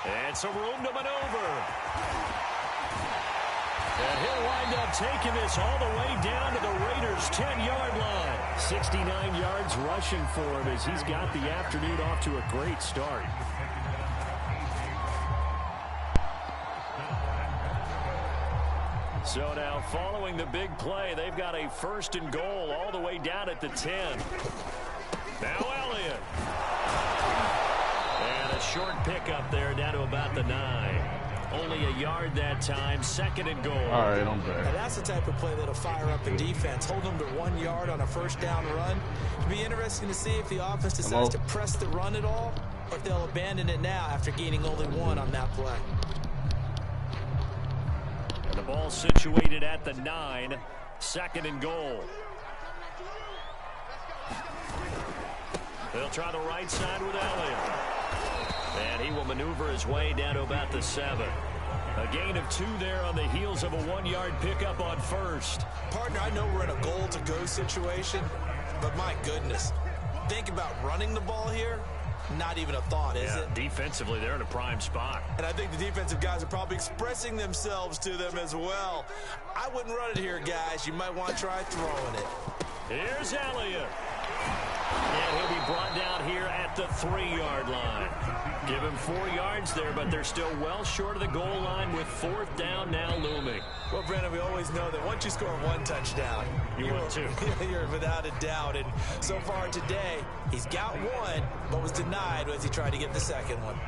And some room to maneuver. And he'll wind up taking this all the way down to the Raiders' 10-yard line. 69 yards rushing for him as he's got the afternoon off to a great start. So now following the big play, they've got a 1st and goal all the way down at the 10. Now Elliott. And a short pickup there down to about the 9. Only a yard that time, 2nd and goal. All right, I'm back. Now that's the type of play that'll fire up the defense. Hold them to 1 yard on a 1st down run. It'll be interesting to see if the offense decides to press the run at all, or if they'll abandon it now after gaining only 1 on that play. And the ball situated at the 9, 2nd and goal. They'll try the right side with Elliott. And he will maneuver his way down to about the 7. A gain of 2 there on the heels of a 1-yard pickup on 1st. Partner, I know we're in a goal-to-go situation, but my goodness, think about running the ball here. Not even a thought, is it? Defensively, they're in a prime spot. And I think the defensive guys are probably expressing themselves to them as well. I wouldn't run it here, guys. You might want to try throwing it. Here's Elliott. And he'll be brought down here at the 3-yard line. Give him 4 yards there, but they're still well short of the goal line with 4th down now looming. Well, Brandon, we always know that once you score 1 touchdown, you're too. You're without a doubt. And so far today, he's got 1, but was denied as he tried to get the 2nd one.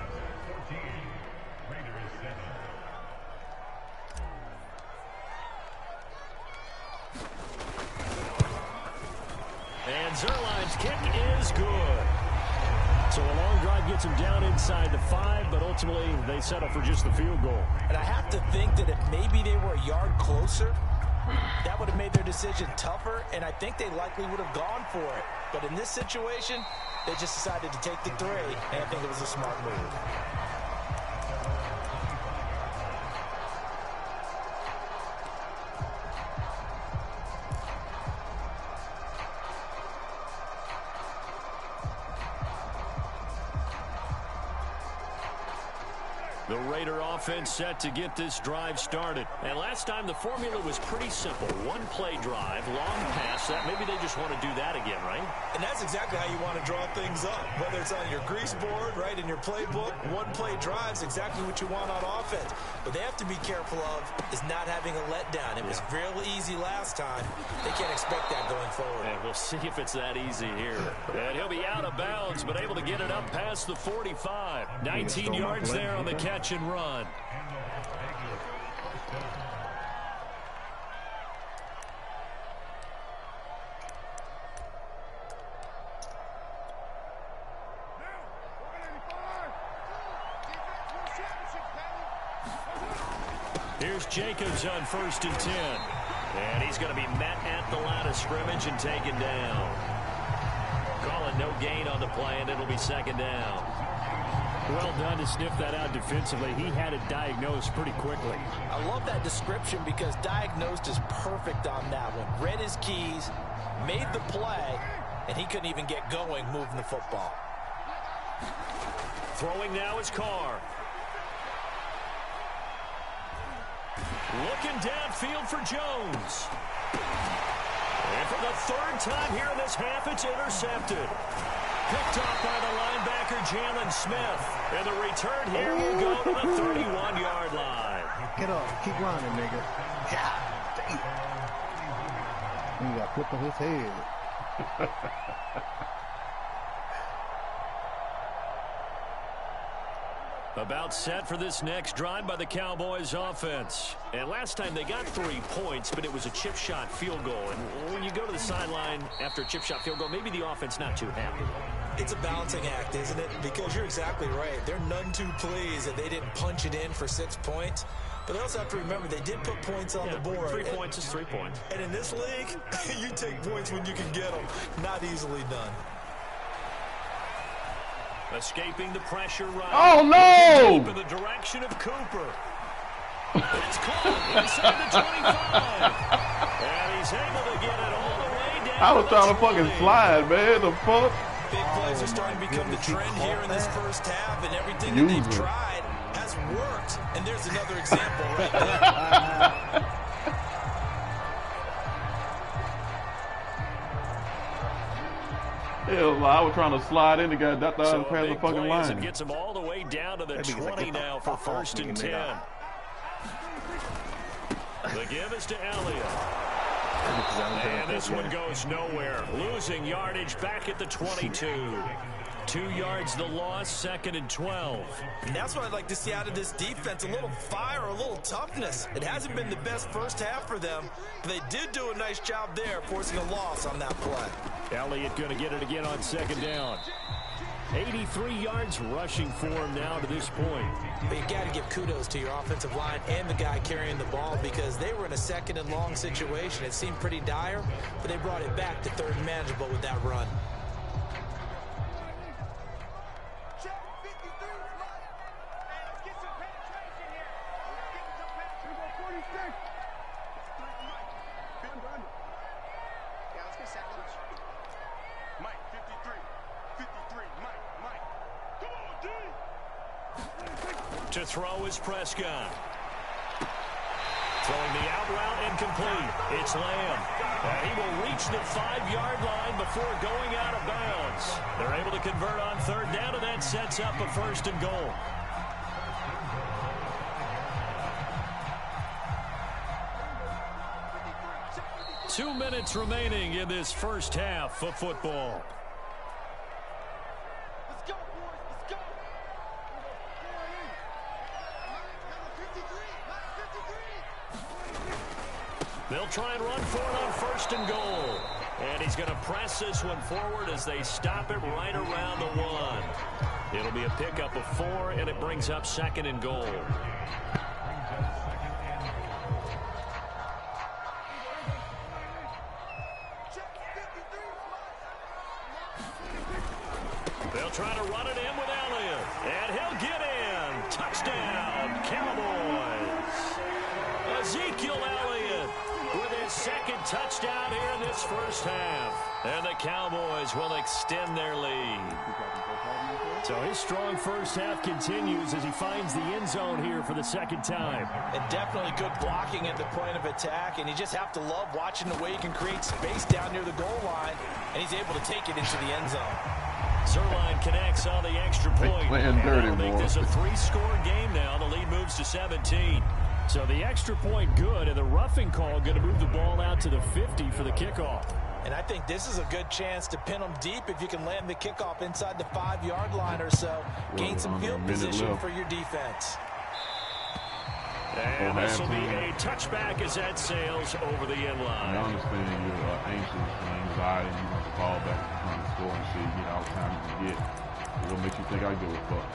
And Zerline's kick is good. So a long drive gets him down inside the 5, but ultimately they settle for just the field goal. And I have to think that if maybe they were a yard closer, that would have made their decision tougher, and I think they likely would have gone for it. But in this situation, they just decided to take the 3, and I think it was a smart move. The Raider offense set to get this drive started. And last time the formula was pretty simple. 1-play drive, long pass. That maybe they just want to do that again, right? And that's exactly how you want to draw things up. Whether it's on your grease board, right, in your playbook, 1-play drive's exactly what you want on offense. What they have to be careful of is not having a letdown. It was real easy last time. They can't expect that going forward. And we'll see if it's that easy here. And he'll be out of bounds, but able to get it up past the 45. 19 yards there on the catch and run. Here's Jacobs on 1st and 10. And he's going to be met at the line of scrimmage and taken down. Call it no gain on the play, and it'll be 2nd down. Well done to sniff that out defensively. He had it diagnosed pretty quickly. I love that description because diagnosed is perfect on that one. Read his keys, made the play, and he couldn't even get going moving the football. Throwing now is Carr. Looking downfield for Jones. And for the 3rd time here in this half, it's intercepted. Picked off by the linebacker, Jalen Smith. And the return here will go to the 31-yard line. Get up. Keep running, nigga. God damn. He got put on his head. About set for this next drive by the Cowboys offense. And last time they got 3 points, but it was a chip shot field goal. And when you go to the sideline after a chip shot field goal, maybe the offense not too happy. It's a balancing act, isn't it? Because you're exactly right. They're none too pleased that they didn't punch it in for 6 points. But they also have to remember they did put points on the board. 3 points is 3 points. And in this league, you take points when you can get them. Not easily done. Escaping the pressure right. Oh, no! Deep in the direction of Cooper. It's caught inside the 25. And he's able to get it all the way down. I was trying to fucking slide, man. The fuck? Big plays are starting to become the trend here in this first half, and everything that they've tried has worked. And there's another example right there. Hell, I was trying to slide in the guy. That thought I was past the fucking line. And gets him all the way down to the 20 now for 1st and 10. The give is to Elliott. And this one goes nowhere. Losing yardage back at the 22. 2 yards the loss, 2nd and 12. And that's what I'd like to see out of this defense. A little fire, a little toughness. It hasn't been the best first half for them, but they did do a nice job there, forcing a loss on that play. Elliott going to get it again on 2nd down. 83 yards rushing for him now to this point. But you got to give kudos to your offensive line and the guy carrying the ball, because they were in a 2nd and long situation. It seemed pretty dire, but they brought it back to 3rd and manageable with that run. To throw is Prescott. Throwing the out route incomplete. It's Lamb. And he will reach the 5-yard line before going out of bounds. They're able to convert on 3rd down, and that sets up a 1st and goal. Two minutes remaining in this first half of football. They'll try and run for it on 1st and goal. And he's going to press this one forward as they stop it right around the 1. It'll be a pickup of 4, and it brings up 2nd and goal. They'll try to run it in with Elliott. And he'll get in. Touchdown, Cowboys. Ezekiel Elliott with his 2nd touchdown here in this first half. And the Cowboys will extend their lead. So his strong first half continues as he finds the end zone here for the 2nd time. And definitely good blocking at the point of attack. And you just have to love watching the way he can create space down near the goal line. And he's able to take it into the end zone. Zerline connects on the extra point. Playing dirty, make this a 3-score game now. The lead moves to 17. So the extra point good, and the roughing call going to move the ball out to the 50 for the kickoff. And I think this is a good chance to pin them deep if you can land the kickoff inside the 5-yard line or so. Gain some field position for your defense. And this will be a touchback as that sails over the end line. I understand you're anxious and anxiety. You want the ball back to trying to score and see, you know, all the time you can get. What makes you think I give a fuck?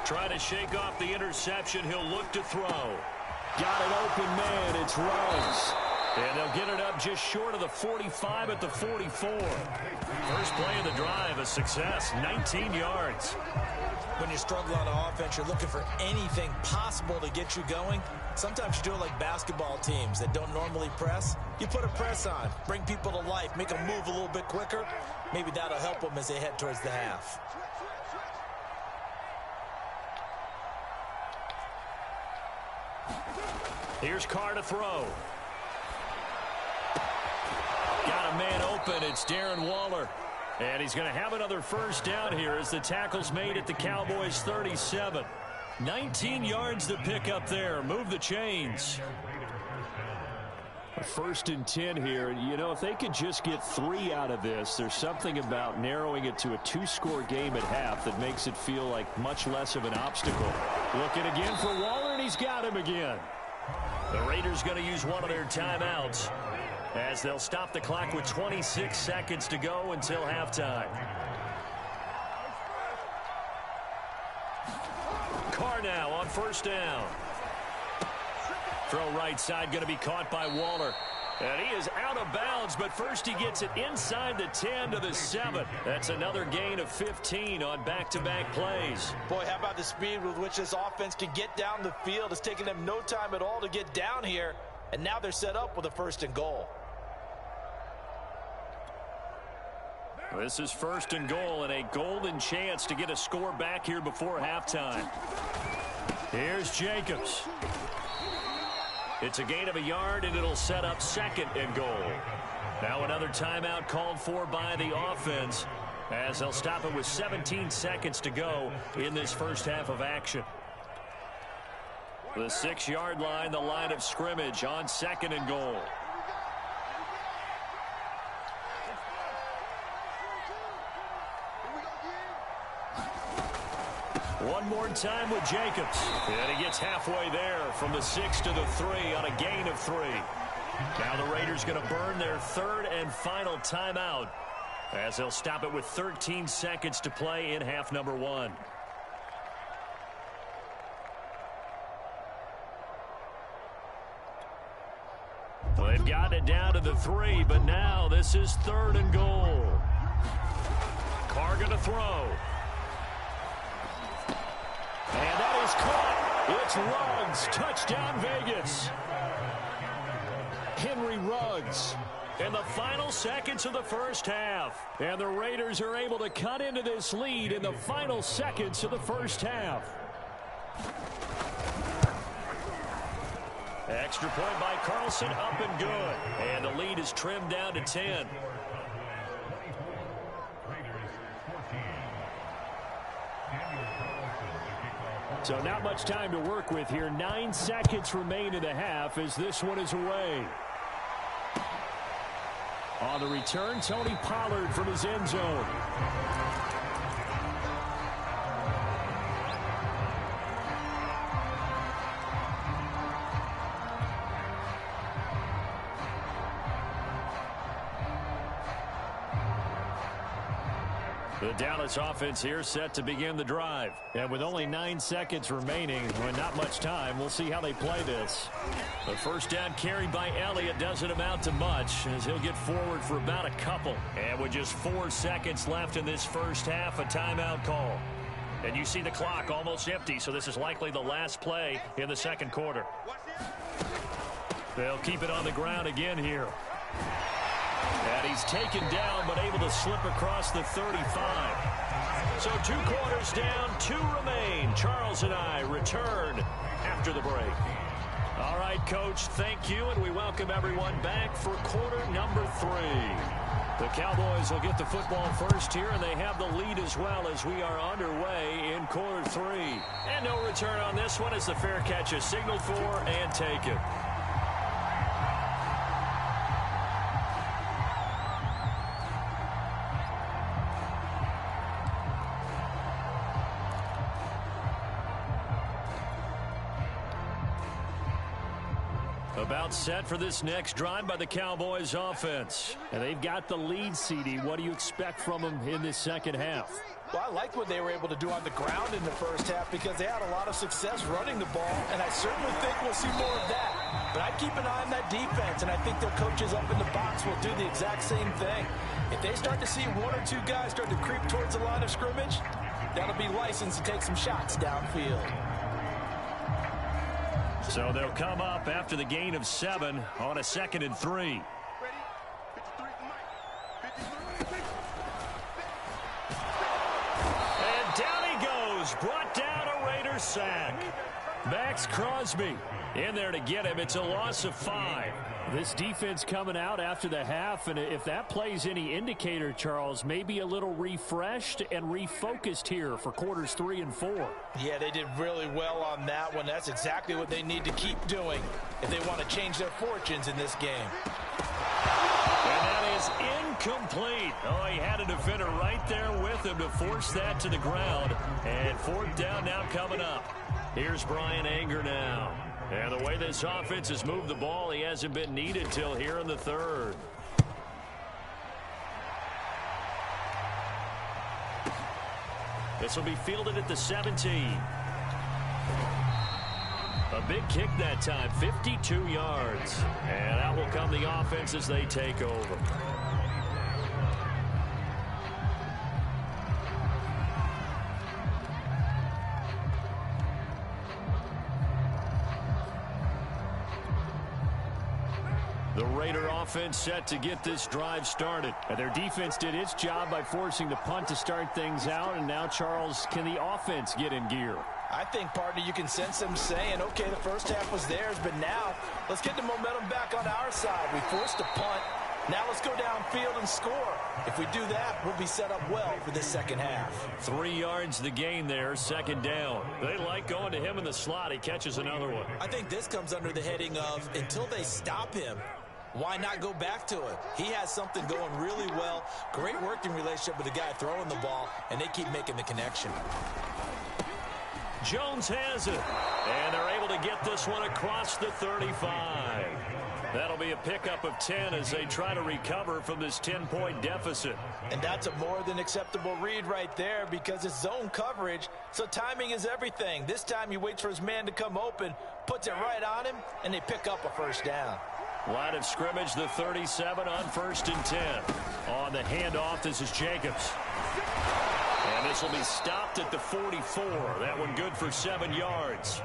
Try to shake off the interception. He'll look to throw. Got an open man. It's Ruggs. And they'll get it up just short of the 45 at the 44. First play of the drive, a success, 19 yards. When you struggle on offense, you're looking for anything possible to get you going. Sometimes you do it like basketball teams that don't normally press. You put a press on, bring people to life, make them move a little bit quicker. Maybe that'll help them as they head towards the half. Here's Carr to throw. Got a man open. It's Darren Waller. And he's going to have another first down here as the tackle's made at the Cowboys 37. 19 yards to pick up there. Move the chains. 1st and 10 here. You know, if they could just get 3 out of this, there's something about narrowing it to a 2-score game at half that makes it feel like much less of an obstacle. Looking again for Waller, and he's got him again. The Raiders going to use one of their timeouts as they'll stop the clock with 26 seconds to go until halftime. Carr now on 1st down. Throw right side going to be caught by Waller. And he is out of bounds, but first he gets it inside the 10 to the 7. That's another gain of 15 on back-to-back plays. Boy, how about the speed with which this offense can get down the field? It's taken them no time at all to get down here, and now they're set up with a 1st and goal. This is 1st and goal and a golden chance to get a score back here before halftime. Here's Jacobs. It's a gain of a yard, and it'll set up 2nd and goal. Now another timeout called for by the offense as they'll stop it with 17 seconds to go in this first half of action. The 6-yard line, the line of scrimmage on 2nd and goal. One more time with Jacobs. And he gets halfway there from the 6 to the 3 on a gain of 3. Now the Raiders going to burn their 3rd and final timeout as they'll stop it with 13 seconds to play in half number 1. Well, they've gotten it down to the 3, but now this is 3rd and goal. Carr going to throw. And that is caught. It's Ruggs. Touchdown, Vegas. Henry Ruggs in the final seconds of the first half. And the Raiders are able to cut into this lead in the final seconds of the first half. Extra point by Carlson, up and good. And the lead is trimmed down to 10. So not much time to work with here. 9 seconds remain in the half as this one is away. On the return, Tony Pollard from his end zone. The Dallas offense here set to begin the drive. And with only 9 seconds remaining, and not much time, we'll see how they play this. The 1st down carried by Elliott doesn't amount to much as he'll get forward for about a couple. And with just 4 seconds left in this first half, a timeout call. And you see the clock almost empty, so this is likely the last play in the 2nd quarter. They'll keep it on the ground again here. And he's taken down, but able to slip across the 35. So 2 quarters down, 2 remain. Charles and I return after the break. All right, Coach, thank you, and we welcome everyone back for quarter number 3. The Cowboys will get the football first here, and they have the lead as well as we are underway in quarter 3. And no return on this one as the fair catch is signaled for and taken. About set for this next drive by the Cowboys offense. And they've got the lead, CD. What do you expect from them in this second half? Well, I like what they were able to do on the ground in the first half because they had a lot of success running the ball, and I certainly think we'll see more of that. But I'd keep an eye on that defense, and I think their coaches up in the box will do the exact same thing. If they start to see 1 or 2 guys start to creep towards the line of scrimmage, that'll be licensed to take some shots downfield. So they'll come up after the gain of 7 on a 2nd and 3. And down he goes. Brought down a Raiders sack. Max Crosby in there to get him. It's a loss of 5. This defense coming out after the half, and if that plays any indicator, Charles, maybe a little refreshed and refocused here for quarters 3 and 4. Yeah, they did really well on that one. That's exactly what they need to keep doing if they want to change their fortunes in this game. And that is incomplete. Oh, he had a defender right there with him to force that to the ground. And 4th down now coming up. Here's Brian Anger now. And the way this offense has moved the ball, he hasn't been needed till here in the 3rd. This will be fielded at the 17. A big kick that time, 52 yards. And out will come the offense as they take over. The Raider offense set to get this drive started. And their defense did its job by forcing the punt to start things out. And now, Charles, can the offense get in gear? I think, partner, you can sense them saying, okay, the first half was theirs, but now let's get the momentum back on our side. We forced a punt. Now let's go downfield and score. If we do that, we'll be set up well for this second half. 3 yards the gain there, 2nd down. They like going to him in the slot. He catches another one. I think this comes under the heading of until they stop him, why not go back to it? He has something going really well. Great working relationship with the guy throwing the ball, and they keep making the connection. Jones has it, and they're able to get this one across the 35. That'll be a pickup of 10 as they try to recover from this 10-point deficit. And that's a more than acceptable read right there because it's zone coverage, so timing is everything. This time he waits for his man to come open, puts it right on him, and they pick up a 1st down. Line of scrimmage, the 37 on 1st and 10. On the handoff, this is Jacobs. And this will be stopped at the 44. That one good for 7 yards.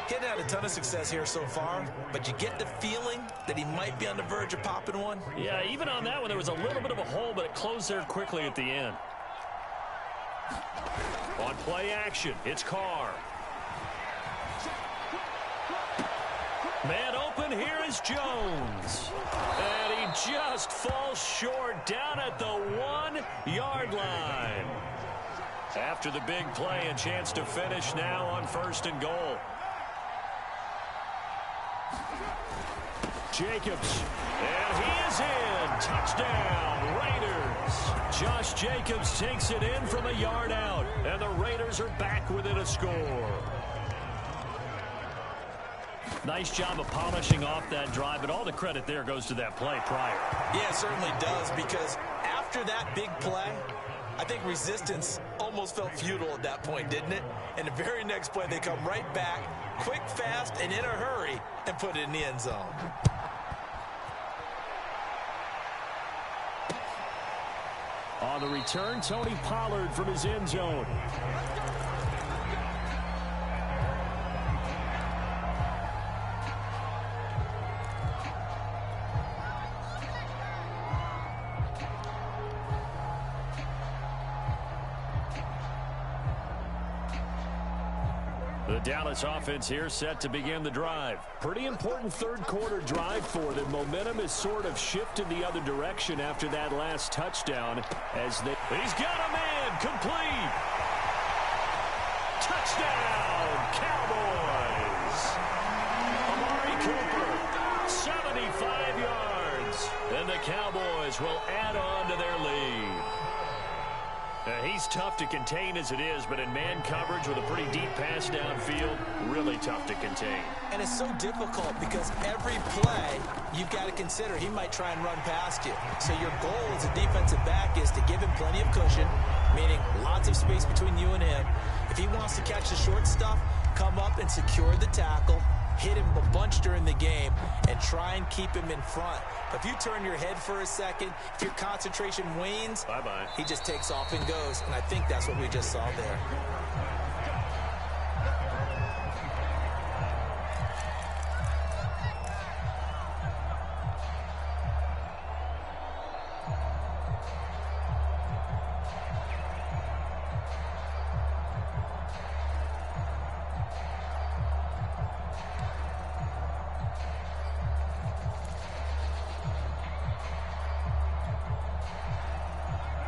He hadn't had a ton of success here so far, but you get the feeling that he might be on the verge of popping one. Yeah, even on that one, there was a little bit of a hole, but it closed there quickly at the end. On play action, it's Carr. Man open, here is Jones. And he just falls short down at the 1-yard line. After the big play, a chance to finish now on 1st and goal. Jacobs, and he is in. Touchdown, Raiders. Josh Jacobs takes it in from a yard out, and the Raiders are back within a score. Nice job of polishing off that drive, but all the credit there goes to that play prior. Yeah, it certainly does, because after that big play, I think resistance almost felt futile at that point, didn't it? And the very next play, they come right back, quick, fast, and in a hurry, and put it in the end zone. On the return, Tony Pollard from his end zone. The Dallas offense here set to begin the drive. Pretty important 3rd quarter drive for them. Momentum has sort of shifted the other direction after that last touchdown. He's got a man, complete. Touchdown, Cowboys. Amari Cooper, 75 yards. And the Cowboys will add on to their lead. He's tough to contain as it is, but in man coverage with a pretty deep pass downfield, really tough to contain. And it's so difficult because every play you've got to consider he might try and run past you. So your goal as a defensive back is to give him plenty of cushion, meaning lots of space between you and him. If he wants to catch the short stuff, come up and secure the tackle, hit him a bunch during the game, and try and keep him in front. But if you turn your head for a second, if your concentration wanes, bye-bye, he just takes off and goes. And I think that's what we just saw there.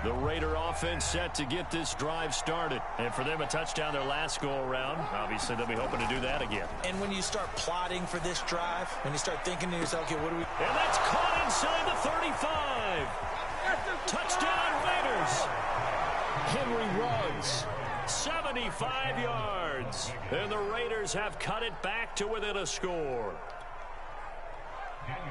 The Raider offense set to get this drive started. And for them, a touchdown their last go-around. Obviously, they'll be hoping to do that again. And when you start plotting for this drive, when you start thinking to yourself, okay, what do we... And that's caught inside the 35. Touchdown, Raiders. Henry Ruggs, 75 yards. And the Raiders have cut it back to within a score.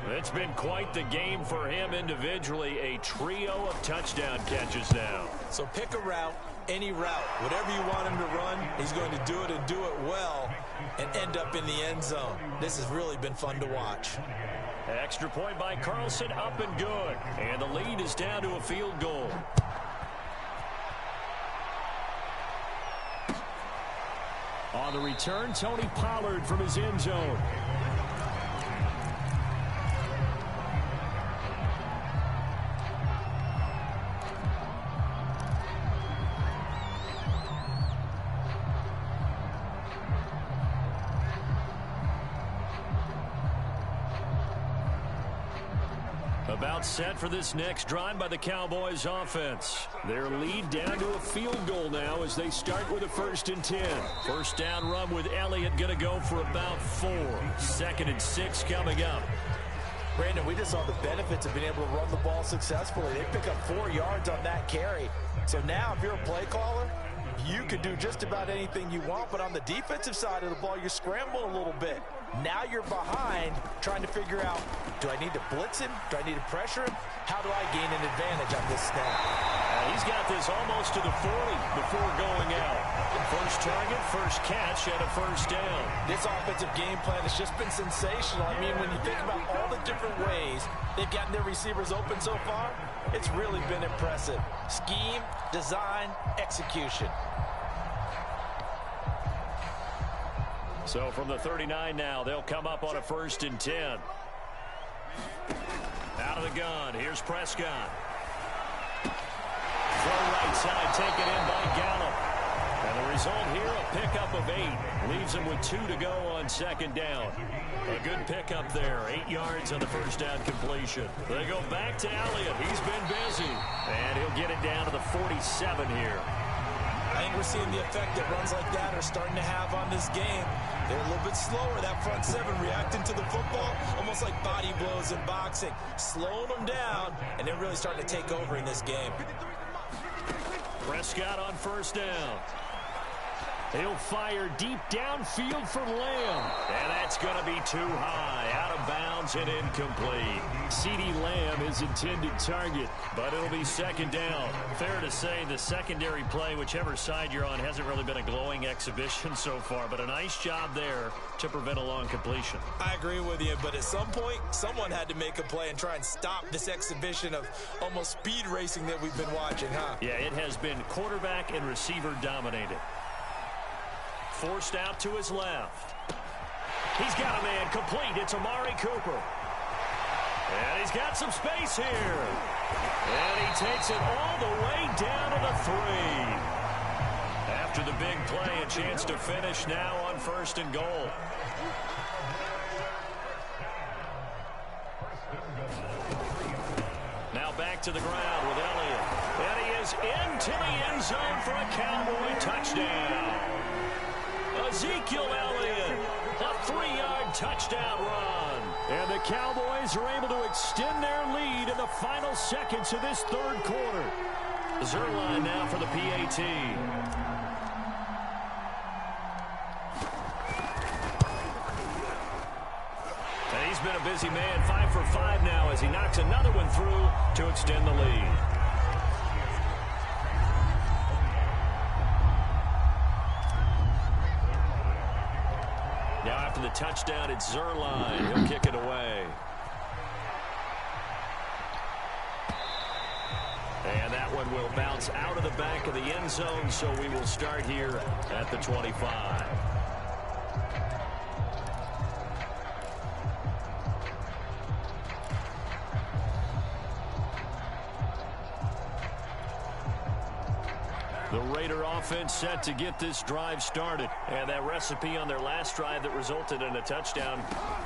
It's been quite the game for him individually. A trio of touchdown catches now. So pick a route, any route. Whatever you want him to run, he's going to do it and do it well and end up in the end zone. This has really been fun to watch. Extra point by Carlson, up and good. And the lead is down to a field goal. On the return, Tony Pollard from his end zone. About set for this next drive by the Cowboys offense. Their lead down to a field goal now as they start with a 1st and 10. First down run with Elliott going to go for about 4. 2nd and 6 coming up. Brandon, we just saw the benefits of being able to run the ball successfully. They pick up 4 yards on that carry. So now if you're a play caller, you can do just about anything you want, but on the defensive side of the ball, you're scrambling a little bit. Now you're behind trying to figure out, do I need to blitz him? Do I need to pressure him? How do I gain an advantage on this snap? He's got this almost to the 40 before going out. First target, first catch, and a first down. This offensive game plan has just been sensational. I mean, when you think about all the different ways they've gotten their receivers open so far, it's really been impressive. Scheme, design, execution. So from the 39 now, they'll come up on a 1st and 10. Out of the gun, here's Prescott. Throw right side, taken in by Gallup. And the result here, a pickup of 8. Leaves him with 2 to go on 2nd down. A good pickup there, 8 yards on the first down completion. They go back to Elliott. He's been busy. And he'll get it down to the 47 here. I think we're seeing the effect that runs like that are starting to have on this game. They're a little bit slower, that front 7, reacting to the football, almost like body blows in boxing. Slowing them down, and they're really starting to take over in this game. Prescott on 1st down. He'll fire deep downfield for Lamb. And that's going to be too high. Out of bounds and incomplete. CeeDee Lamb, his intended target, but it'll be 2nd down. Fair to say the secondary play, whichever side you're on, hasn't really been a glowing exhibition so far, but a nice job there to prevent a long completion. I agree with you, but at some point, someone had to make a play and try and stop this exhibition of almost speed racing that we've been watching, huh? Yeah, it has been quarterback and receiver dominated. Forced out to his left. He's got a man complete. It's Amari Cooper. And he's got some space here. And he takes it all the way down to the 3. After the big play, a chance to finish now on 1st and goal. Now back to the ground with Elliott. And he is into the end zone for a Cowboy touchdown. Ezekiel Elliott, a 3-yard touchdown run. And the Cowboys are able to extend their lead in the final seconds of this 3rd quarter. Zerline now for the PAT. And he's been a busy man, 5 for 5 now as he knocks another one through to extend the lead. Now after the touchdown, it's Zerline. He'll kick it away. And that one will bounce out of the back of the end zone, so we will start here at the 25. The Raider offense set to get this drive started. And that recipe on their last drive that resulted in a touchdown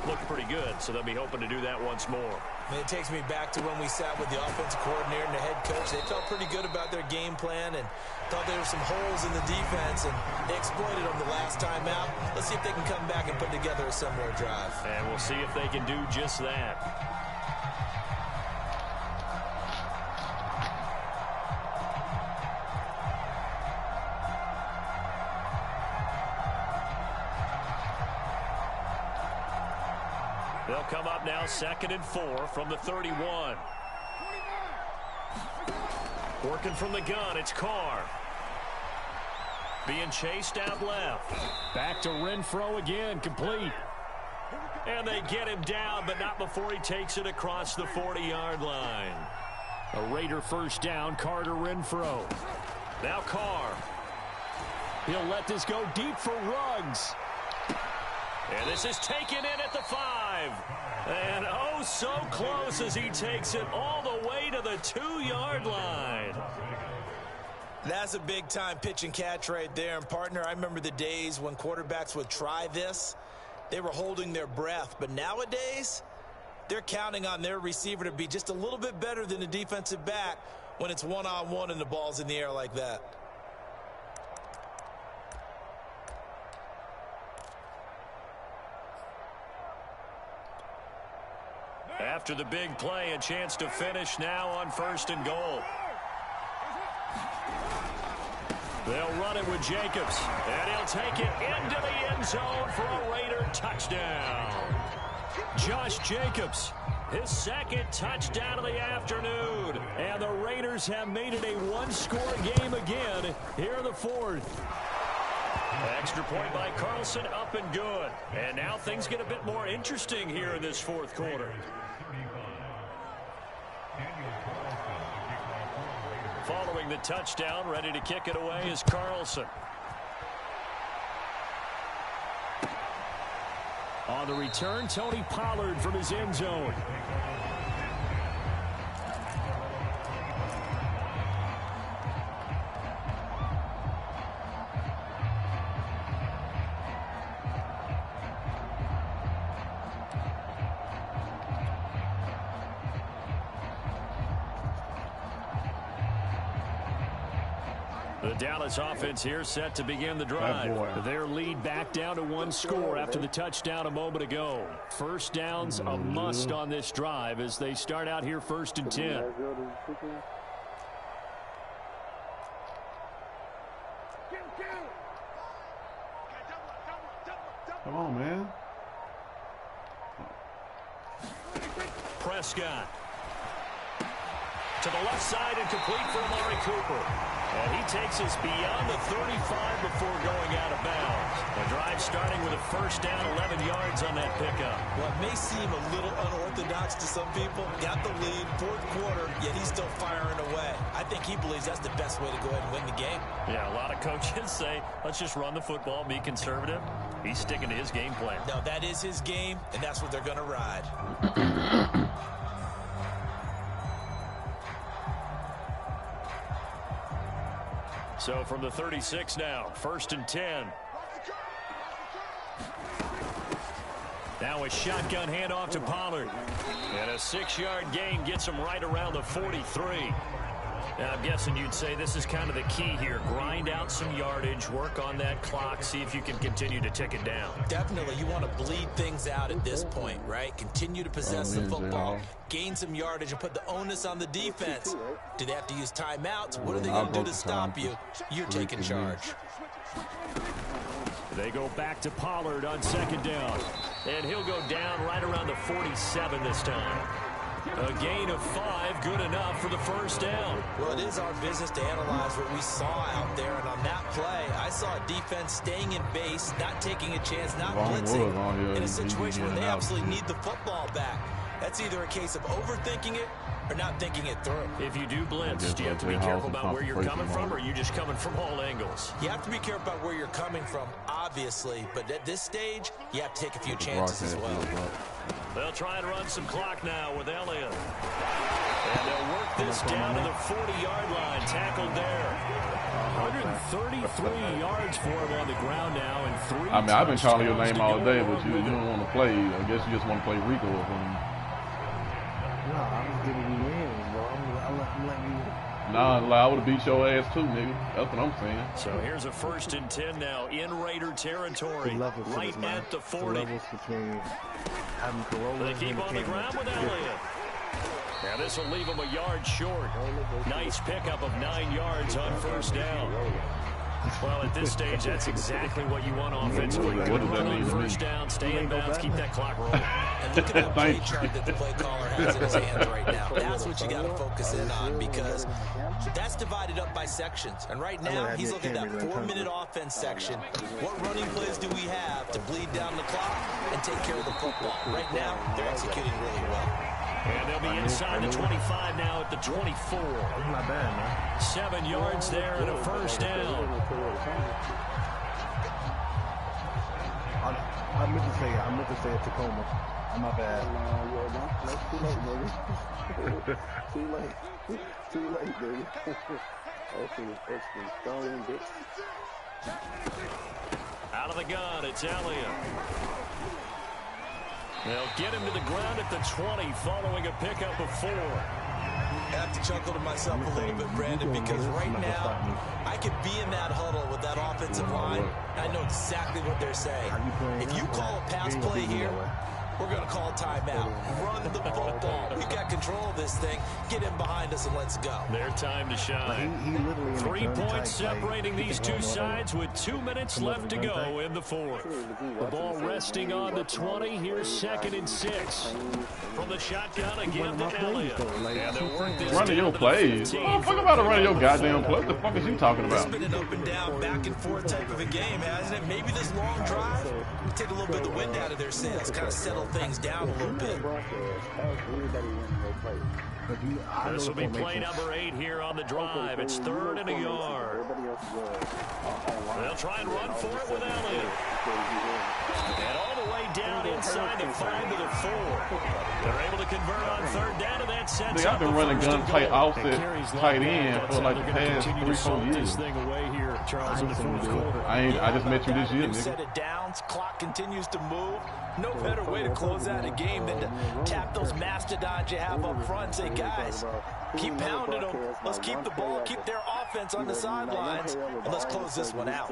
looked pretty good, so they'll be hoping to do that once more. I mean, it takes me back to when we sat with the offensive coordinator and the head coach. They felt pretty good about their game plan and thought there were some holes in the defense, and they exploited them the last time out. Let's see if they can come back and put together a similar drive. And we'll see if they can do just that. They'll come up now 2nd and 4 from the 31. Working from the gun, it's Carr. Being chased out left. Back to Renfro again, complete. And they get him down, but not before he takes it across the 40-yard line. A Raider first down, Carter Renfro. Now Carr. He'll let this go deep for Ruggs. And this is taken in at the 5. And oh, so close as he takes it all the way to the 2-yard line. That's a big-time pitch and catch right there. And, partner, I remember the days when quarterbacks would try this. They were holding their breath. But nowadays, they're counting on their receiver to be just a little bit better than the defensive back when it's one-on-one and the ball's in the air like that. After the big play, a chance to finish now on 1st and goal. They'll run it with Jacobs, and he'll take it into the end zone for a Raider touchdown. Josh Jacobs, his 2nd touchdown of the afternoon. And the Raiders have made it a one-score game again here in the 4th. Extra point by Carlson, up and good. And now things get a bit more interesting here in this 4th quarter. Following the touchdown, ready to kick it away is Carlson. On the return, Tony Pollard from his end zone. The Dallas offense here set to begin the drive. Their lead back down to 1 score after the touchdown a moment ago. First down's a must on this drive as they start out here 1st and 10. Come on, man. Prescott. To the left side and complete for Amari Cooper. And he takes us beyond the 35 before going out of bounds. The drive starting with a first down, 11 yards on that pickup. Well, it may seem a little unorthodox to some people. Got the lead, 4th quarter, yet he's still firing away. I think he believes that's the best way to go ahead and win the game. Yeah, a lot of coaches say, let's just run the football, be conservative. He's sticking to his game plan. No, that is his game, and that's what they're going to ride. So from the 36 now, 1st and 10. Now a shotgun handoff to Pollard. And a 6-yard gain gets him right around the 43. Now, I'm guessing you'd say this is kind of the key here. Grind out some yardage, work on that clock, see if you can continue to tick it down. Definitely. You want to bleed things out at this point, right? Continue to possess the football, gain some yardage, and put the onus on the defense. Do they have to use timeouts? What are they going to do to stop you? You're taking charge. They go back to Pollard on 2nd down. And he'll go down right around the 47 this time. A gain of 5, good enough for the first down. Well, it is our business to analyze what we saw out there. And on that play, I saw a defense staying in base, not taking a chance, not blitzing, in a situation where they absolutely need the football back. That's either a case of overthinking it or not thinking it through. If you do blitz, do you have to be careful about where you're coming from, or are you just coming from all angles? You have to be careful about where you're coming from, obviously. But at this stage, you have to take a few chances as well. They'll try and run some clock now with Elliott. And they'll work this down to the 40-yard line, tackled there. 133 yards for him on the ground now, and 3 I mean, I've been calling your name all day, but you don't want to play. I guess you just want to play Rico or something. giving you wins, bro. I'm letting you. Nah, like, I would have beat your ass too, nigga. That's what I'm saying. So here's a 1st and 10 now in Raider territory, right at the 40. They keep on the ground with Elliott. Now this will leave him a yard short. Nice pickup of 9 yards on 1st down. Well, at this stage, that's exactly what you want offensively. What does that mean? 1st down, stay in bounds, keep that clock rolling. And look at that play chart that the play caller has in his hands right now. That's what you got to focus in on, because that's divided up by sections. And right now, he's looking at that 4-minute offense section. What running plays do we have to bleed down the clock and take care of the football? Right now, they're executing really well. And they'll be inside the 25 now at the 24. Not bad, man. 7 yards there and a 1st down. I meant to say a Tacoma. My bad. Too late, baby. Too late, baby. Out of the gun, it's Elliott. They'll get him to the ground at the 20 following a pickup of 4. I have to chuckle to myself a little bit, Brandon, because right now I could be in that huddle with that offensive line. I know exactly what they're saying. If you call a pass play here, we're going to call timeout. Run the football. We've got control of this thing. Get in behind us and let's go. Their time to shine. 3 points separating these two sides with 2 minutes left to go in the 4th. The ball resting on the 20. Here's 2nd and 6. From the shotgun again to Elliott. Running your plays. Fuck about to run your goddamn play. What the fuck is you talking about? It's been an up and down, back and forth type of a game, hasn't it? Maybe this long drive will take a little bit of the wind out of their sails, kind of settle things down a little bit. This will be play number 8 here on the drive. It's 3rd and a yard. They'll try and run for it with Elliott. And all the way down inside the 5 to the 4. They're able to convert on 3rd down, and that sets up I've been running gun tight offset tight end for like the past 3-4 years. Thing away here, Charles, in the 4th quarter. I just met you this year, nigga. Set it down, clock continues to move. No better way to close out a game than to tap those mastodons you have up front and say, guys, keep pounding them. Let's keep the ball, keep their offense on the sidelines, and let's close this one out.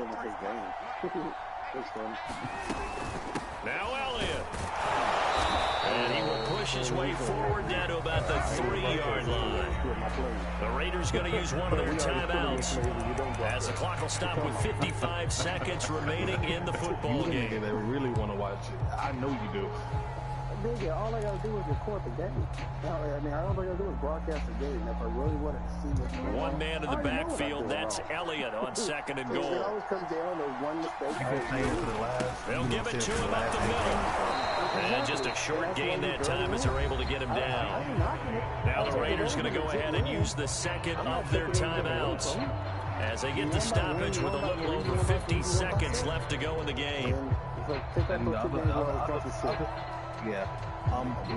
Now Elliott. And he will push his way forward down to about the 3-yard line. The Raiders going to use one of their timeouts as the clock will stop with 55 seconds remaining in the football game. They really want to watch it. I know you do. All I gotta do is record the game. All I gotta do is broadcast the game. If I really wanted to see what's going on. One man in the backfield, that's Elliott on 2nd and goal. It always comes down to one mistake. They'll give it to him up the middle. And just a short gain that time as they're able to get him down. Now the Raiders going to go ahead and use the 2nd of their timeouts as they get the stoppage with a little over 50 seconds left to go in the game. Yeah,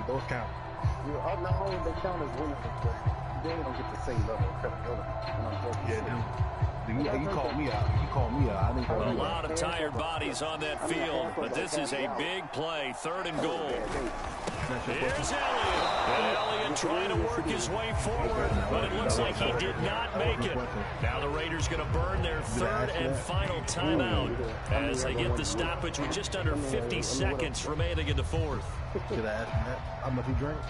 those count. Not only they count as winners, but they don't get the same level of credibility. Yeah, you called me out. You called me out. I didn't call a lot of tired bodies on that field, but this is a big play. 3rd and goal. Here's Elliott. Elliott trying to work his way forward, but it looks like he did not make it. Now the Raiders going to burn their 3rd and final timeout as they get the stoppage with just under 50 seconds remaining in the 4th. Did I ask you that? How much you drink?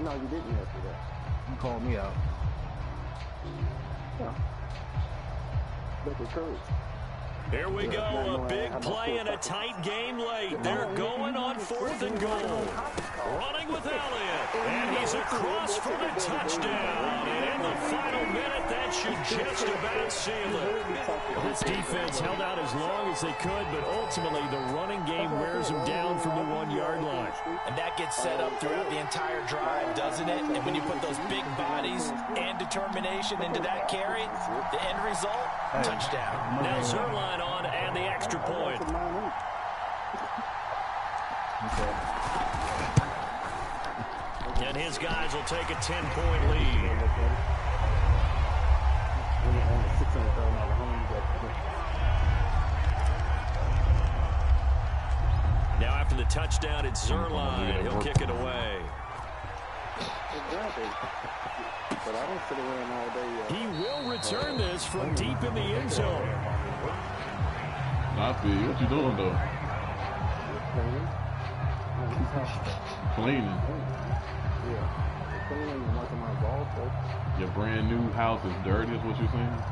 No, you didn't ask me that. You called me out. Yeah. Look at courage. Here we go, a big play in a tight game late. They're going on 4th and goal. Running with Elliott, and he's across for the touchdown. And in the final minute, that should just about seal it. This defense held out as long as they could, but ultimately the running game wears them down from the 1-yard line. And that gets set up throughout the entire drive, doesn't it? And when you put those big bodies and determination into that carry, the end result, touchdown. Now Zerline on and the extra point. And his guys will take a 10-point lead. Now after the touchdown, it's Zerline. He'll kick it away. Exactly. But I don't sit around all day. He will return this from deep in the end zone. I feel you. What you doing, though? Cleaning. Yeah. Cleaning and watching my ball, so. Your brand new house is dirty, is what you're saying?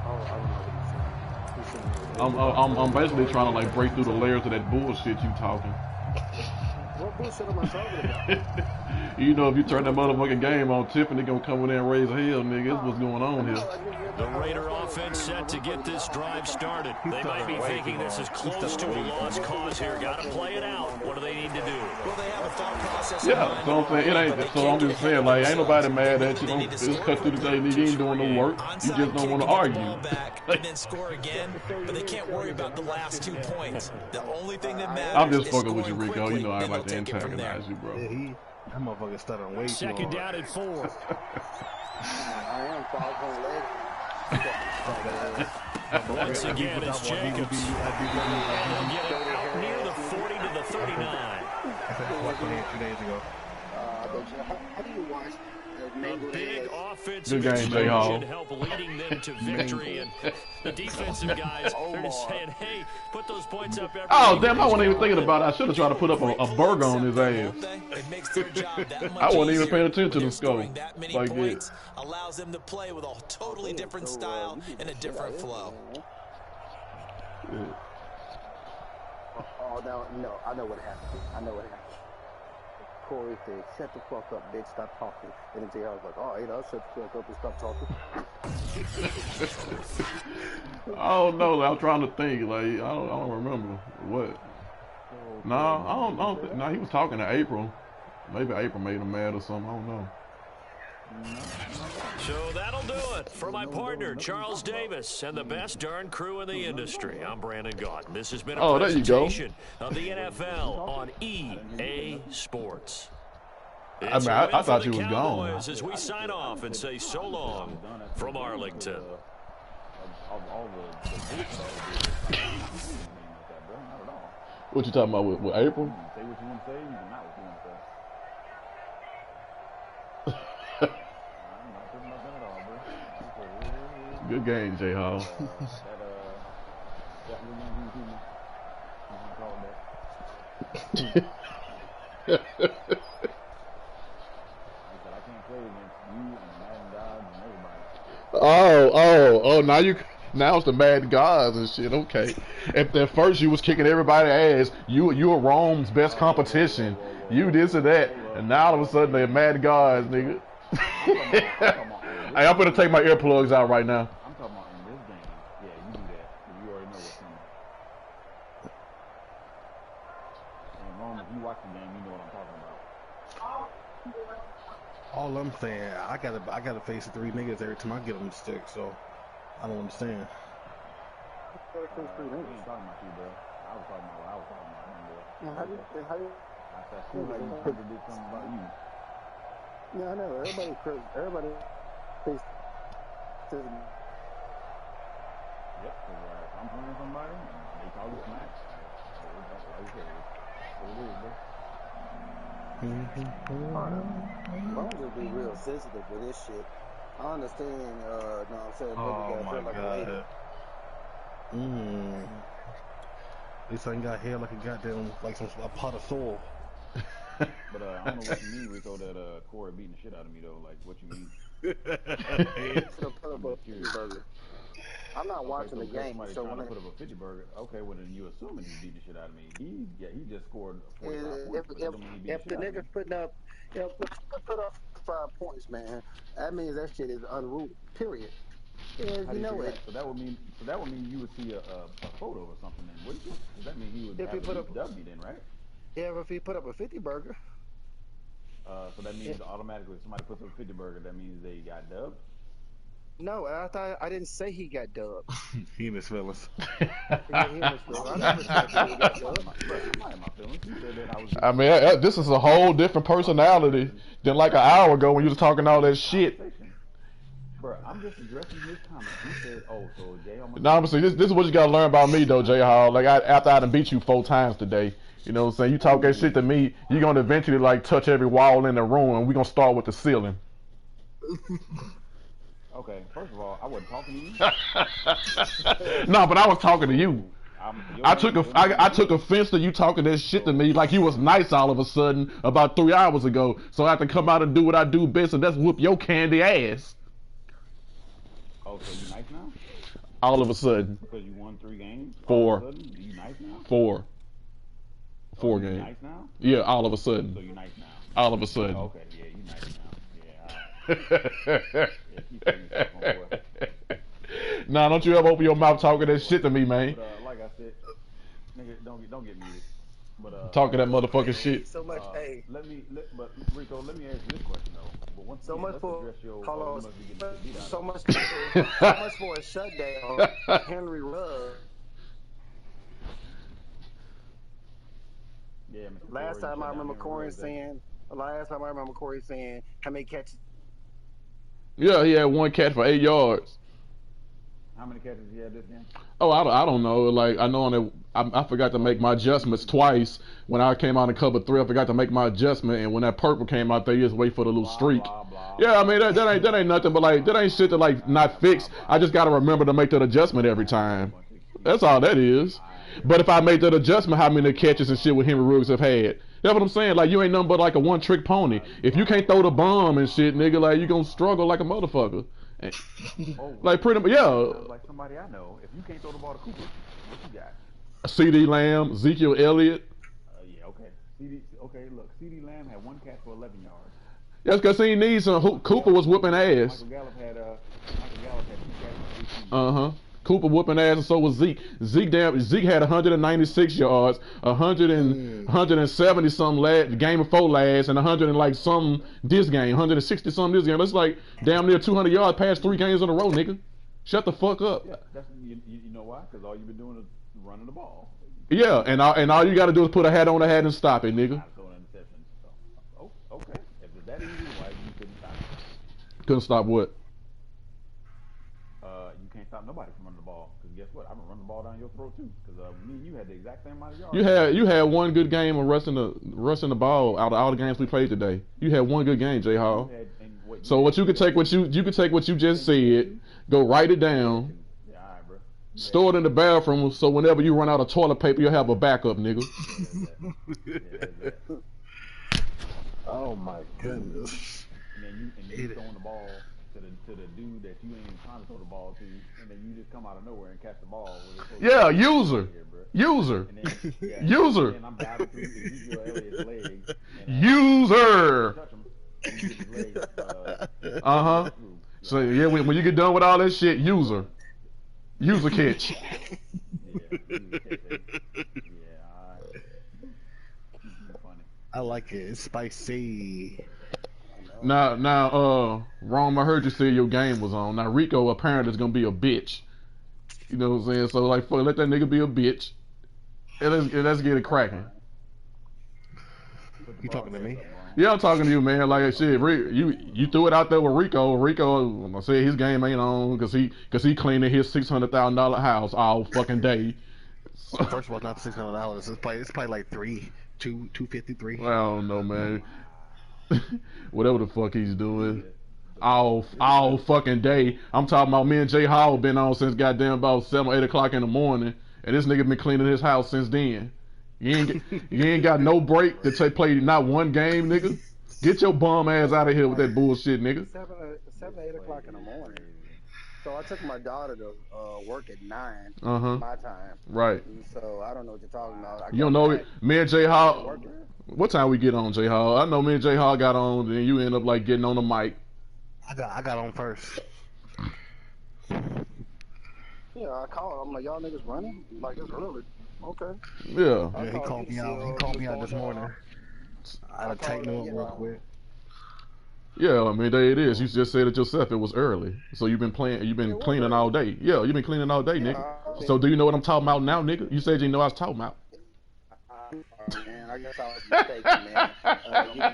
Oh, I don't know what he's saying. I'm basically trying to like break through the layers of that bullshit you talking. What bullshit am I talking about? You know, if you turn that motherfucking game on, Tiffany gonna come in there and raise hell, nigga. That's what's going on here. The Raider offense set to get this drive started. They might be thinking this is close to a lost cause here. Got to play it out. What do they need to do? Well, they have a thought process. Yeah, so I'm saying it ain't. So I'm just saying, like, ain't nobody mad at you. Don't just cut through the day. You ain't doing no work. You just don't want to argue. And then score again, but they can't worry about the last 2 points. The only thing that matters. I'm just fucking with you, Rico. You know I like to antagonize you, bro. Yeah, that motherfucker stuttering way too hard. Second down and 4. I am 5 legs. Once again, it's Jacobs. And he'll get it out near the 40 to the 39. That's what I played 2 days ago. How do you watch A big offensive Good game, Jay Hall. should help leading them to victory. And the defensive guys, they're just saying, hey, put those points up every Oh, damn, I wasn't even thinking about it. I should have tried to put up a burger on his ass. I wasn't even paying attention to the score. Like it allows them to play with a totally different style and a different flow. Yeah. Oh, no, I know what happened. Corey said, shut the fuck up, bitch, stop talking. And then J.R. was like, all right, I'll shut the fuck up and stop talking. Oh no, I'm trying to think. Like I don't remember what. No, I don't think. No, he was talking to April. Maybe April made him mad or something. I don't know. So that'll do it for my partner, Charles Davis, and the best darn crew in the industry. I'm Brandon Gaunt. This has been a presentation of the NFL on EA Sports. I mean, I thought you was gone. As we sign off and say so long from Arlington. What you talking about with April? Say what you want to say, you can not what you want to say. Good game, J Hall. Oh, now it's the Mad Gods and shit. Okay. At first you was kicking everybody's ass. You were Rome's best competition. You this or that, and now all of a sudden they're Mad Gods, nigga. Hey, I'm gonna take my earplugs out right now. I'm talking about in this game. Yeah, you do that. You already know what's coming. And Rome, if you watch the game, you know what I'm talking about. All I'm saying, I gotta face 3 niggas every time I get them stick, so I don't understand. We ain't talking about you, bro. I was talking about what I was talking about. How do you? I said, I feel like you could have did something about you. Yeah, I know. Everybody thinks. Yep, because if I'm playing somebody and they call it smack, that's why you said it. So it is, bro. I'm just be real sensitive with this shit. I understand, know what I'm saying? Oh my god. At least I ain't got hair like a goddamn, like a pot of soil. But I don't know what you mean, Rico, that Corey beating the shit out of me, though. Like, what you mean? I'm not watching the game, so when I put up a 50 burger, okay, well then you assuming he's beating the shit out of me. He just scored 45 points. If the niggas put up 5 points, man, that means that shit is unruly. Period. Yeah, you know it. So that would mean you would see a photo or something. Then wouldn't you? Does that mean he would have a W then, right? Yeah, if he put up a 50 burger. So that means automatically if somebody puts up a 50 burger, that means they got dubbed? No, I didn't say he got dubbed. He in his feelings. I never said he got dubbed. I mean, this is a whole different personality than like an hour ago when you was talking all that shit. Bro, I'm just addressing his comments. He said, "Oh, so Jay." No, I'm saying this is what you gotta learn about me, though, Jay Hall. Like after I done beat you 4 times today, You know what I'm saying? You talk that shit to me, you're gonna eventually like touch every wall in the room, and we're gonna start with the ceiling. Okay, first of all, I wasn't talking to you. No, but I was talking to you. I took offense to you talking that shit to me like you was nice all of a sudden about 3 hours ago. So I have to come out and do what I do best, and that's whoop your candy ass. Oh, so you nice now? All of a sudden. Because you won 3 games? 4. All of a sudden, you nice now? 4. 4 you games. Nice now? Yeah, all of a sudden. So you nice now? All of a sudden. Oh, okay, yeah, you nice now. Yeah, Nah, don't you ever open your mouth talking that shit to me, man. But, like I said, nigga, don't get muted. But talking that motherfucking shit. So much, hey. But Rico, let me ask you this question though. But once so again, much for so much for a shutdown. Henry Ruggs. Yeah, last time I remember Corey saying, how many catches? Yeah, he had 1 catch for 8 yards. How many catches he had this game? Oh, I don't know. Like I know on it, I forgot to make my adjustments twice. When I came out in cover 3, I forgot to make my adjustment, and when that purple came out there, you just wait for the little streak. Yeah, I mean that ain't nothing, but like that ain't shit to like not fix. I just gotta remember to make that adjustment every time. That's all that is. But if I make that adjustment, how many catches and shit would Henry Ruggs have had? That's what I'm saying. Like you ain't nothing but like a one-trick pony. If you can't throw the bomb and shit, nigga, like you gonna struggle like a motherfucker. Like pretty much, yeah. Like somebody I know. If you can't throw the ball to Cooper, what you got? CD Lamb, Ezekiel Elliott. Yeah, okay. Look, CD Lamb had 1 catch for 11 yards. That's because he needs some. Cooper was whooping ass. Michael Gallup had 2 catches for 18. Uh-huh. Cooper whooping ass, and so was Zeke. Zeke had 196 yards, 170 something game before last, and 100 and like some this game, 160 something this game. That's like damn near 200 yards past 3 games in a row, nigga. Shut the fuck up. Yeah, you know why? Because all you've been doing is running the ball. Yeah, and all you got to do is put a hat on the hat and stop it, nigga. Oh, okay. If it's that easy, why you couldn't stop it? Couldn't stop what? You can't stop nobody from running the ball. Because guess what? I'm gonna run the ball down your throat too. Because me and you had the exact same amount of yards. You had 1 good game of rushing the ball out of all the games we played today. You had 1 good game, J Hall. So what you could take what you just said, go write it down, yeah, all right, bro. store it in the bathroom, so whenever you run out of toilet paper, you'll have a backup, nigga. Oh my goodness. And you throwing the ball to the dude that you ain't even trying to throw the ball to, and then you just come out of nowhere and catch the ball. Yeah, user. And I'm diving through Ezekiel Elliott's legs. User. So yeah, when you get done with all that shit, user catch. I like it. It's spicy. Now, Rome, I heard you say your game was on. Now, Rico apparently is gonna be a bitch. You know what I'm saying? So, like, fuck, let that nigga be a bitch. And let's get it cracking. You talking to me? Yeah, I'm talking to you, man. Like, shit, you threw it out there with Rico. Rico, I said his game ain't on because he cleaning his $600,000 house all fucking day. First of all, not $600. It's probably like $253. I don't know, man. Whatever the fuck he's doing, all fucking day. I'm talking about me and J Hall been on since goddamn about 7 or 8 o'clock in the morning, and this nigga been cleaning his house since then. You ain't got no break to play not 1 game, nigga. Get your bum ass out of here with that bullshit, nigga. 7 8 o'clock in the morning. So I took my daughter to work at 9 my time. Right. And so I don't know what you're talking about. You don't know it. Me and J Hall. What time we get on, J Hall? I know me and J Hall got on, then you end up like getting on the mic. I got on first. Yeah, I called. I'm like, y'all niggas running? Like, it's early. Okay. Yeah. He called me out. He called me out this morning. I had to tighten up real quick. Yeah, I mean, there it is. You just said it yourself. It was early, so you've been cleaning all day. Yeah, you've been cleaning all day, nigga. So do you know what I'm talking about now, nigga? You said you know I was talking about. Man, I I guess I was mistaken, man.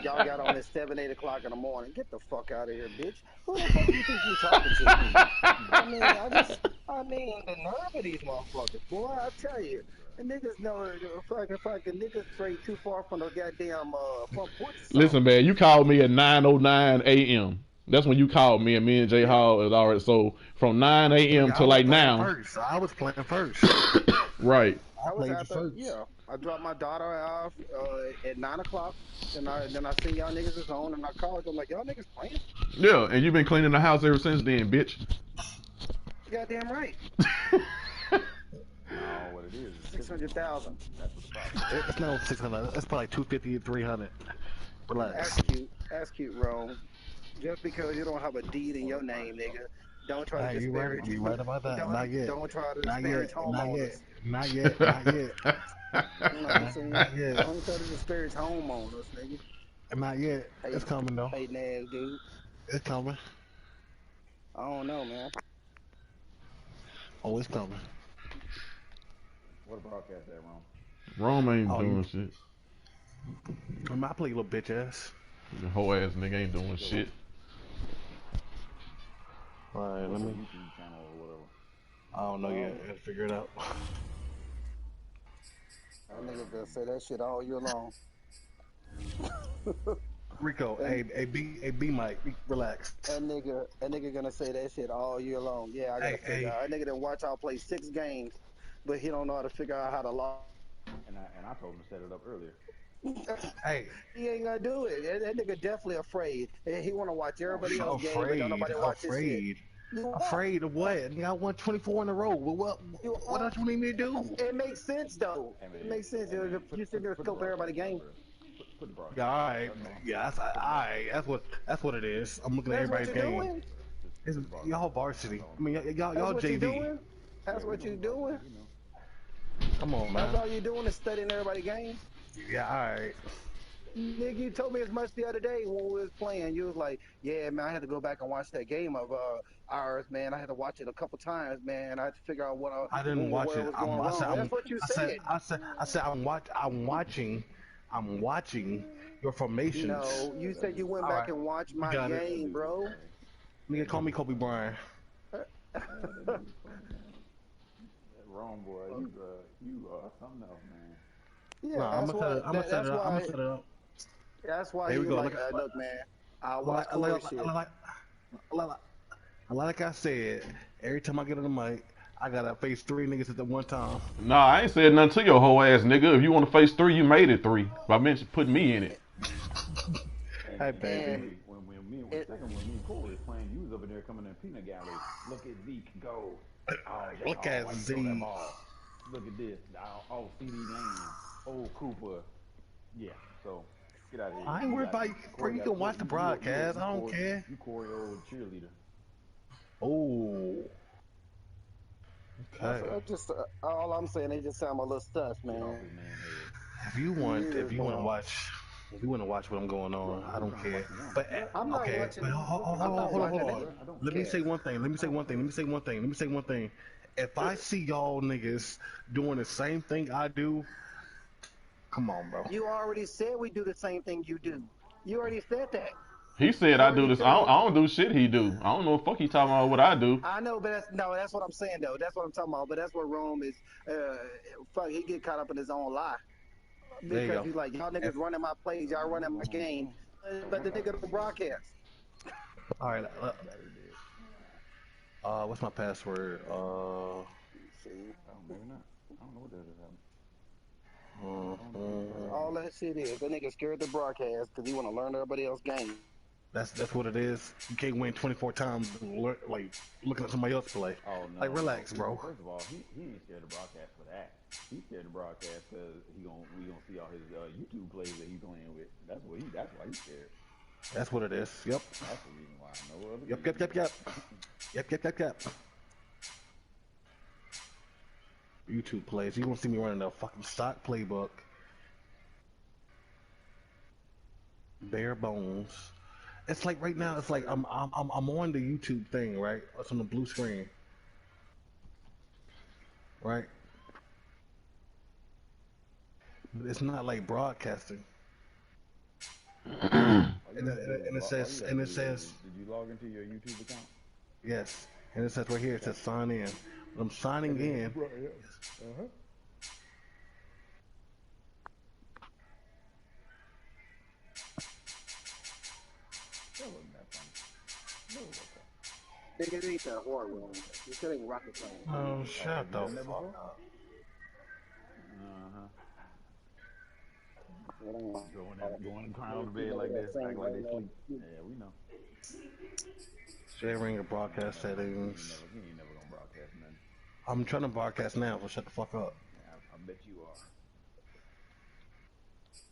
Y'all got on at 7, 8 o'clock in the morning. Get the fuck out of here, bitch. Who the fuck you think you talking to? I mean, the nerve of these motherfuckers, boy. I tell you, the niggas know fucking niggas straight too far from the goddamn front porch or something. Listen, man, you called me at 9:09 a.m. That's when you called me, and me and J Hall is already. So from 9 a.m. to like now. First. I was playing first. Right. I was after, yeah. I dropped my daughter off at 9 o'clock. Then I seen y'all niggas is on, and I called. I'm like, y'all niggas playing? Yeah, and you've been cleaning the house ever since then, bitch. You goddamn right. No, what it is 600,000. That's what's the problem. It's not 600. It's probably 250 to 300. Relax. That's cute, Rome. Just because you don't have a deed in your name, nigga, don't try to disparage. You right about that. Not yet. Don't try to disparage homeowners. Not yet. You know what I'm saying? Don't try to disparage homeowners, nigga. Not yet. It's coming though. Hating ass dude. It's coming. I don't know, man. Oh, it's coming. What a broadcast that, Rome ain't doing shit. I play little bitch ass. The whole ass nigga ain't doing shit. Alright, let me. YouTube channel or whatever. I don't know yet. Gotta figure it out. That nigga gonna say that shit all year long. Rico, hey, B Mike, relax. That nigga gonna say that shit all year long. Yeah, I gotta figure out. That nigga done watch y'all play 6 games, but he don't know how to figure out how to log. And I told him to set it up earlier. Hey, he ain't gonna do it. That nigga definitely afraid. He wanna watch everybody else game, but don't nobody watch his shit. Afraid of what? I won 24 in a row. What else you need me to do? It makes sense though. It makes sense. You sit there and scope everybody game. Yeah, all right. Yeah, all right. That's what it is. I'm looking at everybody's game. It's y'all varsity. I mean, y'all JV. That's what you doing. Come on, man. That's all you doing is studying everybody's game. Yeah, all right. Nigga, you told me as much the other day when we was playing. You was like, yeah, man, I had to go back and watch that game of ours, man. I had to watch it a couple times, man. I had to figure out what I didn't watch it. That's what you said. I said I'm watching your formations. No, you said you went back and watched my game, bro. Nigga, call me Kobe Bryant. Wrong, boy. You are something else, man. Yeah, no, I'm gonna set it up. That's why he was like, look, man, I watch shit. Like I said, every time I get on the mic, I gotta face 3 niggas at the one time. Nah, I ain't said nothing to your whole ass nigga. If you want to face 3, you made it 3. I mentioned putting me in it. Hey, baby. When me and Cole was playing, you was over there coming in peanut gallery. Look at Zeke go. Look at Zeke. Look at this. Oh, CD Lane. Oh, Cooper. Yeah, so get out of here. I ain't worried about you, bro. You can watch the broadcast. I don't care. You Corey old cheerleader. Oh. Okay. Just all I'm saying, they just sound a little sus, man. If you want to watch what I'm going on, I don't care. But I'm not watching. Hold on. Let me say one thing. If I see y'all niggas doing the same thing I do, come on, bro. You already said we do the same thing you do. You already said that. He said I do this. I don't do shit he do. I don't know what the fuck he talking about what I do. I know, but that's what I'm saying though. That's what I'm talking about. But that's what Rome is. Fuck, he get caught up in his own lie. Because he's like, y'all niggas running my plays, y'all running my game, but the nigga don't broadcast. All right. What's my password? See, maybe not. I don't know what that is. All that shit is that nigga scared to broadcast because he want to learn everybody else's game. That's what it is. You can't win 24 times like looking at somebody else play. Oh no. Like relax, bro. First of all, he ain't scared to broadcast for that. He's scared to broadcast because we gonna see all his YouTube plays that he's playing with. That's why he's scared. That's what it is. Yep. That's the reason why. No other. Yep. YouTube plays. You won't see me running the fucking stock playbook. Bare bones. It's like right now. It's like I'm on the YouTube thing, right? It's on the blue screen, right? It's not like broadcasting. and it says, Did you log into your YouTube account? Yes, and it says right here, it says sign in. When I'm signing in. Nigga, it ain't that hard, man. You still ain't rocket science. Oh, shut the fuck up. Going and crying on the bed like this, acting like they sleep. Yeah, we know. Sharing your broadcast settings. You ain't never gonna broadcast nothing. I'm trying to broadcast now, so shut the fuck up. Yeah, I bet you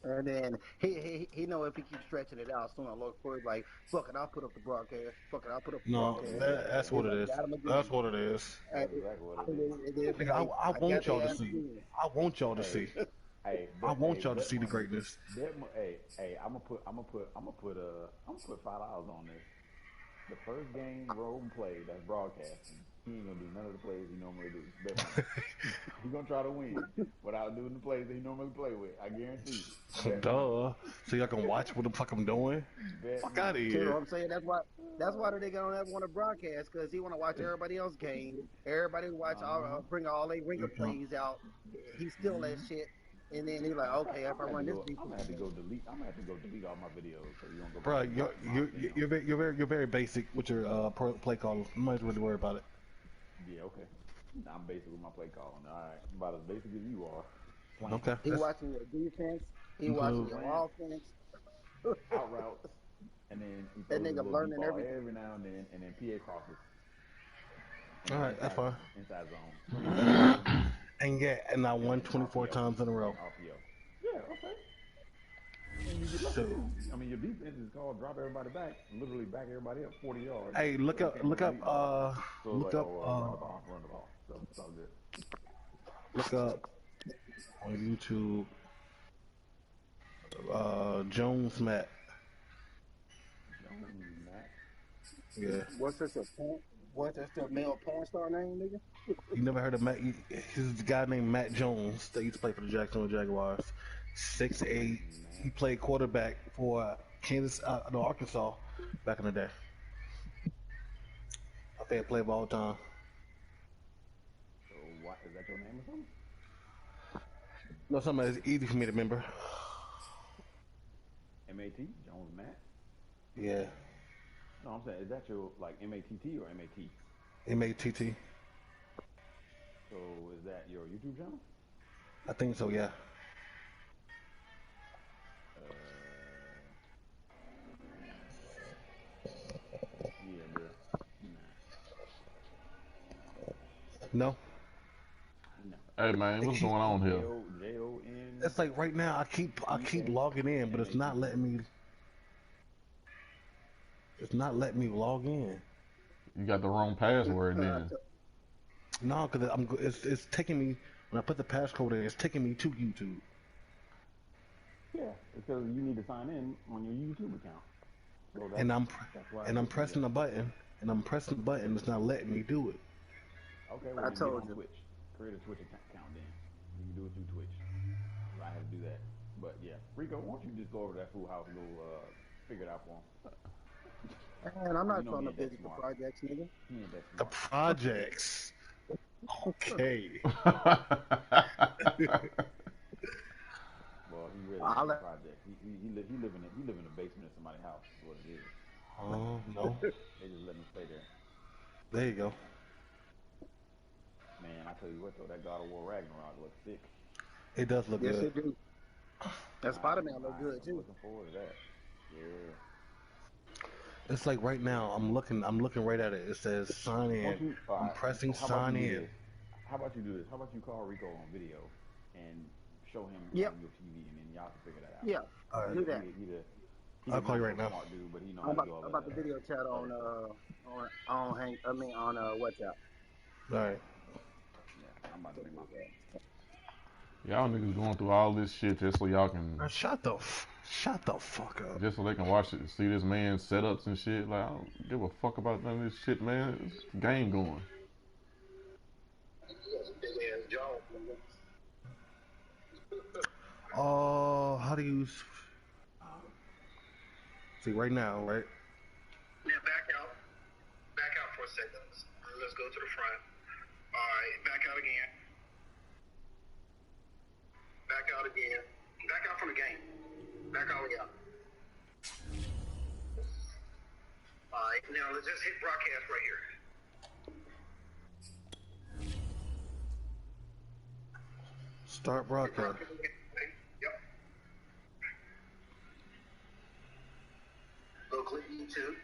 are. And then he know if he keeps stretching it out, soon I'll look for it like, fuck it, I'll put up the broadcast. Fuck it, I'll put up the broadcast. That's what it is. That's what it is. That's exactly what it is. I want y'all to see. I want y'all to see. Hey, I want y'all to see the greatness. Hey, I'm gonna put $5 on this. The first game Rome played that's broadcasting, he ain't gonna do none of the plays he normally do. He's gonna try to win without doing the plays that he normally play with. I guarantee you. Duh. So y'all can watch what the fuck I'm doing? Fuck out of here. You know what I'm saying? That's why the nigga don't ever want to broadcast, because he want to watch everybody else's game. Everybody watch bring all they ringer plays out. He steal that shit. And then he's like, okay, if I run this defense, I'm gonna have to go delete all my videos so you don't go. Bro, you're very basic with your play call. I'm not really worried about it. Yeah, okay. I'm basic with my play calling. All right, I'm about as basic as you are. Okay. He watching your defense. He watching your offense. Out routes, and then he that nigga learning everything every now and then PA crosses. All right, that's fine. Inside zone. And I won 24 times in a row. Yeah, okay. And you get lucky. I mean, your defense is called drop everybody back, literally back everybody up 40 yards. Hey, look up run the ball. So So it's all good. Look up on YouTube Jones Matt. Yeah. What's this a male porn star name, nigga? You never heard of Matt? He's a guy named Matt Jones that used to play for the Jacksonville Jaguars. 6'8". He played quarterback for Arkansas back in the day. I think he played all the time. So what is that your name or something? No, something that's easy for me to remember. M-A-T? Jones Matt? Yeah. No, I'm saying, is that your, like, M-A-T-T or M-A-T? M-A-T-T. So, is that your YouTube channel? I think so, yeah. Yeah, bro. No? Hey, man, what's going on here? J-O-N. It's like right now, I keep logging in, but it's not letting me. It's not letting me log in. You got the wrong password then. No, because it's taking me, when I put the passcode in, it's taking me to YouTube. Yeah, because you need to sign in on your YouTube account. So I'm pressing the button, it's not letting me do it. Okay, well, I told you. Twitch. Create a Twitch account then. You can do it through Twitch. I have to do that. But yeah, Rico, why don't you just go over to that fool house and go figure it out for him? Man, I'm not trying to visit the projects, nigga. The projects. Okay. Well, he really is a project. He live in the basement of somebody's house. Is what it is. Oh no. They just let him stay there. There you go. Man, I tell you what though, that God of War Ragnarok looks sick. It does look good. Yes, it do. That Spider-Man look good too. Looking forward to that. Yeah. It's like right now, I'm looking right at it. It says sign in. I'm pressing sign in. How about you do this? How about you call Rico on video and show him on your TV, and then y'all can figure that out. Yeah, right. Do that. I'll call you right now. Smart dude, but he know I'm how to do all about the video chat on WhatsApp. All right. Yeah, I'm about to make my bed. Y'all niggas going through all this shit just so y'all can. Shut the fuck up. Just so they can watch it, see this man's setups and shit. Like, I don't give a fuck about none of this shit, man. It's game going. Oh, how do you see right now, right? Yeah, back out. Back out for a second. Let's go to the front. All right, back out again. Back out again. Back out from the game. Back all the way out. All right, now let's just hit broadcast right here. Start broadcast. Yep. Go click YouTube.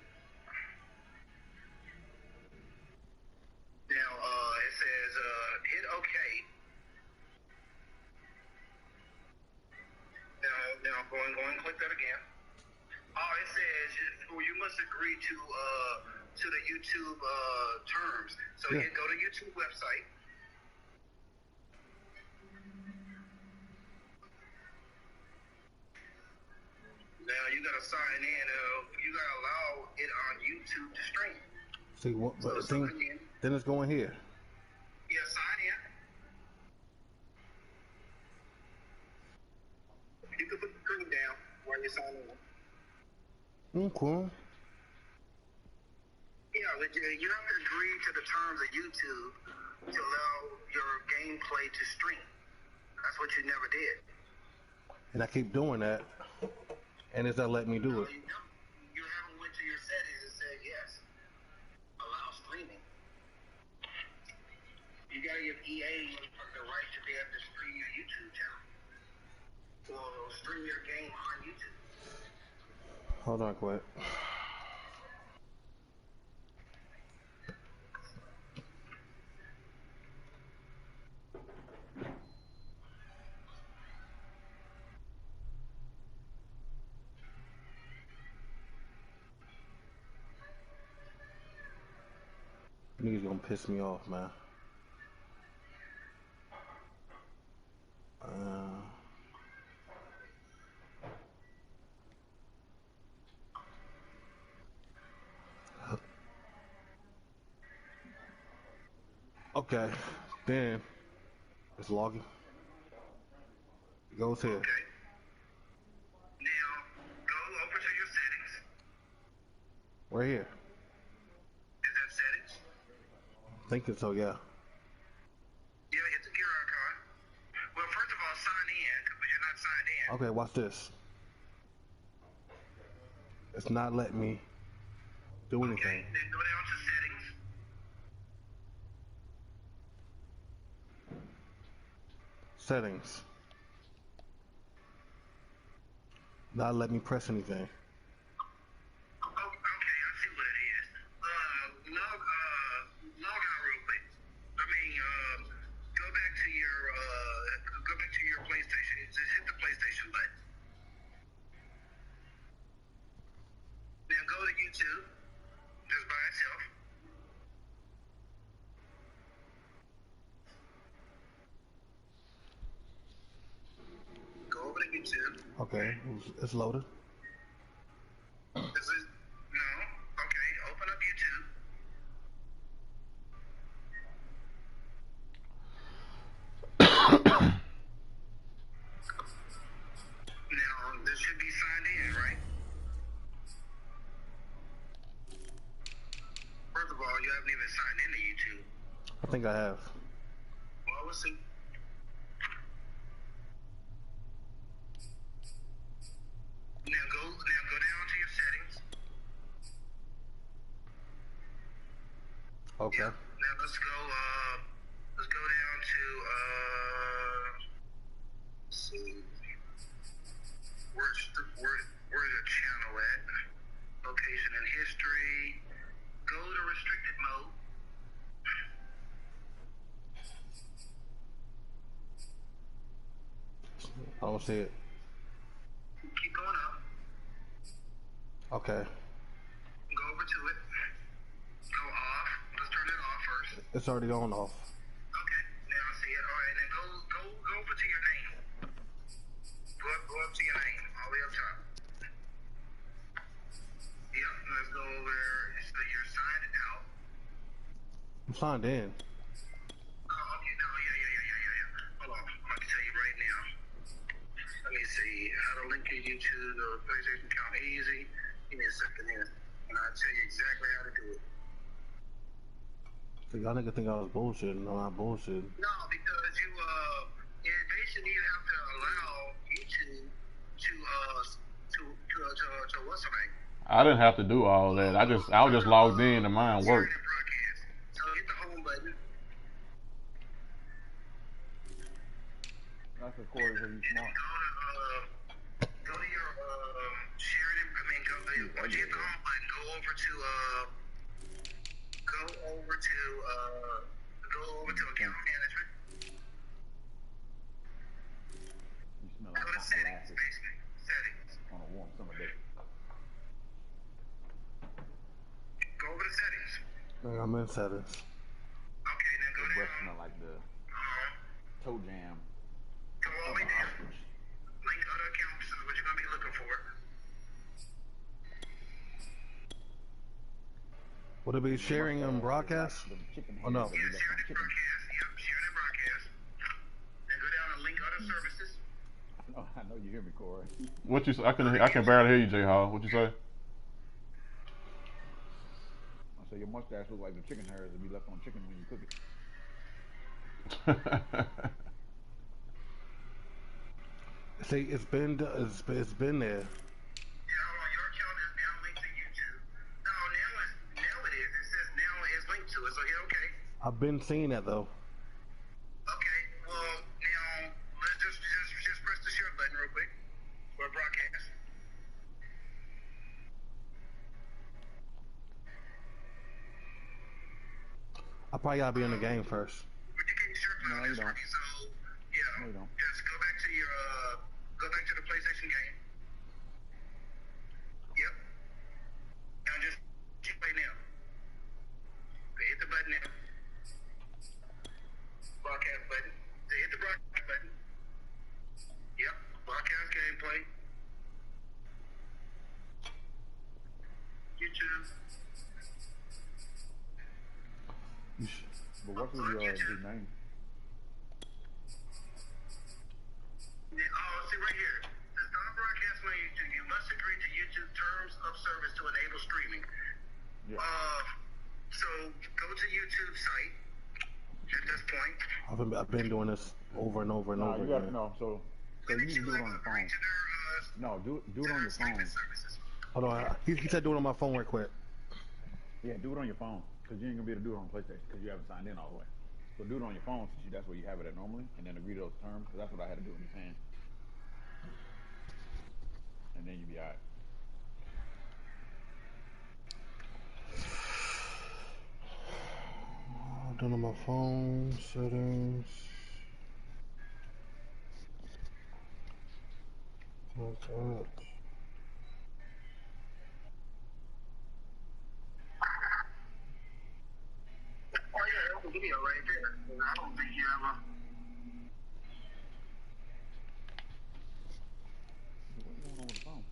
Now, it says, hit OK. Now, go and click that again. Oh, it says you must agree to the YouTube terms. So yeah. Go to YouTube website. Now you gotta sign in. You gotta allow it on YouTube to stream. See what? So then it's going here. Yeah, sign in. You can put the screen down while you're signing in. Cool. Yeah, but you have to agree to the terms of YouTube to allow your gameplay to stream. That's what you never did. And I keep doing that, and it's not letting me do it. You haven't went to your settings and said yes. Allow streaming. You gotta give EA the right to be able to stream your YouTube channel. Or stream your game on YouTube. Hold on, quick. Niggas gonna piss me off, man. Okay, then it's logging. It goes here. Okay. Now, go over to your settings. Right here. Is that settings? Thinking so, yeah. Yeah, hit the gear icon. Well, first of all, sign in, because you're not signed in. Okay, watch this. It's not letting me do anything. Okay, then go down to settings. Settings. Not let me press anything. Okay, I see what it is. Log out real quick. Go back to your PlayStation. Just hit the PlayStation button. Then go to YouTube, just by itself. Go over to YouTube. Okay, it's loaded. No? Okay, open up YouTube. Now, this should be signed in, right? First of all, you haven't even signed into YouTube. I think I have. Well, let's see. Now go down to your settings. Okay. Yeah. Now let's go down to let's see. Where's the channel at? Location and history. Go to restricted mode. I don't see it. Keep going up. Okay. Go over to it. Go off. Let's turn it off first. It's already on off. Okay. Now I see it. All right. Then go over to your name. Go up to your name. All the way up top. Yep. Let's go over there. So you're signed out. I'm signed in. Oh, okay. No. Yeah. Hold on. I'm about to tell you right now. your YouTube or PlayStation account easy. Give me a second here, and I'll tell you exactly how to do it. So y'all niggas think I was bullshitting. No, I'm not bullshitting. No, because basically you have to allow YouTube to what's the name? I didn't have to do all that. I was just logged in and mine worked. So hit the home button. That's recorded because you're smart. Go to your sharing. Once you hit the home button, go over to account management. You smell Go like to hot settings, molasses basically. Settings. on a warm summer day. Go over to settings. I'm in settings. Okay, then go Your breath down. smell like the toe jam. Go all the way down. Link other accounts is what you're going to be looking for. Would it be sharing and broadcast? Oh no. Yeah, sharing and broadcast. Yep, sharing and broadcast. Then go down and link other services. I know you hear me, Corey. What you say? I can barely hear you, J Hall. What you say? I say your mustache look like the chicken hairs that be left on chicken when you cook it. See, it's been there. Yeah, hold on. Your account is now linked to YouTube. No, now it is. It says now it's linked to it. So hit OK. I've been seeing that though. Okay. Well, now let's just press the share button real quick for broadcast. I probably gotta be in the game first. But you can share No, you don't. So yeah, No, you don't. just go back to your go back to the PlayStation game. Yep. Now just play now. Okay, hit the button now. Broadcast button. Hit the broadcast button. Yep. Broadcast gameplay. YouTube. But what's your good name? See right here. It says not broadcast on YouTube. You must agree to YouTube terms of service to enable streaming. Yeah. So go to YouTube site at this point. I've been doing this over and over and over again. So you need to do it on your phone. No, do it on your phone. Hold on. He said do it on my phone right quick. Yeah, do it on your phone. Because you ain't going to be able to do it on PlayStation because you haven't signed in all the way. So do it on your phone since that's where you have it at normally. And then agree to those terms. Because that's what I had to do in Japan. And then you'll be alright. Done on my phone, settings. What's up? Oh yeah, that's a video right there. I don't think you ever. What's going on with the phone?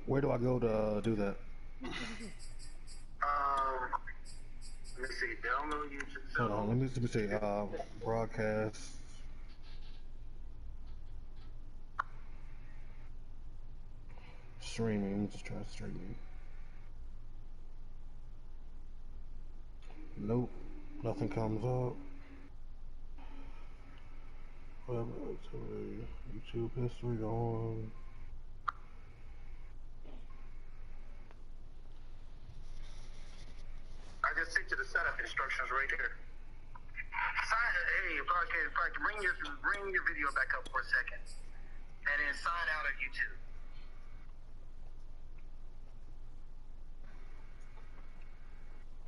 Where do I go to do that? Let me see. Download YouTube. Hold on. Let me see. Broadcast. Streaming. Let me just try streaming. Nope. Nothing comes up. YouTube history on. I just sent you the setup instructions right here. Hey, if I can bring your video back up for a second, and then sign out of YouTube.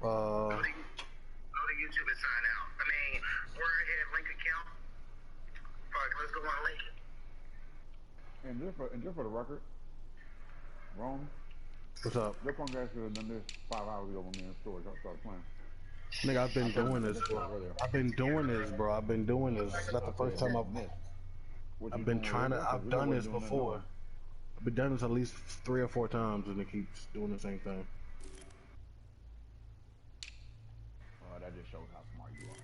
Go to YouTube and sign out. I mean, where ahead link account. Let's go on Lincoln. And just for the record, Rome. What's up? Your punk ass could have done this 5 hours ago when me and Storage started playing. Nigga, I've been doing this, bro. I've been doing this, bro. I've been doing this. It's not the first time I've been trying to. I've done this before. I've been done this at least 3 or 4 times, and it keeps doing the same thing. That just shows how smart you are.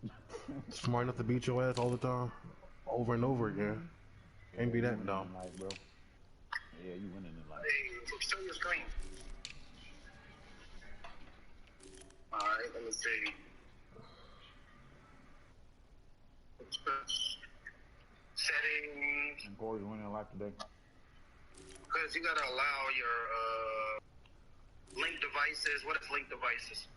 Smart. Smart enough to beat your ass all the time, over and over again. Can't be that dumb. Life, bro. Yeah, you winning in life. Hey, show your screen. Alright, let me see. Settings. And Corey's winning in life today. Because you gotta allow your link devices. What is link devices?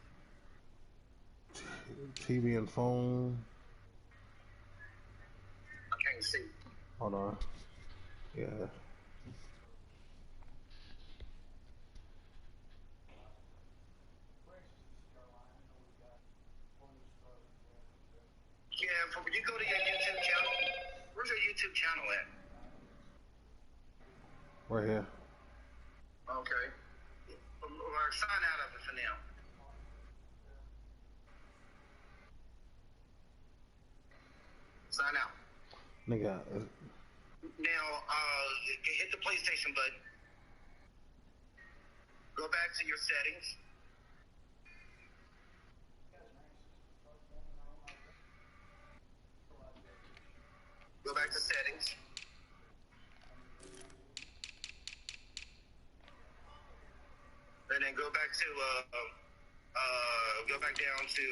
TV and phone. I can't see. Hold on. Yeah. Yeah, when you go to your YouTube channel, where's your YouTube channel at? Right here. Okay. Or sign out of it for now. Sign out. Nigga. Now, hit the PlayStation button. Go back to your settings. Go back to settings. And then go back to, go back down to,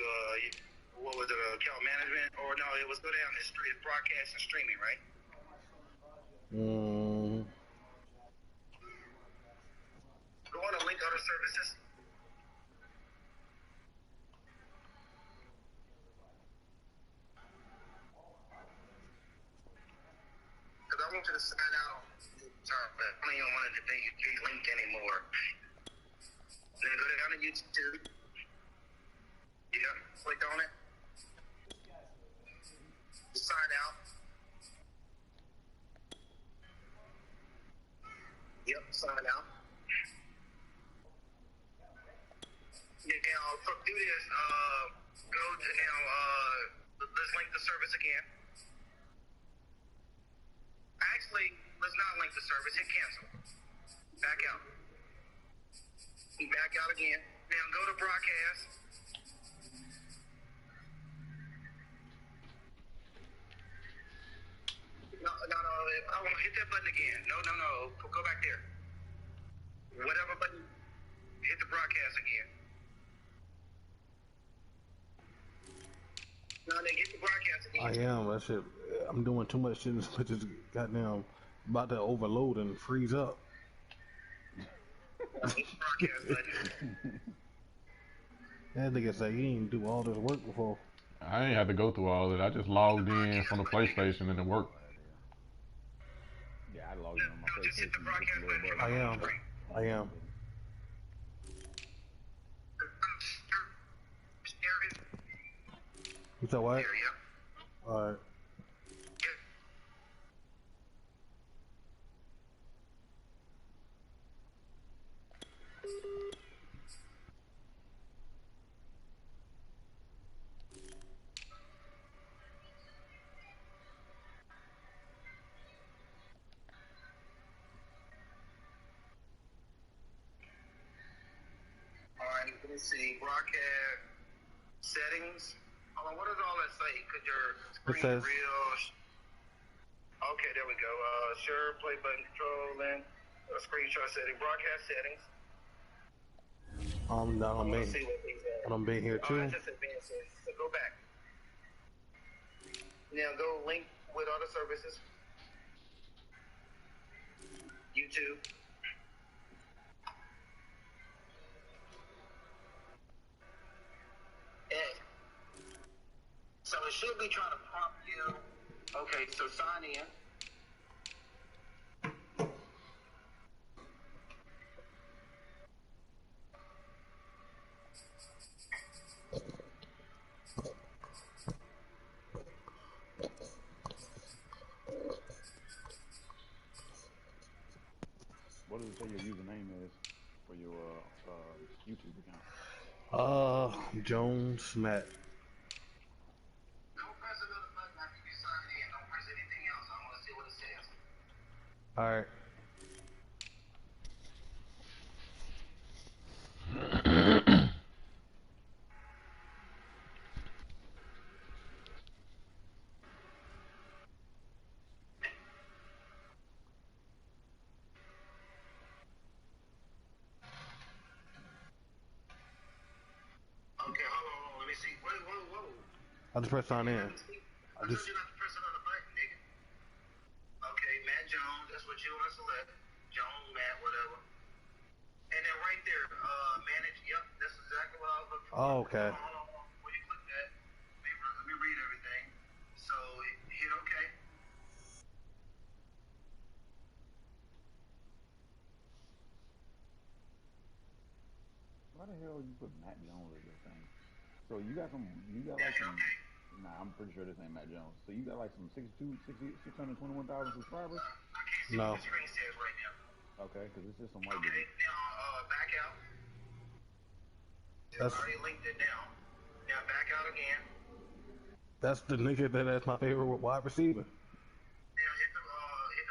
what was it, account management? Or no, it was go down to broadcast and streaming, right? Go on to link other services. Because I want you to sign out. Sorry, but I don't even want it to be linked anymore. Then go down to YouTube. Yeah, click on it. Sign out. Yep, sign out. Now, do this. Go to now. Let's link the service again. Actually, let's not link the service. Hit cancel. Back out. Back out again. Now go to broadcast. No. I want to hit that button again. No. Go back there. Whatever button. Hit the broadcast again. No, then get the broadcast again. I am. That shit. I'm doing too much shit. This bitch is goddamn about to overload and freeze up. That nigga say he ain't do all this work before. I ain't had to go through all of it. I just logged in from the PlayStation and it worked. Yeah, I logged in on my PlayStation. I am. You said what? Alright. Alright, let me see. Broadcast settings. Hold on, what does all that say? Because your screen is real. Okay, there we go. Sure, play button controlling. Screenshot setting. Broadcast settings. I'm being here too. Just advanced. So go back. Now go link with other services. YouTube. So it should be trying to prompt you. Okay, so sign in. What does it say your username is for your YouTube account? Jones Matt. Don't press another button after you sign in. Don't press anything else. I want to see what it says. All right. Okay, hold on. Let me see. Whoa. I just press on in. I told you not to press another button, nigga. Okay, Matt Jones. That's what you want to select. Jones, Matt, whatever. And then right there, manage. Yep, that's exactly what I was looking for. Oh, okay. Hold on. When you click that, let me read everything. So hit OK. Why the hell you put Matt Jones as your thing? So you got like some. Okay. Nah, I'm pretty sure this ain't Matt Jones. So you got like some 621,000 subscribers? I can't see No. what the screen says right now. Okay, because it's just some white Okay, dude. now back out. That's already linked it down. Now back out again. that's the nigga that's my favorite wide receiver. Now hit the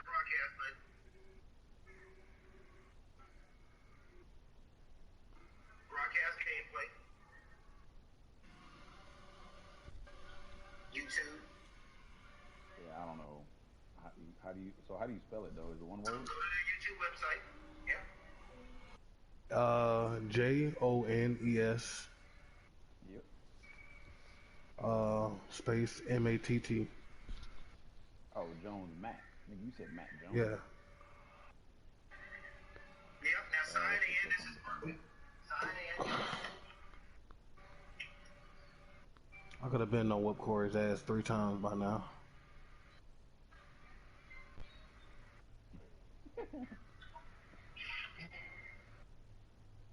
broadcast button. Broadcast gameplay. YouTube. Yeah, I don't know. How do you spell it though? Is it one word? Go to the YouTube website. Jones. Yep. Space MATT. Oh, Jones Matt. Nigga, you said Matt Jones. Yeah. Yep. Now sign in. This is perfect. Sign in. I could have been on Whip Corey's ass 3 times by now.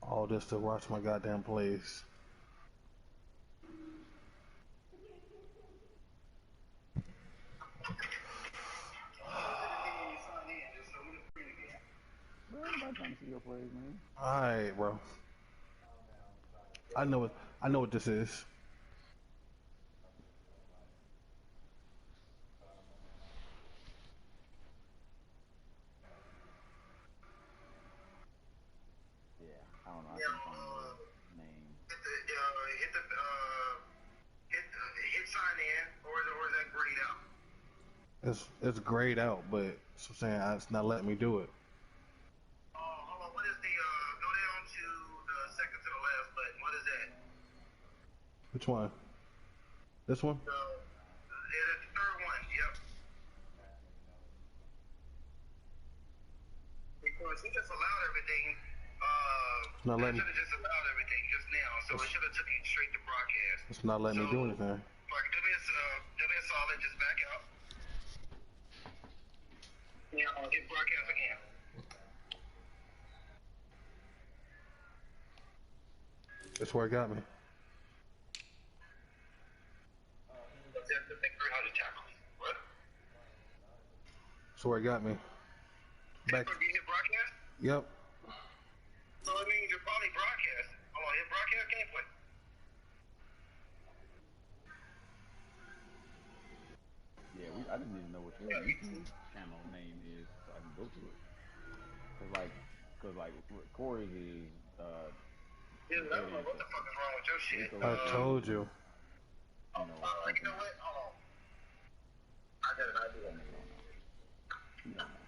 All this to watch my goddamn plays. Bro, nobody trying to see your plays, man. Alright, bro. I know what this is. Yeah, I don't know. I can't find the name. Hit sign in, or is that grayed out? It's grayed out, but I'm saying it's not letting me do it. Hold on. What is the go down to the second to the last button? What is that? Which one? This one? The third one. Yep. Because he just allowed everything. Not letting me. Should have just allowed everything just now, so it should have took you straight to broadcast. It's not letting me do anything. Like, do me a solid, just back out. Now hit broadcast again. That's where it got me. What? That's where it got me. Back. You hit broadcast? Yep. So it means you're probably broadcast. Hold on, hit broadcast gameplay. Yeah, I didn't even know what your YouTube channel name is, so I can go to it. Cause like Corey's is Dude, I don't know what the fuck is wrong with your shit. I told you. You know what? Hold on. I got an idea. You don't know.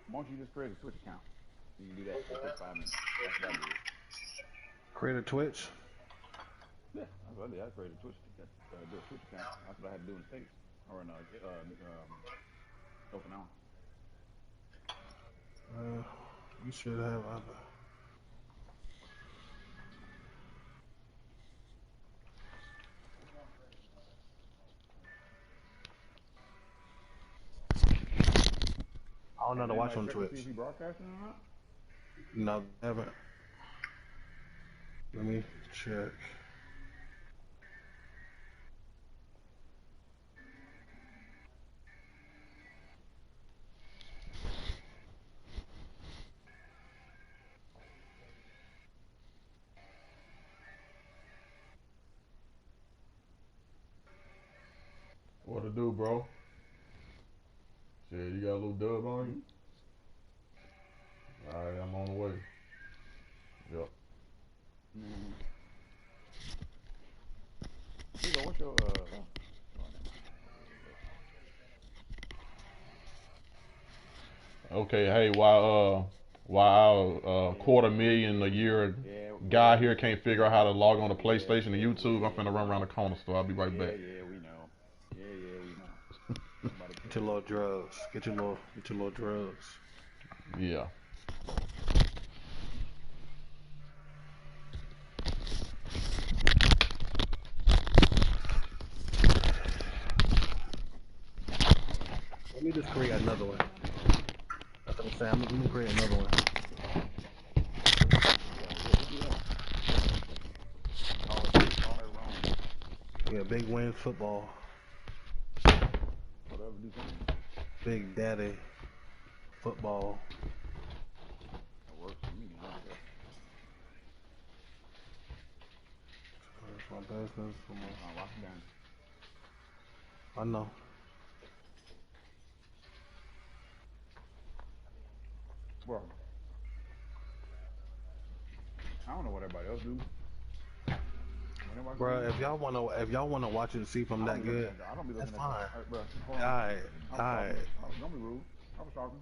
Why don't you just create a Twitch account? You can do that for 5 minutes. That's what I did. Create a Twitch? Yeah, that's what I did. I created a Twitch, do a Twitch account. That's what I had to do in the States. Or in Okinawa. You should have. I don't know how to watch on Twitch. See if he broadcasting or not? No, haven't. Let me check. it do, bro? Shit, you got a little dub on you? Alright, I'm on the way. Yep. What's your Okay, hey, while our $250,000 a year guy here can't figure out how to log on to PlayStation and YouTube, I'm finna run around the corner, so I'll be right back. Yeah, we know. Yeah, we know. Get your little drugs. Get your little drugs. Yeah. Let me just create another one. That's what I'm saying. Let me create another one. Yeah, Big Wins Football. Big Daddy Football. That works for me. That's my business. Watch the game. I know. Bro, I don't know what everybody else do. Bro, if y'all wanna watch it and see if I'm that good, that's fine. Alright. Don't be rude. I was talking.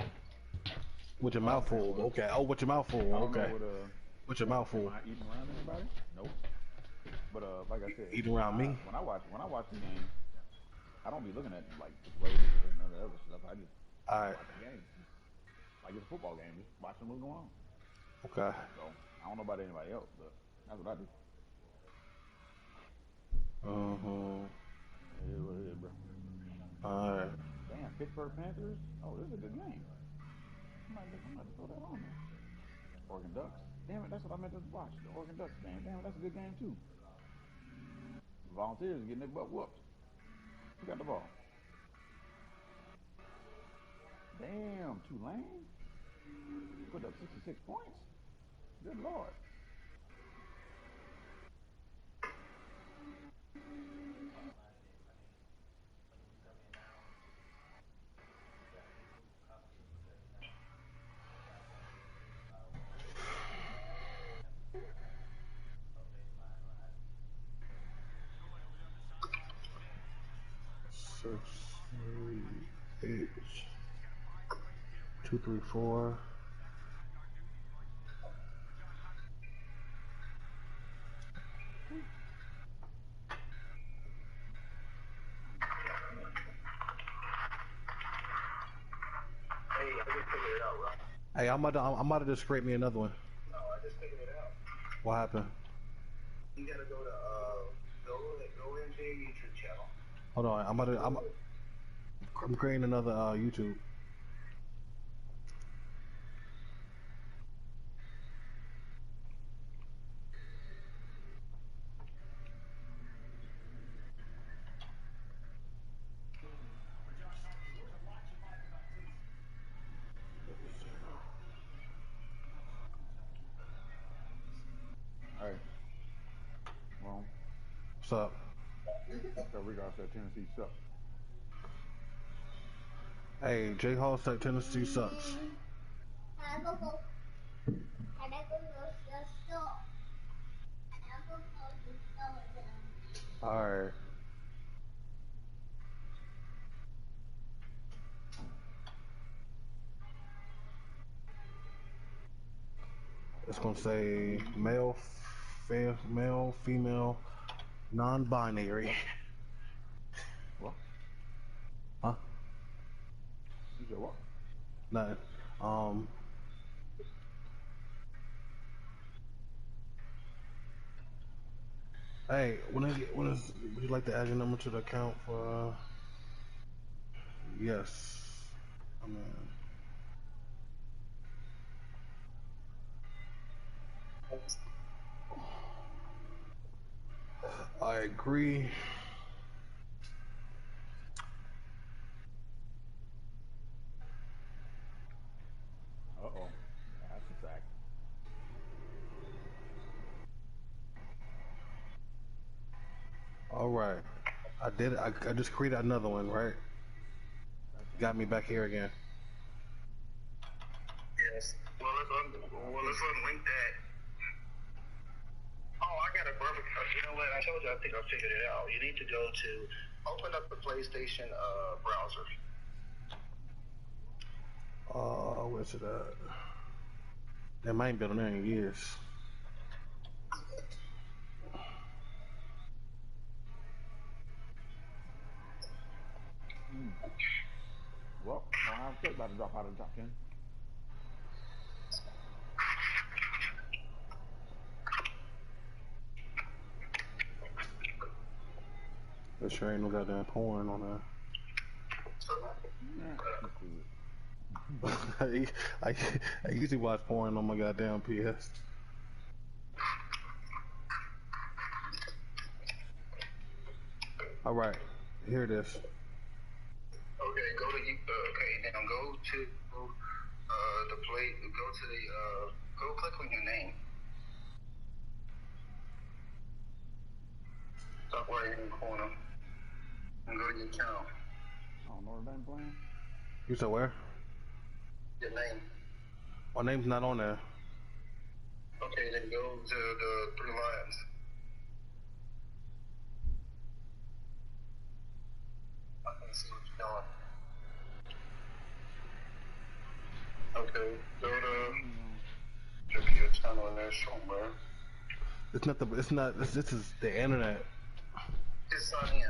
With your mouth full. Okay. Oh, with your mouth full. Okay. With your mouth full. Am I eating around anybody? Nope. But like I said, eating around me. When I watch the game, I don't be looking at like the players or none of the other stuff. I just watch the game. Like it's a football game, just watching what's going on. Okay. So I don't know about anybody else, but that's what I do. It is what it is, bro. Alright. Damn, Pittsburgh Panthers. Oh, this is a good game. I'm about to throw that on there. Oregon Ducks. Damn it, that's what I meant to watch. The Oregon Ducks game. Damn it, that's a good game too. The Volunteers are getting their butt whooped. Who got the ball? Damn, Tulane put up 66 points. Good Lord. Six, 3, 8, 2, 3, 4. Hey, I'm about to just create me another one. No, I just figured it out. What happened? You gotta go into your YouTube channel. Hold on, I'm creating another YouTube. Alright. Well. What's up? So we got that Tennessee sucks. Hey, J Hall said Tennessee sucks. Alright. It's gonna say male, female, non-binary. What? Huh? You said what? Nothing. Hey, would you like to add your number to the account for? Yes. I mean. I agree. Uh-oh. That's a fact. All right. I did. I just created another one, right? Got me back here again. Yes. Well, let's unlink that. Oh, I got a perfect. You know what? I told you. I think I figured it out. You need to go to open up the PlayStation browser. Where's it at? That might be on there in years. Well, I'm about to drop out of the top 10. That sure ain't no goddamn porn on there. I usually watch porn on my goddamn PS. All right, here it is. Okay, go to now go to the play. Go to the go click on your name. Top right hand corner and go to your channel. Oh, Notre Dame playing? You said where? Your name. My name's not on there. Okay, then go to the 3 lines. I can see what you're doing. Okay, go to your channel in there somewhere. It's not the. It's not. This is the internet. Just sign in.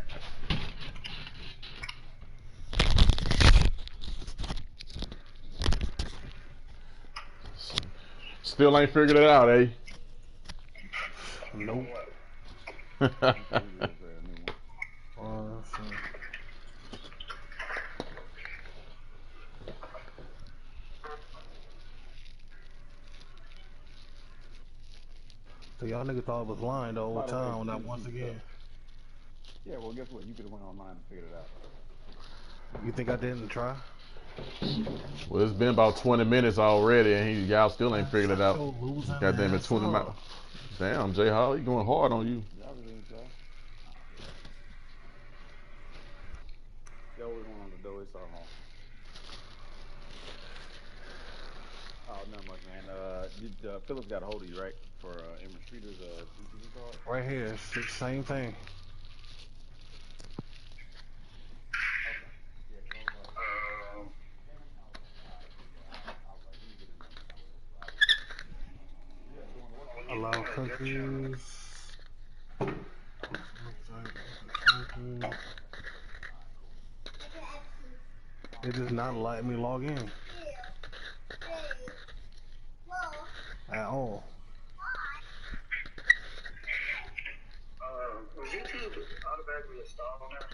Still ain't figured it out, eh? Nope. So y'all niggas thought it was lying the whole time when I once again. Yeah, well, guess what? You could have went online and figured it out. You think I didn't try? Well, it's been about 20 minutes already, and y'all still ain't figured it out. Goddamn it, 20 minutes. Damn, J Hall, he going hard on you. They always went on the door. It's all home. Oh, not much, man. Phillips got a hold of you, right? For Emerson Streeter's CTV card? Right here, same thing. Allow countries. It does not let me log in at all. Was YouTube automatically installed on there?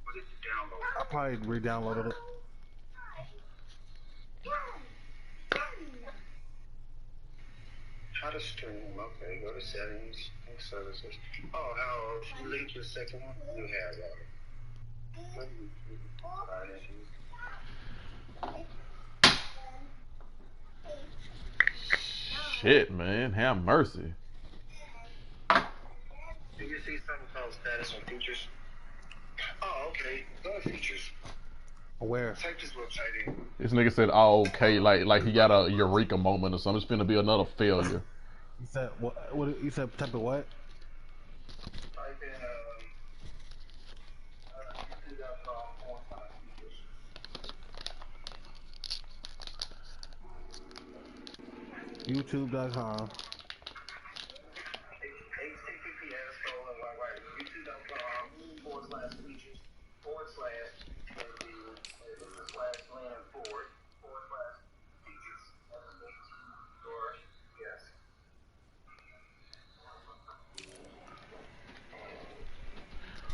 Or did you download it? I probably re-downloaded it. How to stream? Okay, go to settings, services. Oh, how you link your second one? You have Shit, man, have mercy. Do you see something called status and features? Oh, okay. Go to features. Where? Type this website in. This nigga said, "Oh, okay," like he got a eureka moment or something. It's gonna be another failure. You said what? What? You said type of what? Type in YouTube.com.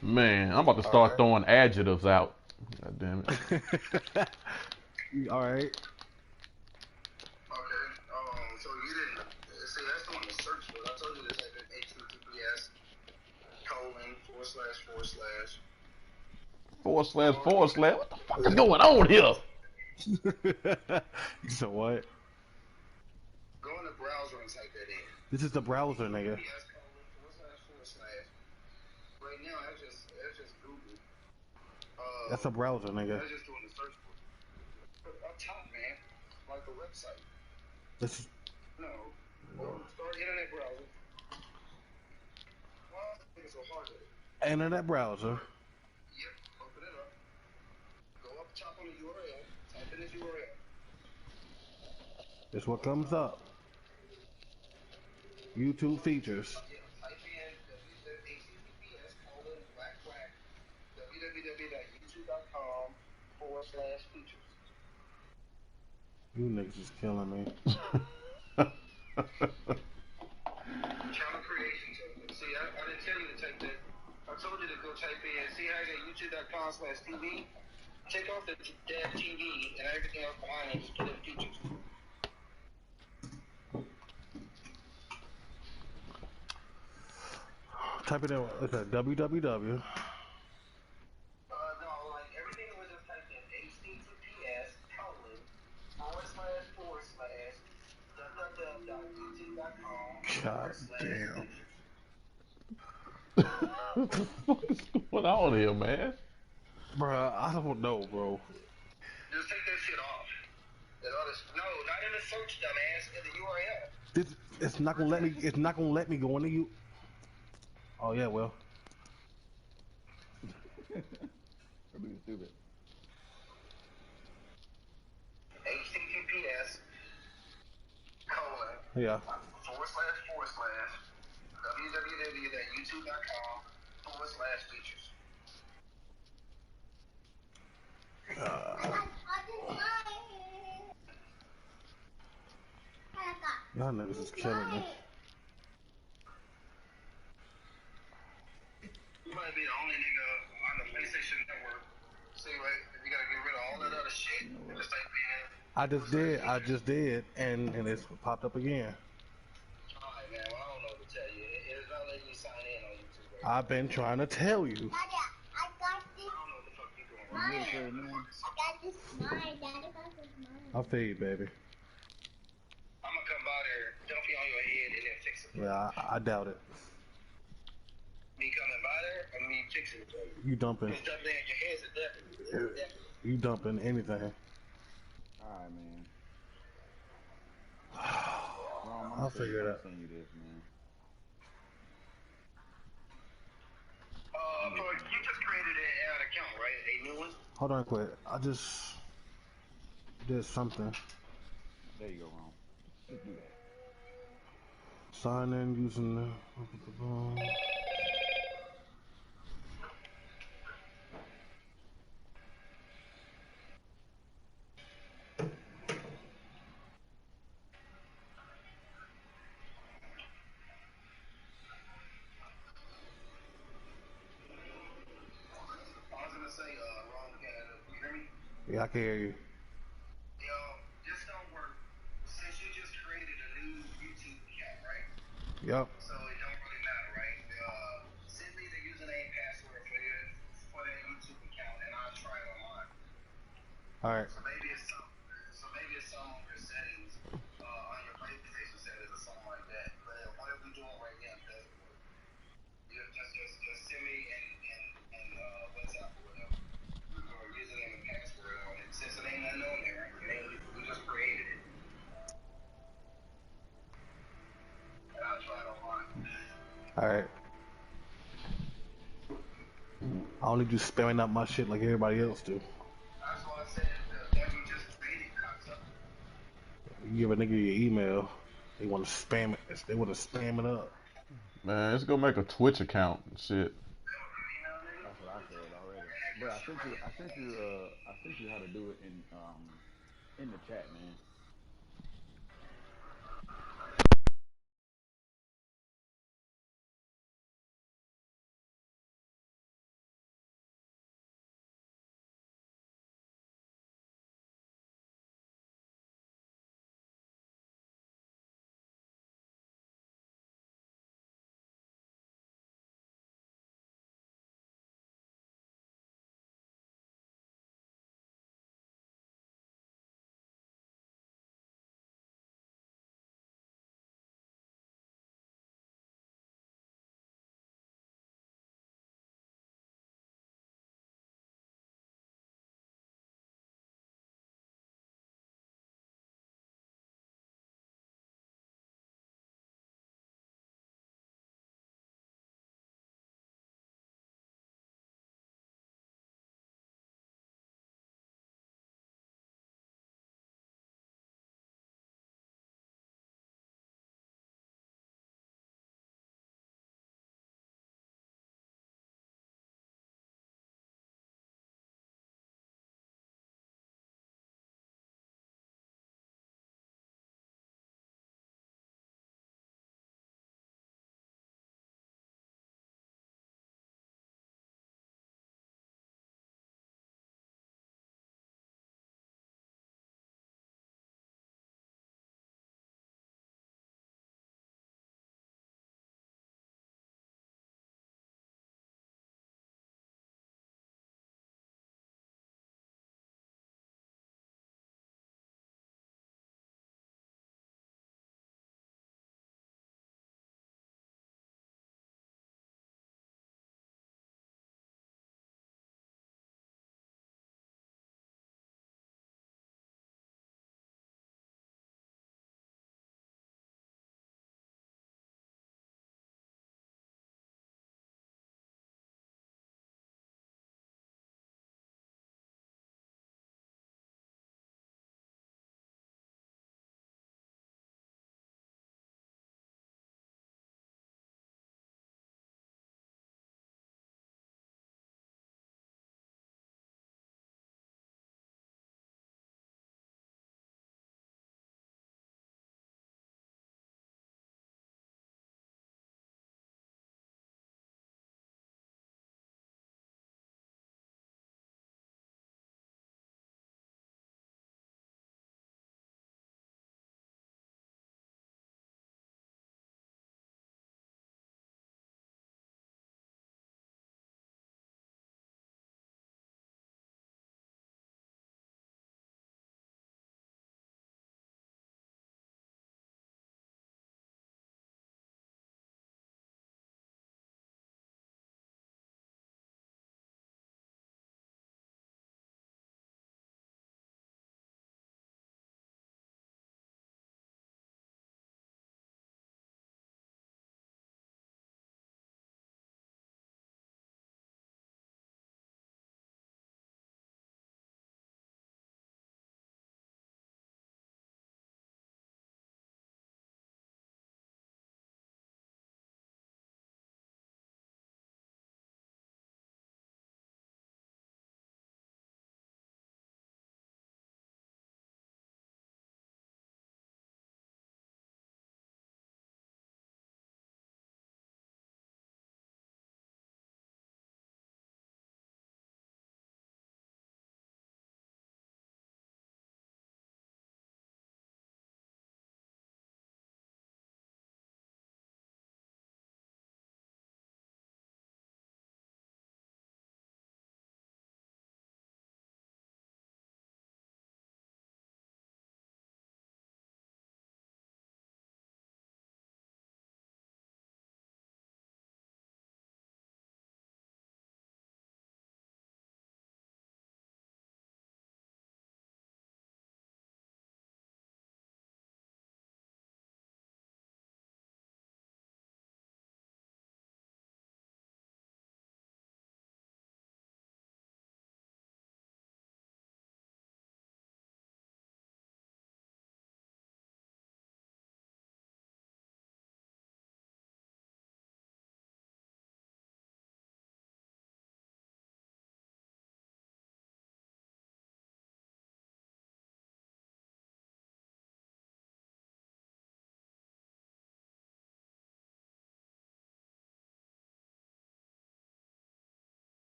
Man, I'm about to start throwing adjectives out. God damn it. All right. Okay. So you didn't see that's the one to search for. I told you this had been HTTPS : // // What the fuck is going on here? You said what? Go in the browser and type that in. This is the browser, nigga. Right now, That's just Google. That's a browser, nigga. That's just doing the search bar. Up top, man, like a website. This is... No. Start internet browser. Why is it so hard? Internet browser. Yep. Open it up. Go up top on the URL. Type in this URL. This what comes up. YouTube features. Yeah, type in https://www.youtube.com/features. You niggas is killing me. Channel creation. See, I didn't tell you to type that. I told you to go type in. See how you got youtube.com/TV? Take off the damn TV and everything else behind it. Just put in features. Type it in. It's a www. No, like everything was just typed in https://www.youtube.com. God damn. What the fuck is going on here, man? Bruh, I don't know, bro. Just take that shit off. No, not in the search, dumbass. In the URL. It's not gonna let me. It's not gonna let me go into you. Oh yeah, well. We're being stupid. Yeah. //www.youtube.com/features. Y'all niggas is killing me. You might be the only nigga on the PlayStation Network. See, right? You gotta get rid of all that other shit. Just like being. I just did, and it's popped up again. Alright, man. Well, I don't know what to tell you. It's not letting you sign in on YouTube. Right? I've been trying to tell you. I feel you, baby. I'm gonna come by there, dump you on your head, and then fix it. Yeah, I doubt it. Me coming by there, or me fixing it for you? You dumping. It's dumping in your head, it's definitely. You dumping anything. Alright, man. I'll figure it out. Send you this, man. You just created an account, right? A new one? Hold on quick. I just did something. There you go, Ron. Just do that. Sign in using the... Yeah, I can hear you. Yo, this don't work. Since you just created a new YouTube account, right? Yep. So it don't really matter, right? Send me the username password for that YouTube account, and I'll try it online. All right. So maybe it's some of your settings on your PlayStation settings or something like that. But whatever we're doing right now doesn't work. You just send me and WhatsApp or whatever. Or username and password on it. Since it ain't nothing on there, we just created it. And I'll try it online. Alright. I only do spamming up my shit like everybody else do. That's why I said that you just created comes up. You give a nigga your email, they want to spam it. They want to spam it up. Man, let's go make a Twitch account and shit. That's what I said already. Bro, I sent you how to do it in the chat, man.